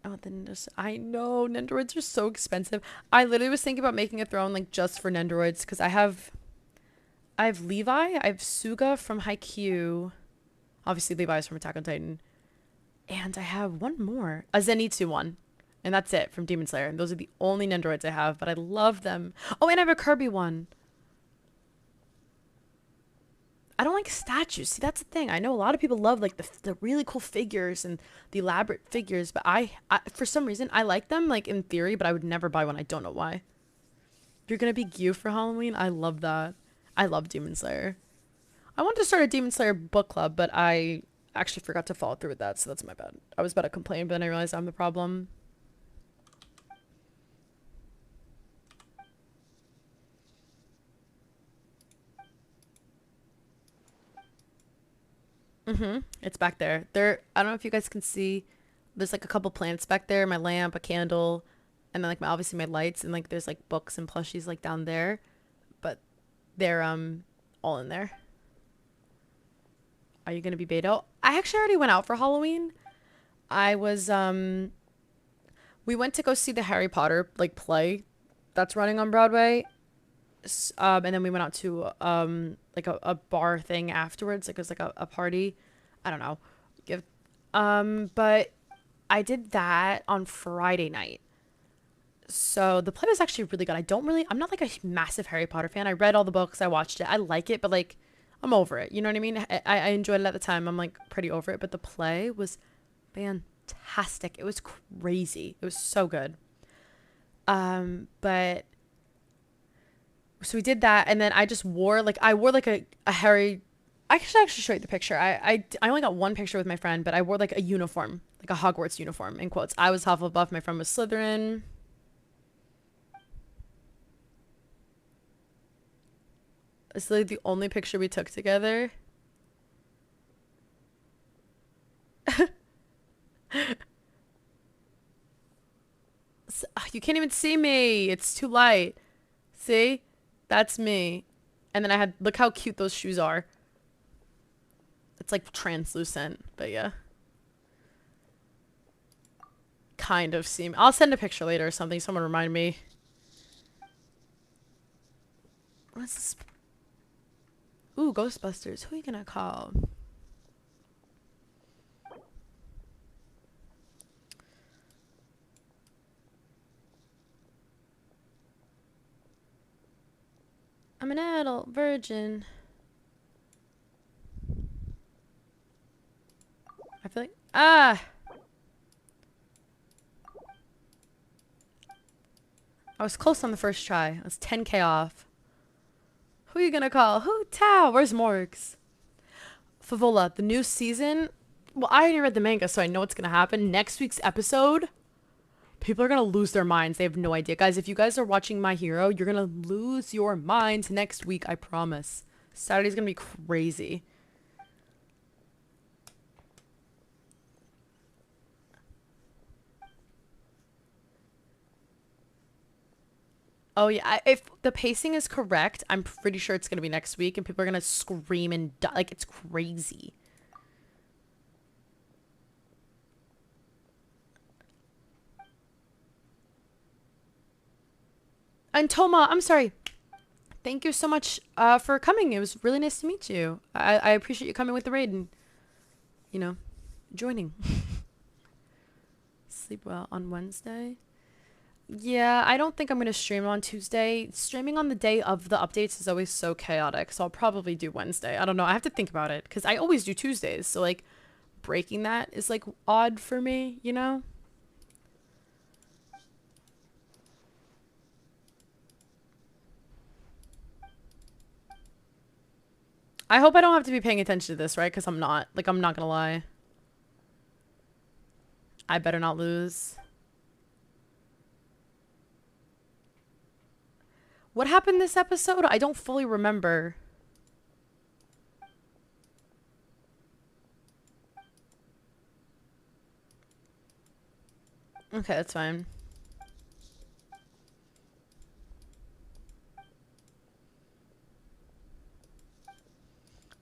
Oh, then I know Nendoroids are so expensive. I literally was thinking about making a throne like just for Nendoroids because I have Levi, I have Suga from Haikyuu, obviously Levi's from Attack on Titan, and I have one more, a Zenitsu one, and that's it from Demon Slayer. And those are the only Nendoroids I have, but I love them. Oh, and I have a Kirby one. I don't like statues. See, that's the thing. I know a lot of people love like the really cool figures and the elaborate figures, but I for some reason I like them like in theory, but I would never buy one. I don't know why. You're gonna be Gyu for Halloween? I love that. I love Demon Slayer. I wanted to start a Demon Slayer book club, but I actually forgot to follow through with that, so that's my bad. I was about to complain, but then I realized I'm the problem. It's back there. I don't know if you guys can see there's like a couple plants back there, my lamp, a candle, and then like obviously my lights, and like there's like books and plushies like down there, but they're all in there. Are you gonna be Beidou? I actually already went out for Halloween. I was we went to go see the Harry Potter like play that's running on Broadway. And then we went out to like a bar thing afterwards. Like it was like a party. I don't know. But I did that on Friday night. So the play was actually really good. I'm not like a massive Harry Potter fan. I read all the books, I watched it. I like it, but like I'm over it. You know what I mean? I enjoyed it at the time. I'm like pretty over it, but the play was fantastic. It was crazy. It was so good. But so we did that, and then I just wore like a Harry. I should actually show you the picture. I only got one picture with my friend, but I wore like a uniform, like a Hogwarts uniform in quotes. I was Hufflepuff. My friend was Slytherin. It's like the only picture we took together. You can't even see me. It's too light. See? That's me. And then I had, look how cute those shoes are. It's like translucent, but yeah. Kind of seem. I'll send a picture later or something. Someone remind me. What's this? Ooh, Ghostbusters. Who are you gonna call? I'm an adult virgin. I feel like I was close on the first try. I was 10K off. Who are you gonna call? Who Tao? Where's Morgs? Favola, the new season. Well, I already read the manga, so I know what's gonna happen. Next week's episode, people are gonna lose their minds. They have no idea. Guys, if you guys are watching My Hero, you're gonna lose your minds next week, I promise. Saturday's gonna be crazy. Oh yeah, if the pacing is correct, I'm pretty sure it's gonna be next week, and people are gonna scream and die. Like, it's crazy. And Toma, I'm sorry. Thank you so much for coming. It was really nice to meet you. I appreciate you coming with the raid and, you know, joining. Sleep well on Wednesday. Yeah, I don't think I'm going to stream on Tuesday. Streaming on the day of the updates is always so chaotic, so I'll probably do Wednesday. I don't know. I have to think about it, because I always do Tuesdays, so, like, breaking that is, like, odd for me, you know? I hope I don't have to be paying attention to this, right? Because I'm not. Like, I'm not going to lie. I better not lose. What happened this episode? I don't fully remember. Okay, that's fine.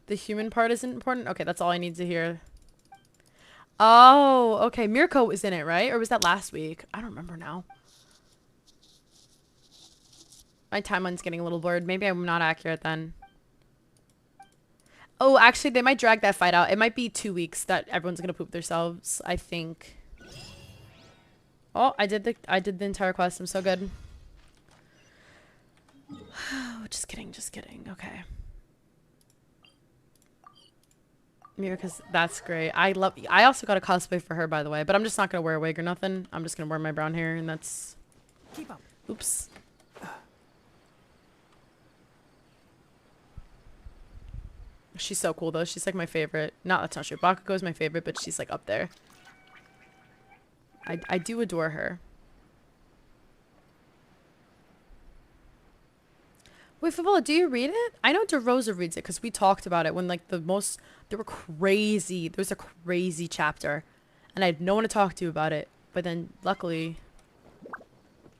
The human part isn't important? Okay, that's all I need to hear. Oh, okay. Mirko was in it, right? Or was that last week? I don't remember now. My timeline's getting a little blurred. Maybe I'm not accurate then. Oh, actually, they might drag that fight out. It might be 2 weeks that everyone's gonna poop themselves, I think. Oh, I did the entire quest. I'm so good. Just kidding, just kidding. Okay. Mirka's, that's great. I also got a cosplay for her, by the way, but I'm just not gonna wear a wig or nothing. I'm just gonna wear my brown hair, and that's... Keep up. Oops. She's so cool, though. She's, like, my favorite. No, that's not true. Bakugo's my favorite, but she's, like, up there. I do adore her. Wait, Favola, do you read it? I know DeRosa reads it, because we talked about it when, like, there were crazy... There was a crazy chapter. And I had no one to talk to about it. But then, luckily...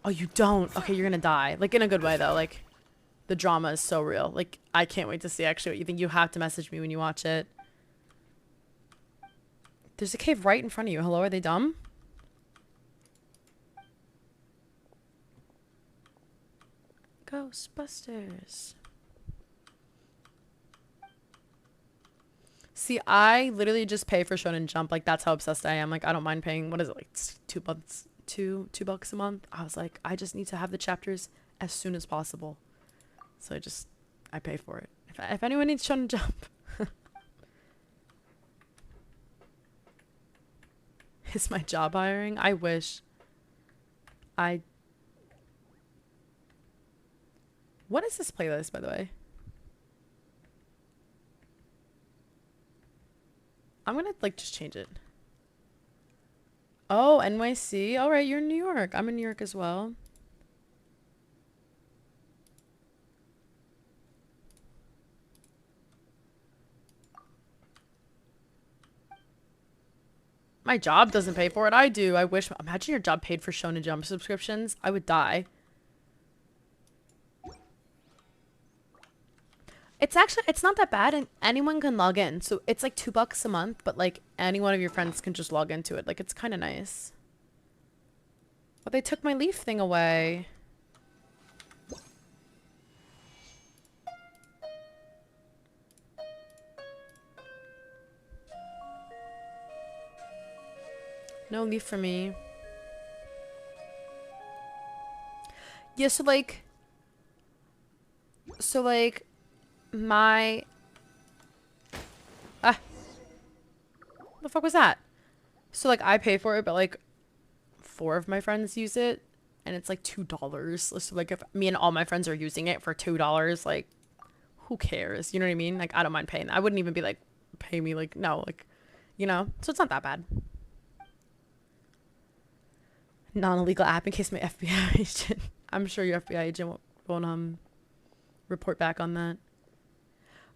Oh, you don't? Okay, you're gonna die. Like, in a good way, though. Like, the drama is so real. Like, I can't wait to see actually what you think. You have to message me when you watch it. There's a cave right in front of you. Hello, are they dumb? Ghostbusters. See, I literally just pay for Shonen Jump. Like, that's how obsessed I am. Like, I don't mind paying, what is it, like, $2 a month? I was like, I just need to have the chapters as soon as possible. So I pay for it. If anyone needs Shonen Jump. Is my job hiring? I wish. What is this playlist, by the way? I'm gonna, like, just change it. Oh, NYC. All right, you're in New York. I'm in New York as well. My job doesn't pay for it. I do. I wish. Imagine your job paid for Shonen Jump subscriptions. I would die. It's not that bad, and anyone can log in. So it's like $2 a month, but like any one of your friends can just log into it. Like, it's kind of nice. But they took my leaf thing away. No leaf for me. Yeah, so like my what the fuck was that? So like I pay for it, but like 4 of my friends use it and it's like $2. So like if me and all my friends are using it for $2, like who cares? You know what I mean? Like I don't mind paying that. I wouldn't even be like, pay me, like, no, like, you know, so it's not that bad. Non-illegal app in case my FBI agent. I'm sure your FBI agent won't report back on that.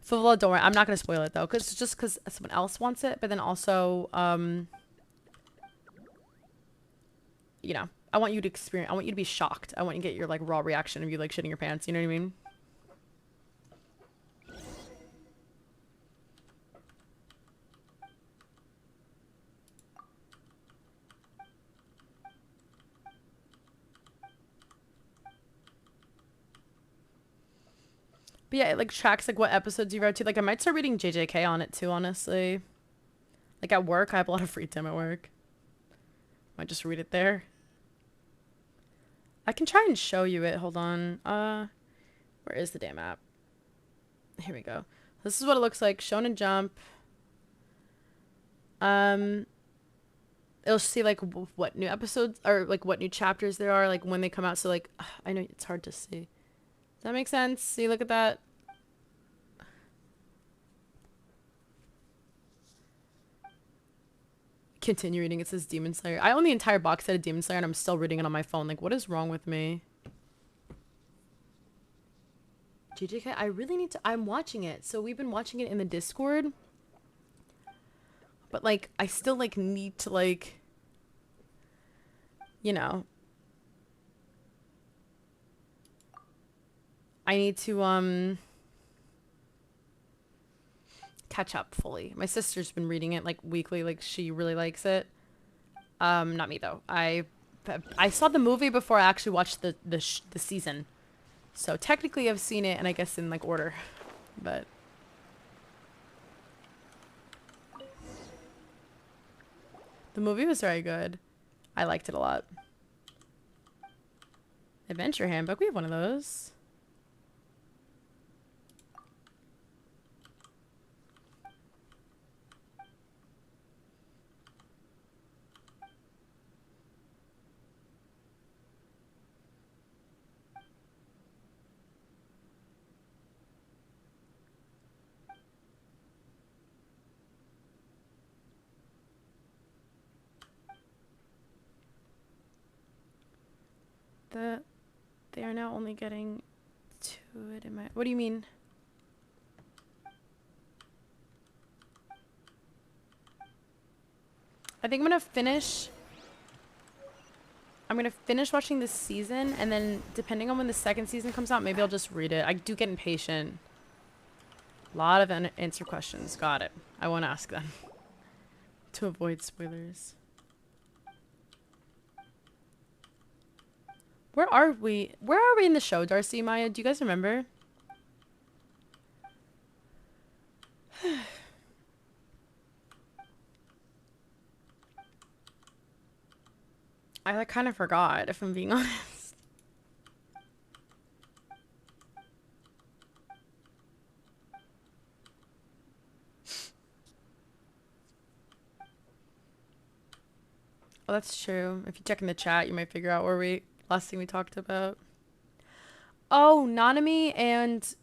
So don't worry, I'm not gonna spoil it though, because someone else wants it. But then also, you know, I want you to experience. I want you to be shocked. I want you to get your like raw reaction of you like shitting your pants. You know what I mean? But yeah, it like tracks like what episodes you've read to. Like I might start reading JJK on it too, honestly. Like at work, I have a lot of free time at work. Might just read it there. I can try and show you it. Hold on. Where is the damn app? Here we go. This is what it looks like. Shonen Jump. It'll see like what new episodes or like what new chapters there are, like when they come out. So like, I know it's hard to see. Does that make sense? See, look at that. Continue reading. It says Demon Slayer. I own the entire box set of Demon Slayer and I'm still reading it on my phone. Like, what is wrong with me? JJK, I really need to... I'm watching it. So we've been watching it in the Discord. But, like, I still, like, need to, like... You know... I need to, catch up fully. My sister's been reading it, like, weekly. Like, she really likes it. Not me, though. I saw the movie before I actually watched the season. So, technically, I've seen it, and I guess in, like, order. But... the movie was very good. I liked it a lot. Adventure Handbook. We have one of those. They are now only getting to it in my... What do you mean? I think I'm gonna finish. I'm gonna finish watching this season, and then depending on when the second season comes out, maybe I'll just read it. I do get impatient. A lot of answer questions. Got it. I won't ask them to avoid spoilers. Where are we? Where are we in the show, Darcy, Maya? Do you guys remember? I like, kind of forgot, if I'm being honest. Oh, that's true. If you check in the chat, you might figure out where we last thing we talked about. Oh, Nanami and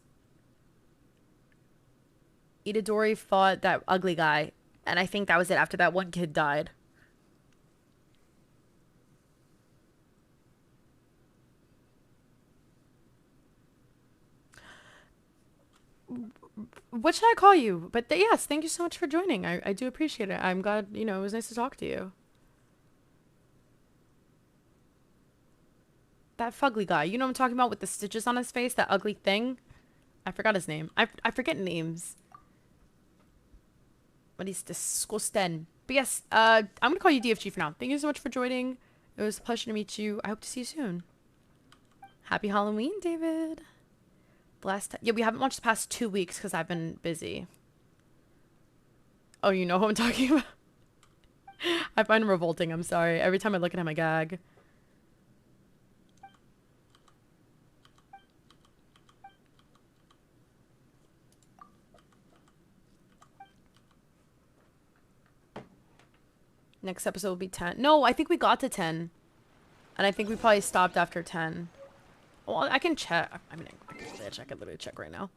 Itadori fought that ugly guy, and I think that was it after that one kid died. What should I call you? But yes, thank you so much for joining. I do appreciate it. I'm glad, you know, it was nice to talk to you. That fugly guy. You know what I'm talking about with the stitches on his face? That ugly thing? I forgot his name. I forget names. But he's disgusting. But yes, I'm going to call you DFG for now. Thank you so much for joining. It was a pleasure to meet you. I hope to see you soon. Happy Halloween, David. Yeah, we haven't watched the past 2 weeks because I've been busy. Oh, you know who I'm talking about? I find him revolting. I'm sorry. Every time I look at him, I gag. Next episode will be 10. No, I think we got to 10. And I think we probably stopped after 10. Well, I can check. I mean, I can check. I can literally check right now.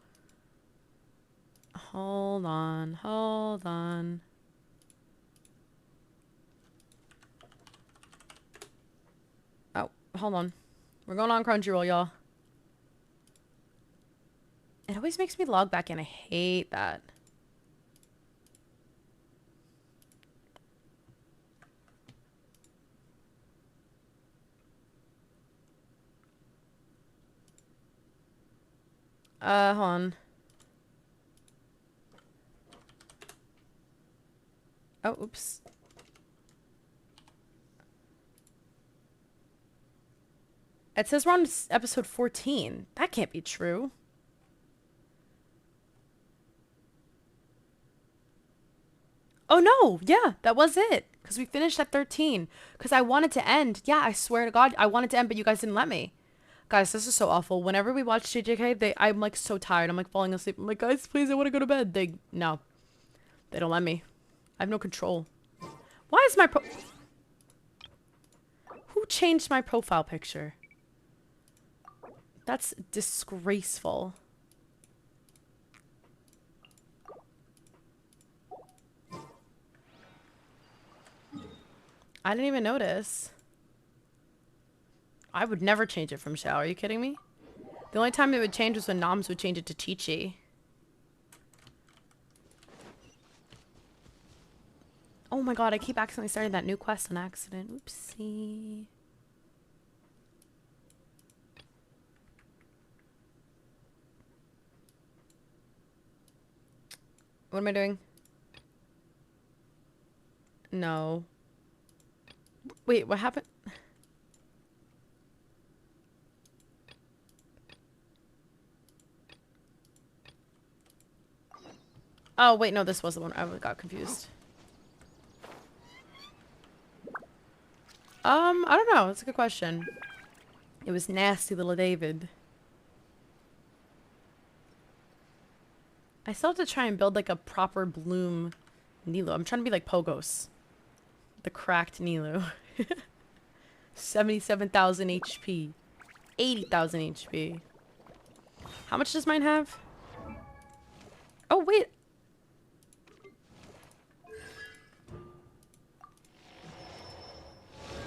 Hold on. Hold on. Oh, hold on. We're going on Crunchyroll, y'all. It always makes me log back in. I hate that. Hold on. Oh, oops. It says we're on episode 14. That can't be true. Oh, no. Yeah, that was it. Because we finished at 13. Because I wanted to end. Yeah, I swear to God, I wanted to end, but you guys didn't let me. Guys, this is so awful. Whenever we watch JJK, I'm like so tired. I'm like falling asleep. I'm like, guys, please, I want to go to bed. No. They don't let me. I have no control. Why is my Who changed my profile picture? That's disgraceful. I didn't even notice. I would never change it from Xiao. Are you kidding me? The only time it would change was when Noms would change it to Chi-Chi. Oh my god, I keep accidentally starting that new quest on accident. Oopsie. What am I doing? No. Wait, what happened? Oh, wait, no, this was the one. I got confused. I don't know. That's a good question. It was nasty little David. I still have to try and build like a proper bloom Nilo. I'm trying to be like Pogos. The cracked Nilo. 77,000 HP. 80,000 HP. How much does mine have? Oh, wait.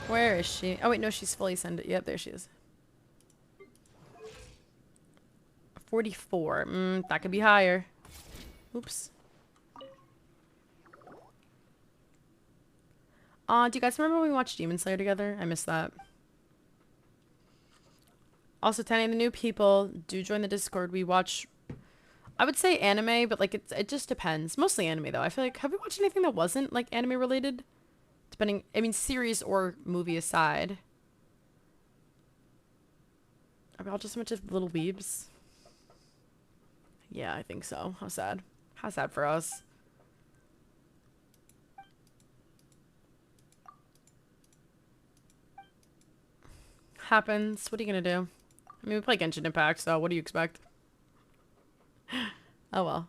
Where is she? Oh, wait, no, she's fully ascended. Yep, there she is. 44. That could be higher. Oops. Do you guys remember when we watched Demon Slayer together? I missed that. Also, to any of the new people, do join the Discord. We watch, I would say anime, but like it just depends. Mostly anime though. I feel like, have we watched anything that wasn't like anime related? Depending, I mean, series or movie aside. Are we all just a bunch of little weebs? Yeah, I think so. How sad. How sad for us. Happens. What are you gonna do? I mean, we play Genshin Impact, so what do you expect? Oh well.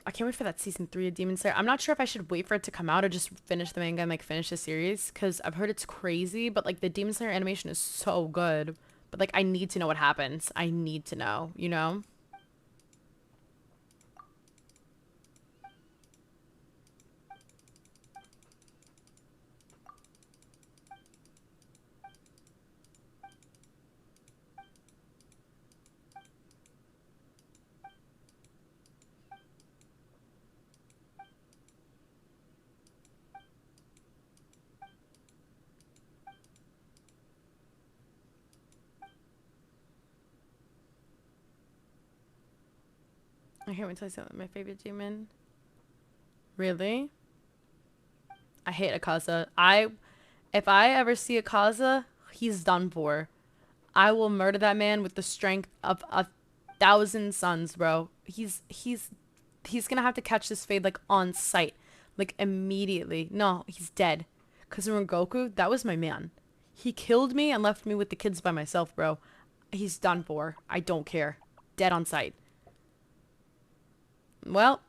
I can't wait for that season 3 of Demon Slayer. I'm not sure if I should wait for it to come out or just finish the manga and like finish the series, because I've heard it's crazy, but like the Demon Slayer animation is so good. But like I need to know what happens. I need to know, you know? I can't wait to tell you something. My favorite demon. Really? I hate Akaza. If I ever see Akaza, he's done for. I will murder that man with the strength of 1,000 suns, bro. He's gonna have to catch this fade like on sight, like immediately. No, he's dead. Cause Rengoku, that was my man. He killed me and left me with the kids by myself, bro. He's done for. I don't care. Dead on sight. Well,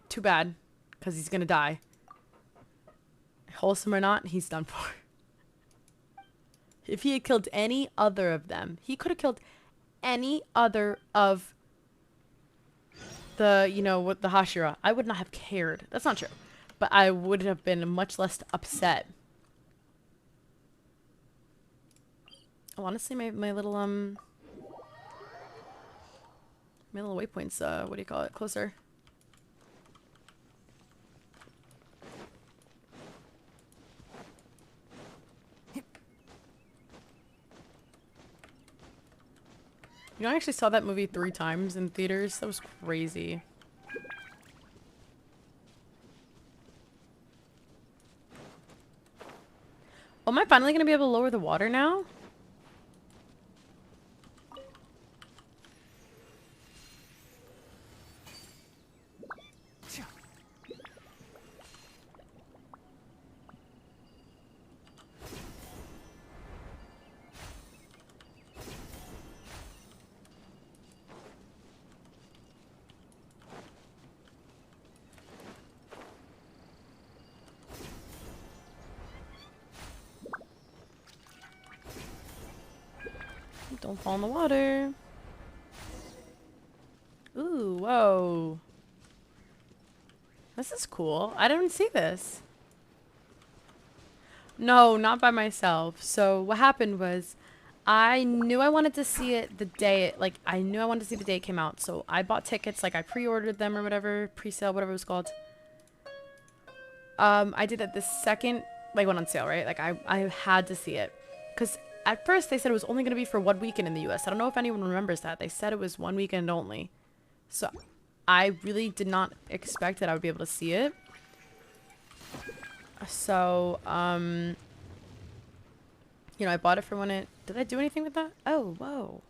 too bad, because he's going to die. Wholesome or not, he's done for. If he had killed any other of them, he could have killed any other of the, you know, with the Hashira. I would not have cared. That's not true. But I would have been much less upset. Oh, honestly, my little, my little waypoints, what do you call it? Closer. You know, I actually saw that movie 3 times in theaters. That was crazy. Oh, am I finally going to be able to lower the water now? Don't fall in the water. Ooh, whoa. This is cool. I didn't see this. No, not by myself. So what happened was I knew I wanted to see it the day it, like, I knew I wanted to see the day it came out. So I bought tickets, like I pre-ordered them or whatever, pre-sale, whatever it was called. I did it the second, like, went on sale, right? Like I had to see it. Because at first they said it was only going to be for 1 weekend in the US. I don't know if anyone remembers that. They said it was 1 weekend only. So I really did not expect that I would be able to see it. So, you know, I bought it for when it... Did I do anything with that? Oh, whoa.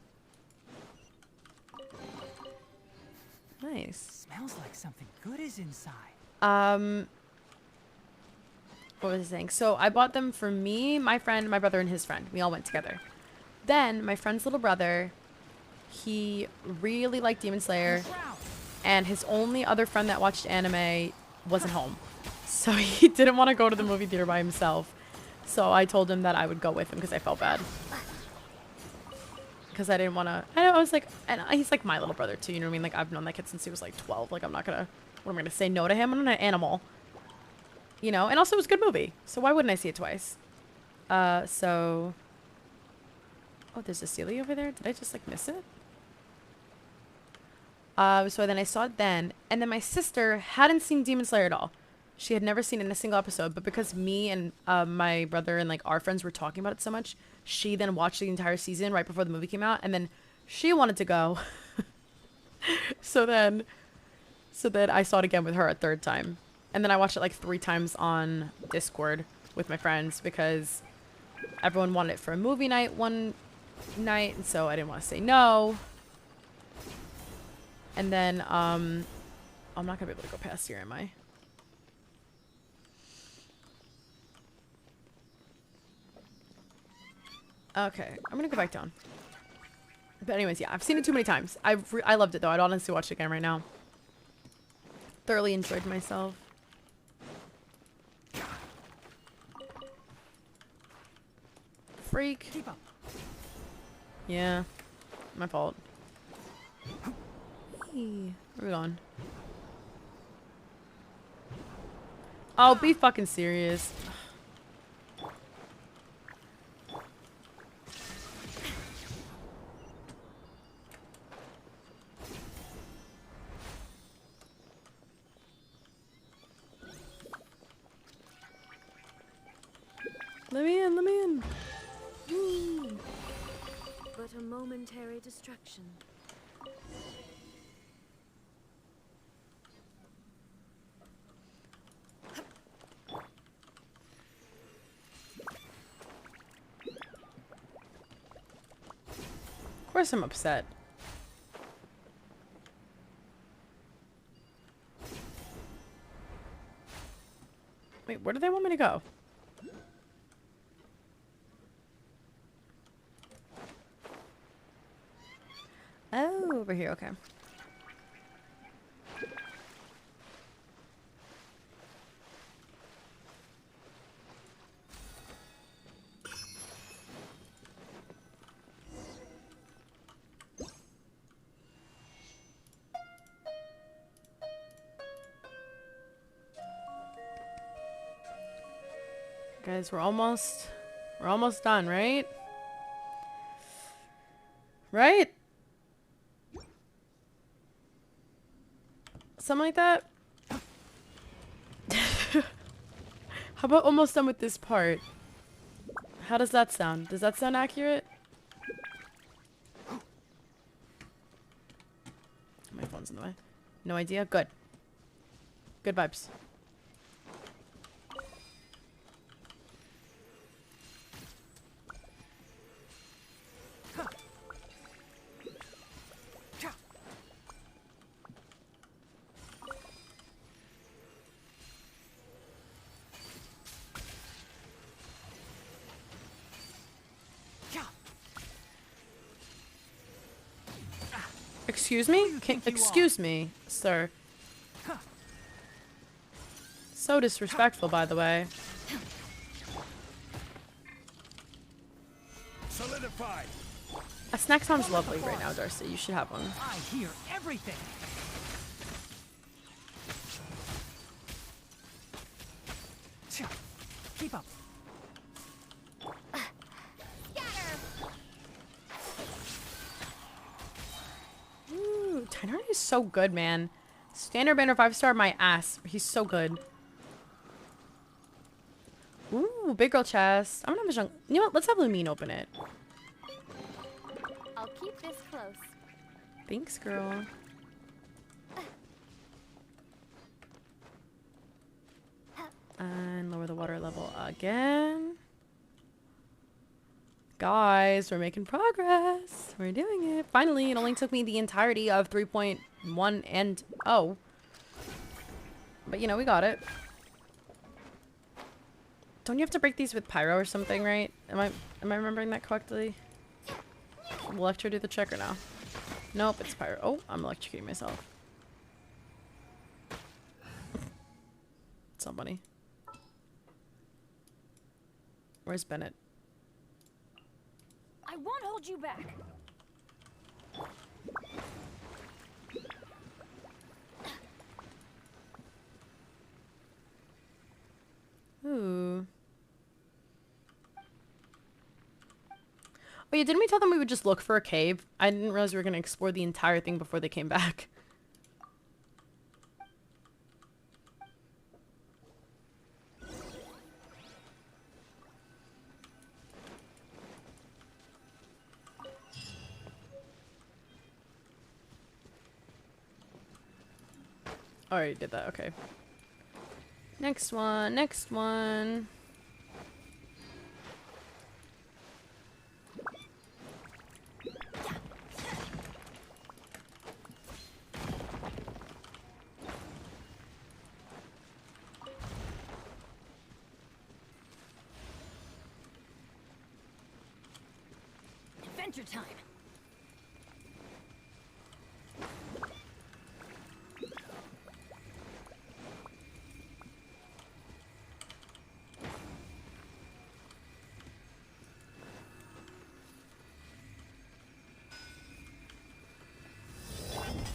Nice. Smells like something good is inside. What was I saying? So I bought them for me, my friend, my brother, and his friend. We all went together. Then my friend's little brother, he really liked Demon Slayer, and his only other friend that watched anime wasn't home. So he didn't want to go to the movie theater by himself. So I told him that I would go with him because I felt bad. Because I didn't want to... I was like... And he's like my little brother too, you know what I mean? Like, I've known that kid since he was like 12. Like, I'm not going to... What am I going to say no to him? I'm not an animal. You know? And also, it was a good movie. So why wouldn't I see it twice? So... Oh, there's a Celia over there? Did I just, like, miss it? So then I saw it then. And then my sister hadn't seen Demon Slayer at all. She had never seen it in a single episode. But because me and my brother and like our friends were talking about it so much, she then watched the entire season right before the movie came out. And then she wanted to go. So then I saw it again with her a third time. And then I watched it like 3 times on Discord with my friends because everyone wanted it for a movie night one night. And so I didn't want to say no. And then, I'm not going to be able to go past here, am I? Okay, I'm going to go back down. But anyways, yeah, I've seen it too many times. I loved it, though. I'd honestly watch it again right now. Thoroughly enjoyed myself. Freak. Keep up. Yeah, my fault. Where are we going? Oh, be fucking serious. Let me in, let me in. Woo. But a momentary distraction. Of course I'm upset. Wait, where do they want me to go? Oh, over here, okay. Guys, we're almost done, right? Right? Something like that? How about almost done with this part? How does that sound? Does that sound accurate? My phone's in the way. No idea? Good. Good vibes. Excuse me? Excuse me, sir. So disrespectful, by the way. Solidified. A snack sounds lovely right now, Darcy. You should have one. I hear everything. Keep up. Ooh, Tainari is so good, man. Standard banner 5-star, my ass. He's so good. Ooh, big girl chest. I'm gonna have a junk. You know what? Let's have Lumine open it. I'll keep this close. Thanks, girl. And lower the water level again. Guys, we're making progress. We're doing it. Finally, it only took me the entirety of 3.1 and 0. But, you know, we got it. Don't you have to break these with pyro or something, right? Am I remembering that correctly? Will Electro do the check or no? Nope, it's pyro. Oh, I'm electrocuting myself. Somebody. Where's Bennett? I won't hold you back. Ooh. Oh yeah, didn't we tell them we would just look for a cave? I didn't realize we were going to explore the entire thing before they came back. Already did that. Okay. Next one. Next one. Adventure time.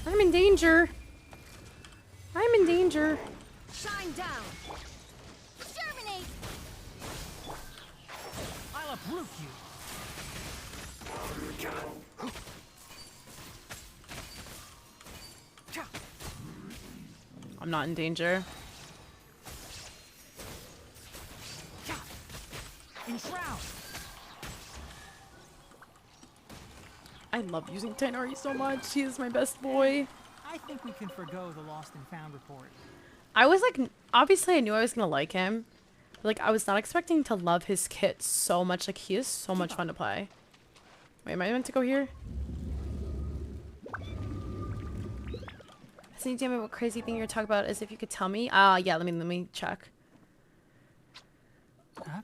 I'm in danger. I'm in danger. Shine down. Germinate. I'll uproot you. I'm not in danger. Enshroud. I love using Tainari so much. He is my best boy. I think we can forgo the lost and found report. I was like, obviously I knew I was gonna like him. But, like, I was not expecting to love his kit so much. Like, he is so much fun to play. Wait, am I meant to go here? Can you tell me what crazy thing you're talking about? As if you could tell me. Yeah. Let me check. Huh?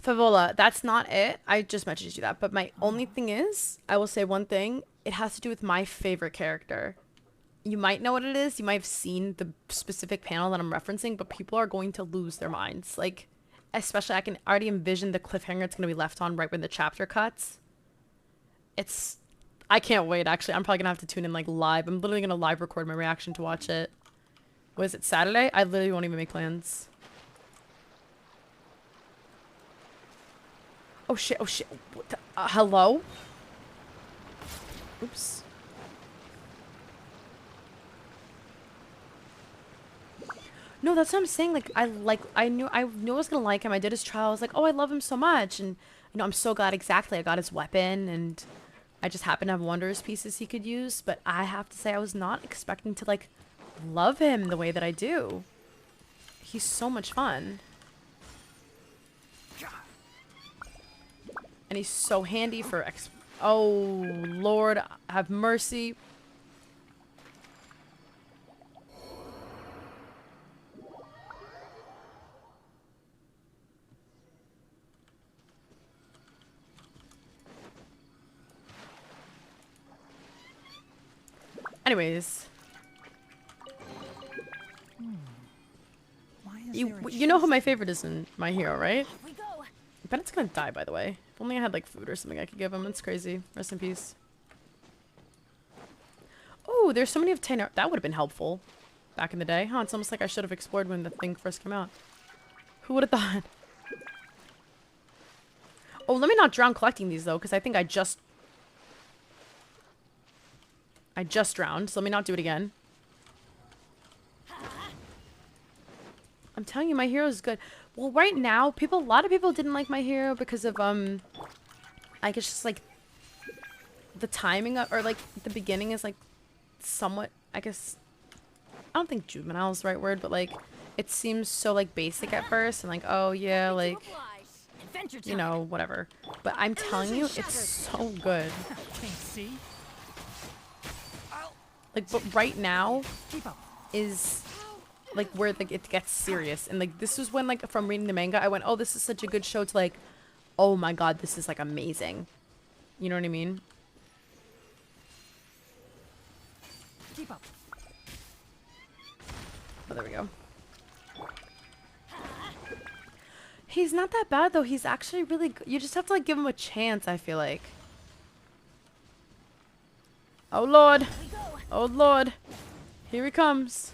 Favola, that's not it. I just messaged you that. But my only thing is, I will say one thing. It has to do with my favorite character. You might know what it is. You might have seen the specific panel that I'm referencing, but people are going to lose their minds. Like, especially I can already envision the cliffhanger it's going to be left on right when the chapter cuts. I can't wait, actually. I'm probably going to have to tune in, like, live. I'm literally going to live record my reaction to watch it. What is it, Saturday? I literally won't even make plans. Oh, shit. Oh, shit. What the, hello? Oops. No, that's what I'm saying. Like, I knew I was gonna like him. I did his trial. I was like, oh, I love him so much, and you know, I'm so glad. Exactly, I got his weapon, and I just happened to have Wanderer's pieces he could use. But I have to say, I was not expecting to like love him the way that I do. He's so much fun, and he's so handy for Oh Lord, have mercy. Anyways, you know who my favorite is in My Hero, right? I bet it's gonna die, by the way. If only I had like food or something I could give him. It's crazy. Rest in peace. Oh, there's so many of Tainari. That would have been helpful back in the day. Huh, it's almost like I should have explored when the thing first came out. Who would have thought? Oh, let me not drown collecting these, though, because I think I just drowned, so let me not do it again. I'm telling you, My Hero is good. Well, right now, a lot of people didn't like My Hero because of, I guess just, like, the timing of, or, like, the beginning is, like, somewhat, I guess, I don't think juvenile is the right word, but, like, it seems so, like, basic at first, and, like, oh, yeah, like, you know, whatever. But I'm telling you, it's so good. Like, but right now is like where like it gets serious, and like this is when, like, from reading the manga, I went, oh, this is such a good show, to like, oh my god, this is like amazing. You know what I mean? Keep up. Oh, there we go. He's not that bad though. He's actually really good. You just have to like give him a chance, I feel like. Oh lord. Oh lord. Here he comes.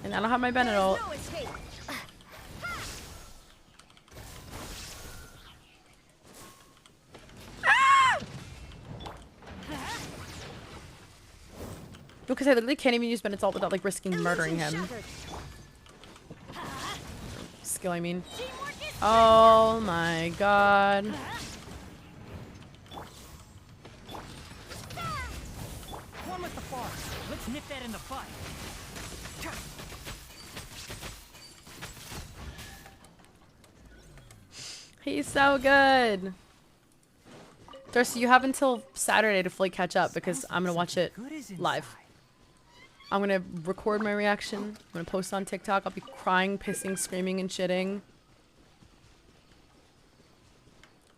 And I don't have my Benadryl. Ah! Because I literally can't even use Benadryl without like risking murdering him. Skill, I mean. Teamwork is Oh my god. One with the force. Let's nip that in the butt. He's so good. Darcy, you have until Saturday to fully catch up because I'm gonna watch it live. I'm gonna record my reaction. I'm gonna post on TikTok. I'll be crying, pissing, screaming, and shitting.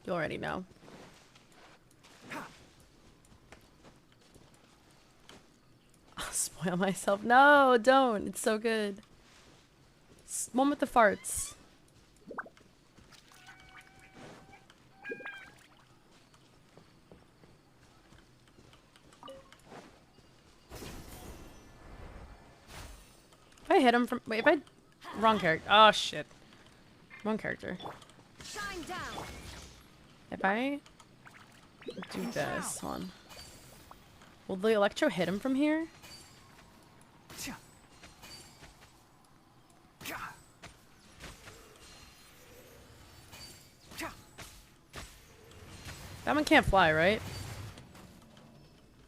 You already know. I'll spoil myself. No, don't. It's so good. One with the farts. If I hit him from... Wait, if I... Wrong character. Oh, shit. Wrong character. Shine down. If I do this, hold on. Will the electro hit him from here? That one can't fly, right?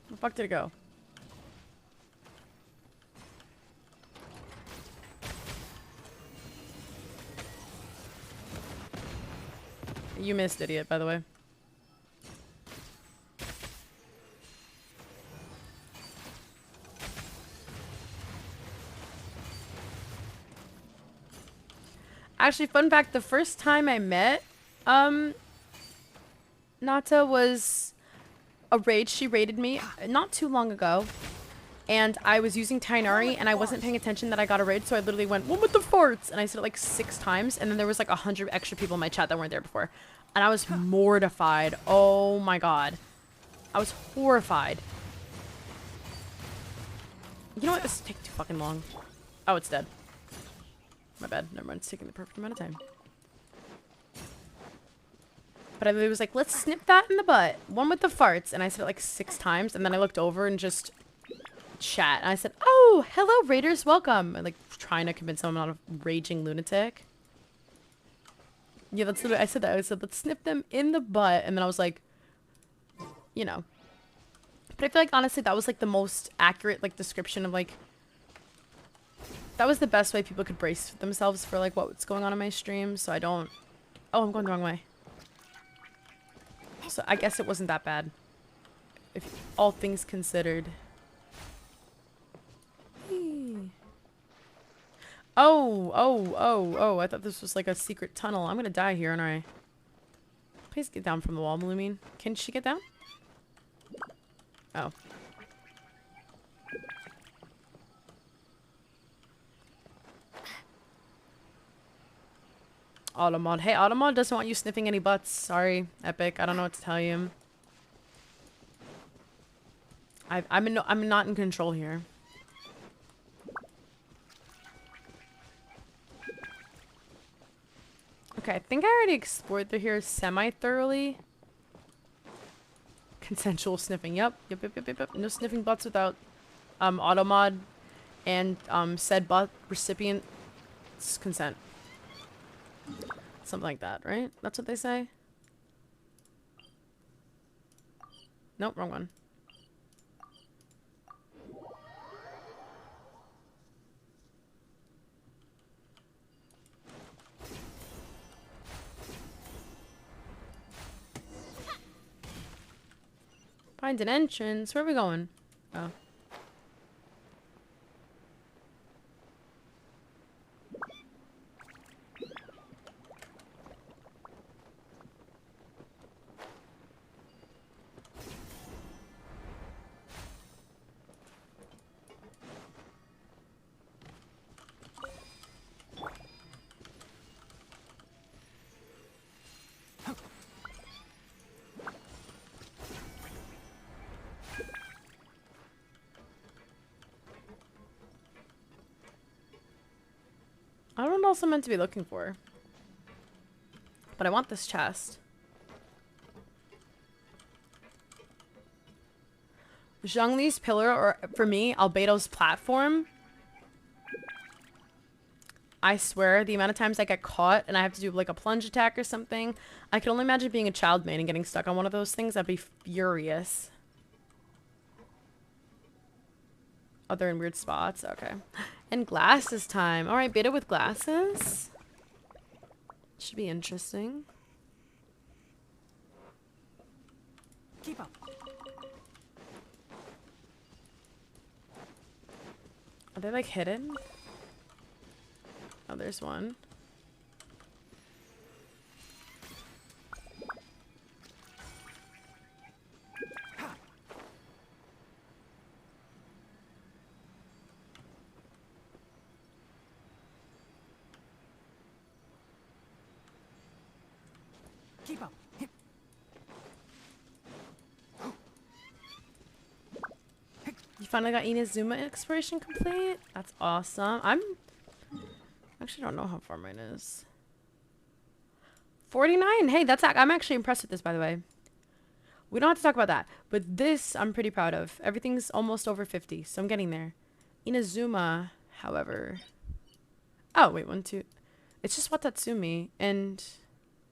Where the fuck did it go? You missed, idiot, by the way. Actually, fun fact, the first time I met Nata was a raid. She raided me not too long ago. And I was using Tainari and I wasn't paying attention that I got a raid, so I literally went, "One with the farts!" And I said it like 6 times, and then there was like 100 extra people in my chat that weren't there before. And I was mortified. Oh my god. I was horrified. You know what? This is taking too fucking long. Oh, it's dead. My bad. Never mind. It's taking the perfect amount of time. But I literally was like, let's snip that in the butt. One with the farts. And I said it like 6 times. And then I looked over and just chat. And I said, "Oh, hello, raiders. Welcome." And like trying to convince them I'm not a raging lunatic. Yeah, that's literally, I said that. I said, let's snip them in the butt. And then I was like, you know. But I feel like, honestly, that was like the most accurate like description of like, that was the best way people could brace themselves for like what's going on in my stream. So I don't, oh, I'm going the wrong way. So I guess it wasn't that bad, if all things considered. Oh, I thought this was like a secret tunnel. I'm gonna die here, aren't I? Please get down from the wall, Malumine. Can she get down? Oh. Automod. Hey, Automod doesn't want you sniffing any butts. Sorry, Epic. I don't know what to tell you. I'm not in control here. Okay, I think I already explored through here semi-thoroughly. Consensual sniffing. Yep. No sniffing butts without automod and said butt recipient's consent. Something like that, right? That's what they say? Nope, wrong one. Find an entrance. Where are we going? Oh. I don't know what else I'm meant to be looking for. But I want this chest. Zhongli's pillar, or for me, Albeto's platform. I swear, the amount of times I get caught and I have to do like a plunge attack or something, I can only imagine being a child maid and getting stuck on one of those things. I'd be furious. Oh, they're in weird spots. Okay. And glasses time. All right, Beidou with glasses. Should be interesting. Keep up. Are they like hidden? Oh, there's one. Keep up. You finally got Inazuma exploration complete? That's awesome. I'm actually don't know how far mine is. 49. Hey, I'm actually impressed with this, by the way. We don't have to talk about that, but this I'm pretty proud of. Everything's almost over 50, so I'm getting there. Inazuma, however. Oh, wait, 1, 2. It's just Watatsumi and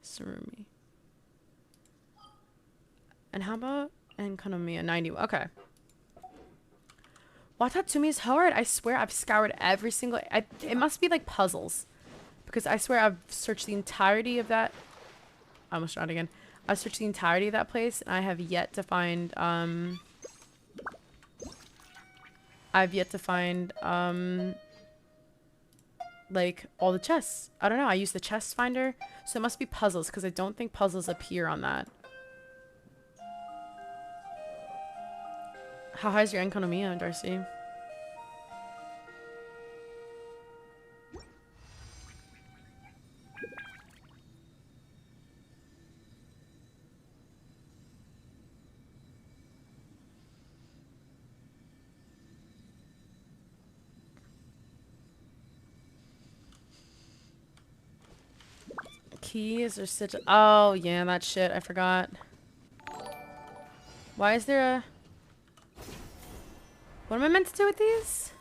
Surumi. And how about Konomiya? 90. Okay. Watatsumi is hard. I swear I've scoured every single... it must be like puzzles. Because I swear I've searched the entirety of that... I almost shot again. I've searched the entirety of that place. And I have yet to find... like, all the chests. I don't know. I use the chest finder. So it must be puzzles. Because I don't think puzzles appear on that. How high is your Konomiya, Darcy? Keys or such. Oh, yeah, that shit. I forgot. Why is there a... What am I meant to do with these?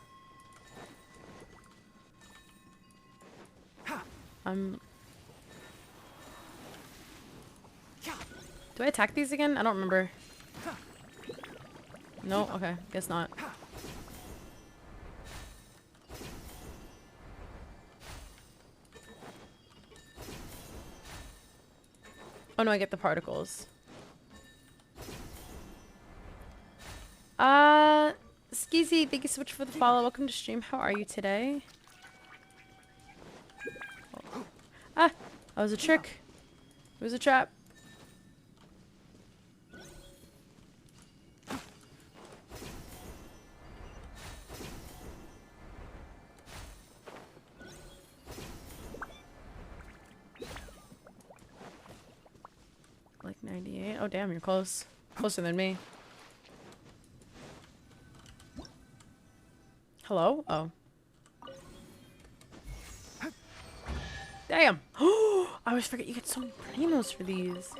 Do I attack these again? I don't remember. No? Okay. Guess not. Oh no, I get the particles. Skeezy, thank you so much for the follow. Welcome to stream. How are you today? Oh. Ah, that was a trick. It was a trap. Like 98. Oh damn, you're close. Closer than me. Hello? Oh. Damn! I always forget you get so many primos for these.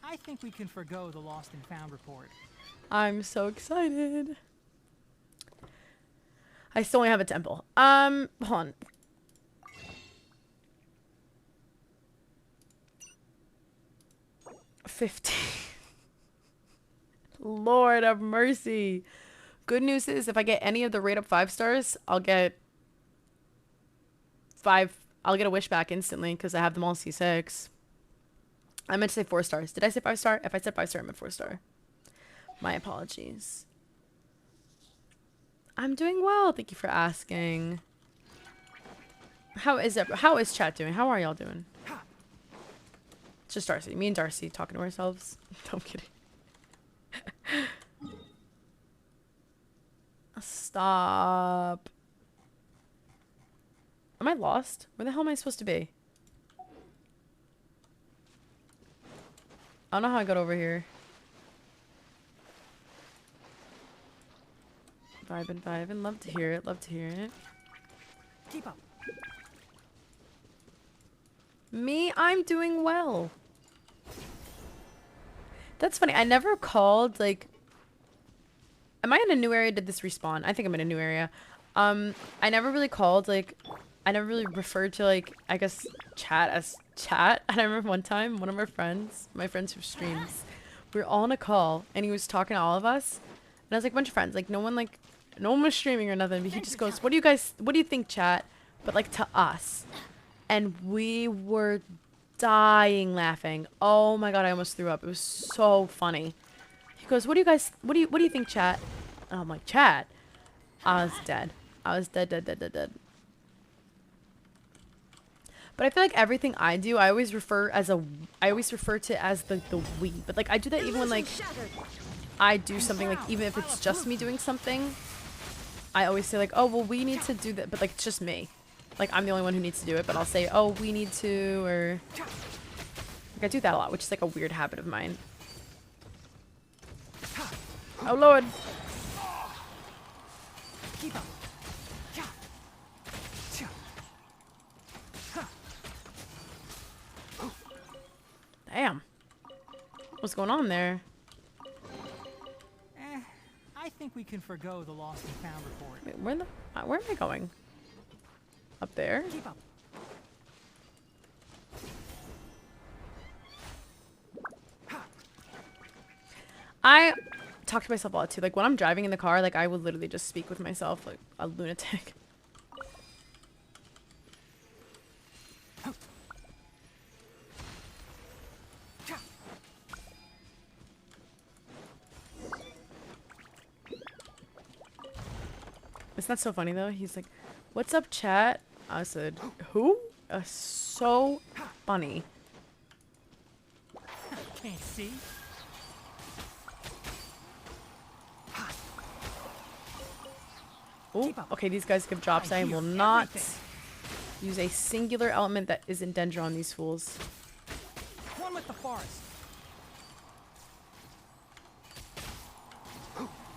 I think we can forgo the lost and found report. I'm so excited. I still only have a temple. Hold on. $15. Lord of mercy. Good news is if I get any of the rate up 5 stars, I'll get a wish back instantly because I have them all C6. I meant to say 4 stars. Did I say 5 star? If I said 5 star, I meant 4 star. My apologies. I'm doing well. Thank you for asking. How is chat doing? How are y'all doing? It's just Darcy. Me and Darcy talking to ourselves. No, I'm kidding. Stop. Am I lost? Where the hell am I supposed to be? I don't know how I got over here. Vibin'. Love to hear it. Love to hear it. Keep up. Me? I'm doing well. That's funny. I never called, like... Am I in a new area? Did this respawn? I think I'm in a new area. I never really called, like, I never really referred to, like, I guess, chat as chat. And I remember one time, one of our friends, my friends who streams, we were all on a call, and he was talking to all of us. And I was like, a bunch of friends. Like, no one was streaming or nothing. But he just goes, what do you think, chat? But, like, to us. And we were dying laughing. Oh, my God, I almost threw up. It was so funny. He goes, what do you think, chat? And I'm like, chat? I was dead. I was dead. But I feel like everything I do, I always refer to as the we. But like I do that even when like I do something, like even if it's just me doing something, I always say like, oh well, we need to do that, but like it's just me. Like I'm the only one who needs to do it, but I'll say, oh, we need to, or like I do that a lot, which is like a weird habit of mine. Oh Lord. Keep up. Damn. What's going on there? I think we can forgo the lost and found report. Wait, where am I going? Up there? Keep up. I talk to myself a lot too. Like when I'm driving in the car, like I would literally just speak with myself like a lunatic. Isn't that so funny though? He's like, "What's up, chat?" I said, "Who?" So funny. Can't see. Oh, okay, these guys give drops. I will not use a singular element that isn't danger on these fools. One with the forest.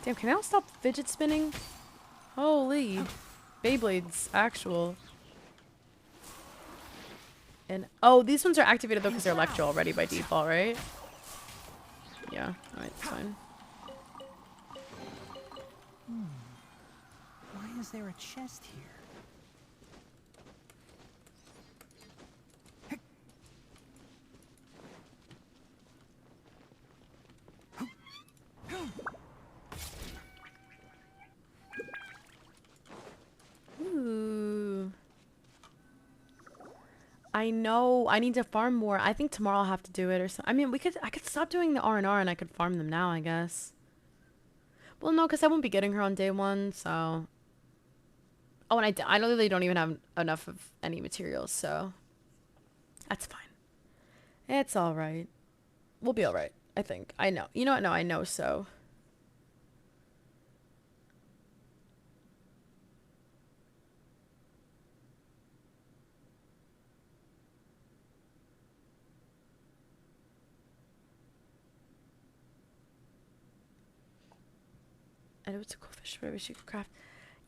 Damn, can I all stop fidget spinning? Holy. Beyblades, actual. And, oh, these ones are activated though because they're electro already by default, right? Yeah, alright, that's fine. Why is there a chest here? Ooh. I know. I need to farm more. I think tomorrow I'll have to do it or something. I mean, I could stop doing the R&R and I could farm them now, I guess. Well, no, because I won't be getting her on day one, so... Oh, and I literally don't even have enough of any materials, so... That's fine. It's alright. We'll be alright, I think. I know. You know what? No, I know, so... I know it's a cool fish, but I wish you could craft.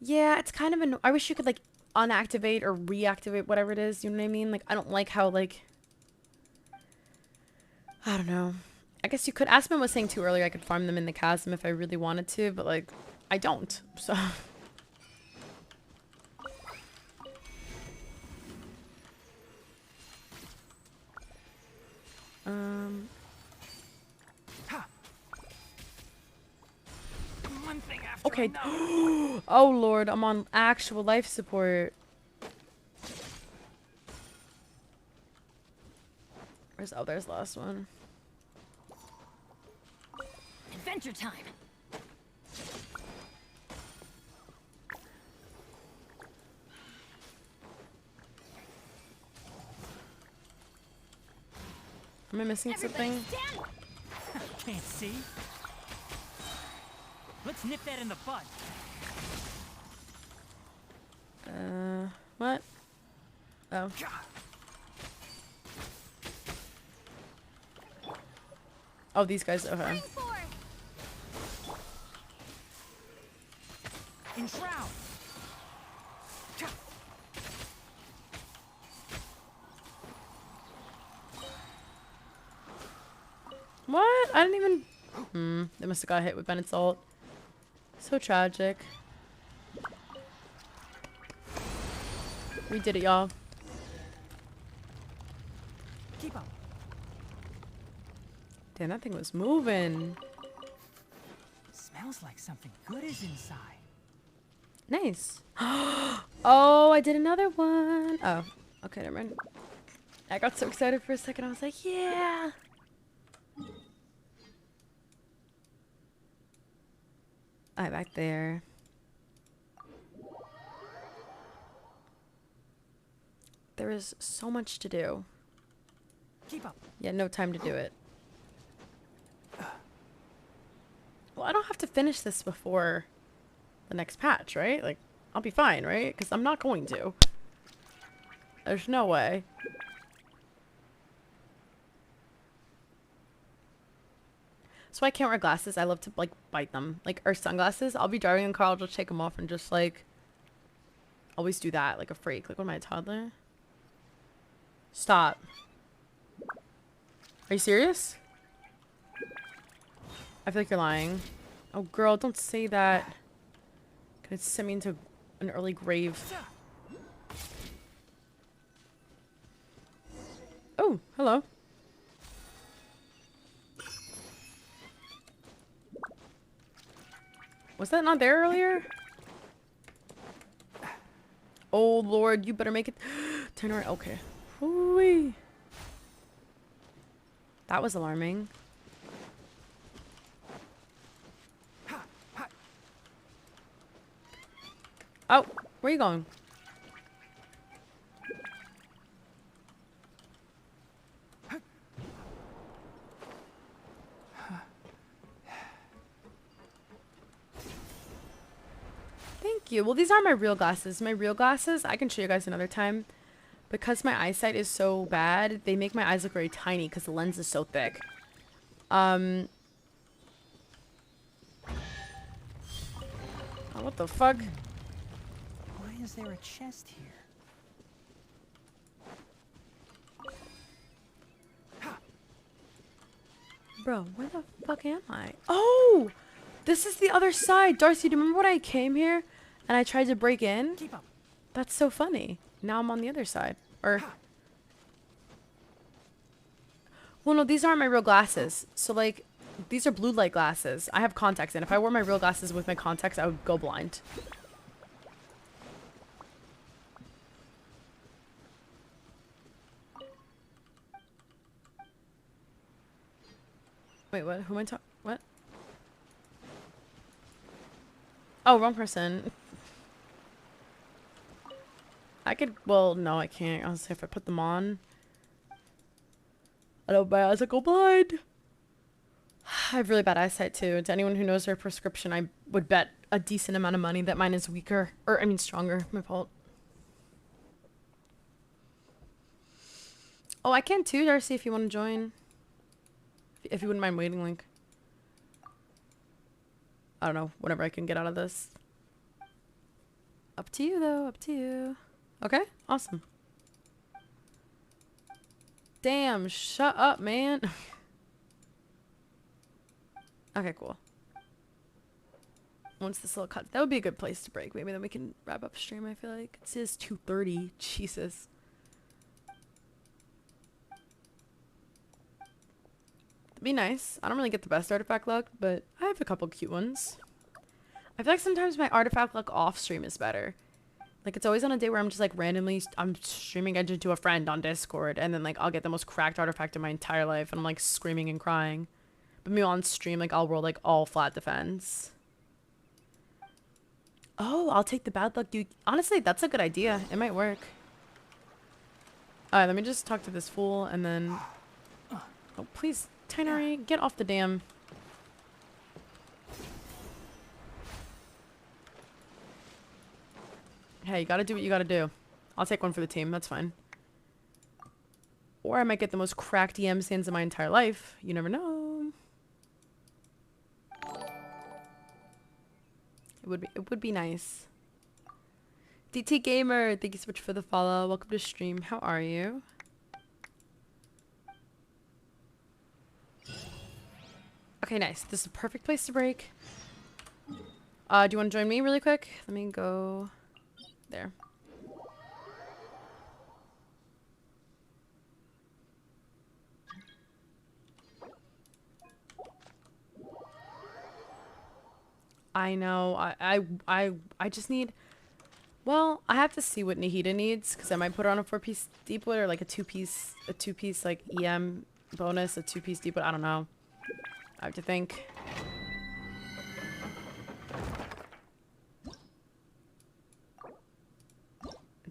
Yeah, it's kind of I wish you could, like, unactivate or reactivate whatever it is. You know what I mean? Like, I don't like how, like... I don't know. I guess you could. Aspen was saying too earlier I could farm them in the chasm if I really wanted to, but, like, I don't. So... Okay. Oh Lord, I'm on actual life support. There's the last one. Adventure time. Am I missing something? Can't see. Let's nip that in the bud. What? Oh. Oh, these guys. Okay. Enshroud. What? I didn't even... They must have got hit with Bennett's ult. So tragic. We did it, y'all. Keep up. Damn, that thing was moving. Smells like something good is inside. Nice. Oh, I did another one. Oh, okay, never mind. I got so excited for a second. I was like, yeah. All right, back there. There is so much to do. Keep up. Yeah, no time to do it. Well, I don't have to finish this before the next patch, right? Like, I'll be fine, right? Because I'm not going to. There's no way. So I can't wear glasses. I love to, like, bite them. Like, or sunglasses. I'll be driving in the car. I'll just take them off and just, like, always do that. Like a freak. Like, what am I, a toddler? Stop. Are you serious? I feel like you're lying. Oh, girl, don't say that. Gonna send me into an early grave. Oh, hello. Was that not there earlier? Oh, Lord, you better make it. Turn around. Okay. Whoo-wee. That was alarming. Oh, where are you going? Thank you. Well, these are my real glasses. My real glasses, I can show you guys another time. Because my eyesight is so bad, they make my eyes look very tiny because the lens is so thick. Oh, what the fuck? Why is there a chest here? Bro, where the fuck am I? Oh! This is the other side. Darcy, do you remember when I came here and I tried to break in? Keep up. That's so funny. Now I'm on the other side. Or... Well, no, these aren't my real glasses. So, like, these are blue light glasses. I have contacts in. If I wore my real glasses with my contacts, I would go blind. Wait, what? Who am I talking? What? Oh, wrong person. I could, well, no, I can't. I'll say if I put them on. I don't my eyes will go blind. I have really bad eyesight too. To anyone who knows their prescription, I would bet a decent amount of money that mine is weaker. Or, I mean, stronger. My fault. Oh, I can too, Darcy, if you want to join. If you wouldn't mind waiting, link. I don't know. Whatever I can get out of this. Up to you, though. Up to you. Okay, awesome. Damn, shut up, man. Okay, cool. Once this little cut, that would be a good place to break. Maybe then we can wrap up stream, I feel like. It says 2:30. Jesus. It'd be nice. I don't really get the best artifact luck, but I have a couple cute ones. I feel like sometimes my artifact luck off stream is better. Like, it's always on a day where I'm just, like, randomly, I'm streaming Engine to a friend on Discord, and then, like, I'll get the most cracked artifact in my entire life, and I'm, like, screaming and crying. But me on stream, like, I'll roll, like, all flat defense. Oh, I'll take the bad luck. Dude, honestly, that's a good idea. It might work. Alright, let me just talk to this fool, and then... Oh, please, Tinary, get off the damn... Hey, you gotta do what you gotta do. I'll take one for the team. That's fine. Or I might get the most cracked EM stands in my entire life. You never know. It would be nice. DT Gamer, thank you so much for the follow. Welcome to stream. How are you? Okay, nice. This is a perfect place to break. Do you want to join me really quick? Let me go... There. I know. I just need... Well, I have to see what Nahida needs, because I might put her on a 4-piece Deepwood, or like a two-piece like EM bonus, a 2-piece Deepwood. I don't know. I have to think.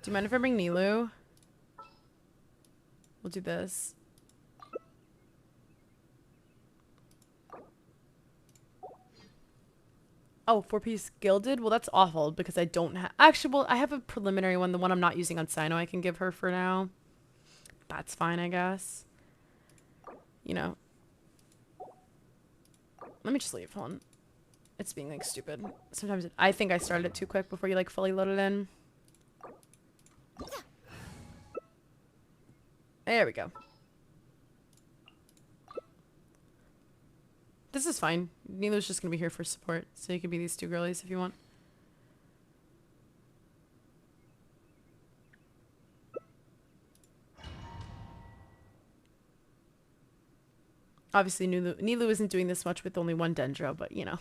Do you mind if I bring Nilu? We'll do this. Oh, 4-piece gilded? Well, that's awful because I don't have... Actually, well, I have a preliminary one. The one I'm not using on Sino I can give her for now. That's fine, I guess. You know. Let me just leave. Hold on. It's being, like, stupid. Sometimes I think I started it too quick before you, like, fully load it in. There we go. This is fine. Nilu's just gonna be here for support, so you can be these two girlies if you want. Obviously, Nilu isn't doing this much with only one Dendro, but you know.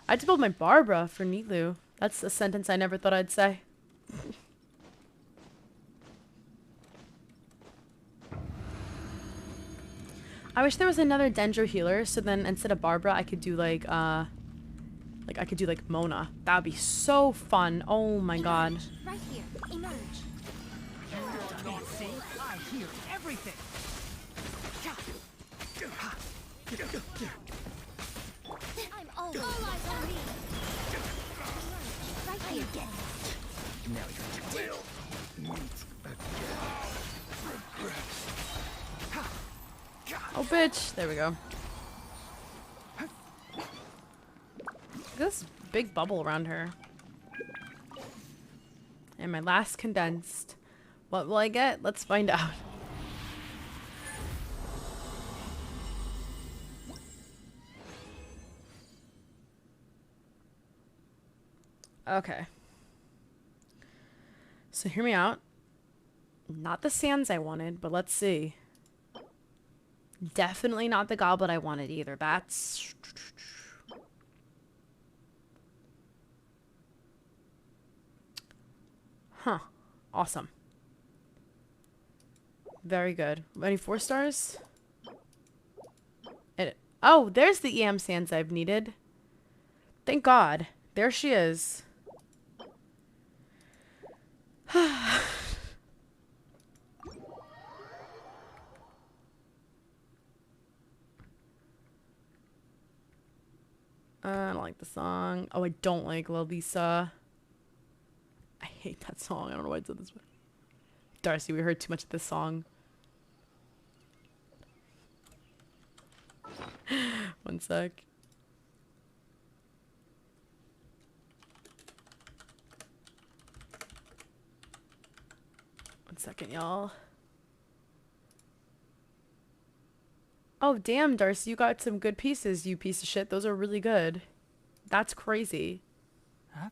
I had to build my Barbara for Nilu. That's a sentence I never thought I'd say. I wish there was another Dendro healer, so then instead of Barbara, I could do like I could do like Mona. That would be so fun. Oh my god. Right here. Emerge. See? I hear everything. I'm all eyes on me. Emerge. Right here. Get it. Now you will. Oh, bitch. There we go. This big bubble around her. And my last condensed. What will I get? Let's find out. Okay. So hear me out. Not the sands I wanted, but let's see. Definitely not the goblet I wanted either. That's... Huh. Awesome. Very good. Any 4 stars? Oh, there's the EM sands I've needed. Thank God. There she is. I don't like the song. Oh, I don't like La Lisa. I hate that song. I don't know why I said this way. Darcy, we heard too much of this song. One sec. One second, y'all. Oh, damn, Darcy, you got some good pieces, you piece of shit. Those are really good. That's crazy. Huh?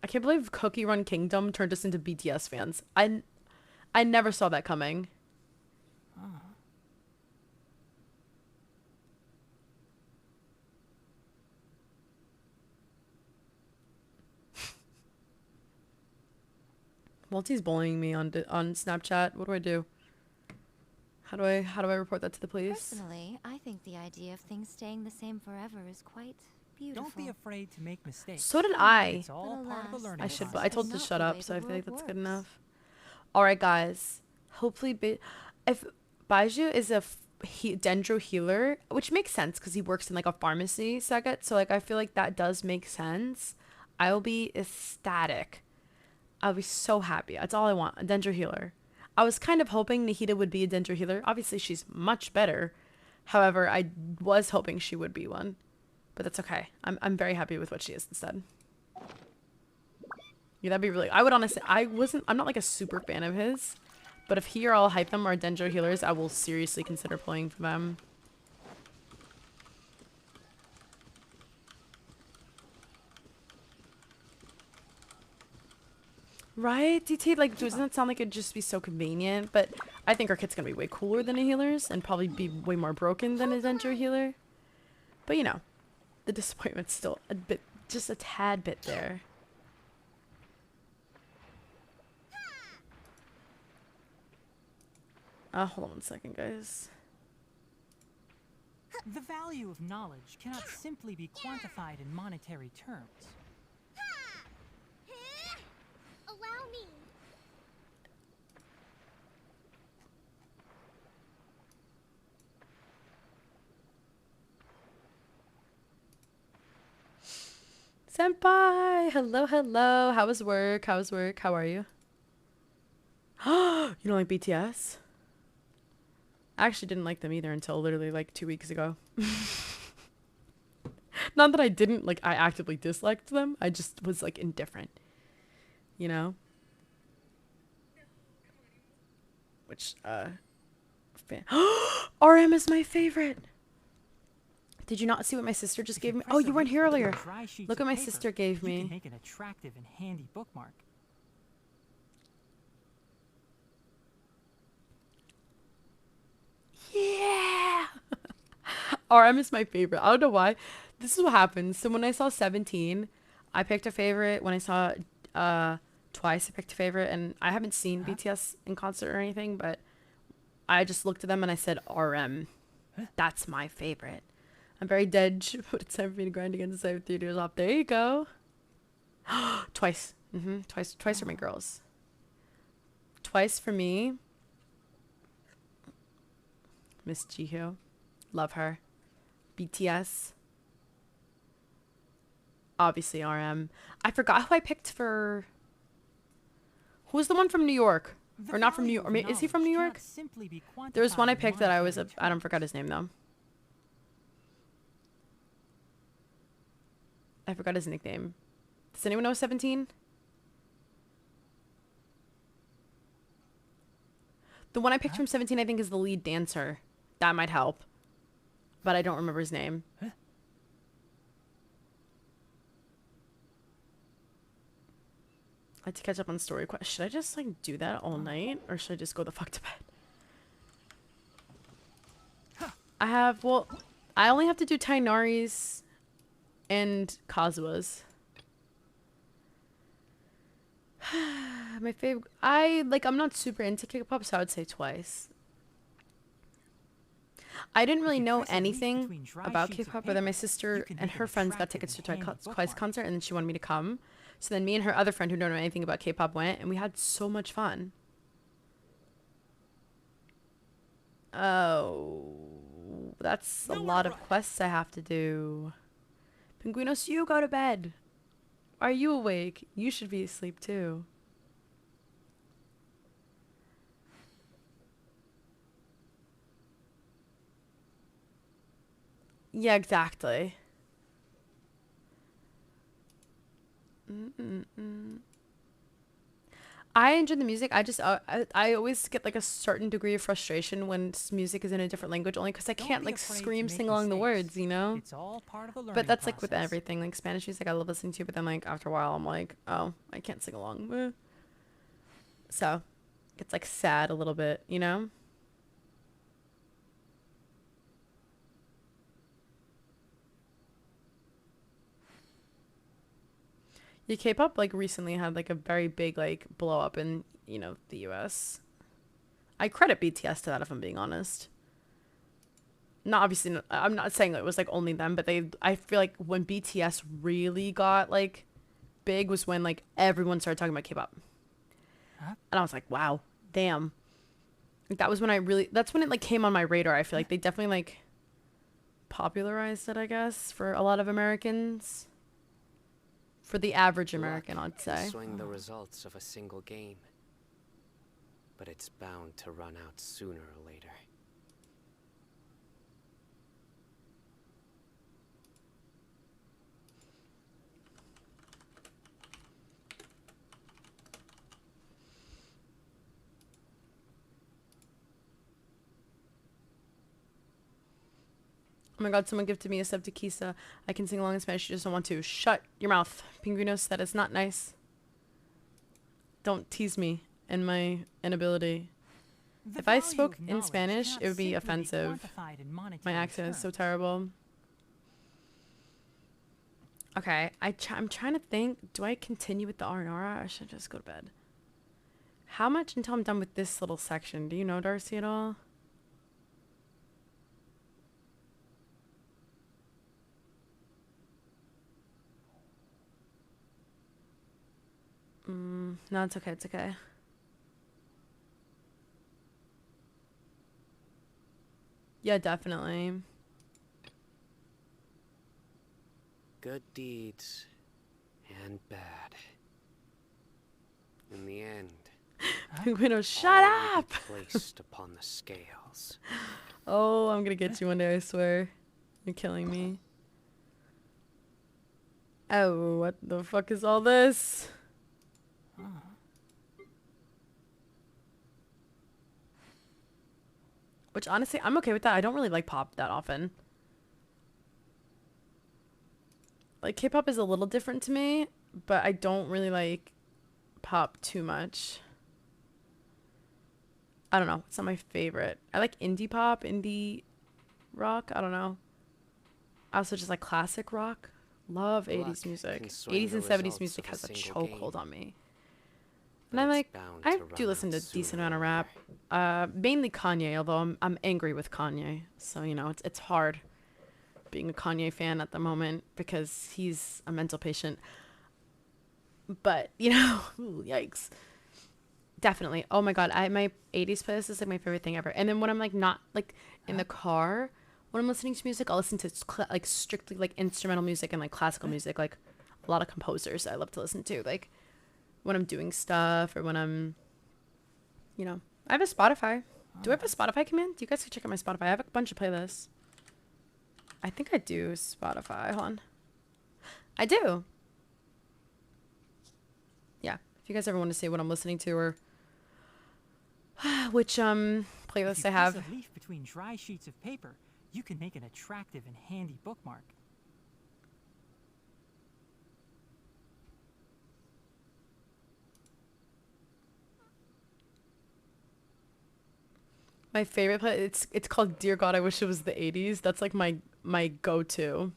I can't believe Cookie Run Kingdom turned us into BTS fans. I never saw that coming. Oh. Maltese bullying me on Snapchat. What do I do? How do I report that to the police? Personally, I think the idea of things staying the same forever is quite beautiful. Don't be afraid to make mistakes. So did I. It's all part of the learning I should. process. I told her to shut up, so I feel like that's good enough. All right, guys. Hopefully, if Beidou is a Dendro healer, which makes sense because he works in like a pharmacy second, so like I feel like that does make sense. I will be ecstatic. I'll be so happy. That's all I want. A Dendro healer. I was kind of hoping Nahida would be a Dendro healer. Obviously, she's much better. However, I was hoping she would be one. But that's okay. I'm very happy with what she is instead. Yeah, that'd be really... I would honestly... I'm not like a super fan of his. But if he or I'll hype them are Dendro healers, I will seriously consider playing for them. Right, DT? Like, doesn't it sound like it'd just be so convenient? But I think our kit's gonna be way cooler than a healer's and probably be way more broken than a Dendro healer. But you know, the disappointment's still a bit, just a tad bit there. Hold on one second, guys. The value of knowledge cannot simply be quantified in monetary terms. Allow me. Senpai! Hello, hello. How was work? How was work? How are you? You don't like BTS? I actually didn't like them either until literally like 2 weeks ago. Not that I didn't, like, I actively disliked them. I just was, like, indifferent. You know? Which, RM is my favorite! Did you not see what my sister just gave me? Oh, you weren't here earlier. Look what my sister gave me. You can make an attractive and handy bookmark. Yeah! RM is my favorite. I don't know why. This is what happens. So when I saw 17, I picked a favorite. When I saw Twice, I picked a favorite. And I haven't seen BTS in concert or anything, but I just looked at them and I said RM. That's my favorite. I'm very dead, but it's time for me to grind again to save 3 years off. There you go. Twice. Twice are my girls. Twice for me. Miss Jihyo. Love her. BTS. Obviously RM. I forgot who I picked for... Who's the one from New York? Or not from New York. I mean, is he from New York? There was one I picked that I don't forgot his name though. I forgot his nickname. Does anyone know 17? The one I picked from 17 I think is the lead dancer. That might help. But I don't remember his name. I had to catch up on story quest. Should I just like do that all night? Or should I just go the fuck to bed? I only have to do Tainari's and Kazua's. My favorite, I'm not super into K-pop, so I would say Twice. I didn't really know anything about K-pop, but then my sister and her friends got tickets to Twice concert, and then she wanted me to come. So then me and her other friend who don't know anything about K-pop went, and we had so much fun. Oh, that's a lot of quests I have to do. Pinguinos, you go to bed. Are you awake? You should be asleep too. Yeah, exactly. I enjoy the music. I always get like a certain degree of frustration when music is in a different language, only because I can't like scream, sing along the words, you know? It's all part of the learning But that's like with process. everything, like Spanish music I love listening to, but then like after a while I'm like, oh, I can't sing along. So it's like sad a little bit, you know? Yeah, K-pop like recently had like a very big like blow up in, you know, the US. I credit BTS to that, if I'm being honest. Not obviously, I'm not saying it was like only them, but I feel like when BTS really got like big was when like everyone started talking about K-pop. And I was like, wow, damn. Like, that was when that's when it like came on my radar. I feel like they definitely like popularized it, I guess, for a lot of Americans. For the average American, I'd say. Swing the results of a single game, but it's bound to run out sooner or later. Oh my god, someone gifted me a sub to Kisa. I can sing along in Spanish, you just don't want to. Shut your mouth, Pinguinos. That is not nice. Don't tease me and my inability The If I value spoke of in knowledge Spanish, cannot it would be simply offensive. quantified in My monetary accent is so terms. terrible. Okay, I'm trying to think. Do I continue with the R&R? I should just go to bed. How much until I'm done with this little section? Do you know, Darcy, at all? No, it's okay. It's okay. Yeah, definitely. Good deeds and bad. In the end, Widow, shut all will up! be placed upon the scales. Oh, I'm gonna get you one day, I swear. You're killing me. Oh, what the fuck is all this? Which, honestly, I'm okay with that. I don't really like pop that often. Like, K-pop is a little different to me, but I don't really like pop too much. I don't know. It's not my favorite. I like indie pop, indie rock. I don't know. I also just like classic rock. Love 80s music. 80s and 70s music has a chokehold on me. And I do listen to decent amount of rap. Mainly Kanye, although I'm angry with Kanye. So, you know, it's hard being a Kanye fan at the moment because he's a mental patient. But, you know, ooh, yikes. Definitely. Oh my god, my 80s playlist is like my favorite thing ever. And then when I'm like not like in the car, when I'm listening to music, I'll listen to like strictly like instrumental music and like classical music, like a lot of composers I love to listen to, like when I'm doing stuff or when I'm, you know, I have a Spotify. Do I have a Spotify command? You guys can check out my Spotify. I have a bunch of playlists. I think I do Spotify. Hold on. I do. Yeah. If you guys ever want to see what I'm listening to or which playlist I have. If you place a leaf between dry sheets of paper, you can make an attractive and handy bookmark. My favorite play it's called Dear God, I Wish It Was the 80s. That's like my go-to.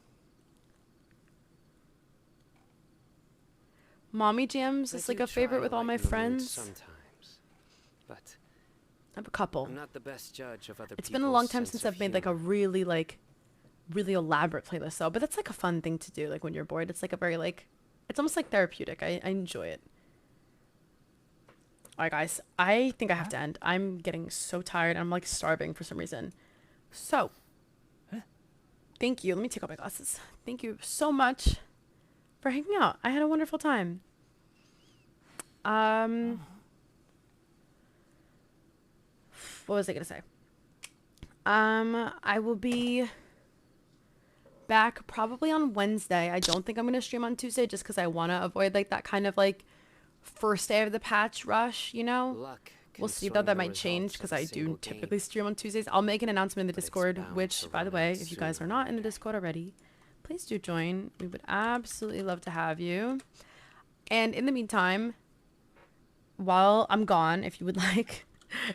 Mommy Jams is like a favorite with all my friends. Sometimes, but I have a couple. I'm not the best judge of other It's been a long time since I've made like a really elaborate playlist though, but that's like a fun thing to do like when you're bored. It's like a very like it's almost like therapeutic. I enjoy it. Alright guys, I think I have to end. I'm getting so tired and I'm like starving for some reason. So thank you. Let me take off my glasses. Thank you so much for hanging out. I had a wonderful time. What was I gonna say? I will be back probably on Wednesday. I don't think I'm gonna stream on Tuesday just because I want to avoid like that kind of like first day of the patch rush, you know. We'll see though, that might change because I do typically stream on Tuesdays. I'll make an announcement in the Discord, which by the way, if you guys are not in the Discord already, please do join. We would absolutely love to have you. And in the meantime, while I'm gone, if you would like,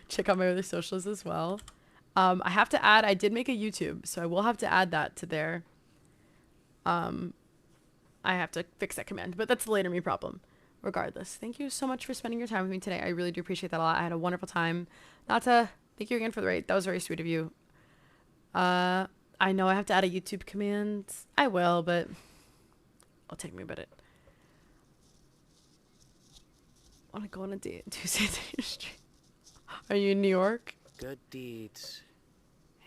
check out my other socials as well. I have to add, I did make a YouTube, so I will have to add that to there. I have to fix that command, but that's a later me problem. Regardless, thank you so much for spending your time with me today. I really do appreciate that a lot. I had a wonderful time. Not to thank you again for the rate. That was very sweet of you. I know I have to add a YouTube command. I will, but it'll take me a bit. I want to go on a date Tuesday day stream. Are you in New York? Good deeds.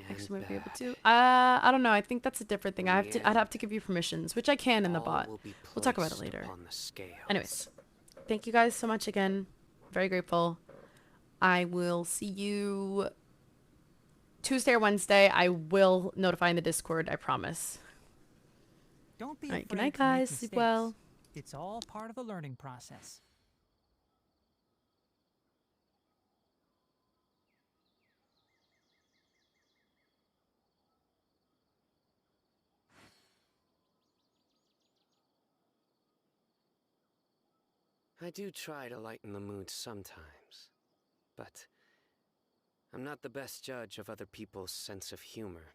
Actually, might be able to. I don't know. I think that's a different thing. I'd have to give you permissions, which I can in the bot. We'll talk about it later. Anyways, thank you guys so much again. Very grateful. I will see you Tuesday or Wednesday. I will notify in the Discord. I promise. Don't be All right. afraid Good night, to make guys. Sleep mistakes. well. It's all part of the learning process. I do try to lighten the mood sometimes, but I'm not the best judge of other people's sense of humor.